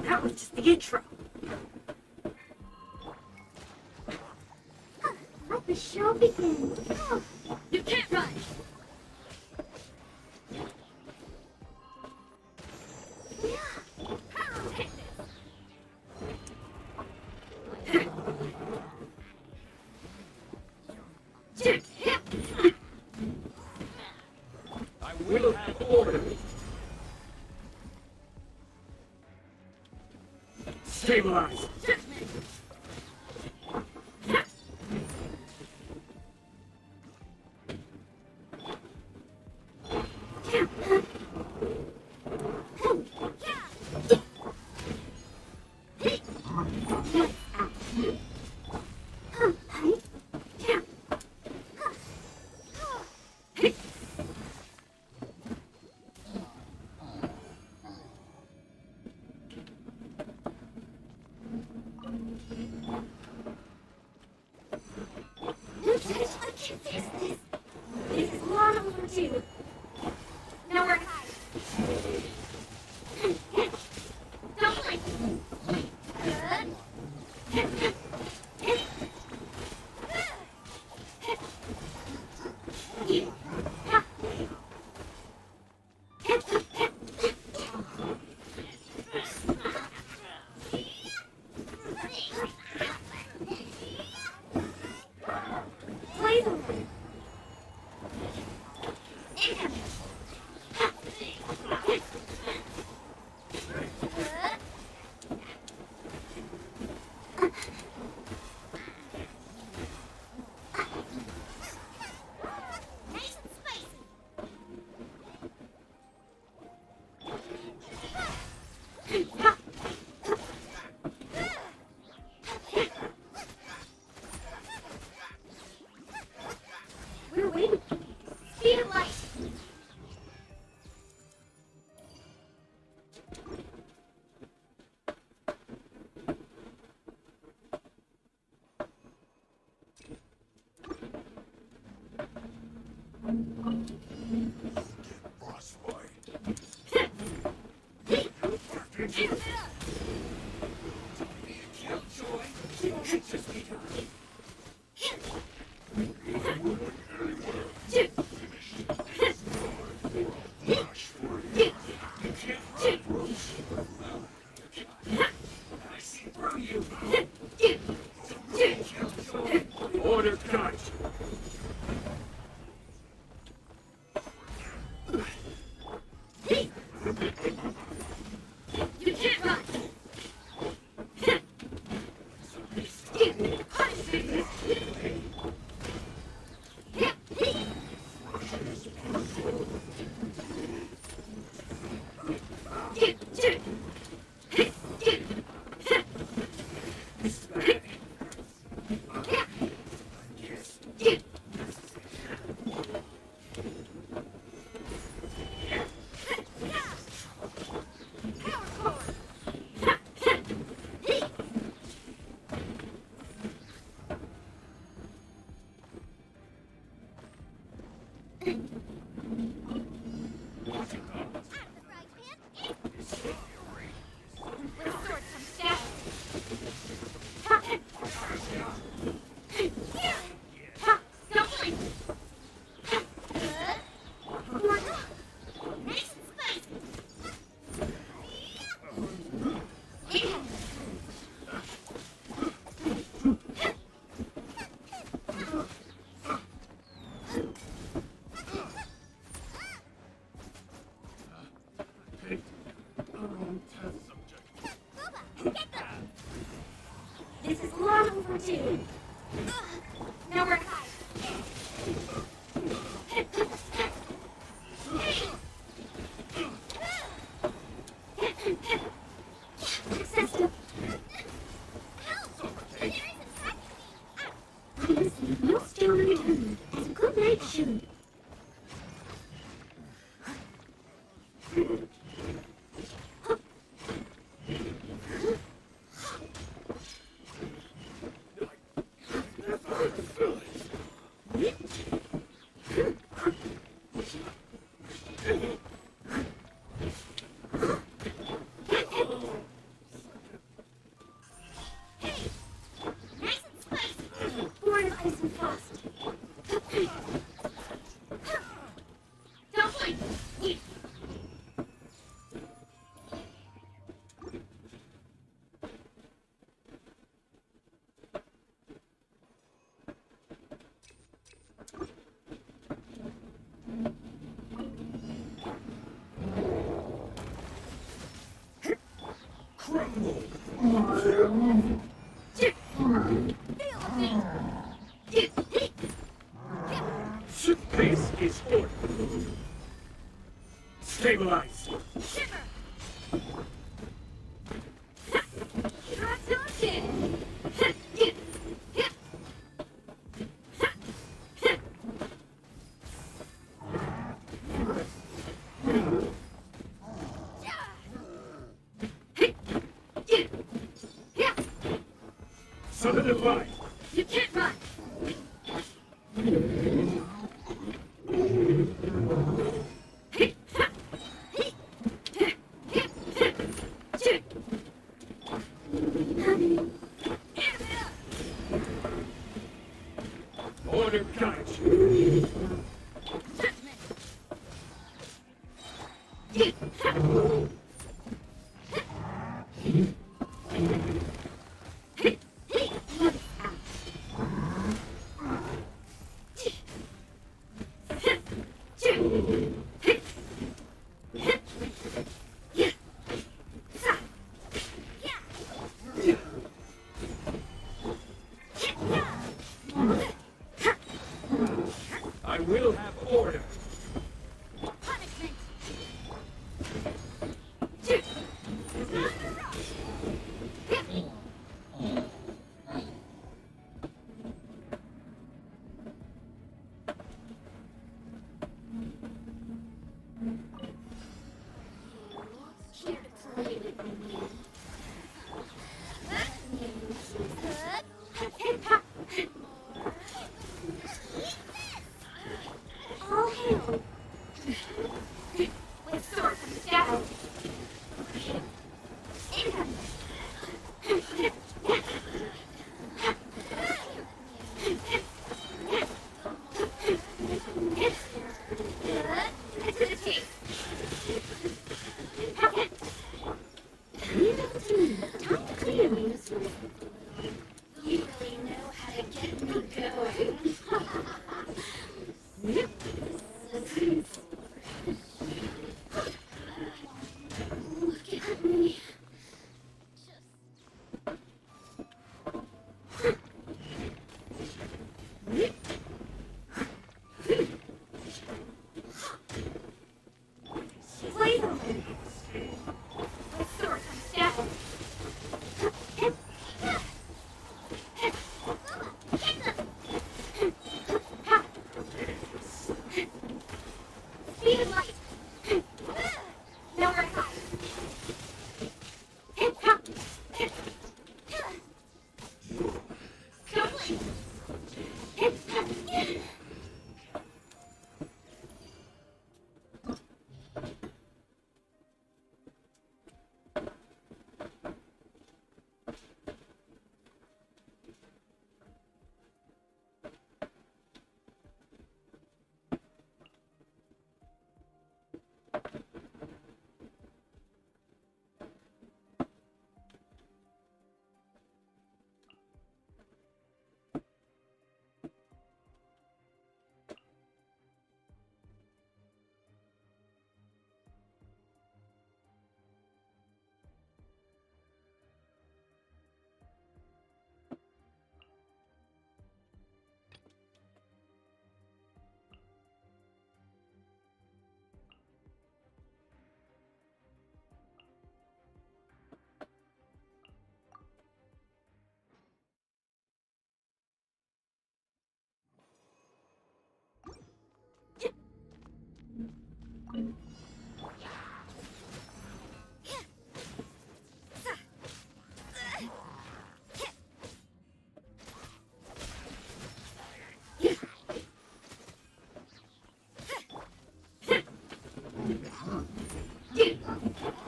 That was just the intro. Let the show begin. Oh, You can't run. I will have order. Stabilize! I can fix this. This is long overdue. Nowhere to hide. Don't blink. Blaze over. Nice and spicy. We're waiting. Speed of light. Order cut! You can't run. Restore some status. Don't blink. Nice and spicy. This is long overdue. Nowhere to hide. Excessive. Listen, no stone unturned. As a good knight should. Nice and spicy. Born of ice and frost. Don't blink. Crumble! Stabilize! Solidify! You can't run! Order guides you! I will have order! All hail! With sword and shadow! You really know how to get me going. Look at me. Blaze over. With sword and shadow. Speed and light. Nowhere to hide. Complete.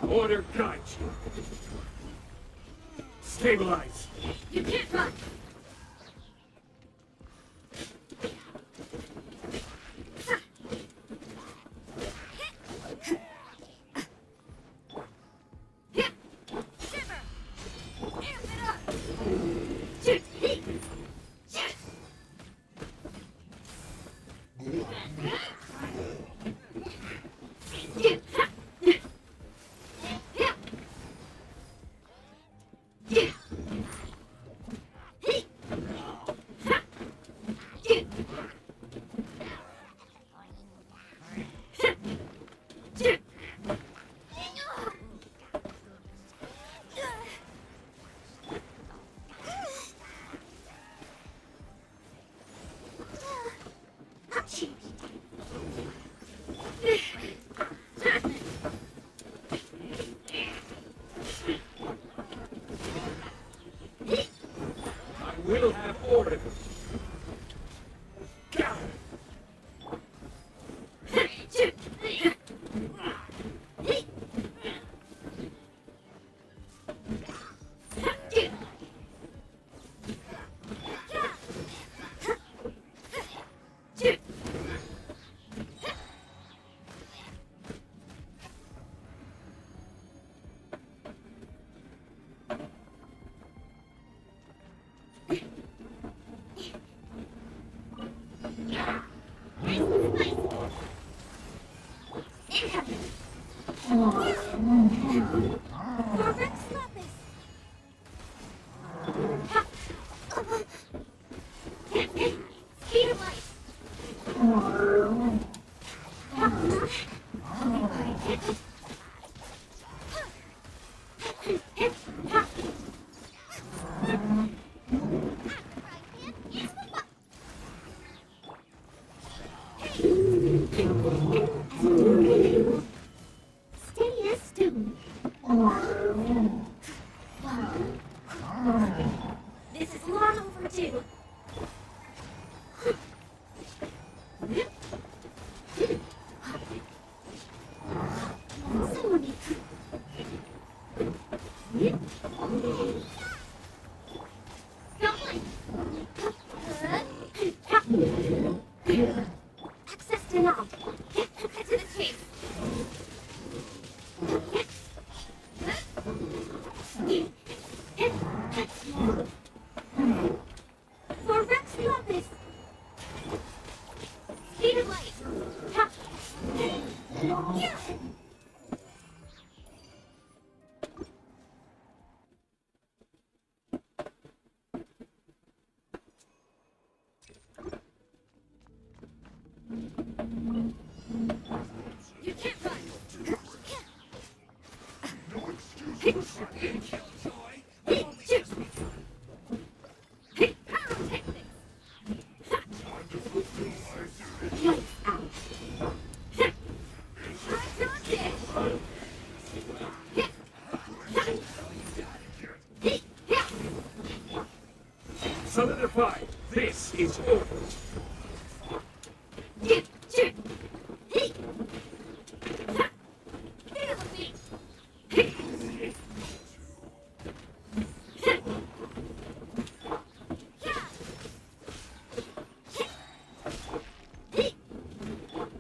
Order guides you! Stabilize! You can't run. Rex Lapis. Speed of light. Steady as stone. This is long overdue. Someone access denied. Cut to the chase. For Rex Lapis. Speed of light. You can't run. Solidify. This is over.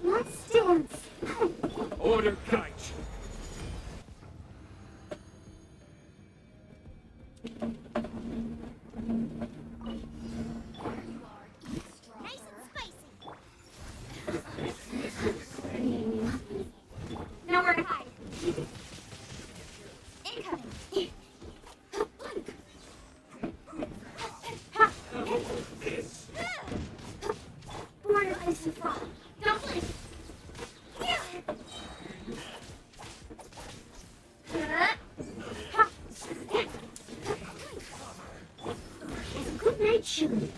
Let's dance. Order kite. Nice and spicy. Nowhere to hide. Incoming. Border ice and frost. Don't blink. Good night, Shun.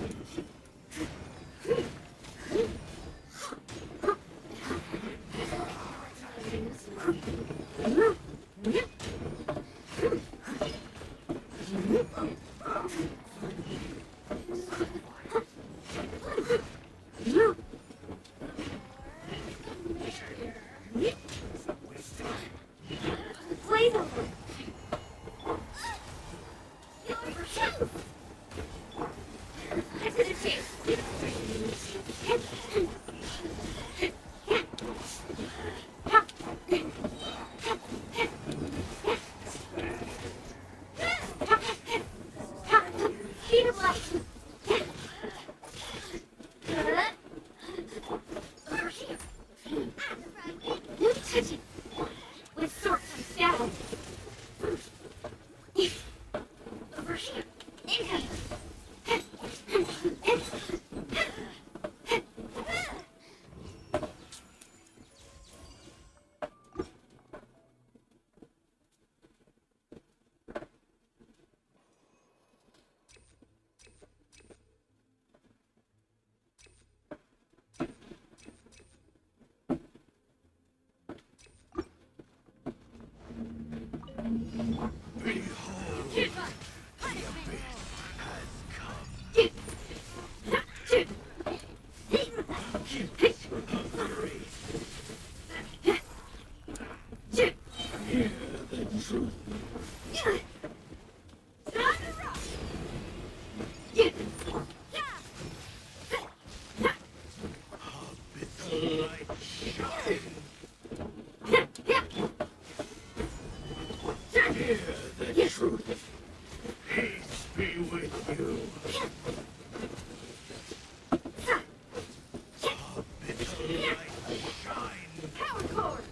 Blaze over. Get to the chase. Speed of light. Over here. No touching. With swords and stab. Over here. Incoming. The truth. Peace be with you. Power core.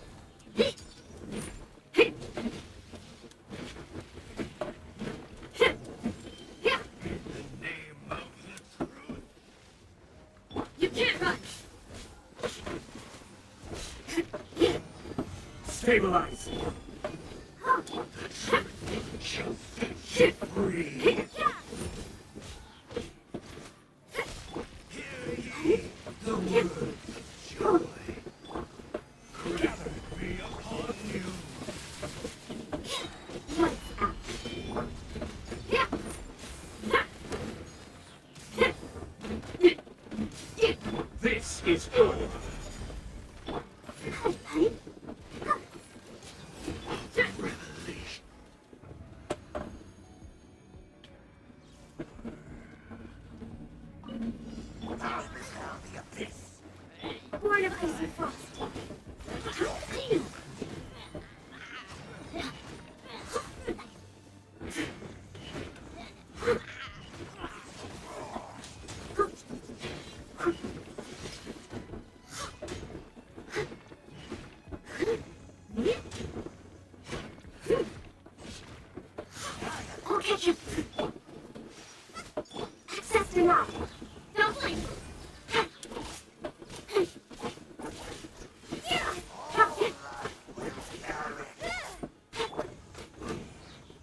Stabilize. Shit free. The word joy. Gathered me upon you. This is order. Revelation. Born of ice and frost. I'll catch him. Access denied. Don't blink.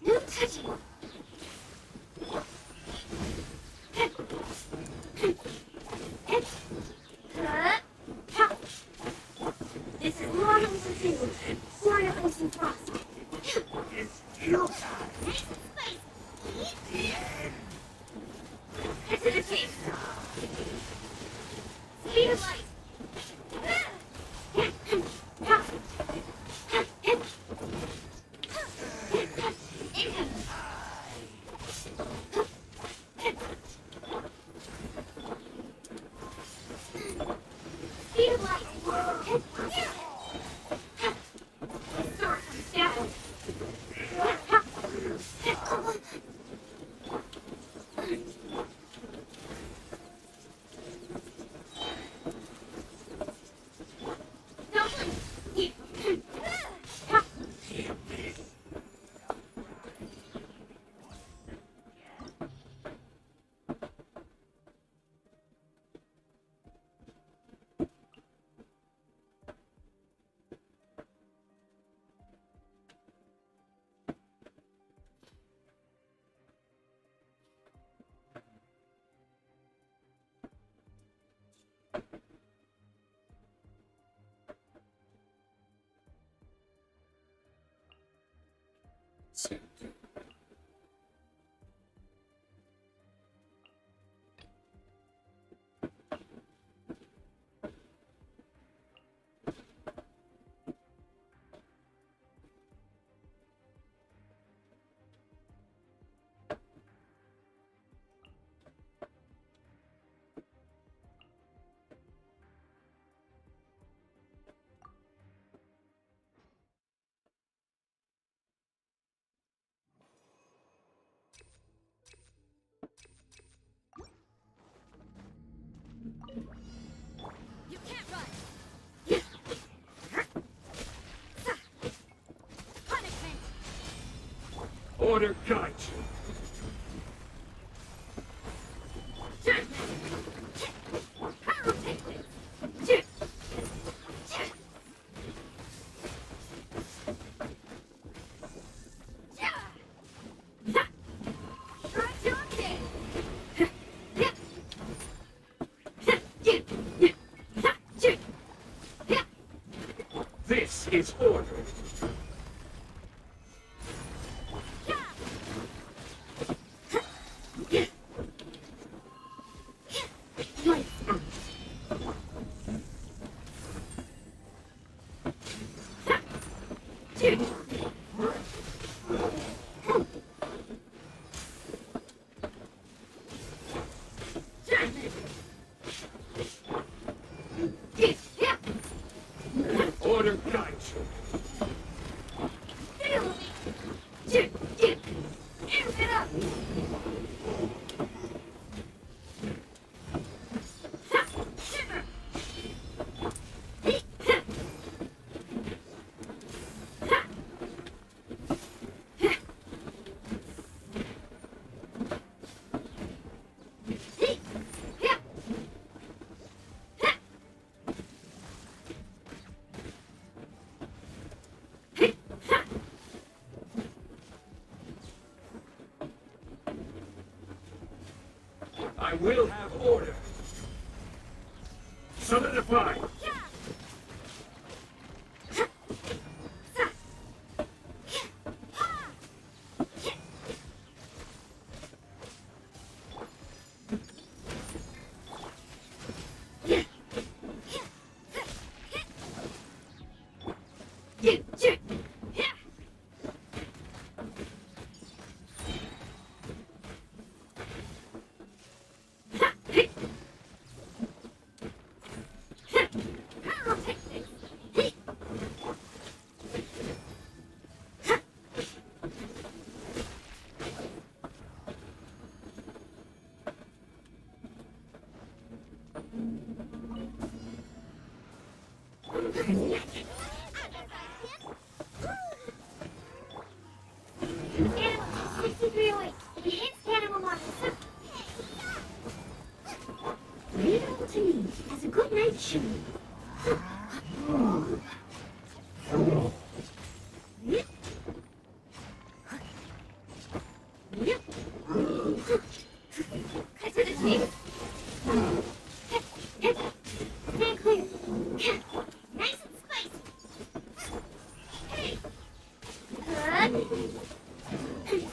No touching. This is Lord of the Sea. Lord of Ice and Frost. Head to the chief. Speed of light. Speed of light. Sword comes down. Don't blink. See. You can't run. Punishment. Order guide you. This is order. Order guide you. I will have order. Solidify. As a good night shoe. Cut to the chase. Stay clear. Nice and spicy. Hey. Good.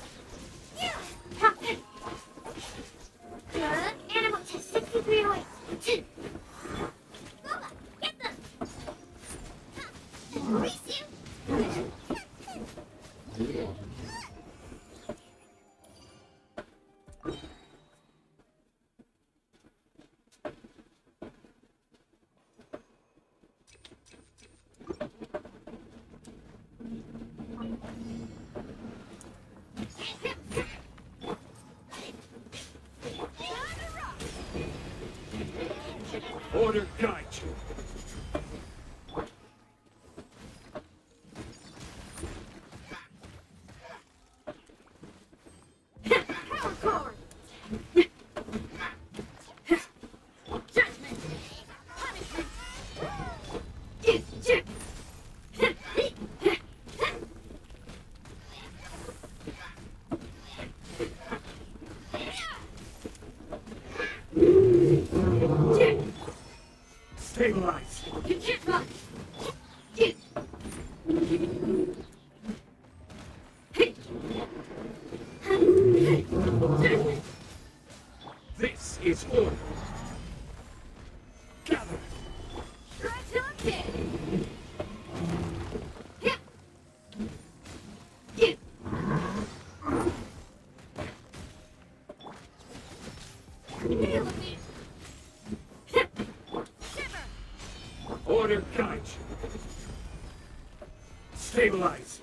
Animal test 6308. Lola, get them. Release you. Order guide you. Stabilize. You can't run. This is order. Gather. Order guide you. Stabilize.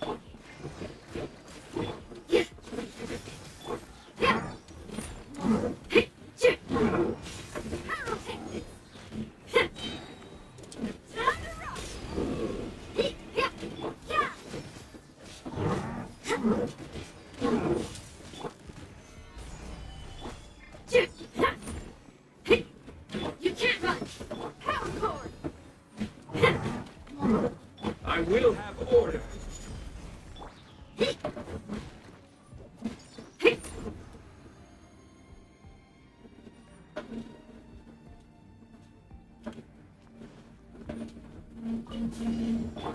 You can't run. I will have order.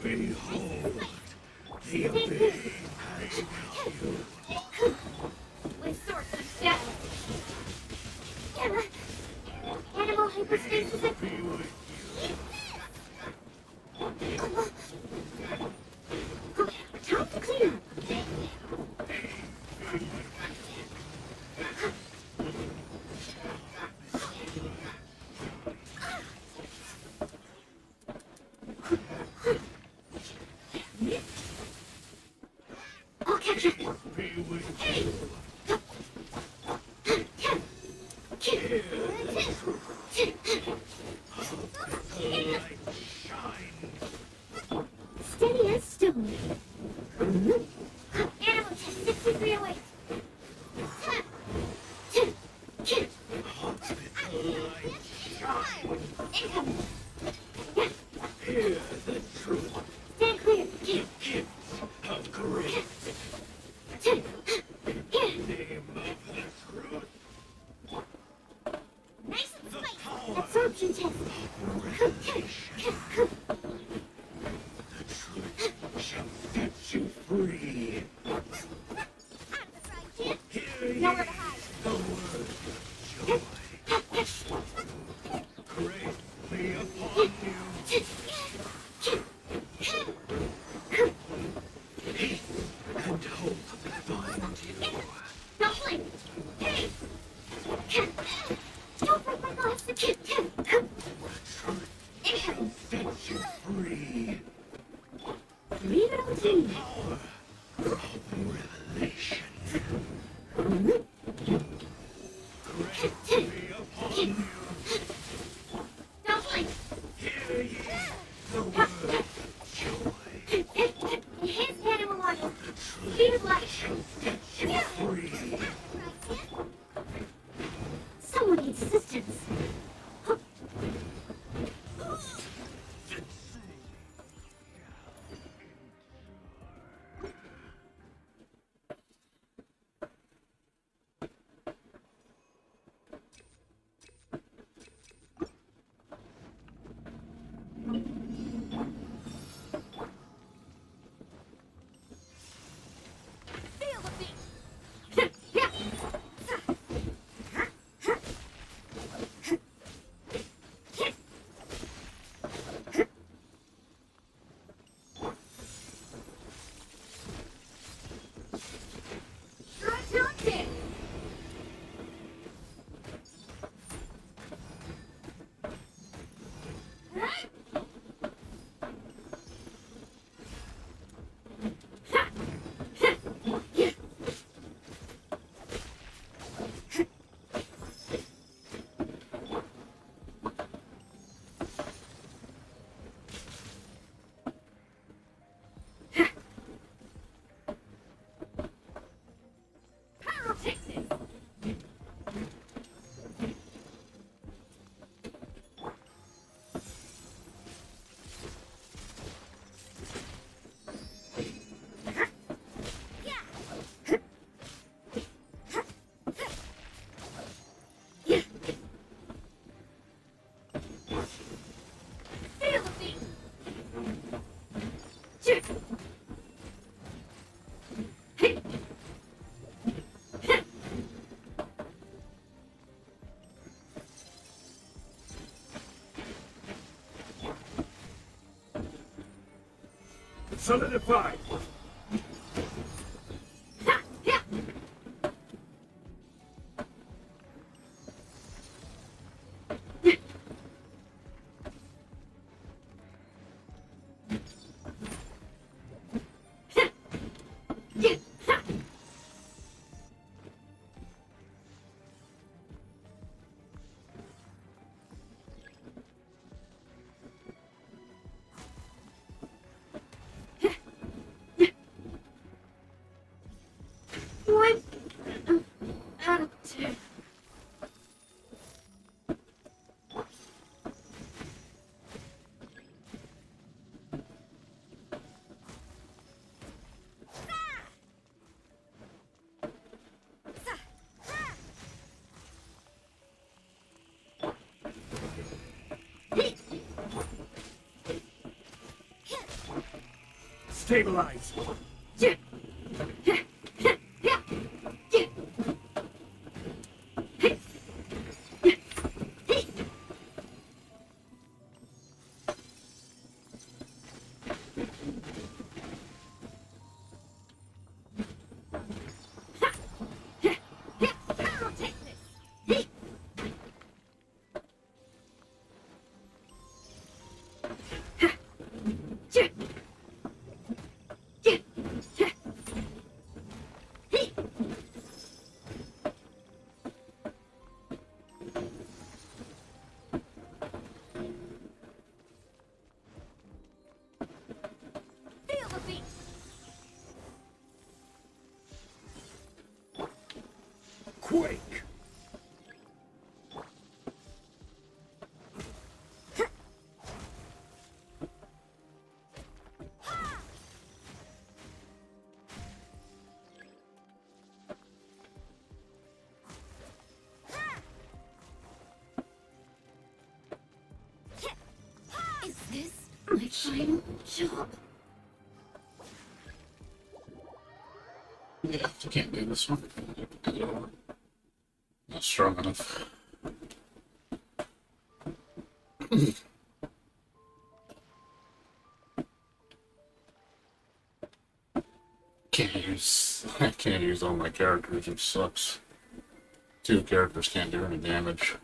Behold, the abyss has you. With sorts of death. Animal hypostasis. Time to clean up. I'll catch you. Steady as stone. Animal test 6308. Incoming. Hear the truth. Stand clear. Gifts of grace. Name of the truth. free. Here Nowhere ye to hide. the word joy. Greatly upon you. Peace and hope find you. Don't blink! Hey! Don't break my glass! Sets you free. Leave it on The me! power of revelation. Greatly upon you. Don't blink! Hear ye the word joy. His animal on you! Leave it light! Sets you free. Someone needs assistance! Feel the beat. Feel the beat. Solidify! What? Out of two. Stabilize! Feel the beat. Quake! Is this my final job? Yeah, I can't do this one. Not strong enough. I can't use all my characters, which sucks. 2 characters can't do any damage.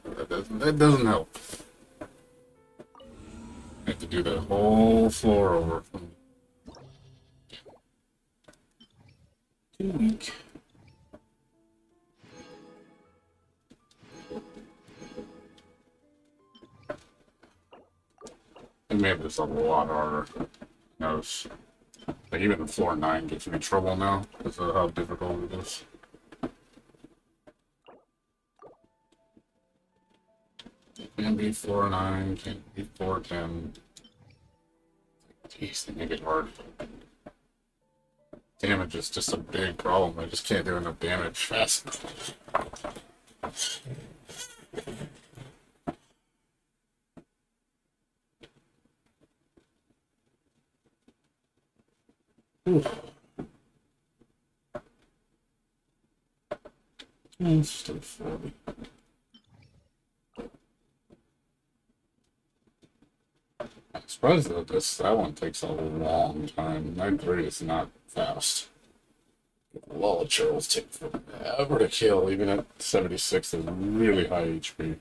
That doesn't help. I have to do the whole floor over. Too weak. It made this a lot harder. Knows. Like even the floor 9 gives me trouble now because of how difficult it is. Can't beat floor 9, can't beat floor 10. Jeez, they make it hard. Damage is just a big problem. I just can't do enough damage fast enough. It's still 40. I'm surprised that that one takes a long time. Night 3 is not fast. Lol, Charles take forever to kill, even at 76 is really high HP.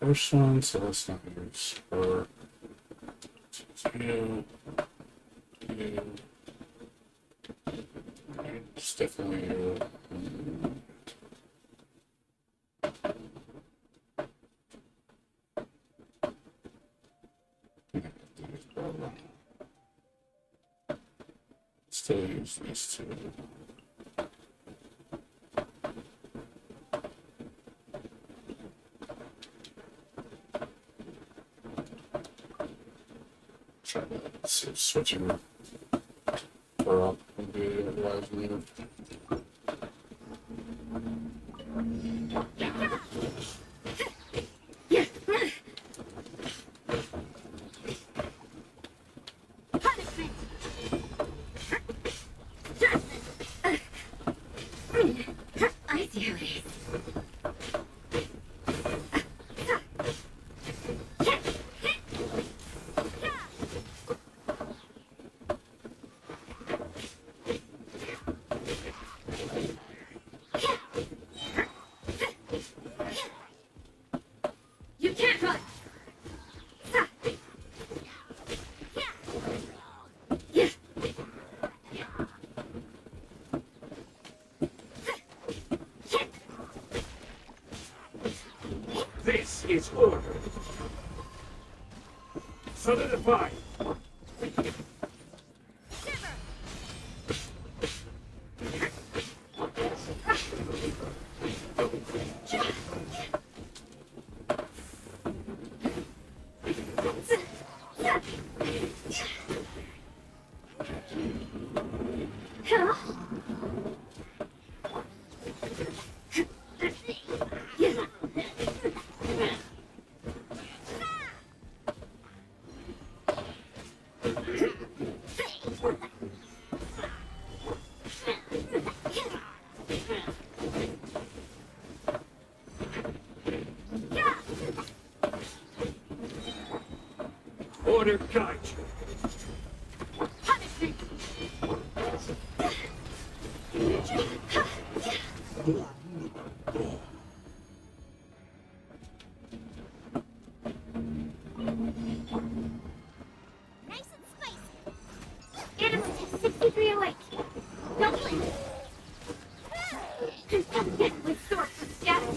First one, so let's not use for you. It's definitely you. Still use these 2. Try to see if switching her up would be otherwise needed. I see how it is. You can't run! This is order. Solidify. Order guide you. Nice and spicy. Animal test 6308. Don't blink. With sword for scatter.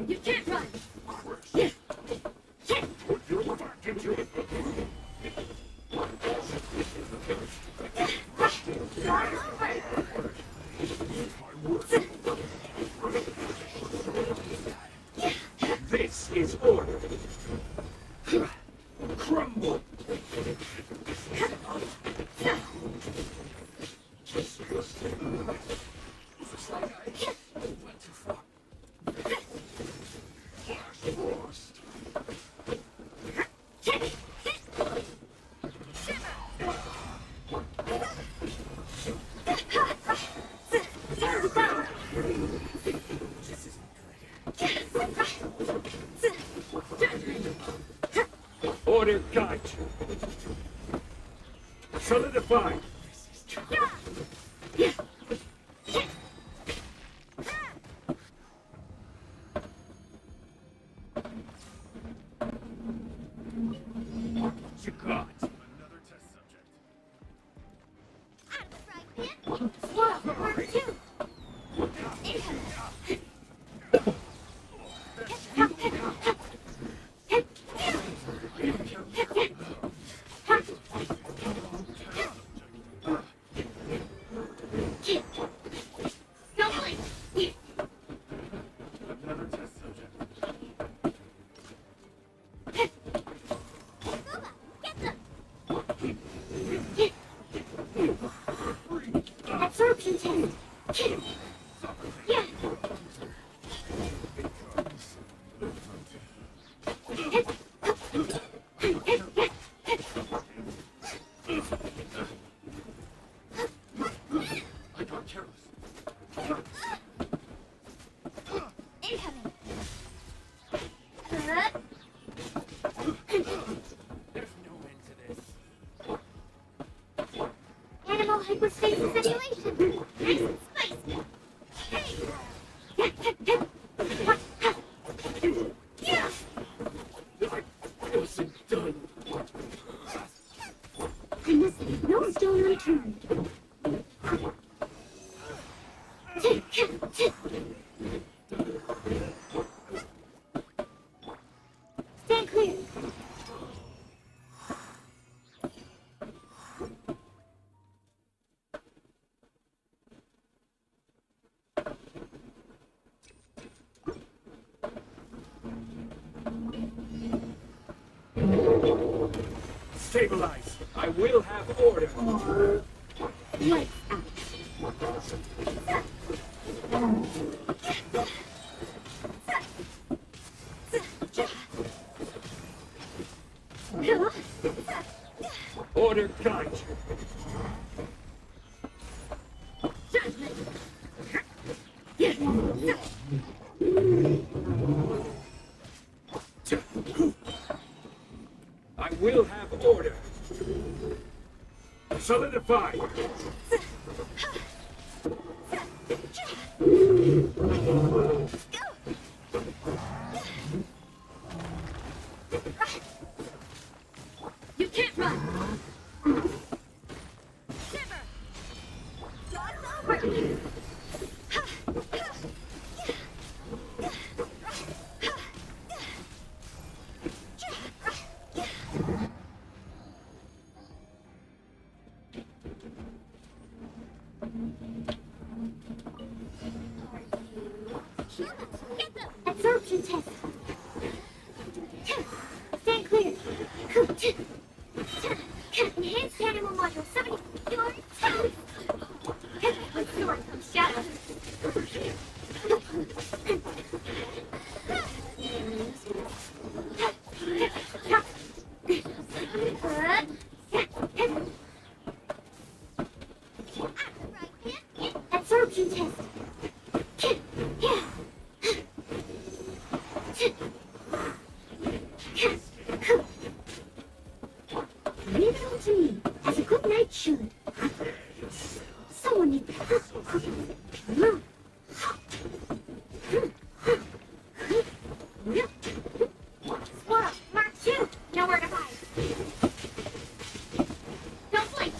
You can't run! Put your back into it. This is order. Crumble. Order guide you. Solidify. You got another test subject. Another test subject. Absorption test! Yeah! I got careless. Incoming. There's no end to this. Animal hypostasis simulation! Nice and spicy! Hey! Yeah! I wasn't done. I must leave no stone unturned. Stand clear. Stabilize. I will have order. Lights out. Order guide you. Judgment. I will have order. Solidify. You can't run. Shiver. Jaw's over. Absorption test. Stand clear. Enhanced animal module 70. Your toes. My sword comes shadow. Absorption test. Leave it all to me, as a good knight should. Someone need... Squirrel, Mark 2, nowhere to hide. Don't blink.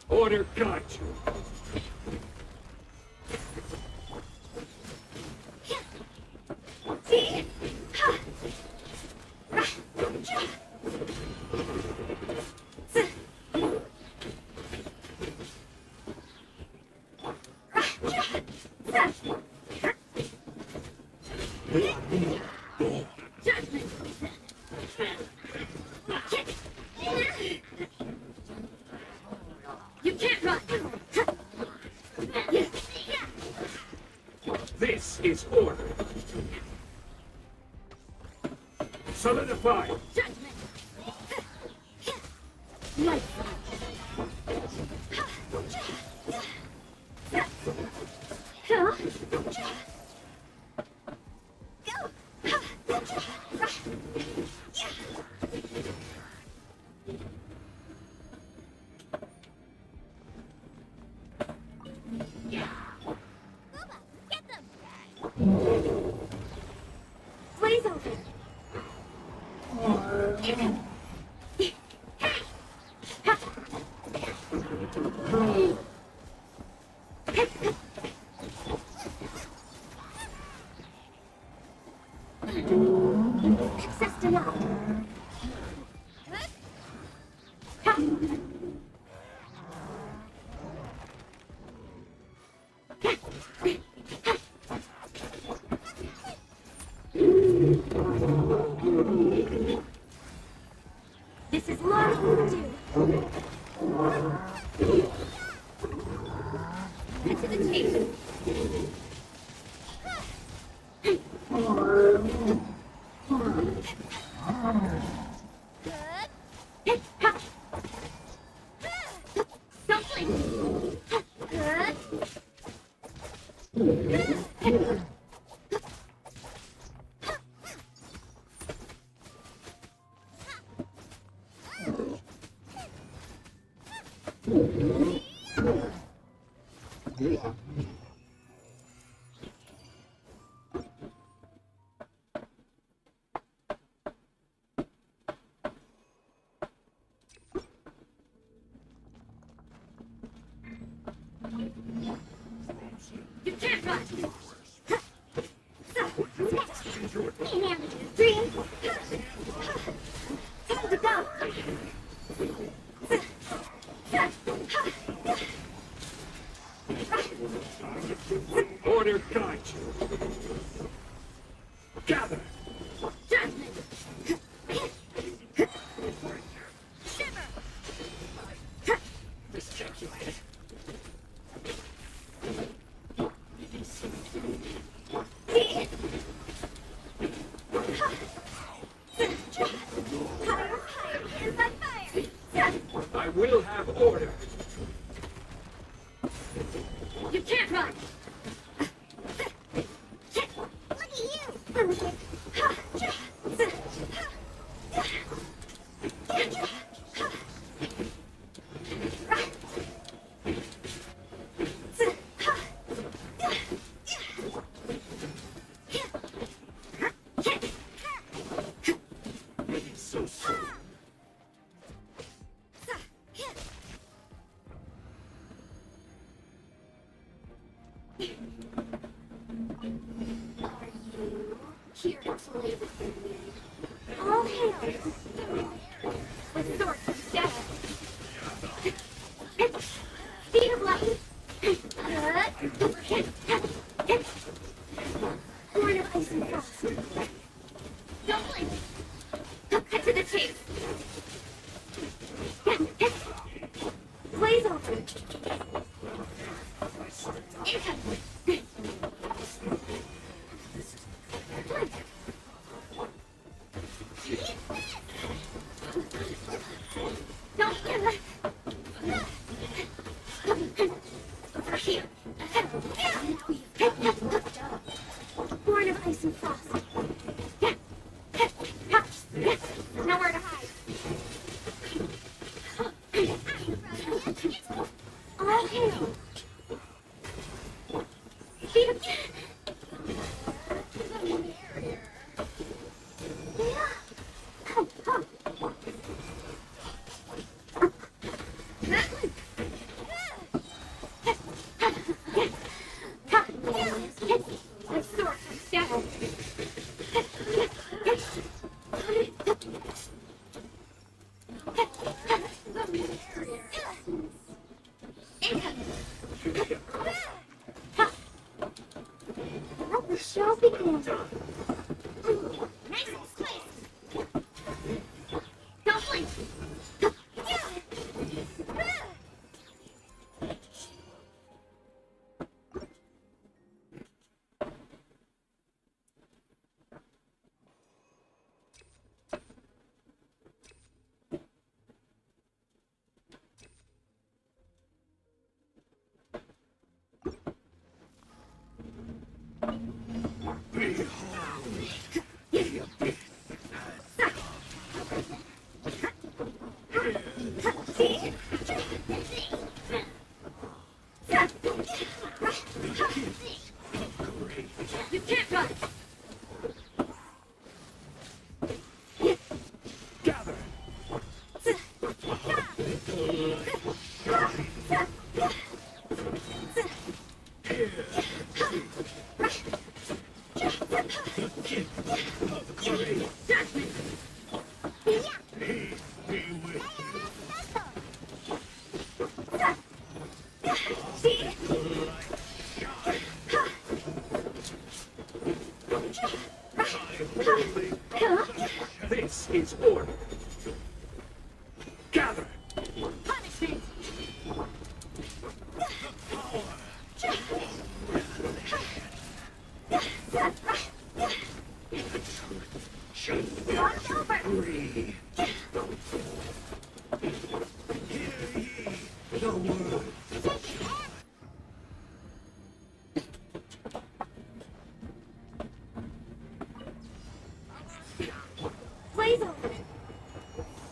Order guides you. You can't run! This is order. Solidify. Judgment! Light! Blaze over! Access denied. This is long overdue. Cut to the chase. Don't blink. You can't run! Dream! Time to go! Order guides you. Gather. Judgment! Miscalculated. I will have order. You can't run! Look at you! So slow. Here to play with me. All hail! With swords of death! Speed of light! Horn of ice and frost! Don't blink! Cut to the chase! Blaze over! Incoming! Don't over here! Born of ice and frost! Nowhere to hide! All hail! Speed of... You can't run! Gather! This is order. Gather! Punishment! Start over! Free. Hear ye the word. Blaze over!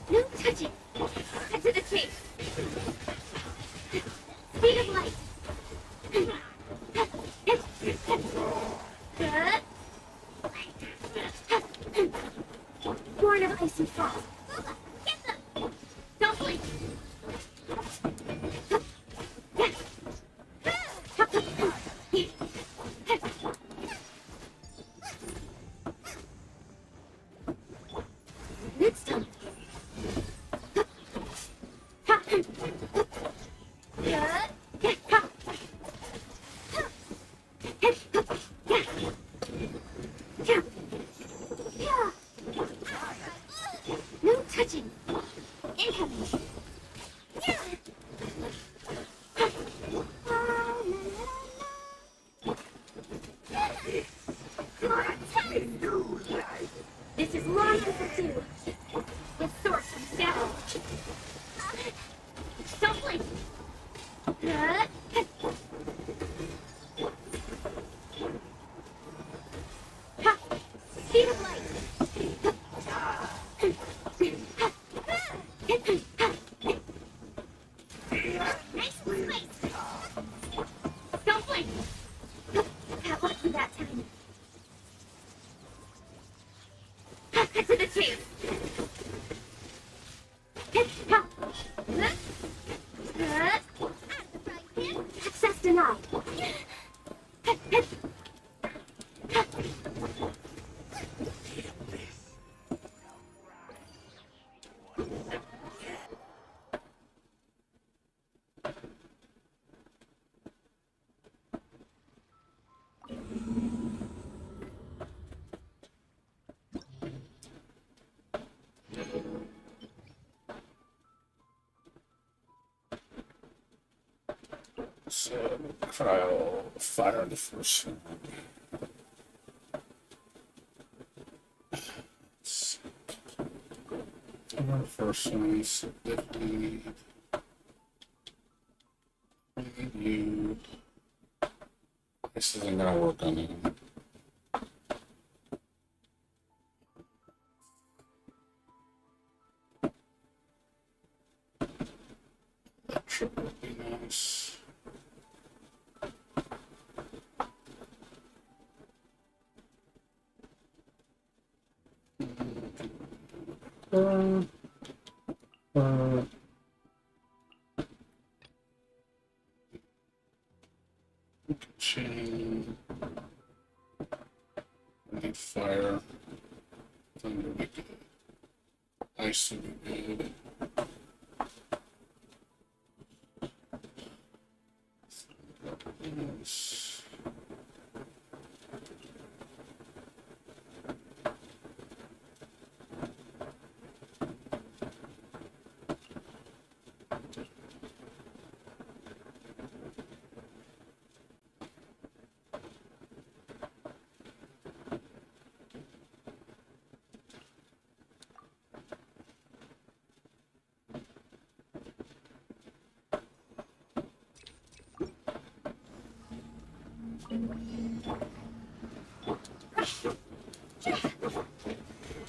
No touching! Cut to the chase! Speed of light! Born of ice and frost! Get them! Don't blink! Next time! No touching! Incoming! This is Lion for two! With swords from shadow! Don't blink! Speed of light! Nice and space! Don't blink! Got lucky that time. Cut to the chase! Access denied! So, I'll fire the first one. Fire the first one, so definitely need you. This isn't gonna work on him. That trip would be nice. Chain. I need fire. Thunder would be good. Ice would be good. Yes.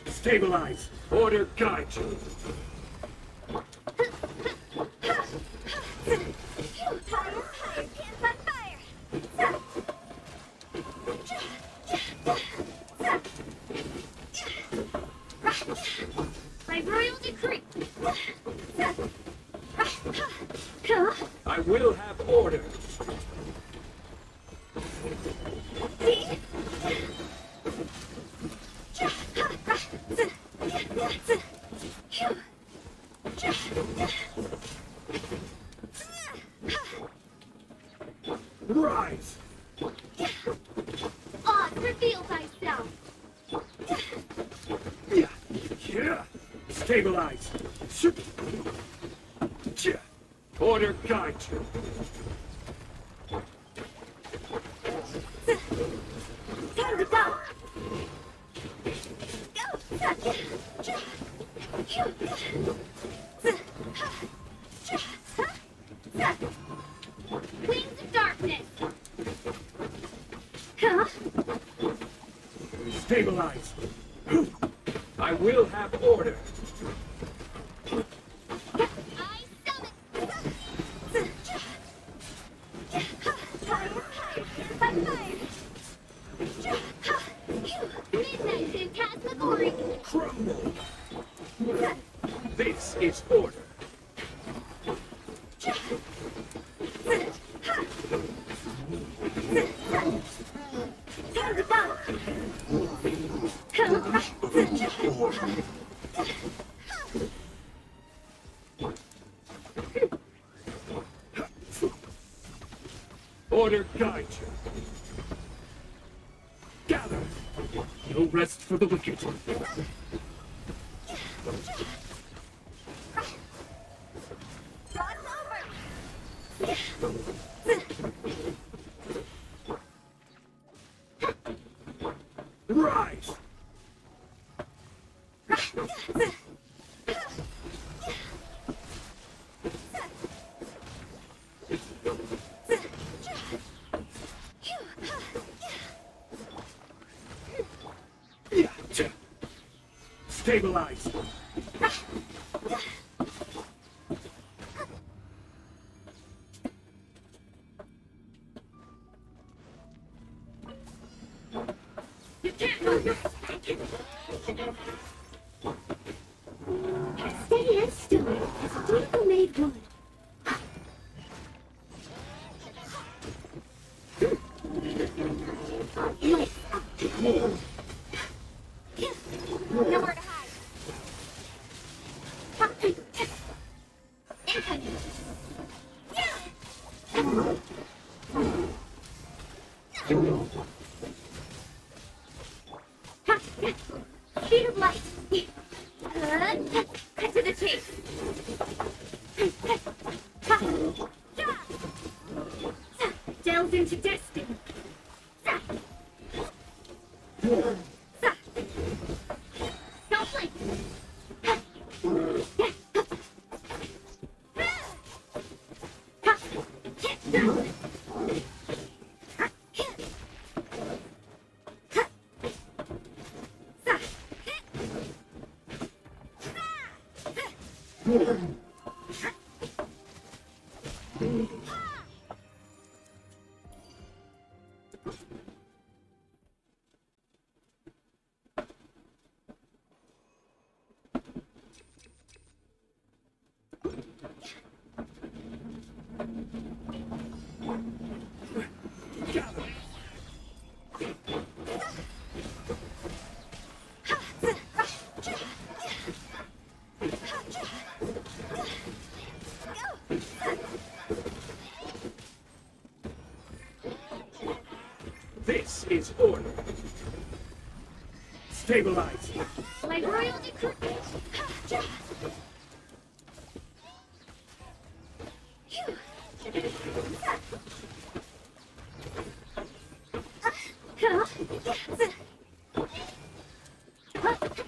Stabilize. Order guide you. will have order. Rise! Oz, reveal thyself! Yeah. Stabilize! Order guide you! Time to go! Wings of darkness! Huh? Stabilize! I will have order! Midnight Phantasmagoria! Crumble! This is order! Time to go! Order guide you! Gather! No rest for the wicked! Rise! Stabilize! You can't move! Steady and still, as beautiful made wood. Nowhere to hide. Incoming. Speed of light. Cut to the chase. Delve into destiny. Don't blink. This is order! Stabilize! My royal decree.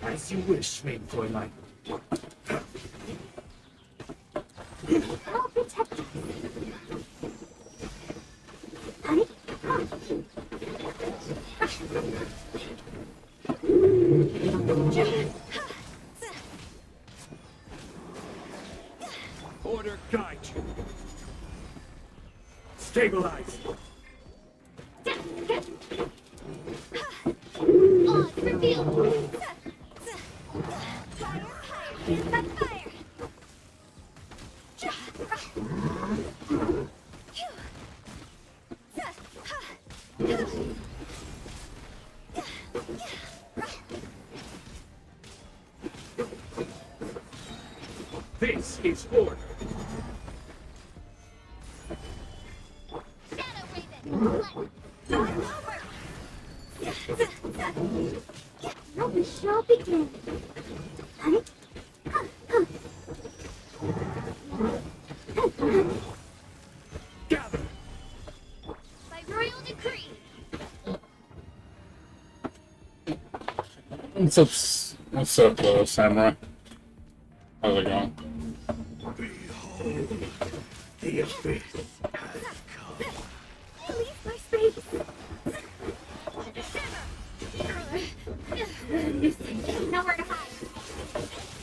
As you wish, main Fräulein. I'll protect you. Honey? Order guide you. Stabilize. Oz, reveal. Fire. This is order. Now we shall begin. Gather. By royal decree. What's up, Samurai? How's it going? Behold, the abyss has come. Leave my space. Nowhere to hide.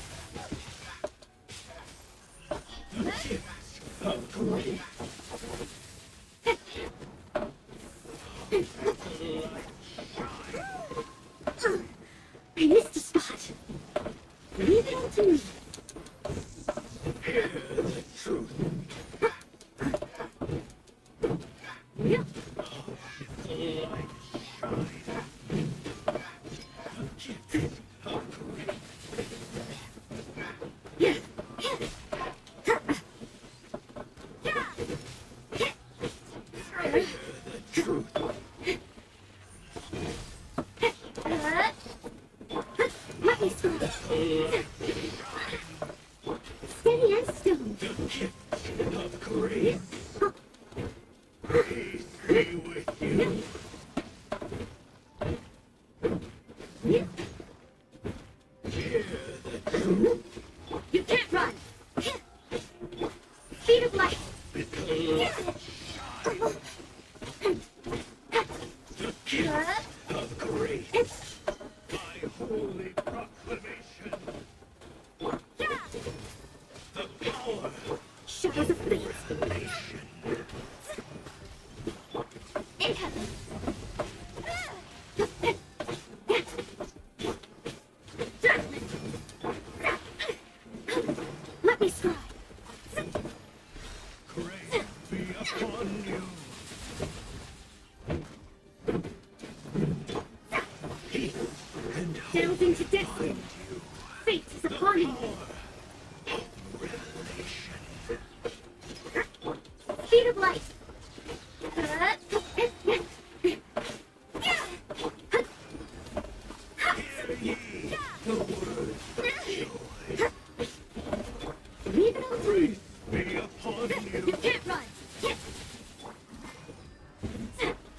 I missed a spot. Leave it all to me. Hear the truth. Yeah. Let me start. Steady as stone. Of grace. Peace be with you. Hear the truth. You can't run. Speed of light. The gift of grace. By holy proclamation. The power Shadows of fate. revelation. In heaven. Judgment. Let me scribe. Grace be upon you. Peace and hope Delve into destiny. Fate is upon you. revelation. Speed of light. Hear ye the word of joy. Leave it all to me. Be upon You you. can't run.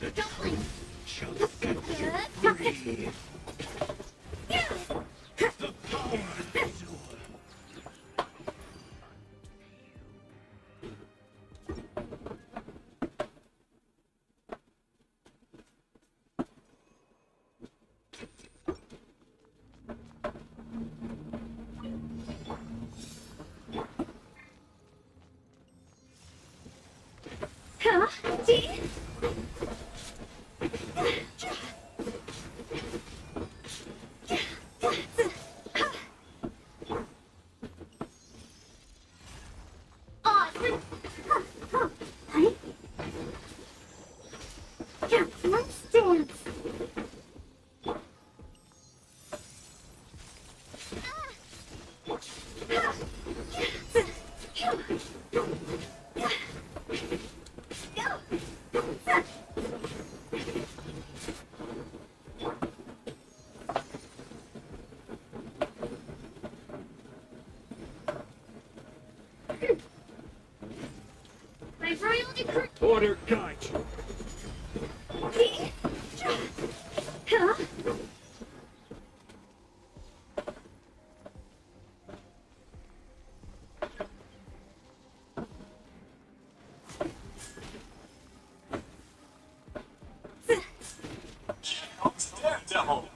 The Don't blink. shall set you free. The power Huh? See? Awesome. Honey? Yeah, let's dance. My royal decree. Order guide you. Huh? Daredevil!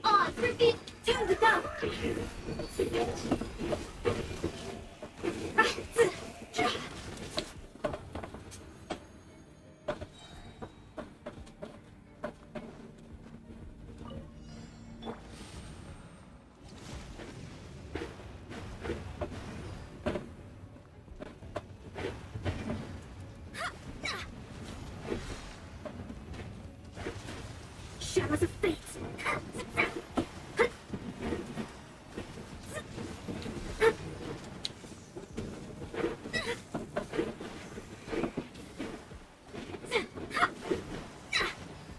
On, repeat, turn the down. Shadows of fate.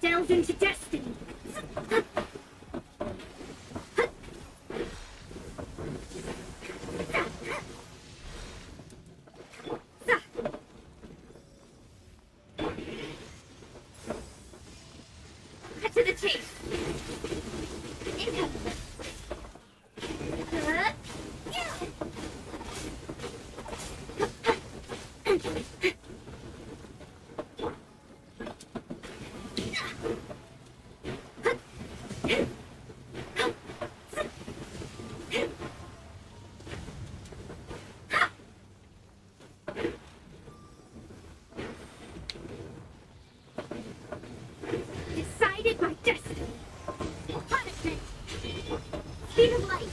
Delve into destiny. Cut to the chase. Incoming. Decided by destiny. Punishment. Speed of light.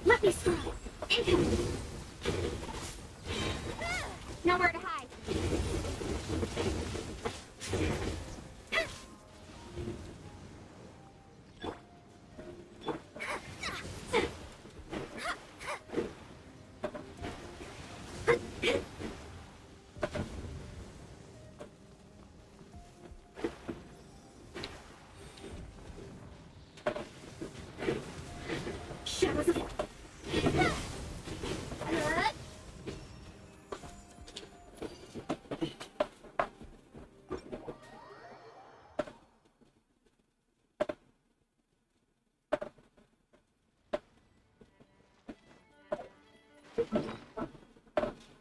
Let me strike. Incoming. Nowhere to hide. Shadows of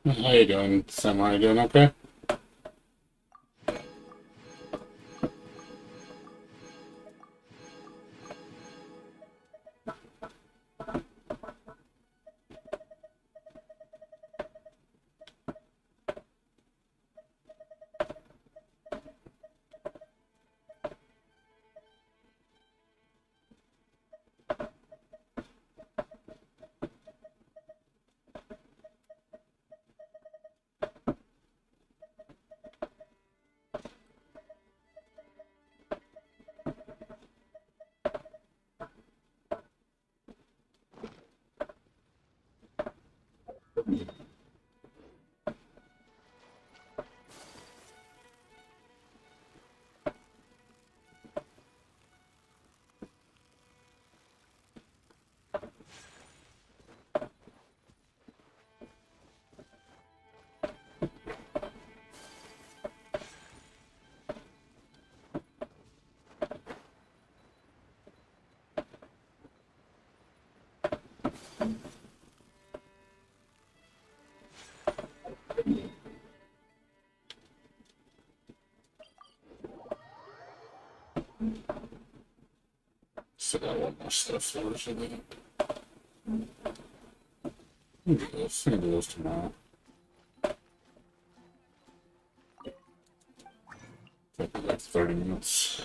How you doing, Samurai? Doing okay? Still got one more stuff for today. Let's do those tomorrow. Take like 30 minutes.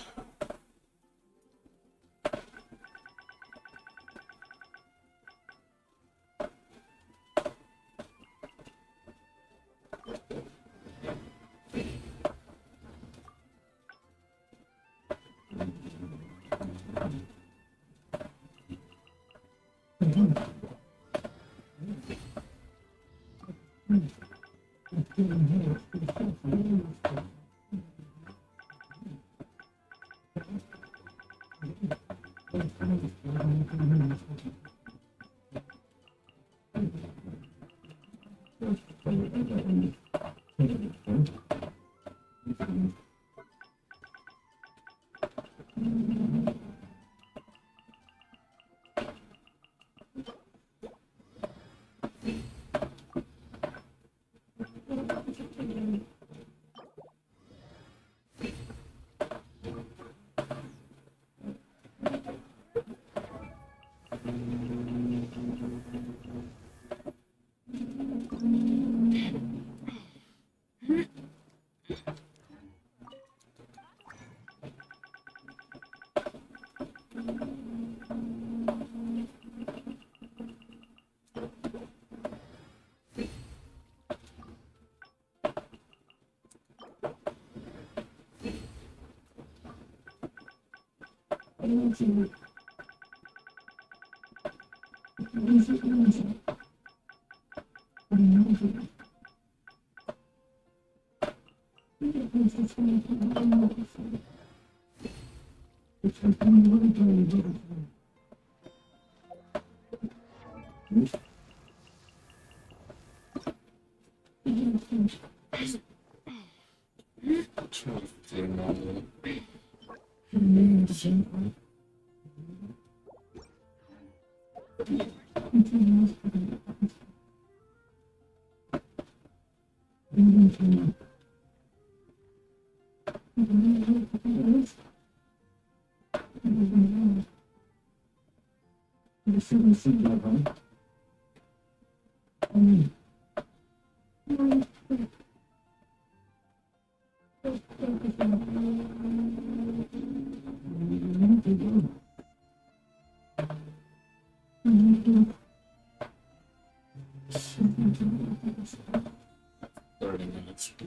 Minutes.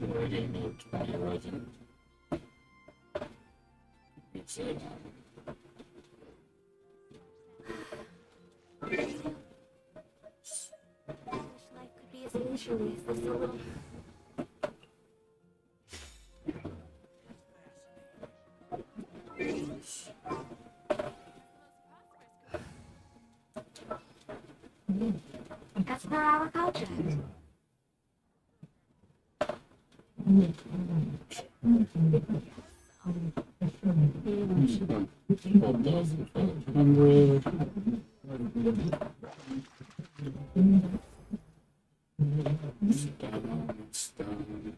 We're already into 20 resin. It's Life could be as leisurely as this a little. As per our contract. It's done.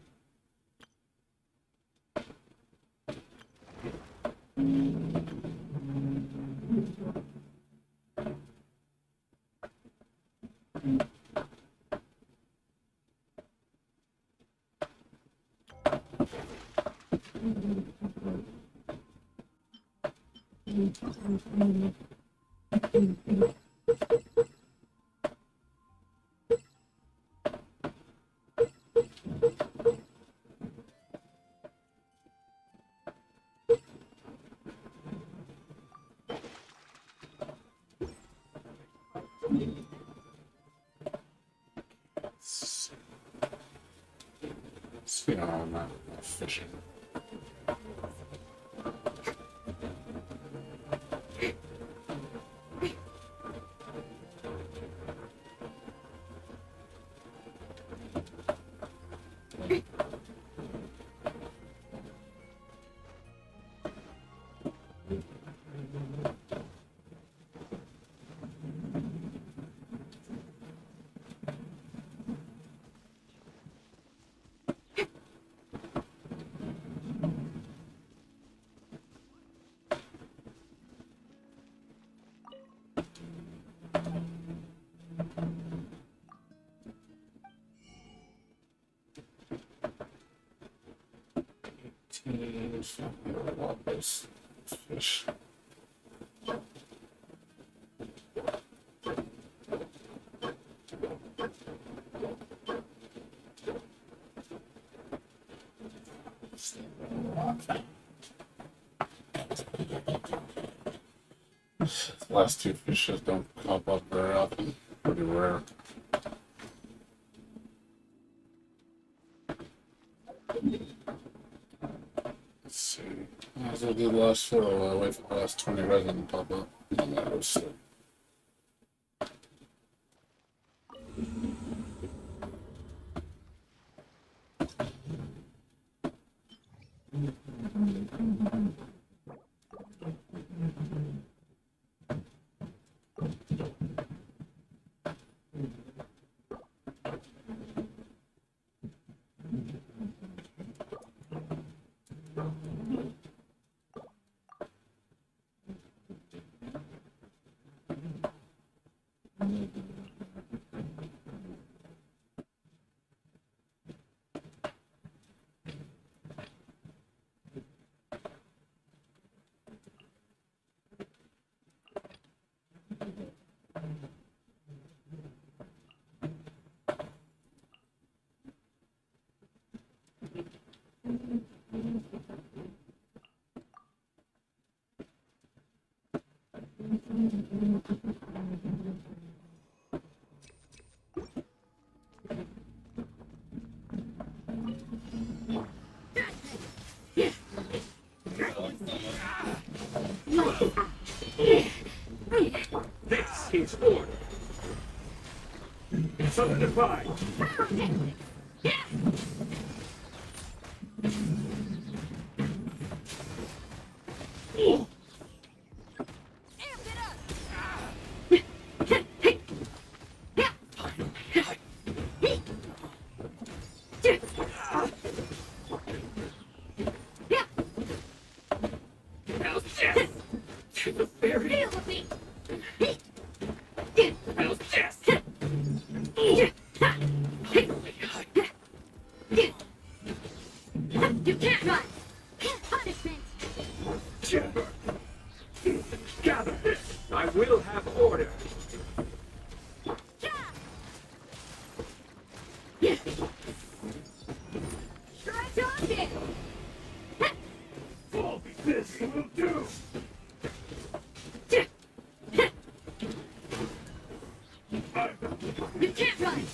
See how I'm not fishing. This fish. The last two fishes don't pop up very often. Pretty rare. Let's see. As I did last photo, I wait for the last 20 resin to pop up. And that was sick. This is order. Solidify. To the very You can't run! Punishment! gather. I will have order. Strike on it! Fall, this will do. You can't run!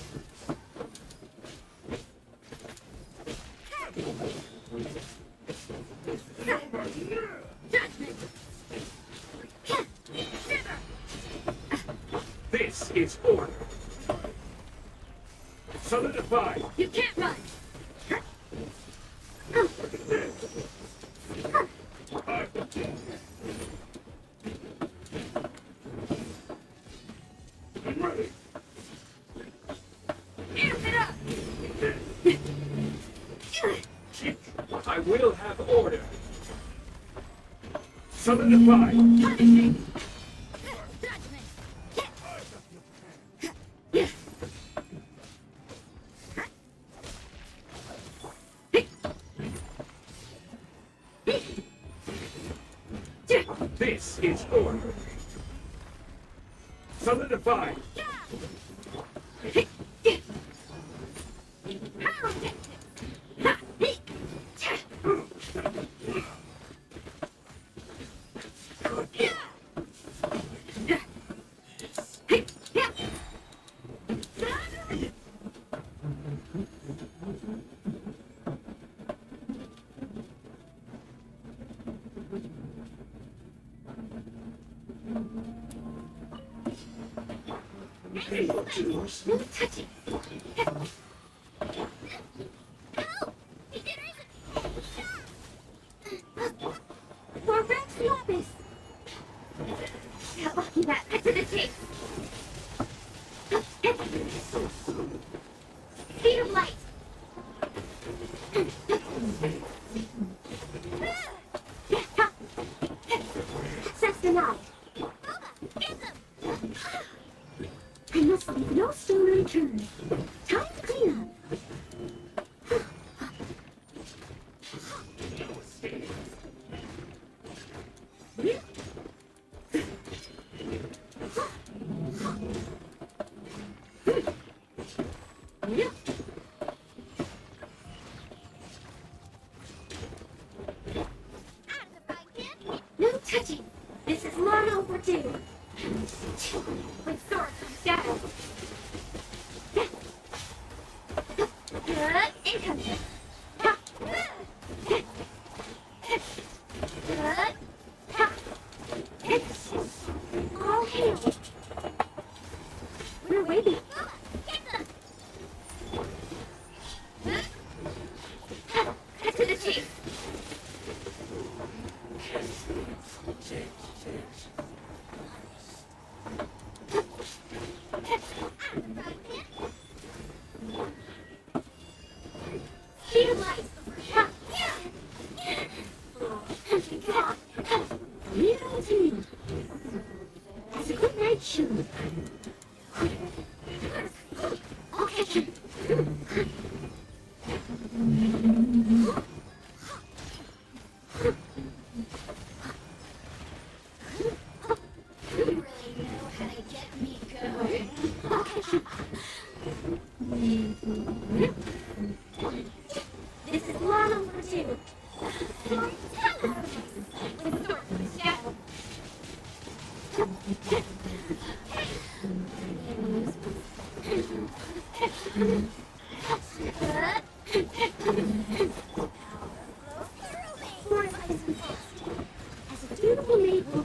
This is order. Solidify. You can't run! I'm ready. Amp it up! I will have order. Solidify. Punishment! This is order. Solidify. No touching! For Rex Lapis! Got lucky that cut to the chase! Speed of light! Access denied! I must leave no stone unturned. Time to clean up. No touching. This is long overdue. With sword comes shadow. Incoming. All hail. We're waiting. Cut to the chase. Speed of light. Needle to needle. That's a good night shoe. I'll catch him. You really know how to get me going. I'll catch him. This is long overdue. With sword comes shadow. More nice and fast. As a beautiful maple,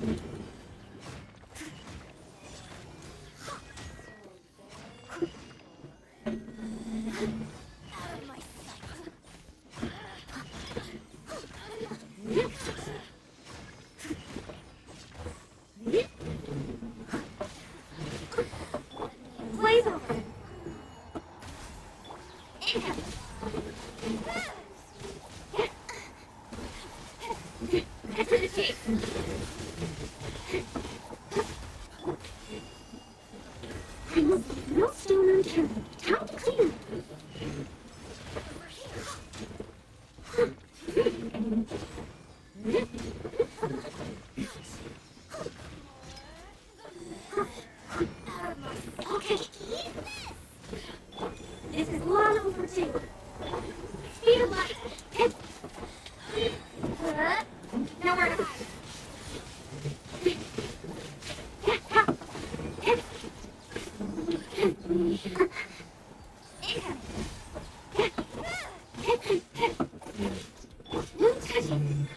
Monstrum unturned. Time to clean up. Okay. This is long overdue. Speed of light. Nowhere to hide. No touching.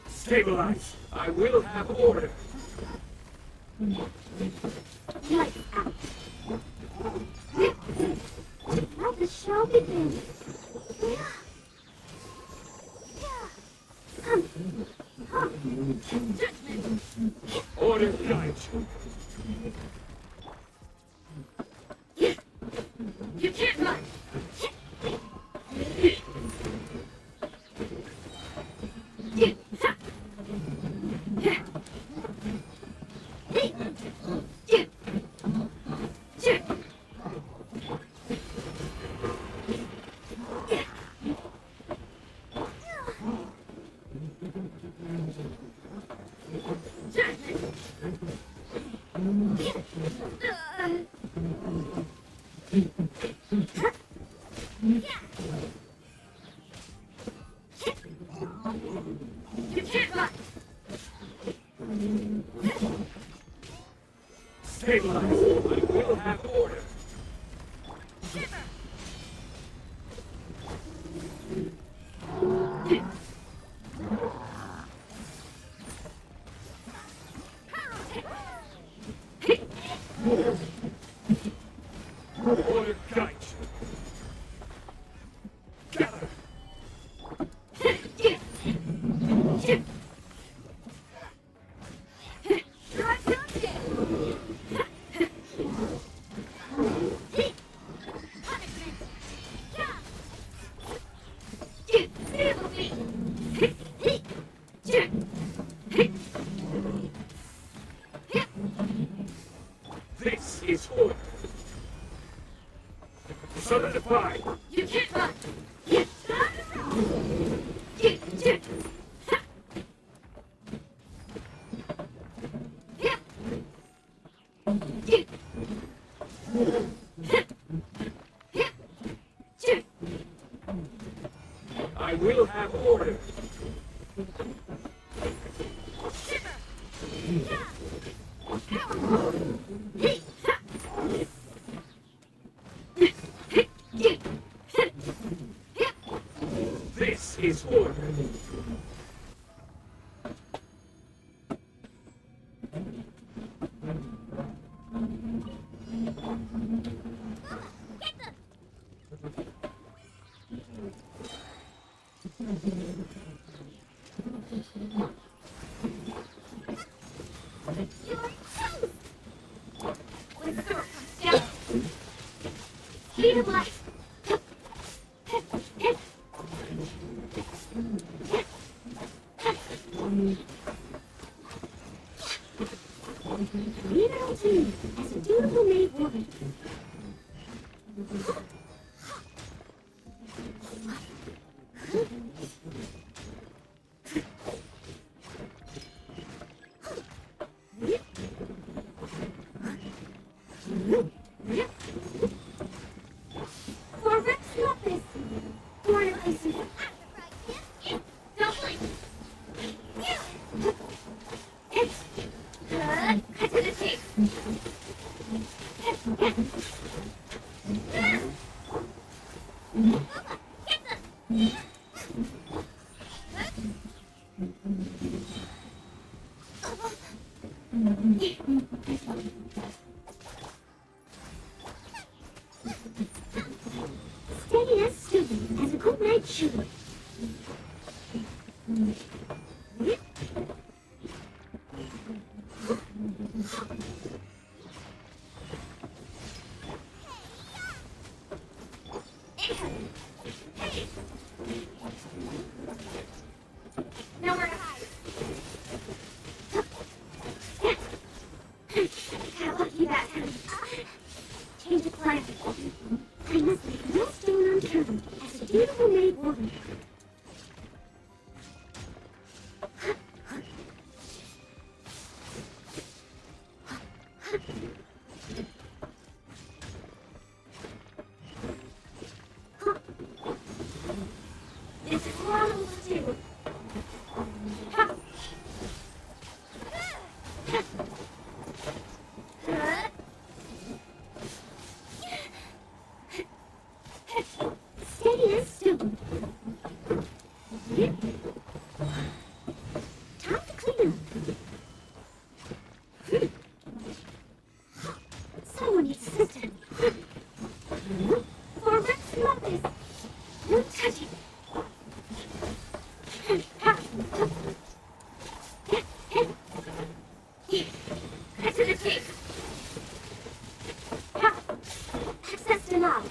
Stabilize. I will have order. Lights out. Let the show begin. Order guides you. You can't run. You can't run. Stabilize. I will have order. Order guides you. Gather. This is order. Solidify. You can't run. I will have order. This is order. Speed of light. Leave it all to me, as a dutiful maid woman. For Rex Lopez. Royal Aces. Don't blink. Cut to the chase. Steady as stupid as a good night should. Nowhere to hide. Got lucky that time. Change of plan. I must leave no stone unturned as a beautiful maid woman. This is what I'm going to do. Steady as stone. Time to clean up. Someone needs assistance. For Rex Lopez. No touching. Cut to the chase. Access denied.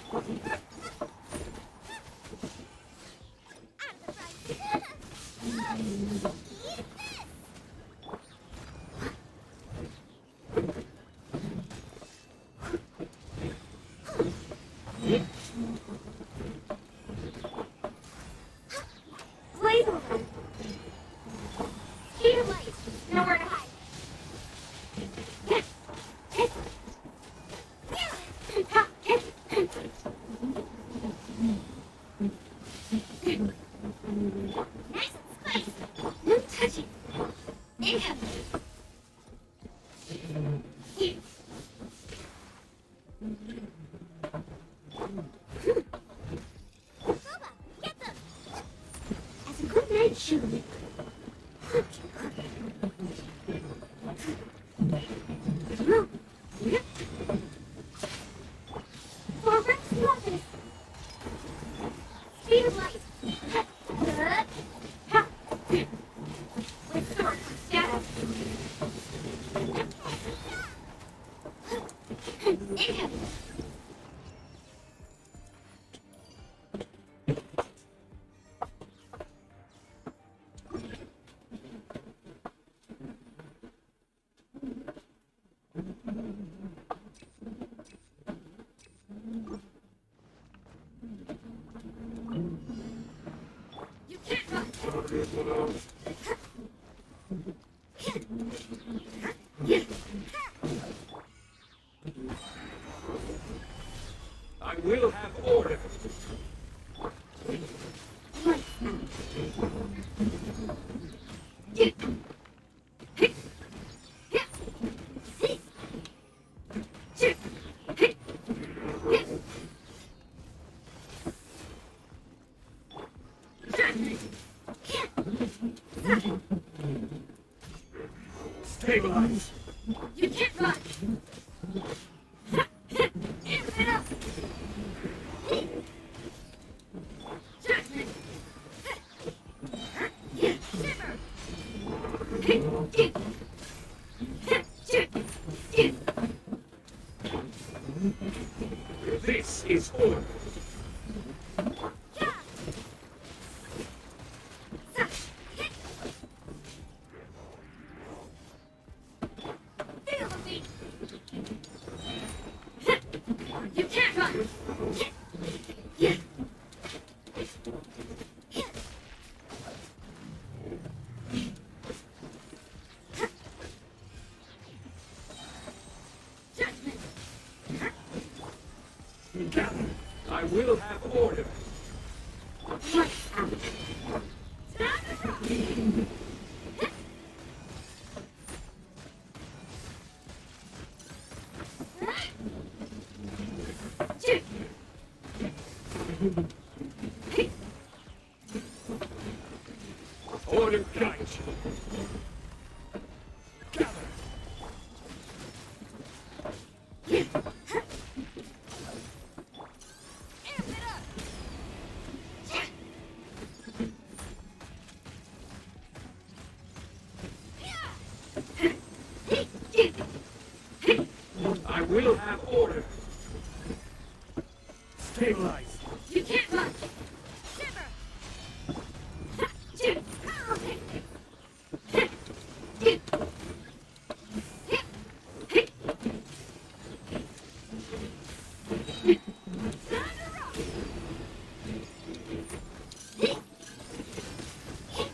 Blaze over. Speed of light. Nowhere to hide. Nice spice. No touching. Incoming. As a good night should. For Rex Lopez. Speed of light. With sword, scatter. Incoming. You can't run. I will have order. Stabilize. You can't run. Get up. Judgment. This is order. Feel the beat. You can't run. Judgment. Gather. I will have order. Lights out. Time to run. Order guides. I will have order. Stabilize. You can't run!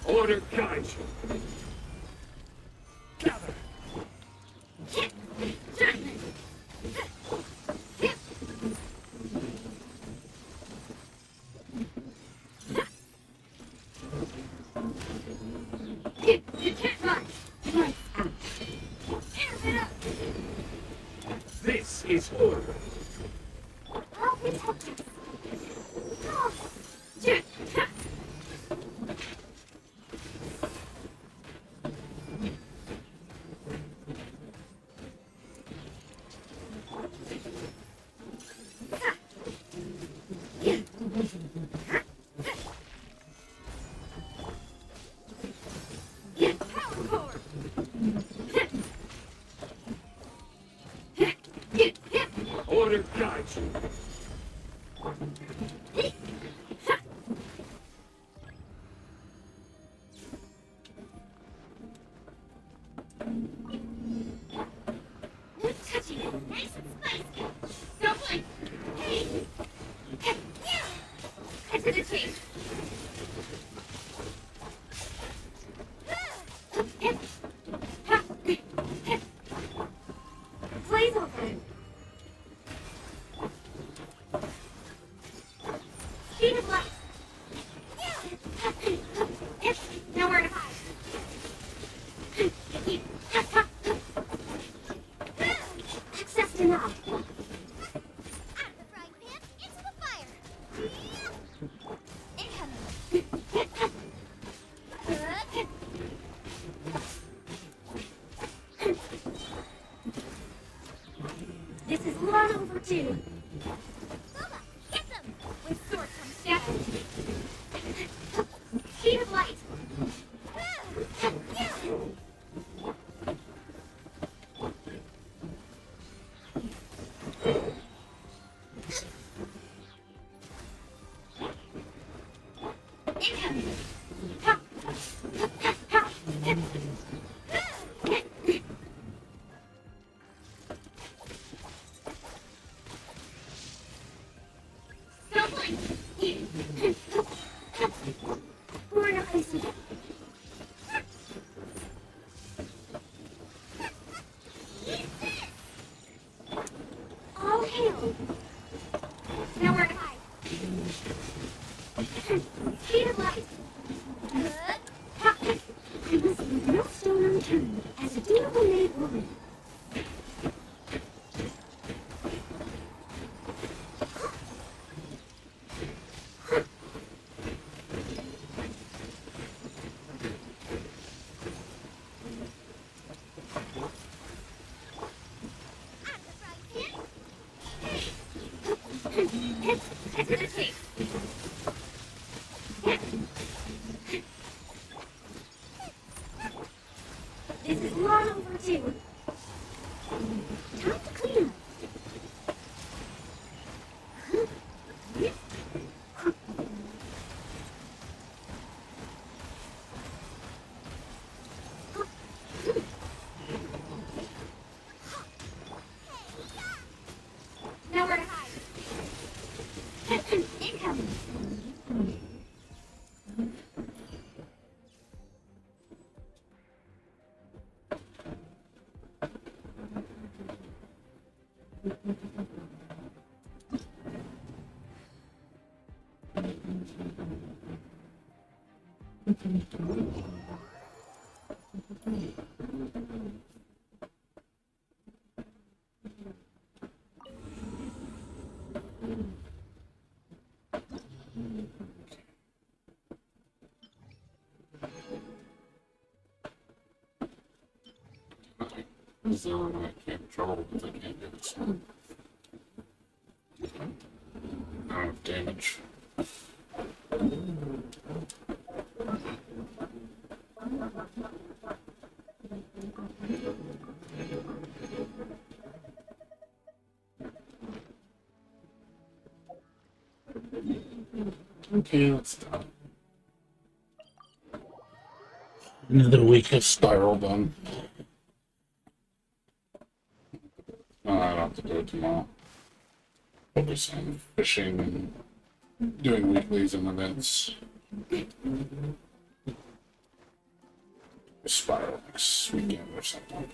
Order guides you. Gather. You can't run! This is order. I'll protect us. Order guides you. No touching it. Nice and spicy. No blink. Hey. Cut to the chase. Blaze over. Sheet of light. Nowhere to hide. Access denied. Out of the frying pan into the fire. Incoming. This is long overdue. Lola, get them! With sword comes shadow. Sheet of light. Incoming. No blink. We're not facing it. All hail. Nowhere to hide. Speed of light. I must leave no stone unturned as a dutiful maid woman. Cut to the chase. This is long overdue. Time to clean up. Nowhere to hide. Incoming. This is the only one I can't control because I can't do this one. Not enough damage. Okay, let's stop. Another week of Spiral done. Oh, I don't have to do it tomorrow. Focus on fishing and doing weeklies and events. Spiral next weekend or something.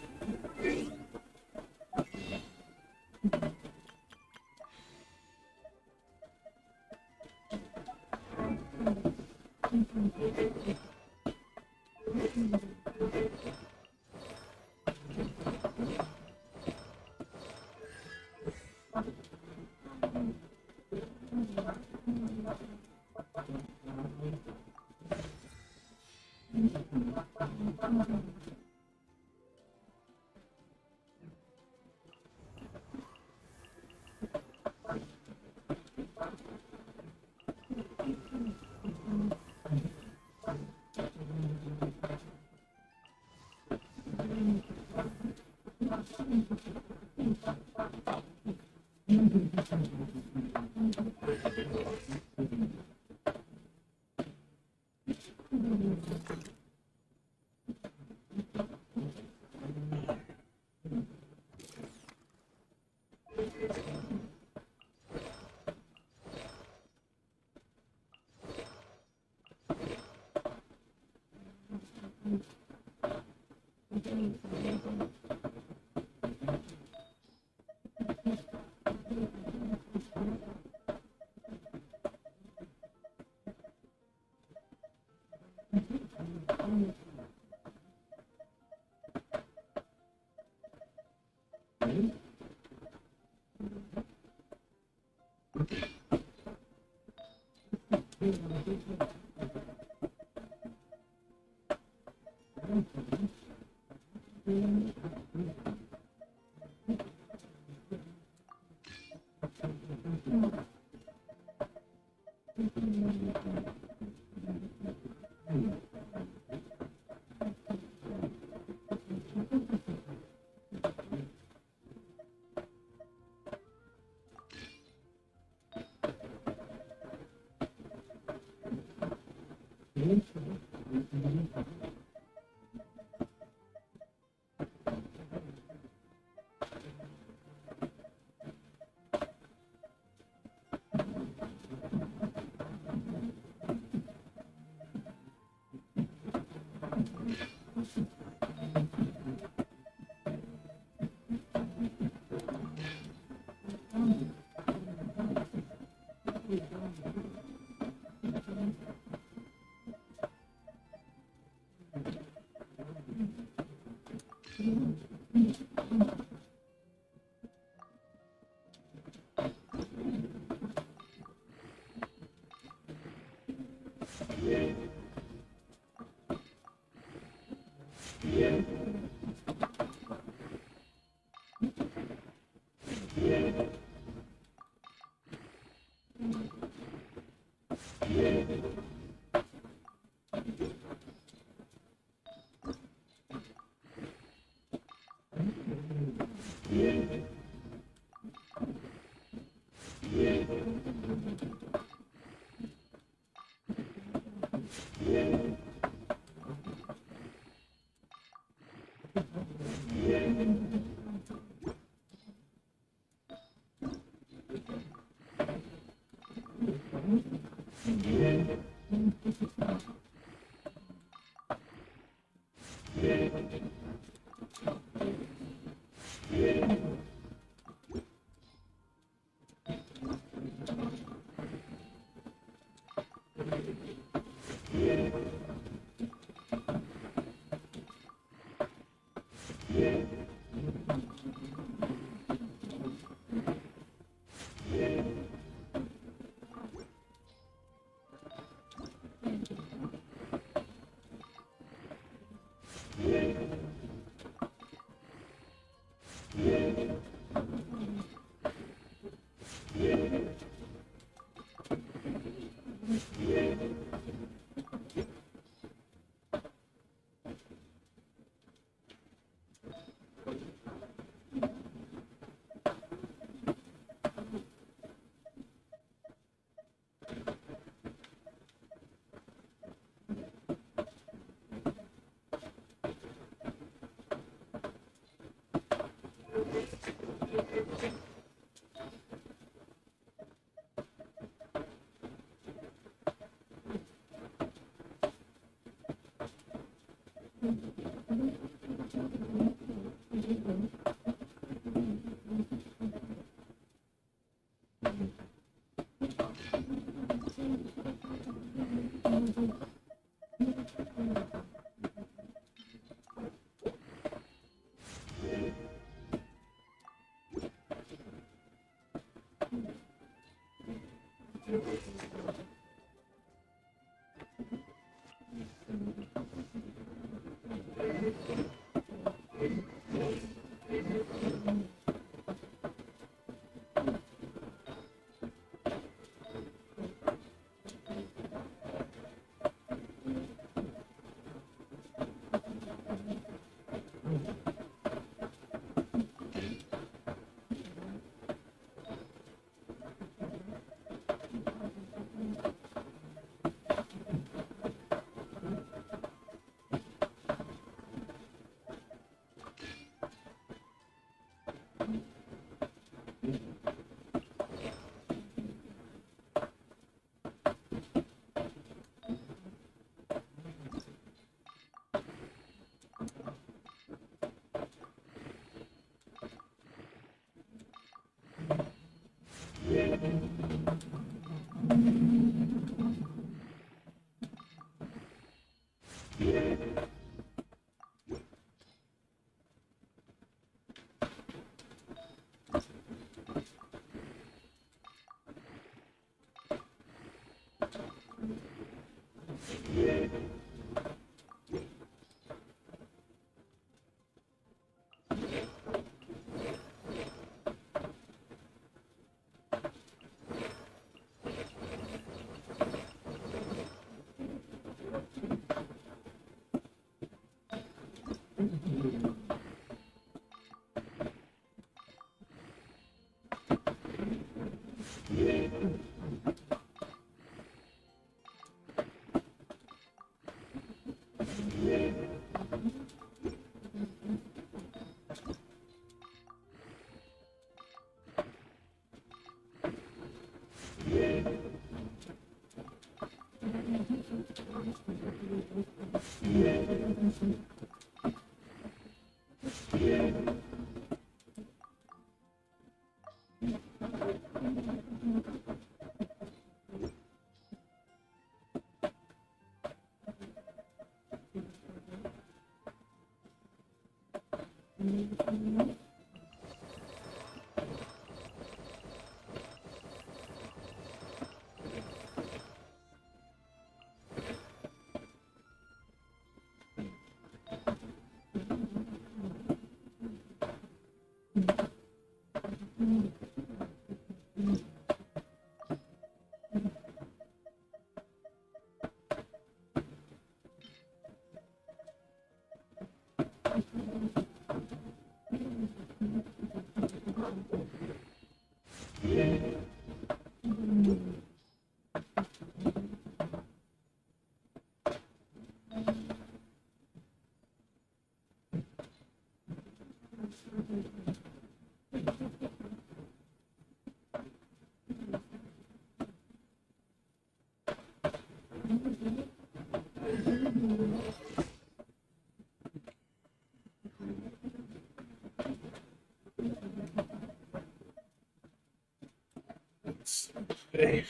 Hey.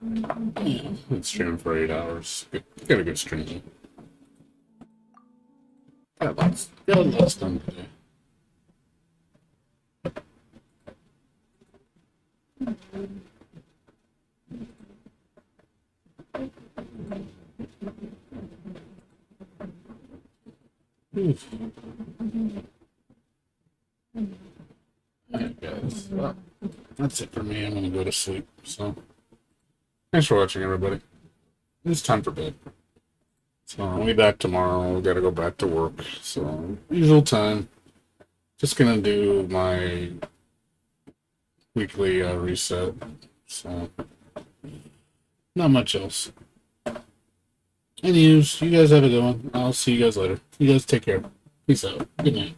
Been streaming for 8 hours. Got a good stream. Got lots done today. Alright, guys. Well, that's it for me. I'm gonna go to sleep. So, thanks for watching, everybody. It's time for bed. So I'll be back tomorrow. We gotta go back to work. So usual time. Just gonna do my weekly reset. So not much else. Anyways, you guys have a good one. I'll see you guys later. You guys take care. Peace out. Good night.